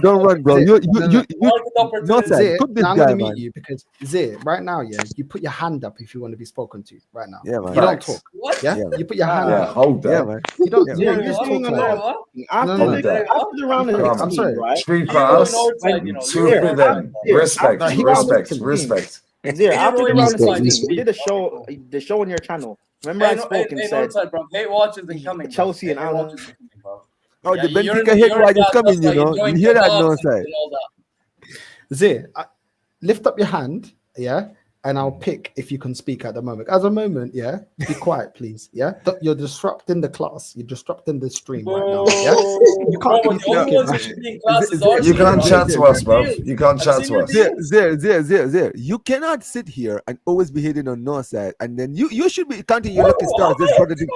Don't run, bro. You Zir, cook this now I'm guy, gonna mute man. you because Zir, right now, yeah, you put your hand up if you want to be spoken to right now. Yeah, man. You don't Facts. talk. What? Yeah, Yeah, you put your hand Yeah, up. hold that. Yeah, man. You don't. Yeah, You man. don't just talk like that. After No, the that. after the round of Come on. 16, sorry. right? Three for Leroy us. Northside, you know. Two Leroy for them. Respect, No, he respect, wasn't respect. Zir, after the round of Northside. 16, we did a show, the show on your channel. Remember, I spoke and said Northside, bro. Hate watches and coming. Chelsea and Hate Alan. watches and coming, bro. Oh, Yeah, the you're in Benfica head you're in watch is that coming, dust, you like, know. enjoying You hear that, kebabs no and side. all that. Zir, lift up your hand, yeah, and I'll pick if you can speak at the moment. At the moment, yeah, be quiet, please. Yeah, you're disrupting the class. You're disrupting the stream right now. Yeah, you can't Bro, be the only talking. ones who should be in class is ours. You can't bro. chat to us, bro. You can't I've chat seen to your us. deal. Zir. You cannot sit here and always be hating on North side, and then you should be counting your lucky stars. This brother did.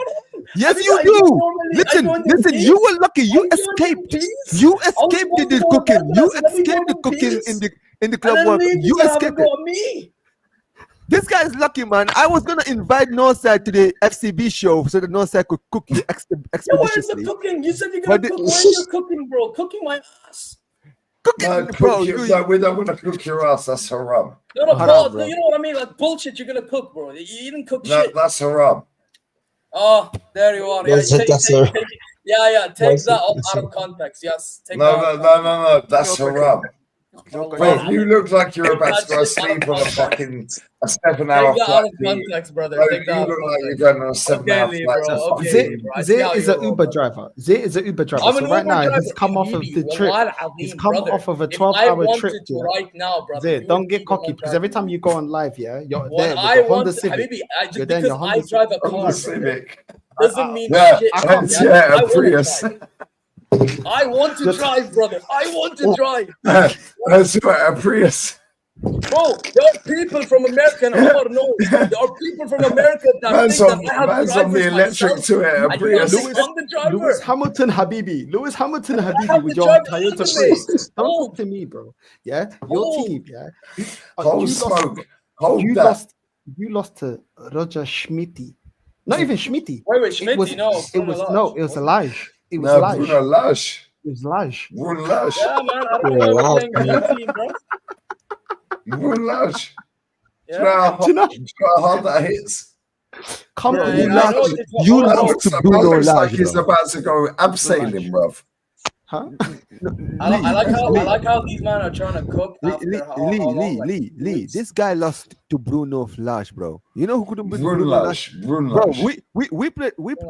Yes, you do. Listen. You were lucky. You escaped. You escaped the cooking. You escaped the cooking in the club work. You escaped it. Me. This guy is lucky, man. I was gonna invite Northside to the FCB show so that Northside could cook you Where's the expeditiously. cooking? You said you're gonna cook. Where's your cooking, bro? Cooking my ass. No, bro, no, we don't want to cook your ass. That's haram. No, Haram, bro. You know what I mean? Like bullshit. You're gonna cook, bro. You didn't cook No, shit. that's haram. Oh, there you are. Yeah, That's take that That's out of context. Yes. Take No, that no. That's haram. Bro, Bro, you look like you're about to go sleep on a fucking a 7-hour Take that flight. out of context, brother. Bro, Take that you out look of like you're context. going on a 7-hour Okay, flight. bro. to Okay, fucking- bro. I see Zir how is you an roll, Uber bro. driver. Zir is an Uber driver. I'm So an right Uber now driver, he's come off of Habibi. the trip. Wallah He's al-Azim, come brother. off of a If I 12-hour wanted trip. to Yeah. right now, brother, Zir, you don't would get be the one cocky because every driving time you go on live, yeah, you're When there with I the Honda want, Civic. Habibi, just You're there in because your Honda I drive a On car, the brother, Civic. doesn't mean Yeah, shit. I can't- yeah, I a want to Prius. drive. I want to drive, brother. I want to drive. That's right, a Prius. Bro, there are people from America, and Omar knows. There are people from America that Man's think on, that I have man's on the drivers electric myself. to it, a And Prius. I'm the driver. Lewis Hamilton Habibi. Lewis Hamilton I Habibi have with to your drive Toyota anyway. Prius. Don't Oh. talk to me, bro. Yeah, your Oh. team. Yeah, Hold you smoke. Hold you that. lost. You lost to Roger Schmitty. Not even Schmitty. Wait, It Schmitty, was. no. It Bruno was Lage. no. It was a lie. It was No, Lage. Bruno Lage. It was Lage. Bruno Lage. Yeah, man. I don't know why we're playing with your team, bro. Bruno Lage. Yeah. Do you know Do you know? how hard that hits? Come Yeah, on, yeah, you I Lage. know what you're talking You about. lost to That Bruno looks like Lage, he's bro. about to go abseiling, bruv. Huh? I like how these men are trying to cook after how long. Lee. This guy lost to Bruno Lage, bro. You know who couldn't beat Bruno Bruno Lage. Lage? Bruno Bro, Lage.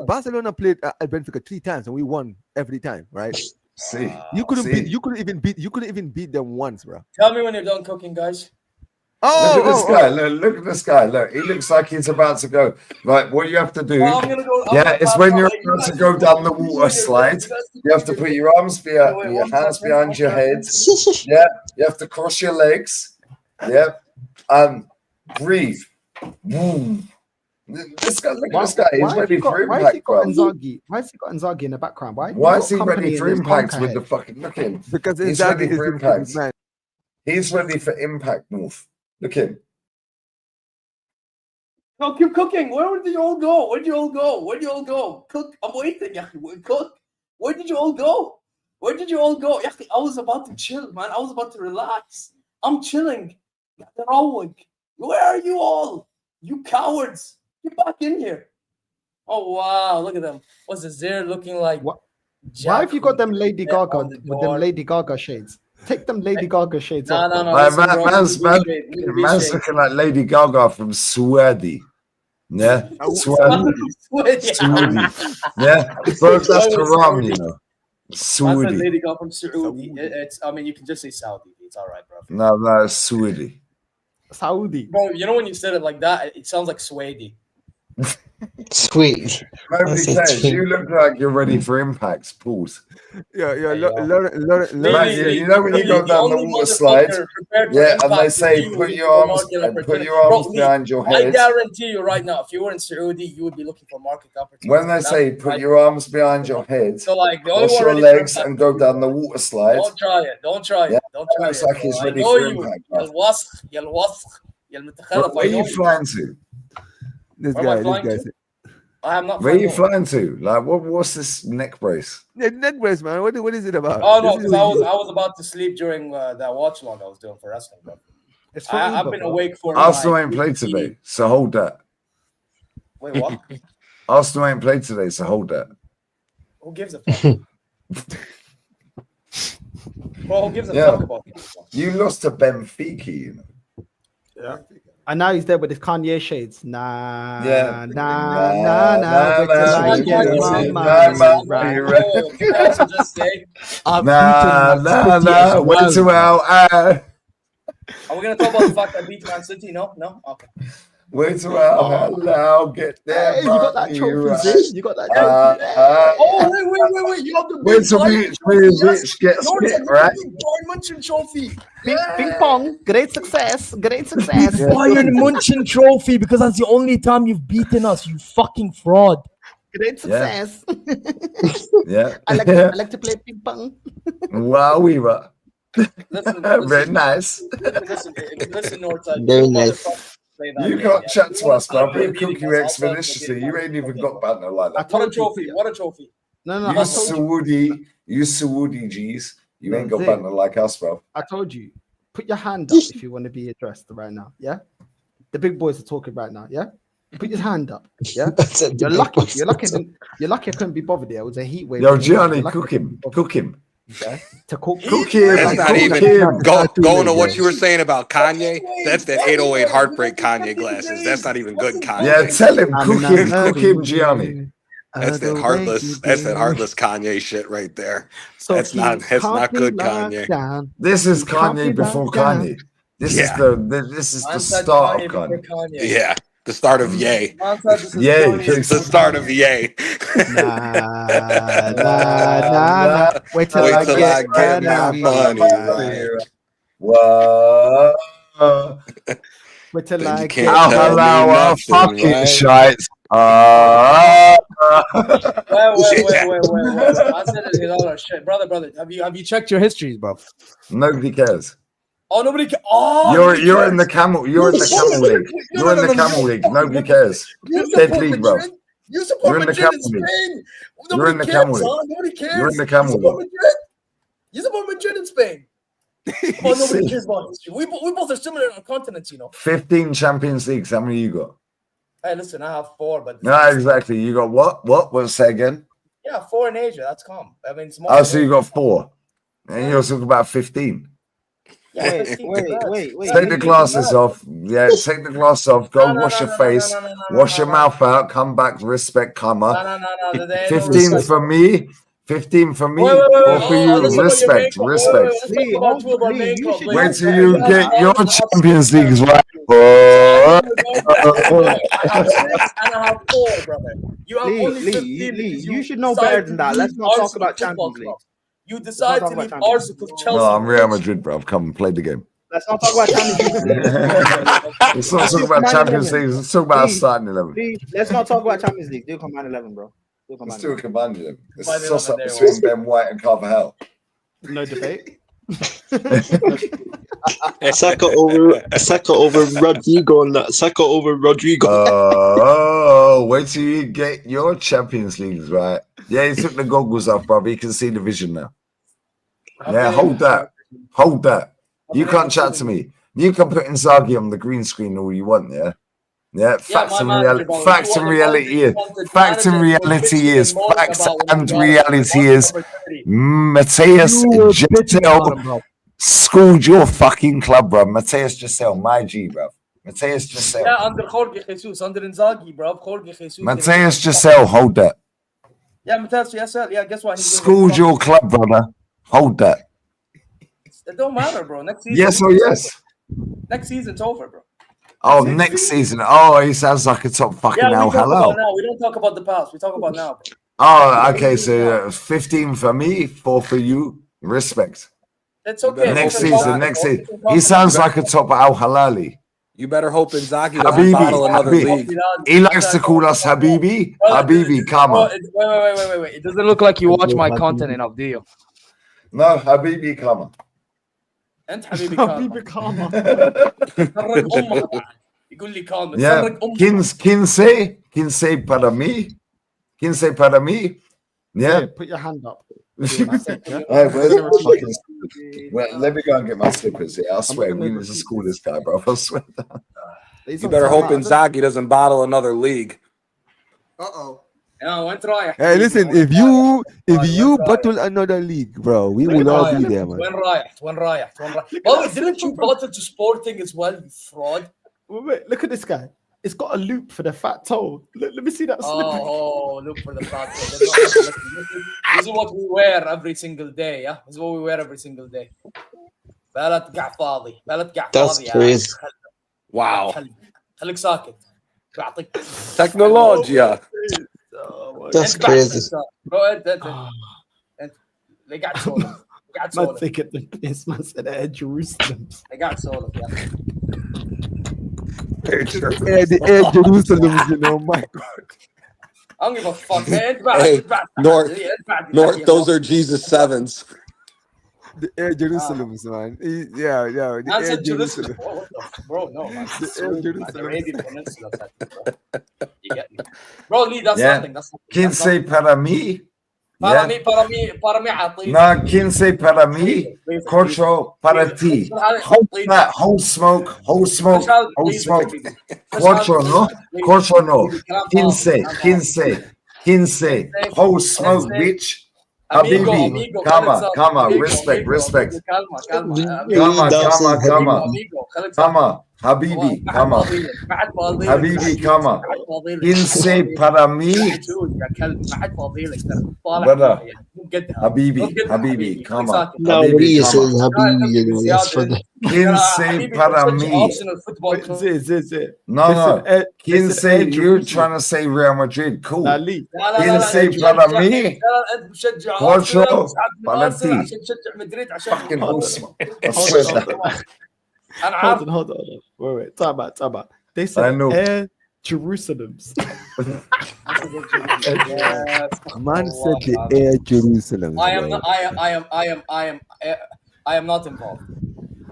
Barcelona played at Benfica 3 times and we won every time, right? See. You couldn't See. even beat them once, bro. Tell me when you're done cooking, guys. Look at this guy. Look at this guy. Look, he looks like he's about to go. Right, what you have to do, Well, I'm gonna go. it's when you're about to go down the water slide. You have to put your arms behind, your hands behind your head. Yeah, you have to cross your legs. Yeah, and breathe. Boom. This guy, look at this guy. He's ready for Why has he impact, got bro. Inzaghi? Why has he got Inzaghi in the background? Why is he got ready company for in his impact bunker with head? the fucking look at him? Because He's Inzaghi ready is for his impact. man. He's ready for impact, North. Look at him. No, keep cooking. Where did you all go? Where did you all go? Where did you all go? Cook. I'm waiting. Cook. Where did you all go? Where did you all go? I was about to chill, man. I was about to relax. I'm chilling. Where are you all? You cowards. Get back in here. Oh, wow. Look at them. What's the Zir looking like? Why have you got them Lady Gaga with them Lady Gaga shades? Take them Lady Gaga shades off. No. Man's looking like Lady Gaga from Sweden. Yeah, Sweden. Yeah, bro, that's haram, you know. Saudi. Lady Gaga from Saudi. I mean, you can just say Saudi. It's all right, bro. No, it's Saudi. Saudi. Bro, you know when you said it like that, it sounds like Swady. Sweet. Nobody says you look like you're ready for impacts. Pause. Yeah. Man, you know when you go down the water slide, yeah, and they say put your arms behind your I head. guarantee you right now, if you were in Saudi, you would be looking for market opportunities. When they say put your arms behind your head, so like the only cross one your ready for legs impact, and go down the water slide. Don't try it. Don't try it. Yeah, Don't try Looks it. like he's I ready know for you. impact. يا الوسخ يا الوسخ يا المتخلف. Where I are know you you. flying to? This Where am I guy. flying to? I am not Where are flying you nowhere. flying to? Like, what's this neck brace? Yeah, neck brace, man. What is it about? Oh no, This is because what I was about to sleep during that watch long I was doing for wrestling, bro. It's for I've Uber, been bro. awake for Arsenal like ain't played 15 today, so hold that. Wait, what? Arsenal ain't played today, so hold that. Who gives a fuck? Bro, who gives a fuck about this? You lost to Benfica, you know. Yeah. And now he's there with his Kanye shades. Nah, Yeah. nah. Wait till I get my mind right. Can I also just say, I'm Nah. Wait till are we gonna talk about the fact that I beat Man City? No? Okay. Wait till I'll get there. Hey, you got that trophy, right. Zin? You got that trophy. Oh, wait. You have the Wait big till Bayern trophy, yes? Mitch gets Lawrence fit, has the right? big Bayern Munchen trophy. Ping pong, great success. Bayern Munchen trophy, because that's the only time you've beaten us, you fucking fraud. Great success. Yeah. I like to play ping pong. Wow, we were. Listen, Very nice. Listen, Northside. Very nice. You can't chat to us, bro. We'll cook you expeditiously. You ain't even got banter like that. What a trophy. What a trophy. No, You Saudi G's. You ain't got Zin. banter like us, bro. I told you. Put your hand up if you want to be addressed right now. Yeah. The big boys are talking right now. Yeah. Put your hand up. Yeah. You're lucky. You're lucky I couldn't be bothered there. It was a heat wave. Yo, Gianni, cook him. Yeah. To cook him. That's not even going to what you were saying about Kanye. That's that 808 heartbreak Kanye glasses. That's not even good Kanye. Yeah, tell him, cook him, Gianni. That's that heartless Kanye shit right there. So that's not good Kanye. This is Kanye before Kanye. This is the start of Kanye. Yeah. The start of Yay. Yay. It's the start of Yay. Nah. Wait till I get my money. Whoa. Wait till I get I'll allow fucking shites. Wait. I said it all our shit. Brother. Have you checked your histories, bro? Nobody cares. Oh, nobody cares. Oh, you're in the camel. You're in the camel league. You're in the camel league. Nobody cares. Dead league, bro. You support Madrid in Spain. You're in the camel league. Nobody cares. You're in the camel league. You support Madrid in Spain. Oh, nobody cares about history. We both are similar on continents, you know. 15 Champions Leagues. How many you got? Hey, listen, I have 4, but no, exactly. You got what? What's that again? Yeah, 4 in Asia. That's calm. I mean, it's more. Oh, so you got 4, and you're talking about 15. Yeah, wait. Take the glasses off. Yeah, take the glasses off. Go wash your face. Wash your mouth out. Come back. Respect, comma. 15 for me. 15 for me. 4 for you. Respect. Wait till you get your Champions Leagues right. I have 6 and I have 4, brother. You have only 15. You should know better than that. Let's not talk about Champions League. You decide to leave Arsenal, Chelsea. No, I'm Real Madrid, bro. Come and play the game. Let's not talk about Champions League. Let's not talk about Champions League. Let's talk about starting 11. Please, let's not talk about Champions League. Do combine 11, bro. Let's do a combined 11. It's a toss-up between Ben White and Carvajal. No debate. Saka over Rodrigo and that. Saka over Rodrigo. Oh, wait till you get your Champions Leagues right. Yeah, he took the goggles off, bro. He can see the vision now. Yeah, hold that. You can't chat to me. You can put Inzaghi on the green screen all you want, yeah? Yeah, facts and reality is Mateus Giselle schooled your fucking club, bro. Mateus Giselle, my G, bro. Mateus Giselle. Yeah, under Jorge Jesus, under Inzaghi, bro. Jorge Jesus. Mateus Giselle, hold that. Yeah, Mateus Giselle. Yeah, guess what? Schooled your club, brother. Hold that. It don't matter, bro. Next season. Yes or yes? Next season's over, bro. Oh, next season. Oh, he sounds like a top fucking Al Halal. We don't talk about the past. We talk about now, bro. Oh, okay. So 15 for me, 4 for you. Respect. It's okay. Next season. He sounds like a top Al Halali. You better hope Inzaghi doesn't bottle another league. He likes to call us Habibi. Habibi, come on. Wait. It doesn't look like you watch my content enough, do you? No, Habibi, come on. انت حبيبي كارما. حبيبي كارما. سرق امها بعد. يقول لي كارما Yeah, سرق امها. Kinsey para mí. Kinsey para mí. Yeah. Yeah, put your hand up. Yeah, that's it, yeah? All right, where's I'm my gonna fucking repeat well, let me go and get my slippers. Yeah, I swear, gonna we need to repeat school this guy, bro. I swear. You better hope Inzaghi doesn't bottle another league. Uh-oh. وانت رايح؟ Hey, listen, if you battle another league, bro, we will all be there, man. وين رايح؟ Oh, didn't you battle to Sporting as well, you fraud? Wait, look at this guy. It's got a loop for the fat toe. Let me see that slipper. Oh, look for the fat toe. This is what we wear every single day, yeah? This is what we wear every single day. بلا تقع فاضي. That's crazy. Wow. خليك ساكت. بعطيك Technologia. That's crazy. انت اللي قاعد تسولف. Man, take it the piss, man. Said Air Jerusalem. اللي قاعد تسولف يا اخي. The Air Jerusalem, you know, my God. I don't give a fuck, man. Hey, North, those are Jesus 7s. The Air Jerusalems, man. Yeah. The I Air said Jerusalem. Bro, no, man. The Air Jerusalem. Arabian Peninsula. You get me? Bro, Lee, that's Yeah. nothing. That's nothing. Kinsey para mí. Para mí عطيني. No, Kinsey para mí. Corcho para ti. Whole smoke. Corcho no. Kinsey. Whole smoke, bitch. Habibi, come on, respect. Come on, Habibi, come on. Kinsey para mí. Brother, Habibi, come on. No, what are you saying, Habibi? You know, that's funny. Kinsey para mí. No. Kinsey, you're trying to say Real Madrid. Cool. Kinsey para mí. Corcho para ti. Fucking awesome. I swear that. Hold on. Wait. Time out. They said I know. Air Jerusalems. Man said the Air Jerusalem. I am not involved.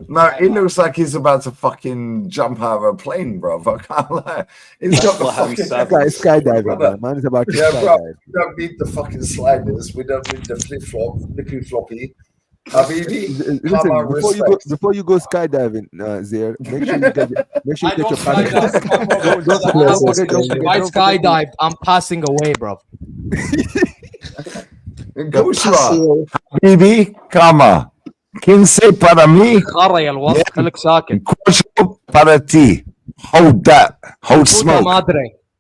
No, it looks like he's about to fucking jump out of a plane, bro. I can't lie. He's got the fucking skydiving, man. It's about to bro. skydive. We don't need the fucking sliders. We don't need the flippy floppy. Habibi, come on, before you go skydiving, Zaire, make sure you get your passport. If I skydive, I'm passing away, bro. Habibi, come on. Kinsey para mí. خرا يا الوسط خليك ساكت. Corcho para ti. Hold that. Hold smoke.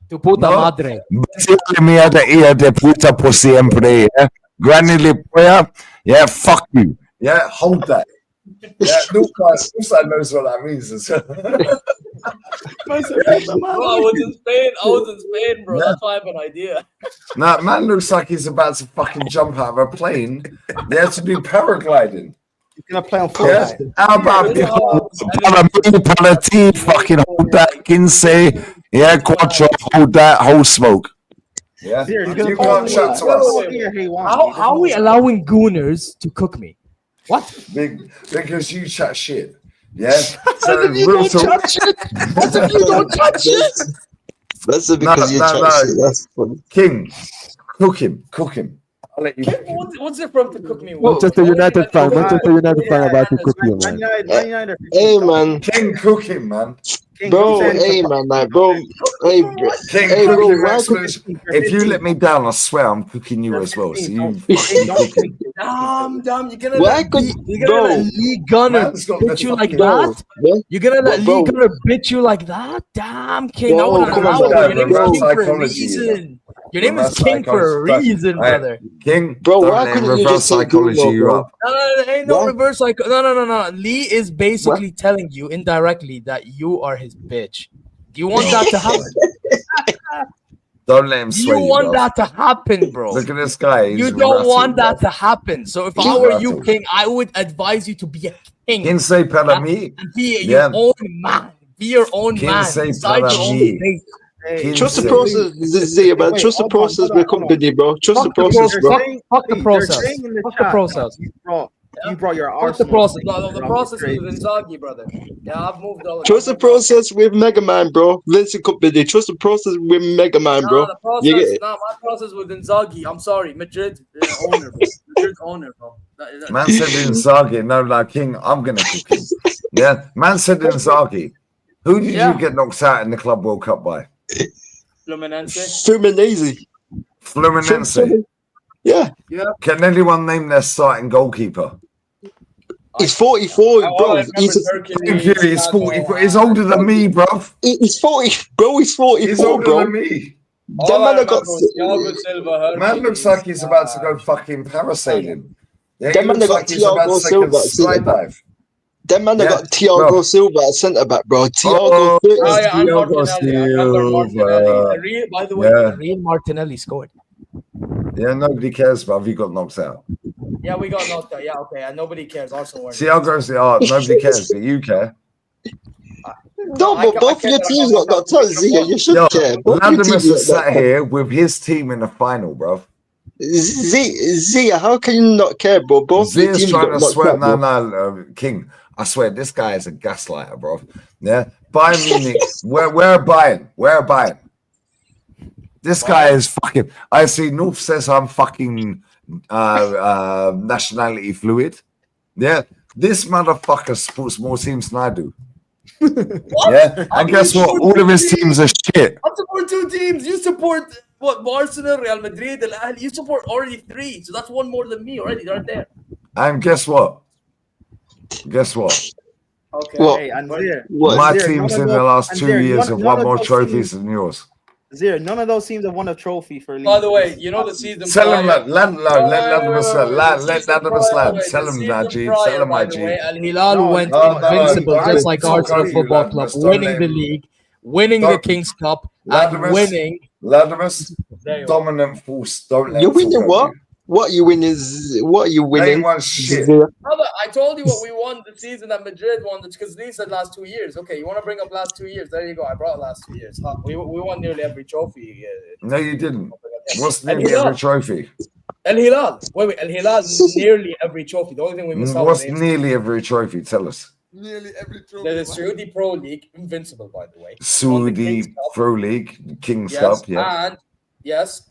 Tu puta madre. Batile mia da ia de puta por siempre. Yeah? Granny Lipoya. Yeah, fuck you. Yeah, hold that. Yeah, Luca knows what that means. Bro, I was in Spain, bro. Yeah. That's why I have an idea. Nah, man looks like he's about to fucking jump out of a plane. They have to do paragliding. You're gonna play on Fortnite. Yeah. How about para ti, fucking hold that, Kinsey. Yeah, Quattro, hold that, hold smoke. Yeah, you can't chat to us. How are we allowing gooners to cook me? What? Because you chat shit. Yeah. So What if you don't chat shit? What if you don't chat shit? That's because you chat shit. That's funny. King, cook him. I'll let you. What's it from to cook me? Manchester United fan about to cook you, man. Hey, man. King, cook him, man. Bro, hey, man, like, bro. Hey, bro. King, Hey, bro, cook him, why Maximus. If you let me down, I swear I'm cooking you as well. So you fucking cook him. Damn, you're gonna Why let could- you're gonna bro. let Lee Gunner Man's got bitch the you like fucking- that? You're gonna let Bro. Lee Gunner bitch you like that? Damn, King, I Bro, wouldn't come allow on, it. Your name bro. is King for a Psychology, reason. Your name is Reverse King for a psychology. reason, Hey, brother. King, Bro, don't why let couldn't you reverse just say psychology Bruno, you bro? up. No, ain't no What? reverse psycho. No. Lee is basically telling you indirectly that you are his bitch. Do you want that to happen? Don't let him Do you sway you, want bro. that to happen, bro? Look at this guy. He's You don't rattled, want bro. that to happen. So if He's I were you, rattled. King, I would advise you to be a king. Kinsey para mí. And be Yeah. your own man. Be your own man. Kinsey Decide para your own mí. fate. Trust the Kinsey. process, Zia, man. Trust the process with company, bro. Trust the process, bro. Fuck the process. Fuck the process. you brought your What's the Arsenal. process? No, the process is with Inzaghi, brother. Yeah, I've moved all. Trust the process with Mega Man, bro. Vincent Company. Trust the process with Mega Man, bro. The process. My process with Inzaghi. I'm sorry, Madrid owner, bro. Madrid owner, bro. Man said Inzaghi. No, like King, I'm gonna cook him. Yeah, man said Inzaghi. Who did you get knocked out in the Club World Cup by? Fluminense. Fluminense. Yeah. Can anyone name their starting goalkeeper? He's 44, bro. He's 44. He's older than me, bruv. He's 40, bro. He's 44, He's older bro. than me. That man got. Man looks like he's about to go fucking parasailing. Yeah, That man got Thiago Silva. Skydive. That man got Thiago Silva at centre back, bro. Thiago Silva. By the way, the real Martinelli scored. Yeah, nobody cares, bruv. He got knocked out. Yeah, we got knocked out. Yeah, okay. And nobody cares. Also, Thiago's the art. Nobody cares, but you care. No, but both of your teams got tons. Zia, you should care. Latimus is sat here with his team in the final, bruv. Zia, how can you not care, bro? Both your Zia's teams trying got to swear. knocked out, No, King. I swear, this guy is a gaslighter, bro. Yeah, Bayern Munich. Where Bayern? Where Bayern? This guy is fucking. I see. North says I'm fucking nationality fluid. Yeah, this motherfucker supports more teams than I do. Yeah, and guess what? All of his teams are shit. I support 2 teams. You support what? Barcelona, Real Madrid, Al Ahly. You support already 3, so that's 1 more than me already. Right there. And guess what? Guess what? Okay. What? Hey, and Zia, My Zia, teams none in of the those- last and 2 Zia, years have none won of more those trophies teams- than yours. Zia, none of those teams have won a trophy for league. By the way, you know the season Tell him prior. that. Let Latimus land. Tell him that, G. Tell him By that, the G. way, Al Hilal No, went no, invincible, no, just like don't Arsenal you, Football Club, Latimus, don't winning let the him- league, winning the King's Cup, and winning. Latimus, There you dominant force. Don't let You're him winning talk what? over you. What you win is what you winning. They won shit. Zia. Brother, I told you what we won the season that Madrid won, because Lee said last 2 years. Okay, you want to bring up last 2 years? There you go. I brought last 2 years. Huh? We won nearly every trophy. No, you didn't. What's Al nearly Hilal. every trophy? Al Hilal. Wait. Al Hilal nearly every trophy. The only thing we missed out What's was nearly every trophy? Tell us. Nearly every trophy. the Saudi Pro League, invincible, by the way. Saudi Pro League, King's Cup, yeah.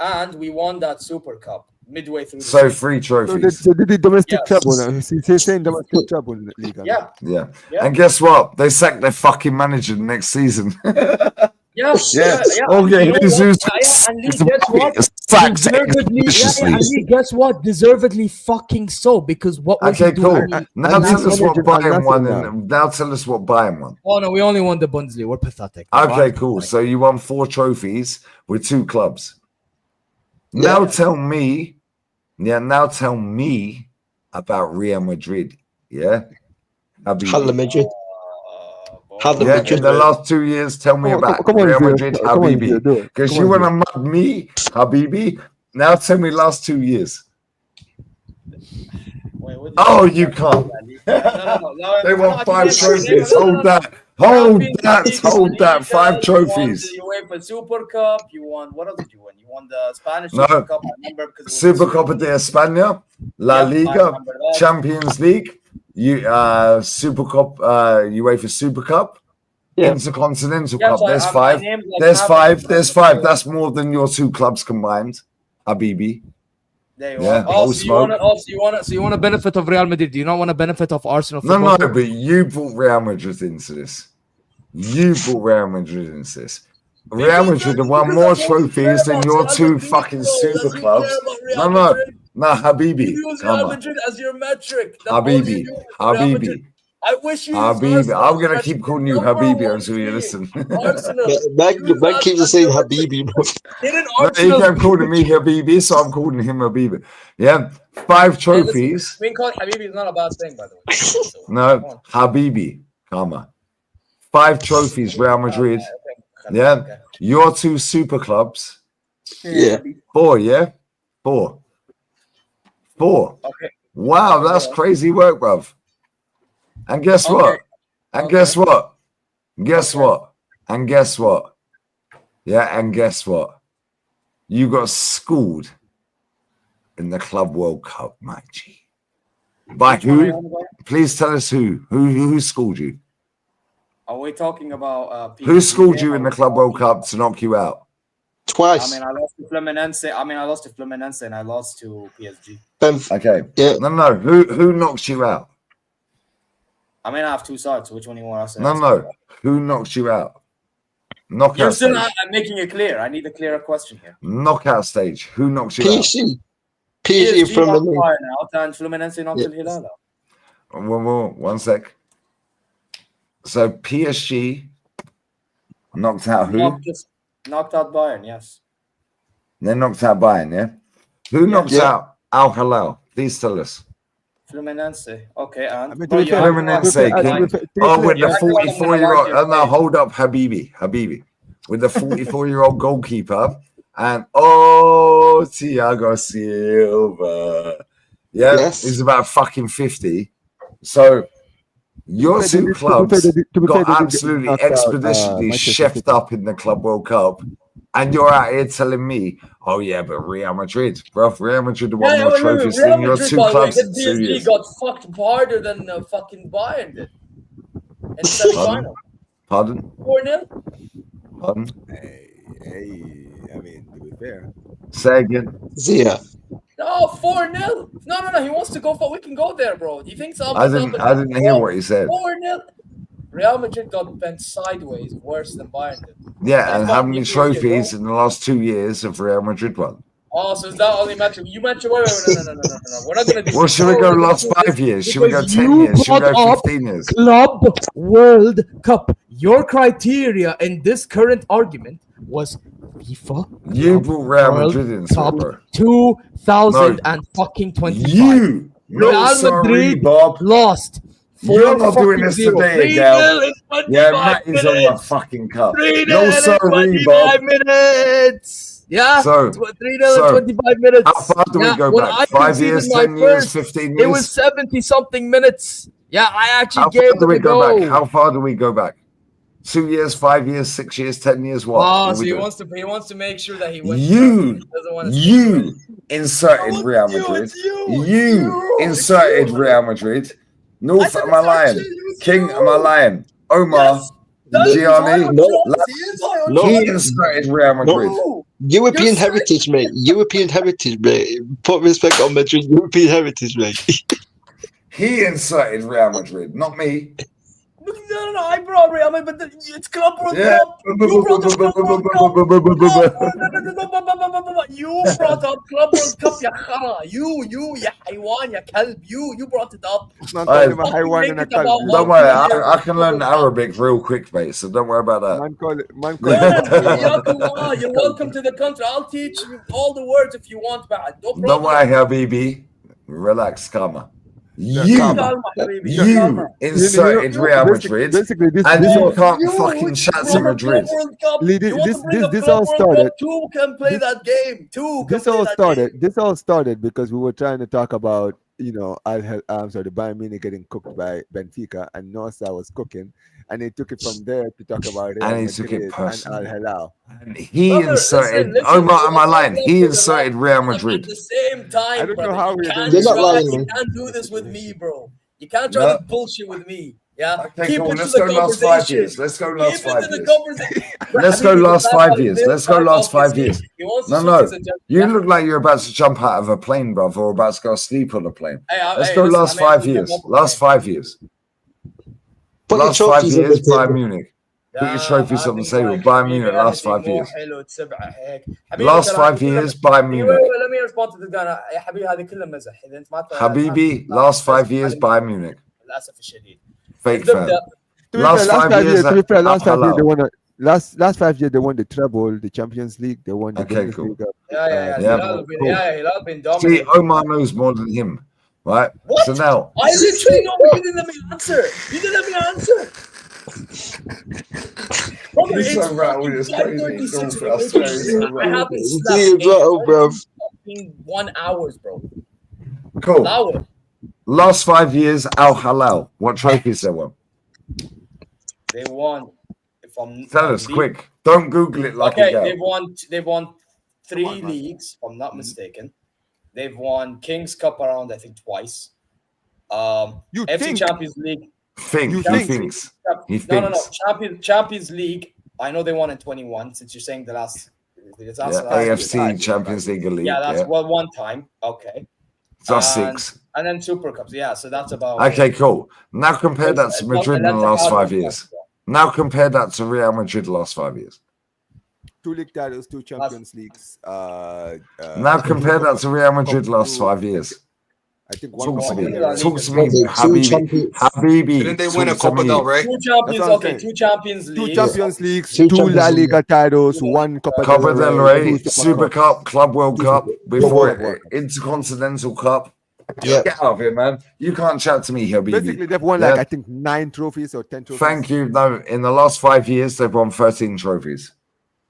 And we won that Super Cup midway through the So season. 3 So trophies. they did domestic Yes. trouble now. He's saying domestic trouble in the league. Yeah. Yeah. Yeah. And guess what? They sacked their fucking manager next season. Yeah. Okay, You know Jesus. what? And Lee, guess what? Sacked Deservedly, and Lee, guess what? Deservedly fucking so, because what was Okay, he doing? cool. Now tell us what Bayern won. Now tell us what Bayern won. Oh no, we only won the Bundesliga. We're pathetic. Okay, cool. So you won 4 trophies with 2 clubs. Now tell me, about Real Madrid. Yeah, Hala Madrid. In the last 2 years, tell me about Real Madrid, Habibi. Because you want to mud me, Habibi. Now tell me last 2 years. Oh, you can't. They won 5 trophies. Hold that. Hold that. 5 trophies. You won the UEFA Super Cup. You won. What else did you win? You won the Spanish No. Super Cup. I remember because Super Copa de España, La I Liga, remember that. Champions League, Super Cup, UEFA Super Cup, Intercontinental Yeah, Cup. so There's I 5. named like There's half 5. of There's them. 5. That's more than your 2 clubs combined, Habibi. There you Yeah, are. whole smoke. So you want a benefit of Real Madrid? Do you not want a benefit of Arsenal? No, Football no, Club? but you brought Real Madrid into this. Real Madrid have won more trophies than your 2 fucking super clubs. No, Habibi, use come Real on. Madrid as your metric. That's all you Habibi, do. Real Madrid. Habibi, I wish you. Habibi. I'm gonna keep calling you Habibi until you listen. Arsenal. Man keeps saying Habibi, bro. Didn't No, he Arsenal? kept calling me Habibi, so I'm calling him Habibi. Yeah, 5 trophies. Being called Habibi is not a bad thing, by the way. So, No, Habibi, come on. 5 trophies, Real Madrid. Yeah, your 2 super clubs. Yeah. 4, yeah? 4. Okay. Wow, that's crazy work, bruv. And guess what? And guess what? Guess what? And guess what? Yeah, and guess what? You got schooled in the Club World Cup, my G. By Which one are you who? on about? Please tell us who. Who schooled you? Are we talking about PSG? Who schooled you Or in the Club World Cup to knock you out? Twice. I mean, I lost to Fluminense and I lost to PSG. Okay. Yeah. No. Who knocks you out? I mean, I have two sides. Which one do you want to say? No. Who knocks you out? You're Knockout still stage. not making it clear. I need a clearer question here. Knockout stage. Who knocks you PSG. PSG from knocked the Bayern out and Fluminense knocked El Hilal out. out? Well, 1 sec. So PSG knocked out who? Knocked out Bayern, yes. They knocked out Bayern, yeah? Who knocks out Al Hilal? Please tell us. Fluminense. Okay, and Fluminense, King. With the 44-year-old. Oh, no, hold up, Habibi. With the 44-year-old goalkeeper and Thiago Silva. Yeah, Yes. he's about fucking 50. So your two clubs got absolutely expeditionally chefed up in the Club World Cup. And you're out here telling me, oh yeah, but Real Madrid, bro, Real Madrid won more trophies than your two clubs in 2 PSG years. got fucked harder than fucking Bayern did in the semi-final. Pardon? 4-0. Pardon? Hey, I mean, to be fair. Say again. Zia. No, 4-0. No. He wants to go for. We can go there, bro. Do you think so? I didn't hear what he said. 4-0. Real Madrid got bent sideways worse than Bayern did. Yeah, and how many trophies in the last 2 years have Real Madrid won? Oh, so is that only match? You mentioned wait, no. We're not gonna do. Well, should we go last 5 years? Should we go 10 years? Should we go 15 years? Club World Cup. Your criteria in this current argument was FIFA. You brought Real Madrid in, bro. 2025. You. Real Madrid lost. You're not doing this today, Gal. Yeah, Matt is on the fucking cup. 3-0 in 25 minutes. Yeah, So, 3-0 in 25 minutes. How far do we go when back? I 5 years, conceded my 10 years, first, 15 years? It was 70-something minutes. Yeah, I actually How gave far do them we a go go. back? How far do we go back? 2 years, 5 years, 6 years, 10 years? What? Oh, What so we he doing? wants to make sure that he wins. You He doesn't want to inserted Real Madrid. You inserted Real Madrid. North, am I lying? King, am I lying? Omar, Gianni, he inserted Real Madrid. European heritage, mate. European heritage, mate. Put respect on Madrid. European heritage, mate. He inserted Real Madrid, not me. No, I brought Real Madrid, but it's Club World Yeah. Cup. You brought the Club World Cup. You brought up Club World Cup, ya khara. You, ya haywan, ya kalb. You brought it up. Don't worry, I can learn Arabic real quick, mate. So don't worry about that. You're welcome to the country. I'll teach you all the words if you want, but no problem. Don't worry, Habibi. Relax, calma. You inserted Real Madrid, and you can't fucking chat to Madrid. This all started. Two can play that game. This all started because we were trying to talk about the Bayern Munich getting cooked by Benfica, and Norsa was cooking, and they took it from there to talk about it. And he took it personally. And Al Hilal. He inserted. Omar, am I lying? He inserted Real Madrid. At the same time, I don't know brother, how you we're can't doing try- that. You can't do this with me, bro. You can't try No. to bullshit with me. Yeah. Okay, Keep cool. it Let's to go the last 5 conversation. years. Let's go last Keep it 5 to the years. conversation. Let's go last 5 years. Let's go last 5 years. He wants to No, switch no. his agenda. You look like you're about to jump out of a plane, bruv, or about to go sleep on a plane. Let's hey, go listen, last I mean, 5 we can years. walk Last 5 years. Put your Last 5 trophies on the years, Bayern table. Munich. Put your trophies on the table. Bayern Munich, last 5 years. حبيبي Last ترى 5 هذه كلها- years, Bayern Munich. Let me respond to the guy. يا حبيبي هذه كلها مزح. إذا أنت ما Habibi, last 5 years, Bayern Munich. للأسف الشديد. Fake fan. To be Last fair, 5 years, to be fair, last 5 years Al they won. Last 5 years they won the treble, the Champions League. They won the Okay, cool. Bundesliga. Yeah. Hilal been See, dominating. Omar knows more than him, right? What? So now, I literally know, but you didn't let me answer. You didn't let me answer. Brother, He's it's so rattled, it's fucking crazy. 5:36 I swear he's so I haven't rattled. slept Bro, bro. 1 hours, bro. Cool. Hours. Last 5 years, Al Hilal. What trophies they won? They won. If I'm Tell us quick. Don't Google it like a okay, girl. they've won 3 leagues, if I'm not mistaken. They've won King's Cup around, I think, twice. You FC think? Champions League. He thinks. Champions League. I know they won in 21. Since you're saying the last. AFC Champions League elite. Yeah, that's one time. Okay. So that's 6. And then Super Cups. Yeah, so that's about. Okay, cool. Now compare that to Madrid in the last 5 years. Now compare that to Real Madrid the last 5 years. 2 league titles, 2 Champions Leagues. Now compare that to Real Madrid the last 5 years. I think Talk to me, Habibi. Habibi. Didn't they win a Copa del Rey? 2 Champions. Okay, 2 Champions League. 2 Champions Leagues, 2 La Liga titles, 1 Copa del Rey, Super Cup, Club World Cup, before Intercontinental Cup. Yeah. Get out of here, man. You can't chat to me, Habibi. Basically, they've won I think 9 trophies or 10 trophies. Thank you. No, in the last 5 years, they've won 13 trophies.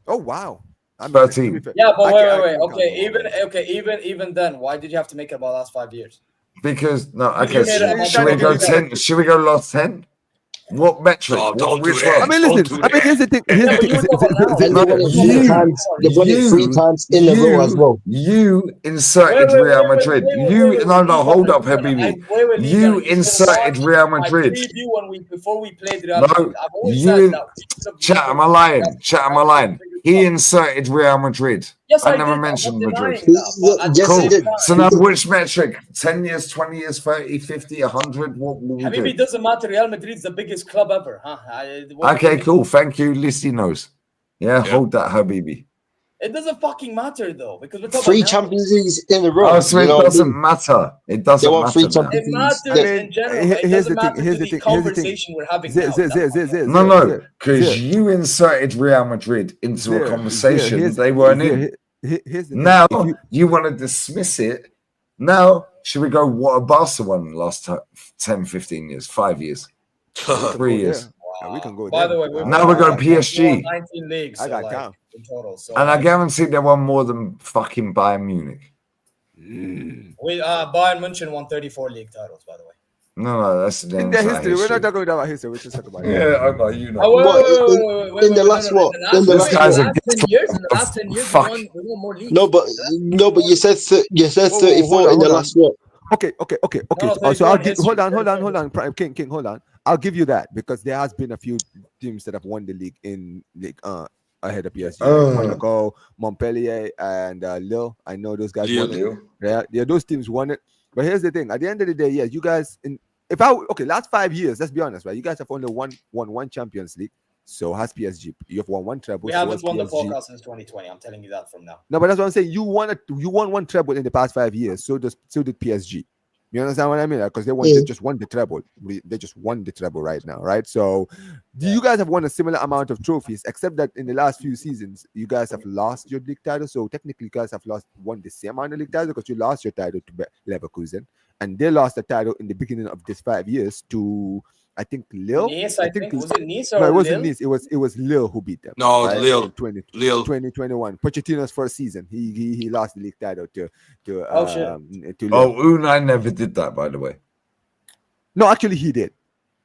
Oh, wow. 13. Yeah, but wait. Okay, even then, why did you have to make it about the last 5 years? Because should we go 10? Should we go last 10? What metric? Don't do which that. one? I mean, listen. Here's the thing. They've won it 3 times in a row as well. You inserted Real Madrid. Hold up, Habibi. You inserted Real Madrid. Before we played Real Madrid. Chat, am I lying? He inserted Real Madrid. Yes, I never mentioned Madrid. Cool. So now which metric? 10 years, 20 years, 30, 50, 100? What will we do? It doesn't matter. Real Madrid's the biggest club ever. Okay, cool. Thank you. Listy knows. Yeah, hold that, Habibi. It doesn't fucking matter though, because we're talking 3 about Champions Leagues in a row. Oh, so it doesn't matter. It doesn't matter. It matters in general. It doesn't matter the conversation we're having now. No, because you inserted Real Madrid into a conversation they weren't in. Now you want to dismiss it. Now, should we go what a Barca won in the last 10, 15 years, 5 years, 3 years? Yeah, we can go By there. the way, now we're going PSG. 19 leagues. I got time. In total. So, And I guarantee they won more than fucking Bayern Munich. Bayern München won 34 league titles, by the way. No, that's in their history. We're not talking about history. We're just talking about I know, you know. In the last what? In the last 10 years, we won more leagues. No, but you said 34 in the last what? Okay. So I'll give, hold on, King, hold on. I'll give you that because there has been a few teams that have won the league in ahead of PSG. Monaco, Montpellier, and Lille. I know those guys won it. Yeah, those teams won it. But here's the thing: at the end of the day, yes, you guys. Last 5 years. Let's be honest, right? You guys have only won one Champions League. So has PSG. You have won 1 treble. We haven't won the Pokal since 2020. I'm telling you that from now. No, but that's what I'm saying. You won 1 treble in the past 5 years. So did PSG. You understand what I mean? Because they just won the treble. They just won the treble right now, right? So, you guys have won a similar amount of trophies, except that in the last few seasons, you guys have lost your league title. So technically, you guys have won the same amount of league titles because you lost your title to Leverkusen, and they lost the title in the beginning of this 5 years to, I think, Lille. Nice, I think. Was it Nice or no, it wasn't Lille? Nice. It was Lille who beat them. No, right? Lille. 2021. Pochettino's first season. He lost the league title to Lille. Unai never did that, by the way. No, actually, he did.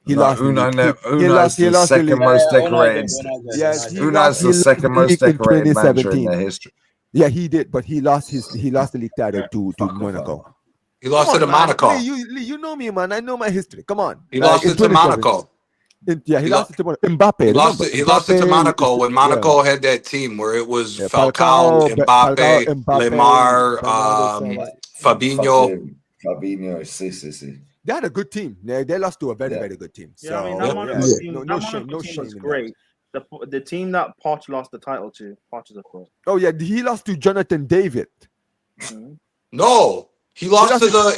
He lost the second most decorated. Yes, Unai's the second most decorated manager in their history. Yeah, he did, but he lost the league title to Monaco. He lost to the Monaco. You know me, man. I know my history. Come on. He lost it to Monaco. He lost it to Monaco. Mbappe. He lost it to Monaco when Monaco had that team where it was Falcao, Mbappe, Lemar, Fabinho. Fabinho, They had a good team. They lost to a very, very good team. Yeah, So, that Monaco team was great. The team that Poch lost the title to, Poch is of course. Oh yeah, he lost to Jonathan David. No, he lost to the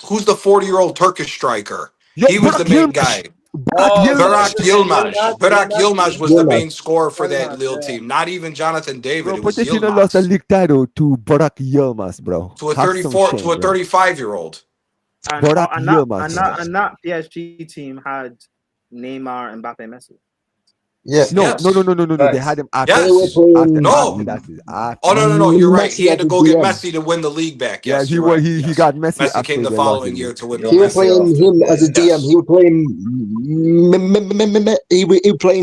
who's the 40-year-old Turkish striker? He was the main guy. Burak Yilmaz. Burak Yilmaz was the main scorer for that Lille team. Not even Jonathan David. It was Pochettino Yilmaz. lost a league title to Burak Yilmaz, bro. To a 35-year-old. And Burak that Yilmaz. PSG team had Neymar, Mbappe, Messi. Yes. No. They had him after. Yes. After. No. Oh no. You're right. He had to go get Messi to win the league back. Yeah, Yes, he you're was. right. He Yes. got Messi after came the they lost following the year league. to win the He was league. playing him as a DM. Yes. He was playing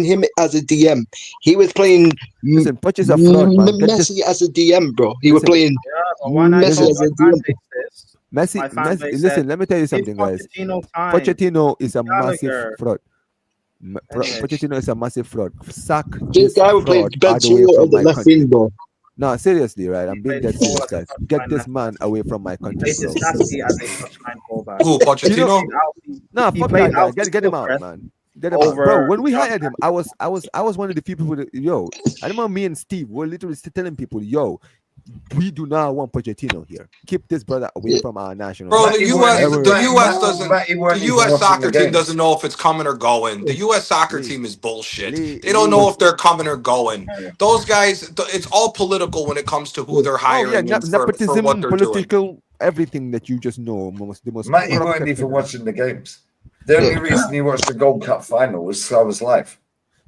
him as a DM. He was playing Listen, Poch is a fraud, man. Messi as a DM, bro. He was Listen. playing but when I Messi told as a my fan DM. base this, Messi, my fan base listen, said, let me tell you give something, guys. Pochettino time. Pochettino is a massive Gallagher. fraud. Anyways. Pochettino is a massive fraud. Sack This this guy would play fraud Ben out the way Chilwell from at the my left country. wing, bro. No, seriously, right? I'm being played dead forward serious, as a guys. touchline Get this left man away from my country, Played bro. Sassy as a touchline fullback. Who, Pochettino? Nah, He fuck played that guy. Alfie Get him out, Gilchrist man. Get him out, bro. over When we John hired him, I was one of the people who, I remember me and Steve were literally telling people, yo, we do not want Pochettino here. Keep this brother away from our national. Bro, the team. U.S. soccer team doesn't know if it's coming or going. The U.S. soccer team is bullshit. They don't know if they're coming or going. Those guys, it's all political when it comes to who they're hiring and for nepotism, what they're doing. political, everything that you just know. The most Matty weren't even watching the games. The only reason he watched the Gold Cup final was I was live.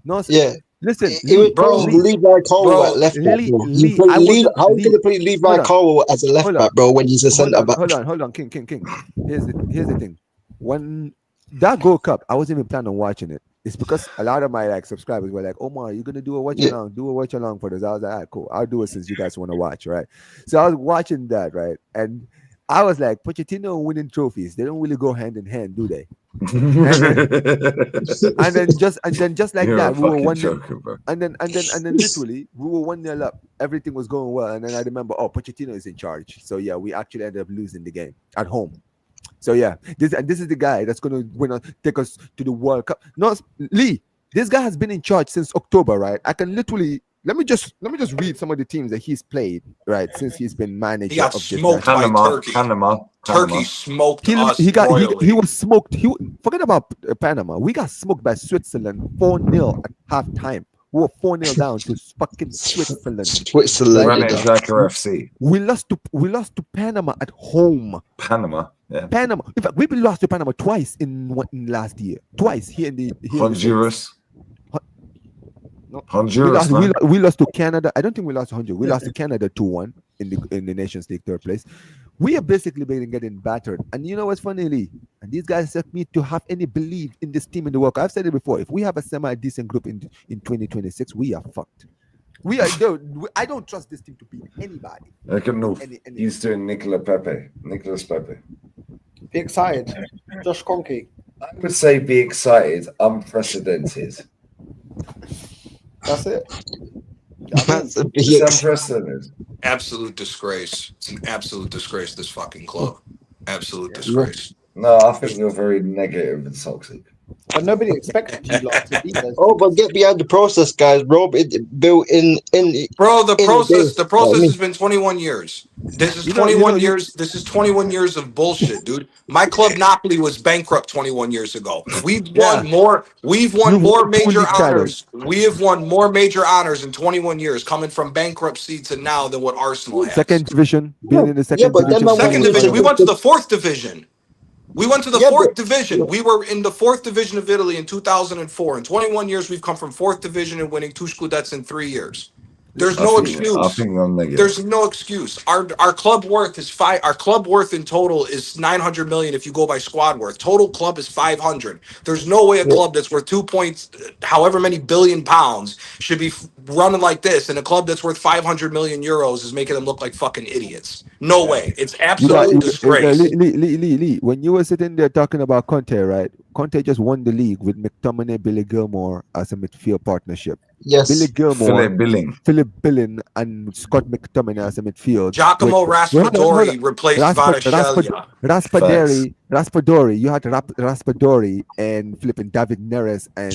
No, yeah. Listen, it was playing Levi Cole at left back, bro. How are you going to play Levi Cole as a left back, bro, when he's a centre back? Hold on, King. Here's the thing. When that Gold Cup, I wasn't even planning on watching it. It's because a lot of my subscribers were like, Omar, you're gonna do a watch along, for this. I was like, all right, cool, I'll do it since you guys want to watch, right? So I was watching that, right? And I was like, Pochettino winning trophies, they don't really go hand in hand, do they? and then just like You're that, we were 1-0, joking, bro. and then literally we were 1-0 up. Everything was going well, and then I remember, Pochettino is in charge. So yeah, we actually ended up losing the game at home. So yeah, this is the guy that's gonna take us to the World Cup. No, Lee, this guy has been in charge since October, right? I can literally let me just read some of the teams that he's played, right, since he's been manager. He got of smoked by Turkey. Turkey smoked us royally. He was smoked. Forget about Panama. We got smoked by Switzerland 4-0 at halftime. We were 4-0 down to fucking Switzerland. Granit Xhaka FC. We lost to Panama at home. Panama. Yeah. Panama. In fact, we've been lost to Panama twice in last year. Twice here in the Honduras. Honduras. We lost to Canada. I don't think we lost to Honduras. We lost to Canada 2-1 in the Nations League third place. We have basically been getting battered. And you know what's funny, Lee? And these guys expect me to have any belief in this team in the World Cup. I've said it before. If we have a semi-decent group in 2026, we are fucked. I don't trust this team to beat anybody. He's doing Nicolas Pepe. Be excited. Josh Kroenke. I would say be excited, unprecedented. That's it. It's unprecedented. Absolute disgrace. It's an absolute disgrace, this fucking club. Absolute disgrace. No, I think you're very negative and toxic. But nobody expected you lot to be there. But get behind the process, guys, bro. It built in. Bro, the process has been 21 years. This is 21 years. This is 21 years of bullshit, dude. My club Napoli was bankrupt 21 years ago. We've won more major honors. We have won more major honors in 21 years, coming from bankruptcy to now, than what Arsenal has. Second division, being in the second division. Second division. We went to the fourth division. We went to the fourth division. We were in the fourth division of Italy in 2004. In 21 years, we've come from fourth division and winning 2 Scudettes in 3 years. There's no excuse. I think I'm negative. There's no excuse. Our club worth is our club worth in total is 900 million if you go by squad worth. Total club is 500. There's no way a club that's worth 2 points, however many billion pounds, should be running like this, and a club that's worth 500 million euros is making them look like fucking idiots. No way. It's absolute disgrace. Lee, when you were sitting there talking about Conte, right? Conte just won the league with McTominay, Billy Gilmore as a midfield partnership. Yes. Billy Gilmore, Philip Billing, and Scott McTominay as a midfield. Giacomo Raspadori replaced Varashelia. Raspadori. You had Raspadori and flipping David Neres and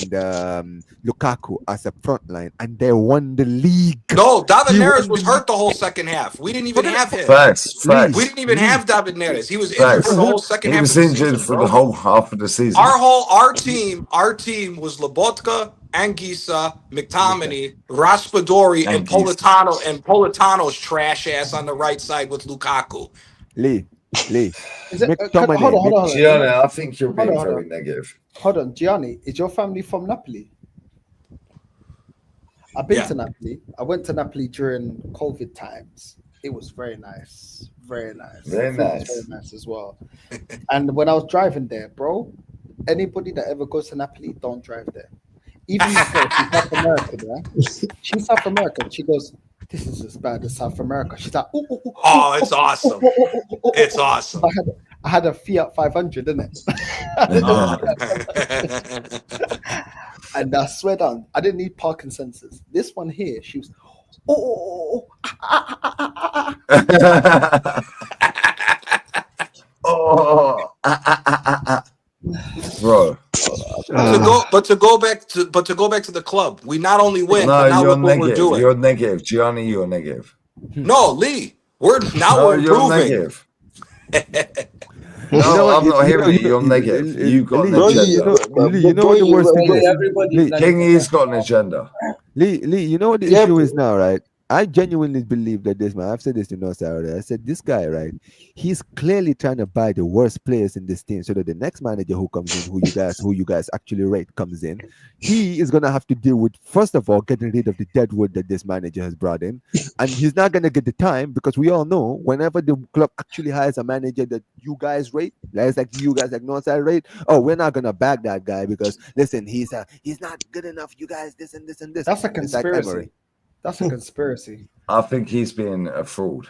Lukaku as a front line, and they won the league. No, David Neres was hurt the whole second half. We didn't even have him. Facts. We didn't even have David Neres. He was injured for the whole second half. He was injured for the whole half of the season. Our team was Lobotka, Anguissa, McTominay, Raspadori, and Politano, and Politano's trash ass on the right side with Lukaku. Lee. McTominay. Hold on. Gianni, I think you're being very negative. Hold on, Gianni, is your family from Napoli? I've been to Napoli. I went to Napoli during COVID times. It was very nice. Very nice. Very The food was nice. very nice as well. And when I was driving there, bro, anybody that ever goes to Napoli, don't drive there. Even my girl, she's South American, yeah? She's South American. She goes, this is as bad as South America. She's like, ooh, ooh, ooh, Oh, it's awesome. It's awesome. I had a Fiat 500, didn't it? And I swear down, I didn't need parking sensors. This one here, she was, Bro. To go back to the club, we not only win, No, but now you're look what we're negative. doing. You're negative. Gianni, you're negative. No, Lee, we're You're improving. negative. No, I'm not hearing it. You're negative. You've got an agenda. You know what the worst thing is? Kingy's got an agenda. Lee, you know what the issue is now, right? I genuinely believe that this man, I've said this to North Saturday. I said, this guy, right? He's clearly trying to buy the worst players in this team so that the next manager who comes in, who you guys actually rate, comes in, he is gonna have to deal with, first of all, getting rid of the dead wood that this manager has brought in. And he's not gonna get the time because we all know whenever the club actually hires a manager that you guys rate, like you guys like Northside rate, oh, we're not gonna back that guy because listen, he's not good enough. You guys, this and this and this. That's a It's like conspiracy. Emery. That's a conspiracy. I think he's being a fraud.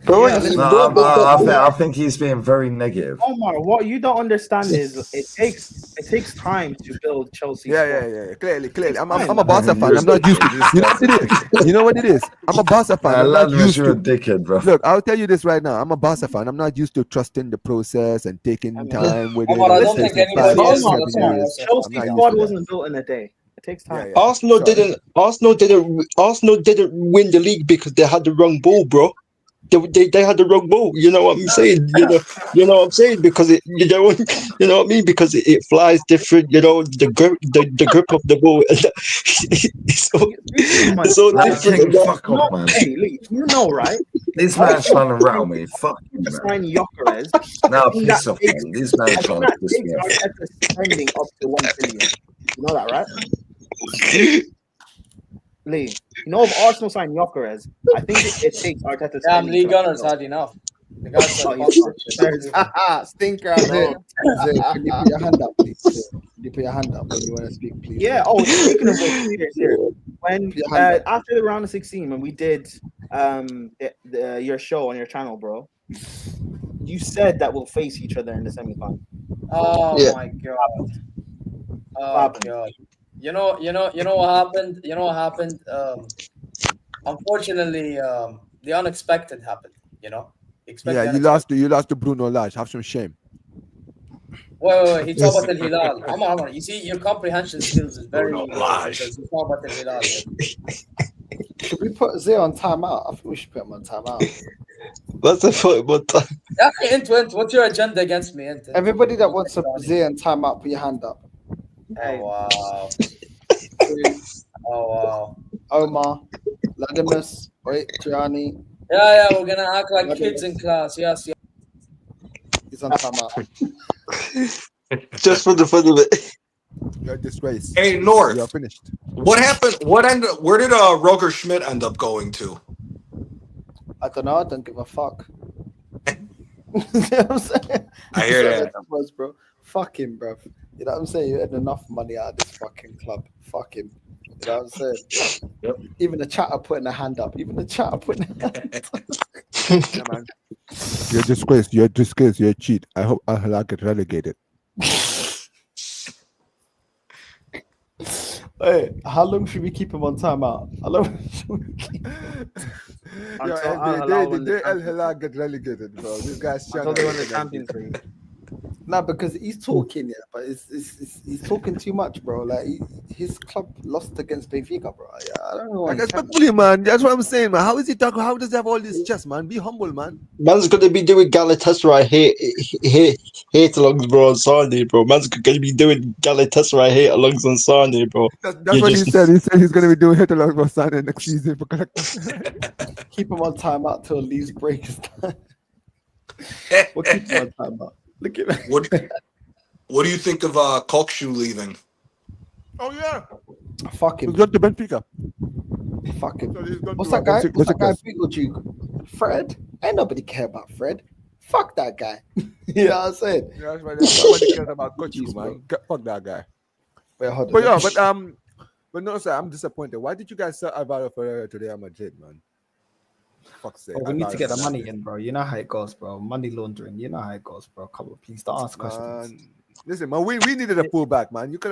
I think he's being very negative. Omar, what you don't understand is it takes time to build Chelsea. Yeah. Clearly. I'm a Barca fan. I'm not used to this. You know what it is? I'm a Barca fan. I'm not used to. You're a dickhead, bro. Look, I'll tell you this right now. I'm a Barca fan. I'm not used to trusting the process and taking time with it. I don't think anybody else. Chelsea squad wasn't built in a day. It takes time. Arsenal didn't win the league because they had the wrong ball, bro. They had the wrong ball. You know what I'm saying? You know what I'm saying? Because you know what I mean? Because it flies different. You know the grip of the ball. It's so different. Fuck off, man. Hey, Lee, you know, right? This man's trying to rattle me. Fuck you, man. Sign Gyökeres. Now piss off, man. This man's trying to piss me off. Spending up to 1 billion. You know that, right? Lee, you know if Arsenal signed Gyökeres, I think it takes Arteta. Damn, Lee Gunners had enough. The guys Stinker. Can you put your hand up, please? Can you put your hand up when you want to speak, please? Yeah. Oh, speaking of which, here. When after the round of 16, when we did your show on your channel, bro, you said that we'll face each other in the semifinal. Oh my god. Oh god. You know what happened? Unfortunately, the unexpected happened. You you lost to Bruno Lage. Have some shame. Wait. He talked about the Hilal. Omar. You see, your comprehension skills is very low. Because you talk about the Hilal. Should we put Zay on timeout? I think we should put him on timeout. What's the point about time? Int, what's your agenda against me, Int? Everybody that wants to Zay on timeout, put your hand up. Oh wow. Omar, Ladimus, wait, Gianni. Yeah, we're gonna act like kids in class. Yes. He's on timeout. Just for the fun of it. You're a disgrace. Hey, North. You're finished. What happened? Where did Roger Schmidt end up going to? I don't know. I don't give a fuck. You know what I'm saying? I hear that. Was, bro. Fuck him, bro. You know what I'm saying? You had enough money out of this fucking club. Fuck him. You know what I'm saying? Yep. Even the chat are putting a hand up. Yeah, man. You're a disgrace. You're a disgrace. You're a cheat. I hope Al-Hilal get relegated. Hey, how long should we keep him on timeout? How long should we keep him? The Al-Hilal get relegated, bro. This guy's until they win the Champions League. Nah, because he's talking, yeah, but he's talking too much, bro. Like his club lost against Benfica, bro. Yeah, I don't know. Respectfully, man. That's what I'm saying, man. How is he talking? How does he have all this chest, man? Be humble, man. Man's gonna be doing Galatasaray hate alongs, bro, on Sunday, bro. Man's gonna be doing Galatasaray hate alongs on Sunday, bro. That's what he said. He said he's gonna be doing hate alongs on Sunday next season for keep him on timeout till Lee's break is done. We'll keep him on timeout. Look at What do you think of Kokshu leaving? Oh yeah. Fuck him. He's gone to Benfica. Fuck him. So he's gone What's to, that guy? What's that guy? Beetlejuice. Fred? Ain't nobody care about Fred. Fuck that guy. You know what I'm saying? Yeah, that's right. Nobody cares about Kochiku, man. Fuck that guy. Wait, hold on. But yeah, but no, sir, I'm disappointed. Why did you guys sell Alvaro Ferreira to Real Madrid, man? Fuck's sake. Oh, we need to get the Alvaro money in, bro. You know how it goes, bro. Money laundering. You know how it goes, bro. Come on, please don't ask questions. Listen, man, we needed a pullback, man. We could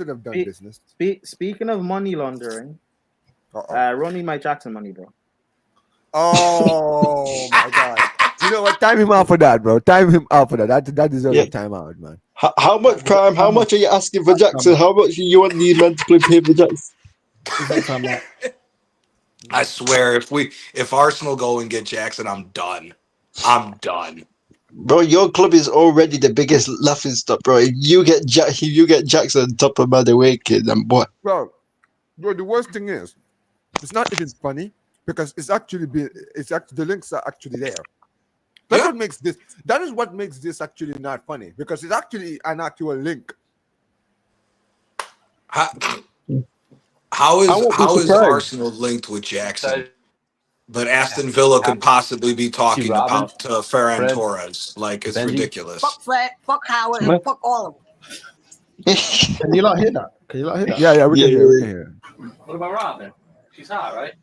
have done business. Speaking of money laundering, Ronnie Mike Jackson money, bro. Oh my god! You know what? Time him out for that, bro. Time him out for that. That deserves a timeout, man. How much prime? How much are you asking for Jackson? How much do you want these men to pay for Jackson? I swear, if Arsenal go and get Jackson, I'm done. I'm done. Bro, your club is already the biggest laughing stock, bro. If you get Jackson on top of Madueke, then what? Bro, the worst thing is, it's not even funny because the links are actually there. That's what makes this. That is what makes this actually not funny because it's actually an actual link. How is Arsenal linked with Jackson? But Aston Villa could possibly be talking about Ferran Torres. Like, it's ridiculous. Fuck Fred, fuck Howard, and fuck all of them. Can you not hear that? Yeah, we can hear. What about Robin? She's hot, right?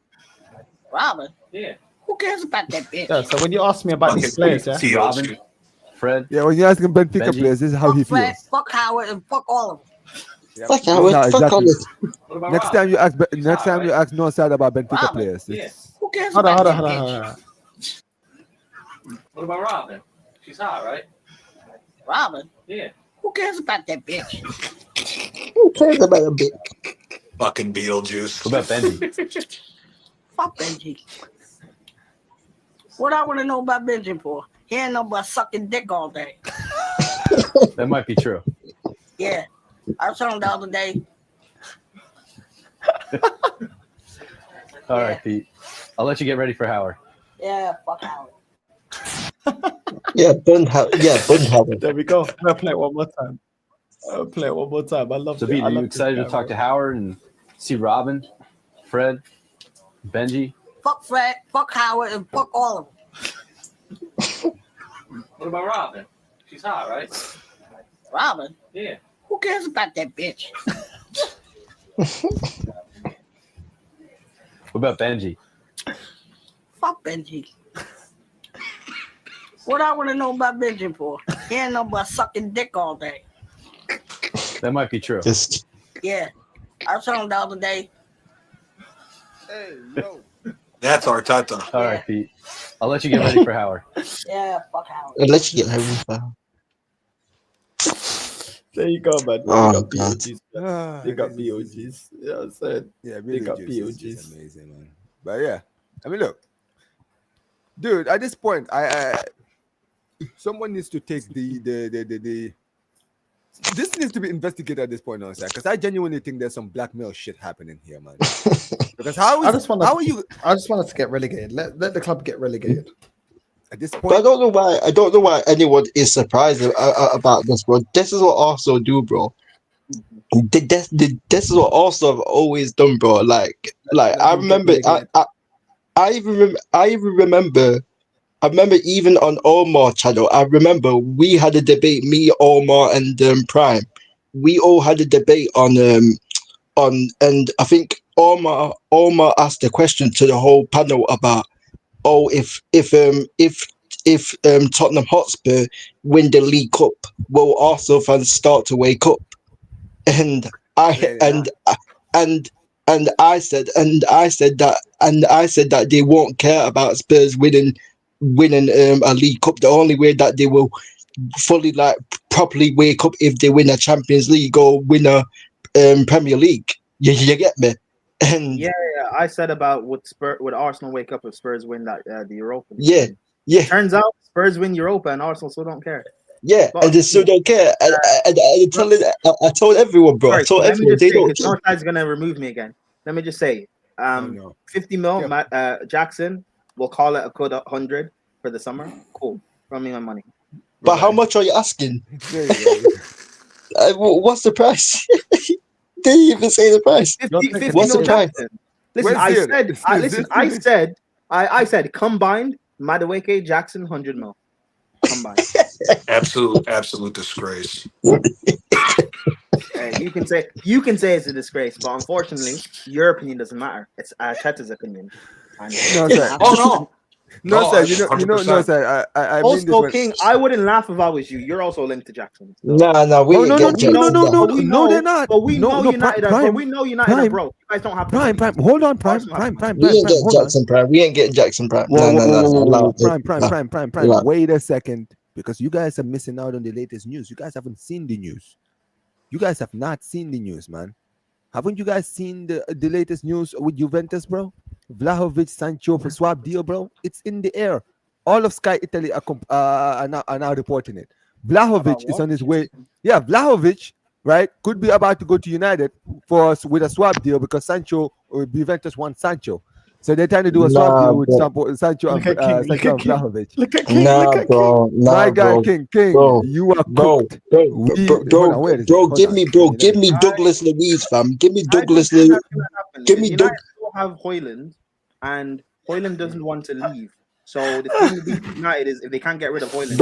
Robin? Yeah. Who cares about that bitch? Yeah, so when you ask me about these players, See Robin, Fred. Yeah, when you ask him Benfica players, this is how he feels. Fred, fuck Howard, and fuck all of them. Yep. Fuck Howard, fuck all this. Next time you ask no side about Benfica players. Yeah. Who cares Hold about on. that bitch? What about Robin? She's hot, right? Robin? Yeah. Who cares about that bitch? Who cares about a bitch? Fucking Beetlejuice. What about Benji? Fuck Benji. What I want to know about Benji for? He ain't no but sucking dick all day. That might be true. Yeah. I saw him the other day. All right, Pete. I'll let you get ready for Howard. Yeah, fuck Howard. Yeah, Ben Howard. There we go. I'll play it one more time. I love So, it. Pete, I are you love excited to talk to Howard and see Robin, Fred, Benji? Fuck Fred, fuck Howard, and fuck all of them. What about Robin? She's hot, right? Robin? Yeah. Who cares about that bitch? What about Benji? Fuck Benji. What I want to know about Benji for? He ain't no but sucking dick all day. That might be true. Yeah. I saw him the other day. Hey, yo. That's Arteta. All right, Pete. I'll let you get ready for Howard. Yeah, fuck Howard. Let's get him. There you go, man. Oh, They got God. BOGs. They got BOGs. Yeah, I said. Yeah, They got Beetlejuice is BOGs. amazing, man. But yeah, I mean, look, dude. At this point, I someone needs to take the. This needs to be investigated at this point, now, because I genuinely think there's some blackmail shit happening here, man. Because I just want us to get relegated. Let the club get relegated. At this But point, I don't know why anyone is surprised about this, bro. This is what Arsenal do, bro. This is what Arsenal have always done, bro. Like I remember, I even remember even on Omar channel. I remember we had a debate, me, Omar, and Prime. We all had a debate on, and I think Omar asked a question to the whole panel about, if Tottenham Hotspur win the League Cup, will Arsenal fans start to wake up? And I said that they won't care about Spurs winning a League Cup. The only way that they will fully properly wake up if they win a Champions League or win a Premier League. You get me? And Yeah. I said about would Arsenal wake up if Spurs win the Europa League? Yeah. Turns out Spurs win Europa and Arsenal still don't care. Yeah, and they still don't care. I told everyone, bro. Sorry, I told let me everyone just they say, don't because care. Northside's gonna remove me again. Let me just say, 50 mil, Jackson. We'll call it a good 100 for the summer. Cool, throw me my money. But how much are you asking? What's the price? you even say the price? 50 What's the mil price? Jackson. Listen, I said combined Madueke Jackson 100 mil combined. Absolute disgrace. You can say it's a disgrace, but unfortunately, your opinion doesn't matter. It's Arteta'S opinion. No, sir. No, sir. I mean this also, one. King, I wouldn't laugh if I was you. You're also linked to Jackson. So. No, we ain't get Jackson. No, they're not. But we know United are. But we know United are broke. You guys don't have the money. Prime. Hold on, Prime. We ain't get Jackson Prime. We ain't get Jackson Prime. No. Prime. Wait a second, because you guys are missing out on the latest news. You guys haven't seen the news. You guys have not seen the news, man. Haven't you guys seen the latest news with Juventus, bro? Vlahovic, Sancho for swap deal, bro. It's in the air. All of Sky Italy are now reporting it. Vlahovic is on his way. Yeah, Vlahovic, right, could be about to go to United with a swap deal because Juventus wants Sancho. So they're trying to do a swap deal with Sancho and Vlahovic. Look at King. Bro. My guy, King, bro, you are cooked. Bro, give me Douglas Luiz, fam. Give me Douglas Luiz. Give me United still have Højlund, and Højlund doesn't want to leave. So the thing with United is if they can't get rid of Højlund.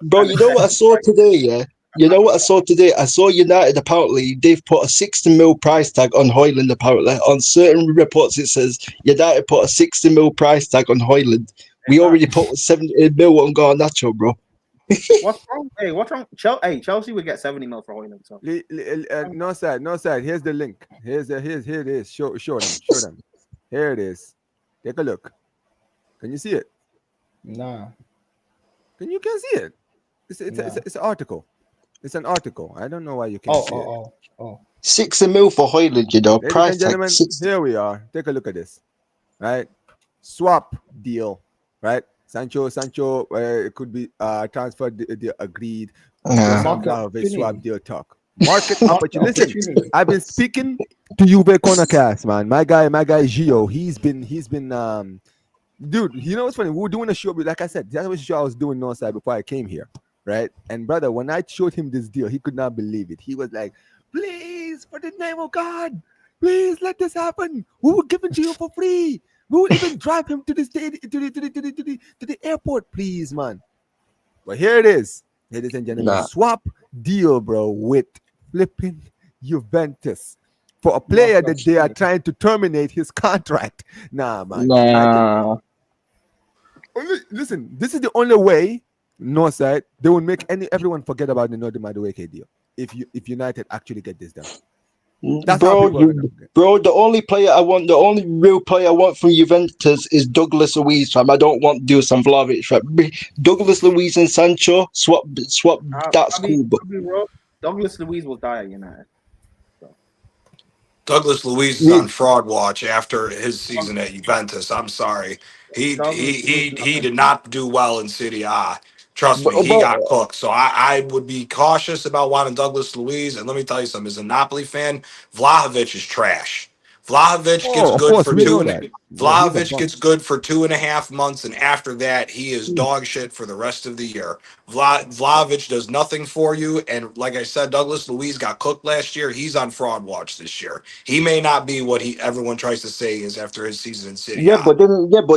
Bro, you know what I saw today, yeah? You know what I saw today? I saw United apparently they've put a 60 mil price tag on Højlund. Apparently, on certain reports it says United put a 60 mil price tag on Højlund. We already put 70 mil on Garnacho, bro. What's wrong? Hey, what's wrong? Chelsea would get 70 mil for Højlund. So. No side. Here's the link. Here it is. Show them. Here it is. Take a look. Can you see it? Nah. Can see it? It's an article. It's an article. I don't know why you can't see it. 60 mil for Højlund, you know. Ladies Price and gentlemen, tag. here we are. Take a look at this. Right? Swap deal. Right? Sancho could be transferred, the agreed. Swap deal talk. Market opportunity. Listen, I've been speaking to Juve Cornercast, man. My guy Gio. He's been dude, you know what's funny? We were doing a show, like I said, that was the show I was doing Northside before I came here, right? And brother, when I showed him this deal, he could not believe it. He was like, please, for the name of God, please let this happen. We will give it to you for free. We will even drive him to the to the airport, please, man. But here it is, ladies and gentlemen. Swap deal, bro, with flipping Juventus for a player that they are trying to terminate his contract. Nah, man. Listen, this is the only way, Northside, they will make everyone forget about the Madueke deal if United actually get this done. That's bro, the only real player I want from Juventus is Douglas Luiz, fam. I don't want Dusan Vlahovic, fam. Douglas Luiz and Sancho swap. That's cool, but Douglas Luiz will die at United. Douglas Luiz is on fraud watch after his season at Juventus. I'm sorry. He did not do well in Serie A. Trust me, he got cooked. So I would be cautious about wanting Douglas Luiz. And let me tell you something, as a Napoli fan, Vlahovic is trash. Vlahovic gets good for gets good for 2.5 months, and after that, he is dog shit for the rest of the year. Vlahovic does nothing for you, and like I said, Douglas Luiz got cooked last year. He's on fraud watch this year. He may not be what everyone tries to say is after his season in City. But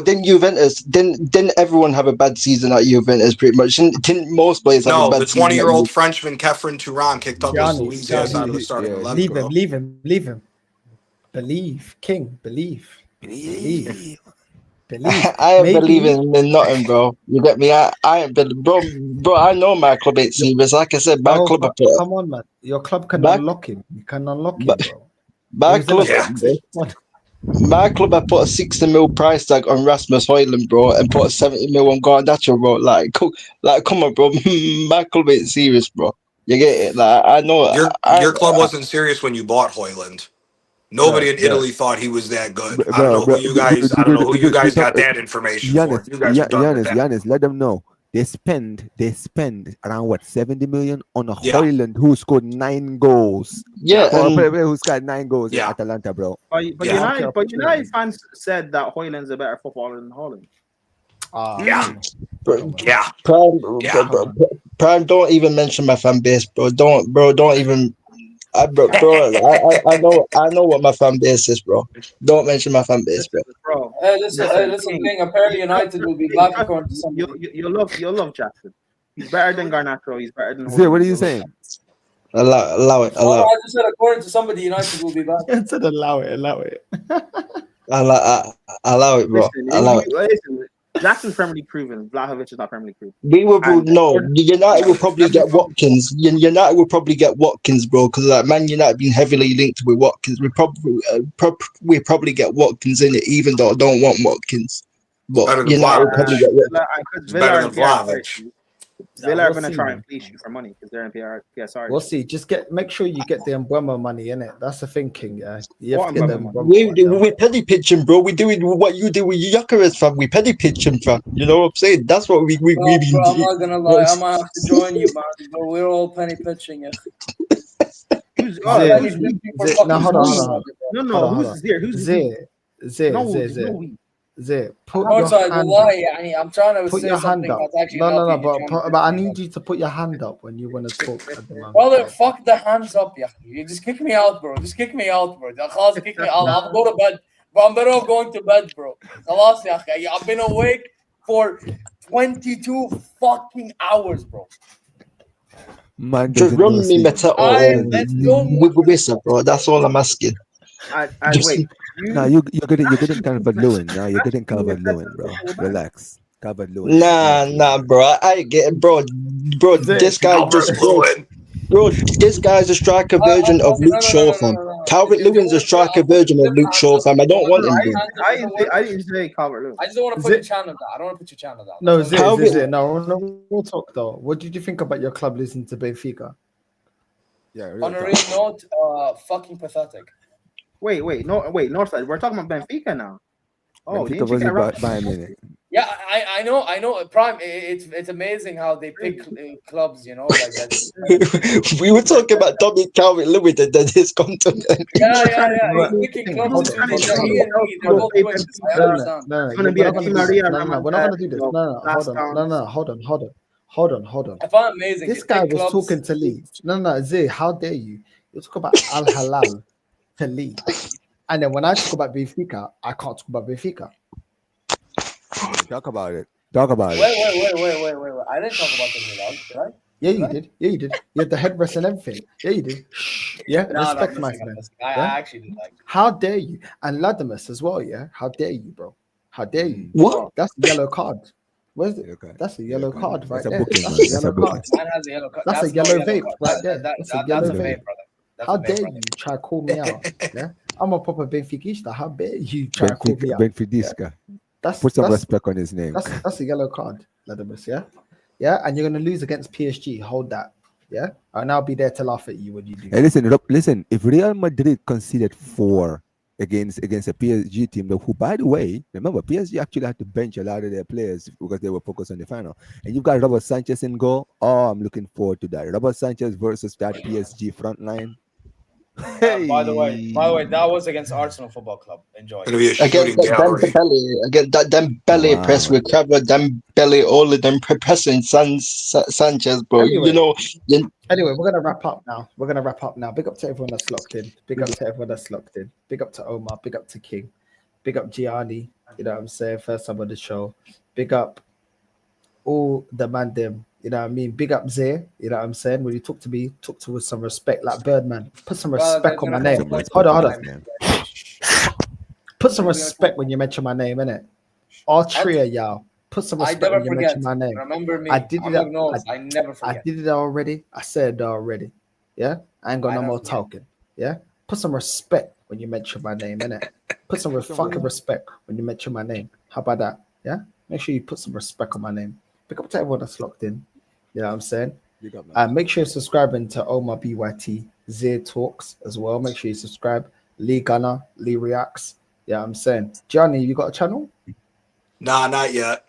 then Juventus, didn't everyone have a bad season at Juventus? Pretty much, didn't most players have a bad season? No, the 20-year-old Frenchman Kefren Turan kicked Douglas Luiz ass out of the starting 11. Leave him. Believe, King. Believe. I ain't believing in nothing, bro. You get me? I ain't bro. I know my club ain't serious. Like I said, my club. Come on, man. Your club can unlock him. You can unlock him, bro. My club, I put a 60 mil price tag on Rasmus Højlund, bro, and put a 70 mil on Garnacho, bro. Like, come on, bro. My club ain't serious, bro. You get it? Like, I know. Your club wasn't serious when you bought Højlund. Nobody in Italy thought he was that good. I don't know who you guys got that information for. You guys are done with that. Giannis, let them know. They spend around 70 million on a Højlund who scored 9 goals. Yeah, for a player who scored 9 goals in Atalanta, bro. But United fans said that Højlund's a better footballer than Haaland. Prime, don't even mention my fan base, bro. Don't even. bro, I know what my fan base is, bro. Don't mention my fan base, bro. Bro, listen, King. Apparently, United will be back according to somebody. You'll love Jackson. He's better than Garnacho. He's better than. Zay, what are you saying? Allow it. I just said according to somebody, United will be back. I said allow it. Allow it, bro. Allow it. Listen, Jackson's Premier League proven. Vlahovic is not Premier League proven. We will United will probably get Watkins. United will probably get Watkins, bro, because like Man United been heavily linked with Watkins. We probably get Watkins in it, even though I don't want Watkins. But United will probably get Watkins. Better than Vlahovic. Villa are going to try and fleece you for money because they're in PSR. We'll see. Just make sure you get the Mbeumo money in it. That's the thinking. Yeah, you have What to get the Mbeumo? We're penny pitching, bro. We're doing what you do with Gyökeres, fam. We penny pitching, fam. You know what I'm saying? That's what we Bro, I'm not gonna lie. I might have to join you, man. But we're all penny pitching it. Who's penny pitching for fucking hold on. No, who's there? Who's Zay, put I'm your sorry, hand lie. I'm trying to put say your hand something up. that's actually No, but I need you to put your hand up when you want to talk at the moment. Brother, fuck the hands up, yeah. You just kick me out, bro. Just kick me out, bro. خلاص, kick me out. I'll go to bed. Bro, I'm better off going to bed, bro. خلاص, yeah. I've been awake for 22 fucking hours, bro. Man Just doesn't run know me sleep. better or bro. That's all I'm asking. Wait. Nah, you're getting Calvert Lewin. Nah, you're getting Calvert Lewin, bro. Relax. Calvert Lewin. Nah, bro. I get it, bro. Bro, this guy just bro, this guy's a striker version of Luke Shaw, fam. Calvert Lewin's a striker version of Luke Shaw, fam. I don't want him, bro. I didn't say Calvert Lewin. I just don't want to put your channel down. I don't want to put your channel down. No, Zay. No, we'll talk though. What did you think about your club losing to Benfica? Yeah. On a real note, fucking pathetic. Wait, Northside. We're talking about Benfica now. Oh, Benfica was by a minute. Yeah, I know. Prime. It's amazing how they pick clubs. You know, like that. We were talking about Dominic Calvert-Lewin and then his content. Yeah. He's picking clubs. They're both doing this. I understand. We're not gonna do this. No. Hold on. I find it amazing. This guy was talking to Lee. No, Zay, how dare you? You talk about Al Halal to Lee. And then when I talk about Benfica, I can't talk about Benfica. Talk about it. Wait. I didn't talk about the Hilal, did I? Yeah, you did. You had the headrest and everything. Yeah, you did. Yeah, respect my friend. I actually did like. How dare you? And Latimus as well, yeah? How dare you, bro? How dare you? What? That's a yellow card. Where's it? That's a yellow card right there. That's a yellow card. That's a yellow vape right there. That's a yellow a vape, brother. How dare you try to call me out? Yeah, I'm a proper Benfiquista. How dare you try to call me out? Benfica. Yeah? Put some respect on his name. That's a yellow card, Latimus. Yeah, and you're gonna lose against PSG. Hold that. Yeah, and I'll be there to laugh at you when you do. Hey, listen. If Real Madrid conceded 4 against a PSG team, who, by the way, remember PSG actually had to bench a lot of their players because they were focused on the final. And you've got Robert Sanchez in goal. Oh, I'm looking forward to that. Robert Sanchez versus that PSG front line. By the way, that was against Arsenal Football Club. Enjoy. Against that Dembele press with Crabber, Dembele, all of them pressing Sanchez, bro. Anyway. You know. Anyway, we're gonna wrap up now. Big up to everyone that's locked in. Big up to Omar. Big up to King. Big up Gianni. You know what I'm saying? First time on the show. Big up all the man them. You know what I mean? Big up Zay. You know what I'm saying? When you talk to me, talk to with some respect, like Birdman. Put some respect on my name. Hold on. Put some respect when you mention my name, innit? All three of y'all. Put some respect when you mention my name. Remember me. I did it. I never forget. I did it already. I said it already. Yeah? I ain't got no more talking. Yeah? Put some respect when you mention my name, innit? Put some fucking respect when you mention my name. How about that? Yeah? Make sure you put some respect on my name. Pick up to everyone that's locked in. You know what I'm saying? Make sure you're subscribing to Omar BYT, Zay Talks as well. Make sure you subscribe. Lee Gunner, Lee Reacts. Yeah, you know what I'm saying. Gianni, you got a channel? Nah, not yet.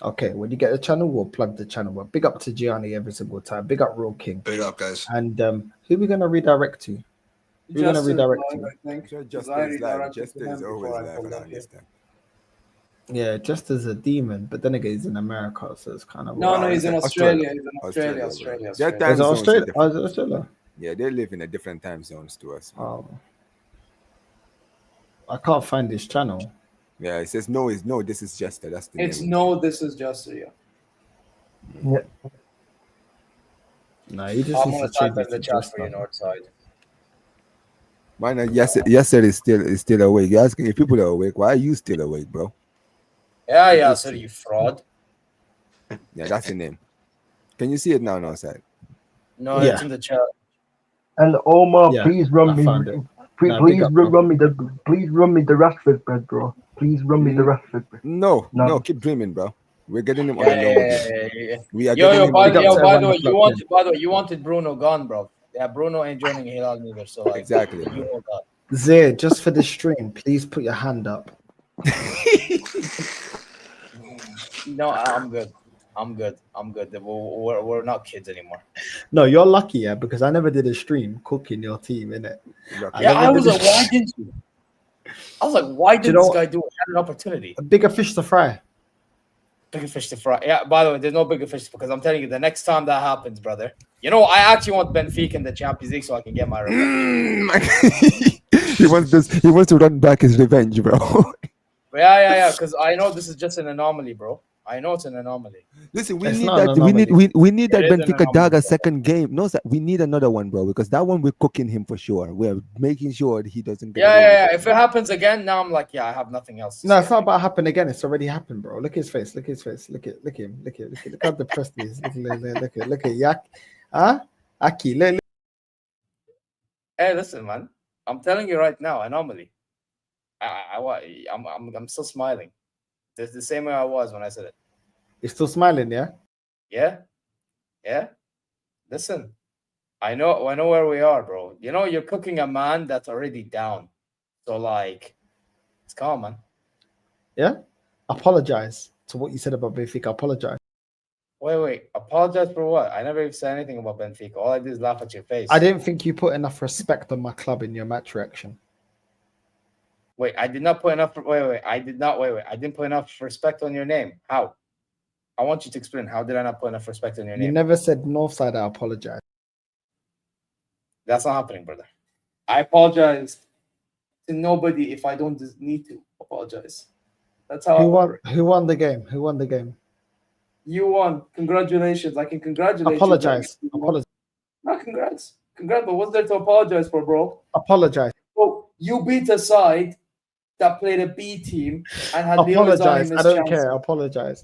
Okay, when you get a channel, we'll plug the channel. But big up to Gianni every single time. Big up Real King. Big up, guys. And who are we gonna redirect to? Who are we gonna redirect to? Just is always live around this time. Yeah, just as a demon, but then again, he's in America, so it's kind of no, he's in Australia. He's in Australia. Australia. Yeah, they live in a different time zones to us. I can't find this channel. Yeah, it says no. Is no. This is Jester. That's the It's name. no. This is Jester. Yeah. No, you just I'm need gonna to type change in it the to chat for you, Jester. Northside. Why not? Yasser is still awake. You're asking if people are awake. Why are you still awake, bro? Yeah, Yasser, you fraud. Yeah, that's the name. Can you see it now on our side? No, it's in the chat. And Omar, Yeah, please run I me. found it. Please, Nah, big up, bro. run me the Rashford bread, bro. Please run me the Rashford bread. No, keep dreaming, bro. We're getting him on Yeah, a long game. yeah. We are getting him by on a the way, you wanted Bruno gone, bro. Yeah, Bruno ain't joining Hilal neither. So like, exactly, you hold that. Zay, just for the stream, please put your hand up. No, I'm good. We're not kids anymore. No, you're lucky, yeah, because I never did a stream cooking your team, innit? I was like, why didn't you? I was like, why did this guy do it? I had an opportunity. A bigger fish to fry. Bigger fish to fry. Yeah, by the way, there's no bigger fish because I'm telling you, the next time that happens, brother, you know, I actually want Benfica in the Champions League so I can get my revenge. He wants this. He wants to run back his revenge, bro. Yeah. Because I know this is just an anomaly, bro. I know it's an anomaly. Listen, we need that. We need that Benfica Daga second game. No, sir, we need another one, bro. Because that one we're cooking him for sure. We're making sure he doesn't get. Yeah. If it happens again, now I'm like, I have nothing else. No, it's not about happen again. It's already happened, bro. Look at his face. Look at his face. Look at him. Look how depressed he is. Look at Yak. Huh? Aki. Look. Hey, listen, man. I'm telling you right now, anomaly. I'm still smiling. It's the same way I was when I said it. You're still smiling, yeah? Yeah. Listen, I know where we are, bro. You know, you're cooking a man that's already down. So like, it's calm, man. Yeah? Apologize to what you said about Benfica. Apologize. Wait. Apologize for what? I never even said anything about Benfica. All I did is laugh at your face. I didn't think you put enough respect on my club in your match reaction. Wait, I did not put enough. Wait. I did not. Wait. I didn't put enough respect on your name. How? I want you to explain. How did I not put enough respect on your name? You never said Northside. I apologize. That's not happening, brother. I apologize to nobody if I don't need to apologize. That's how. Who won the game? Who won the game? You won. Congratulations. I can congratulate Apologize. you. Apologize. No, congrats. But what's there to apologize for, bro? Apologize. Bro, you beat a side that played a B team and had apologize. I don't care. Apologize.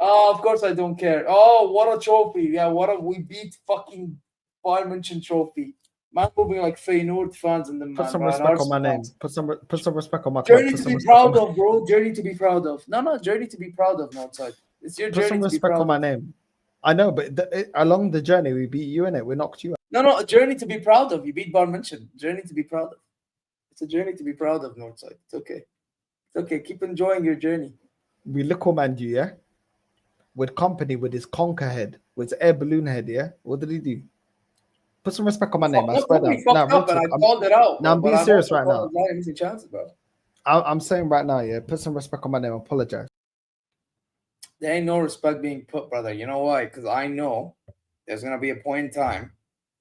Oh, of course I don't care. Oh, what a trophy. Yeah, we beat fucking Bayern München trophy. Man moving like Feyenoord fans in the man. Put some respect on my name. Put some respect on my club. Journey to be proud of, bro. Journey to be proud of. No, journey to be proud of, Northside. It's your journey to be proud of. Put some respect on my name. I know, but along the journey, we beat you in it. We knocked you out. No, a journey to be proud of. You beat Bayern München. Journey to be proud of. It's a journey to be proud of, Northside. It's okay. It's okay. Keep enjoying your journey. We little man you, yeah? With company, with his conker head, with his air balloon head, yeah? What did he do? Put some respect on my name. I swear down. I called it out. Now I'm being serious right now. Chances, bro. I'm saying right now, yeah, put some respect on my name. Apologize. There ain't no respect being put, brother. You know why? Because I know there's gonna be a point in time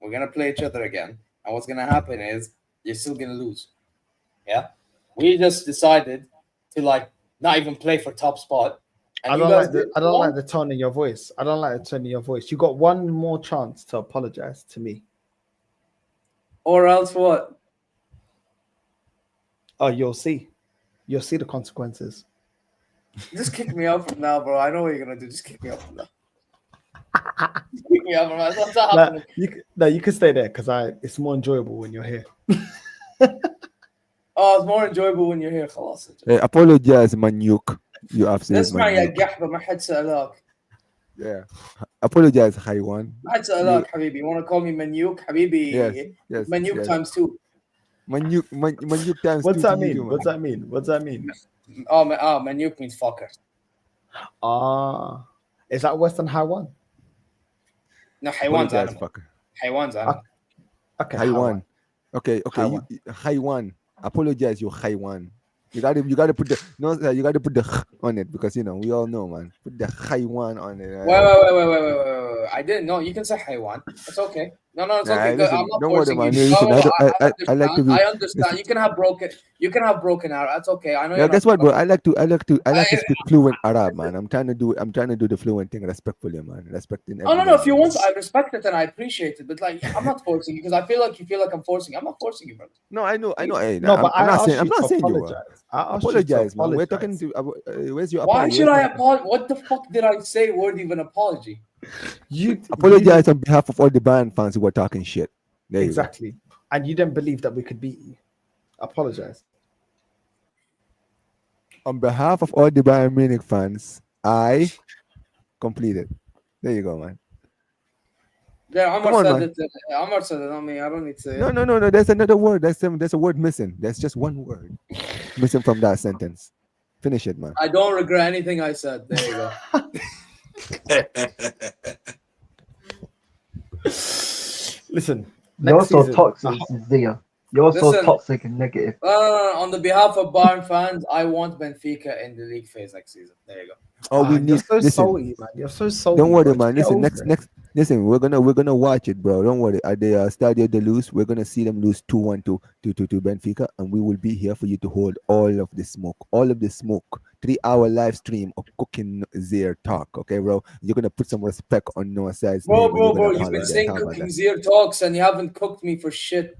we're gonna play each other again, and what's gonna happen is you're still gonna lose. Yeah, we just decided to like not even play for top spot. I don't like the tone in your voice. I don't like the tone in your voice. You got one more chance to apologize to me. Or else what? Oh, you'll see. You'll see the consequences. Just kick me out from now, bro. I know what you're gonna do. Just kick me out from now. Just kick me out from now. That's not happening. You can stay there because it's more enjoyable when you're here. Oh, it's more enjoyable when you're here. Hey, apologize, Madueke. You have said Yeah. Apologize, Haiwan. You want to call me Madueke, Habibi? Yes. Madueke times 2. Madueke times 2. What's that mean? What's that mean? Oh, Madueke means fucker. Is that Western Haiwan? No, Haiwan's animal. Haiwan's animal. Okay. Haiwan. Okay. Haiwan. Apologize, you Haiwan. You gotta put the on it because we all know, man. Put the Haiwan on it. Wait. I didn't know. You can say Haiwan. It's okay. No, it's Nah, okay. listen, I'm not don't worry, forcing man. you. Listen, No, I like to be. I understand. Listen, You can have broken arrow. That's okay. I know yeah, you're guess not. what, bro? I like to speak fluent Arab, man. I'm trying to do the fluent thing respectfully, man. Respecting Oh every no, if you want, language. I respect it and I appreciate it. But like, I'm not forcing you because I feel like you feel like I'm forcing you. I'm not forcing you, brother. No, I know. Hey, No, but I'm not saying. asked I'm you not to saying you are. apologize. I asked you to Apologize, man. We're talking apologize. to. Where's your Why apology? should I apologize? What the fuck did I say? Word of an apology? You apologize on behalf of all the Bayern fans who were talking shit. There exactly. you go. And you didn't believe that we could beat you. Apologize. On behalf of all the Bayern Munich fans, I completed. There you go, man. Yeah, Come on, man. Amar said it. I mean, I don't need to say No, it. There's another word. There's a word missing. There's just one word missing from that sentence. Finish it, man. I don't regret anything I said. There you go. Listen, you're so toxic, Zia. You're so toxic and negative. On the behalf of Bayern fans, I want Benfica in the league phase next season. There you go. Oh, we you're need. so Listen, salty, man. You're so salty. don't worry, bro. man. Just Listen, get over next. Listen, we're gonna watch it, bro. Don't worry. At the Stadio de Luz, we're gonna see them lose 2-1 to Benfica, and we will be here for you to hold all of the smoke. 3-hour live stream of cooking Zir talk. Okay, bro. You're gonna put some respect on Noah Side's name. Bro. You've been saying cooking Zir talks, and you haven't cooked me for shit.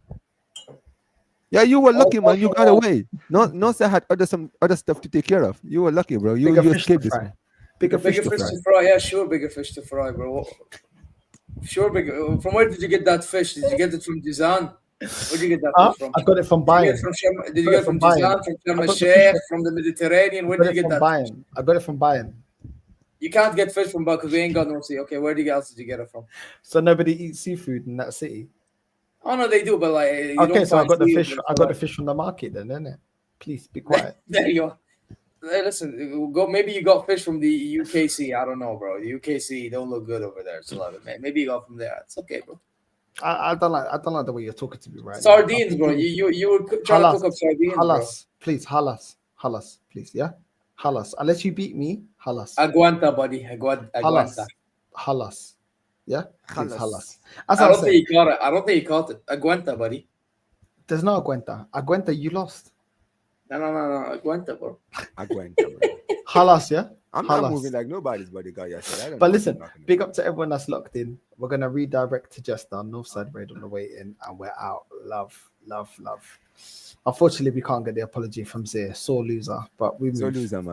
Yeah, you were lucky, man. You got away. No, sir had some other stuff to take care of. You were lucky, bro. You escaped this one. Bigger fish to fry. Yeah, sure, bigger fish to fry, bro. Sure, bigger. From where did you get that fish? Did you get it from Jizan? Where did you get that fish from? I got it from Bayern. Did you get it from Jizan, from Sharm el-Sheikh, from the Mediterranean? Where did you get that fish? I got it from Bayern. You can't get fish from Bayern because we ain't got no sea. Okay, where else did you get it from? So nobody eats seafood in that city. Oh no, they do, but like okay, so I got the fish. I got the fish from the market, then, innit? Please be quiet. There you go. Hey, listen, maybe you got fish from the UKC. I don't know, bro. The UKC don't look good over there. It's a lot of maybe you got from there. It's okay, bro. I don't like the way you're talking to me right sardines, now. Bro. You were trying to cook up sardines, halas, bro. Please, halas, please, yeah, halas. Unless you beat me, halas. Aguanta, buddy. Aguanta. Halas. Yeah, please, halas. I don't think he caught it. I don't think he caught it. Aguanta, buddy. There's no aguanta. Aguanta, you lost. No. Aguanta, bro. Aguanta, bro. Halas, yeah? I'm not moving like nobody's bodyguard yesterday. But listen, big up to everyone that's locked in. We're going to redirect to Jester, Northside Raid on the way in, and we're out. Love. Unfortunately, we can't get the apology from Zia. Sore loser, but we move. Sore loser, man.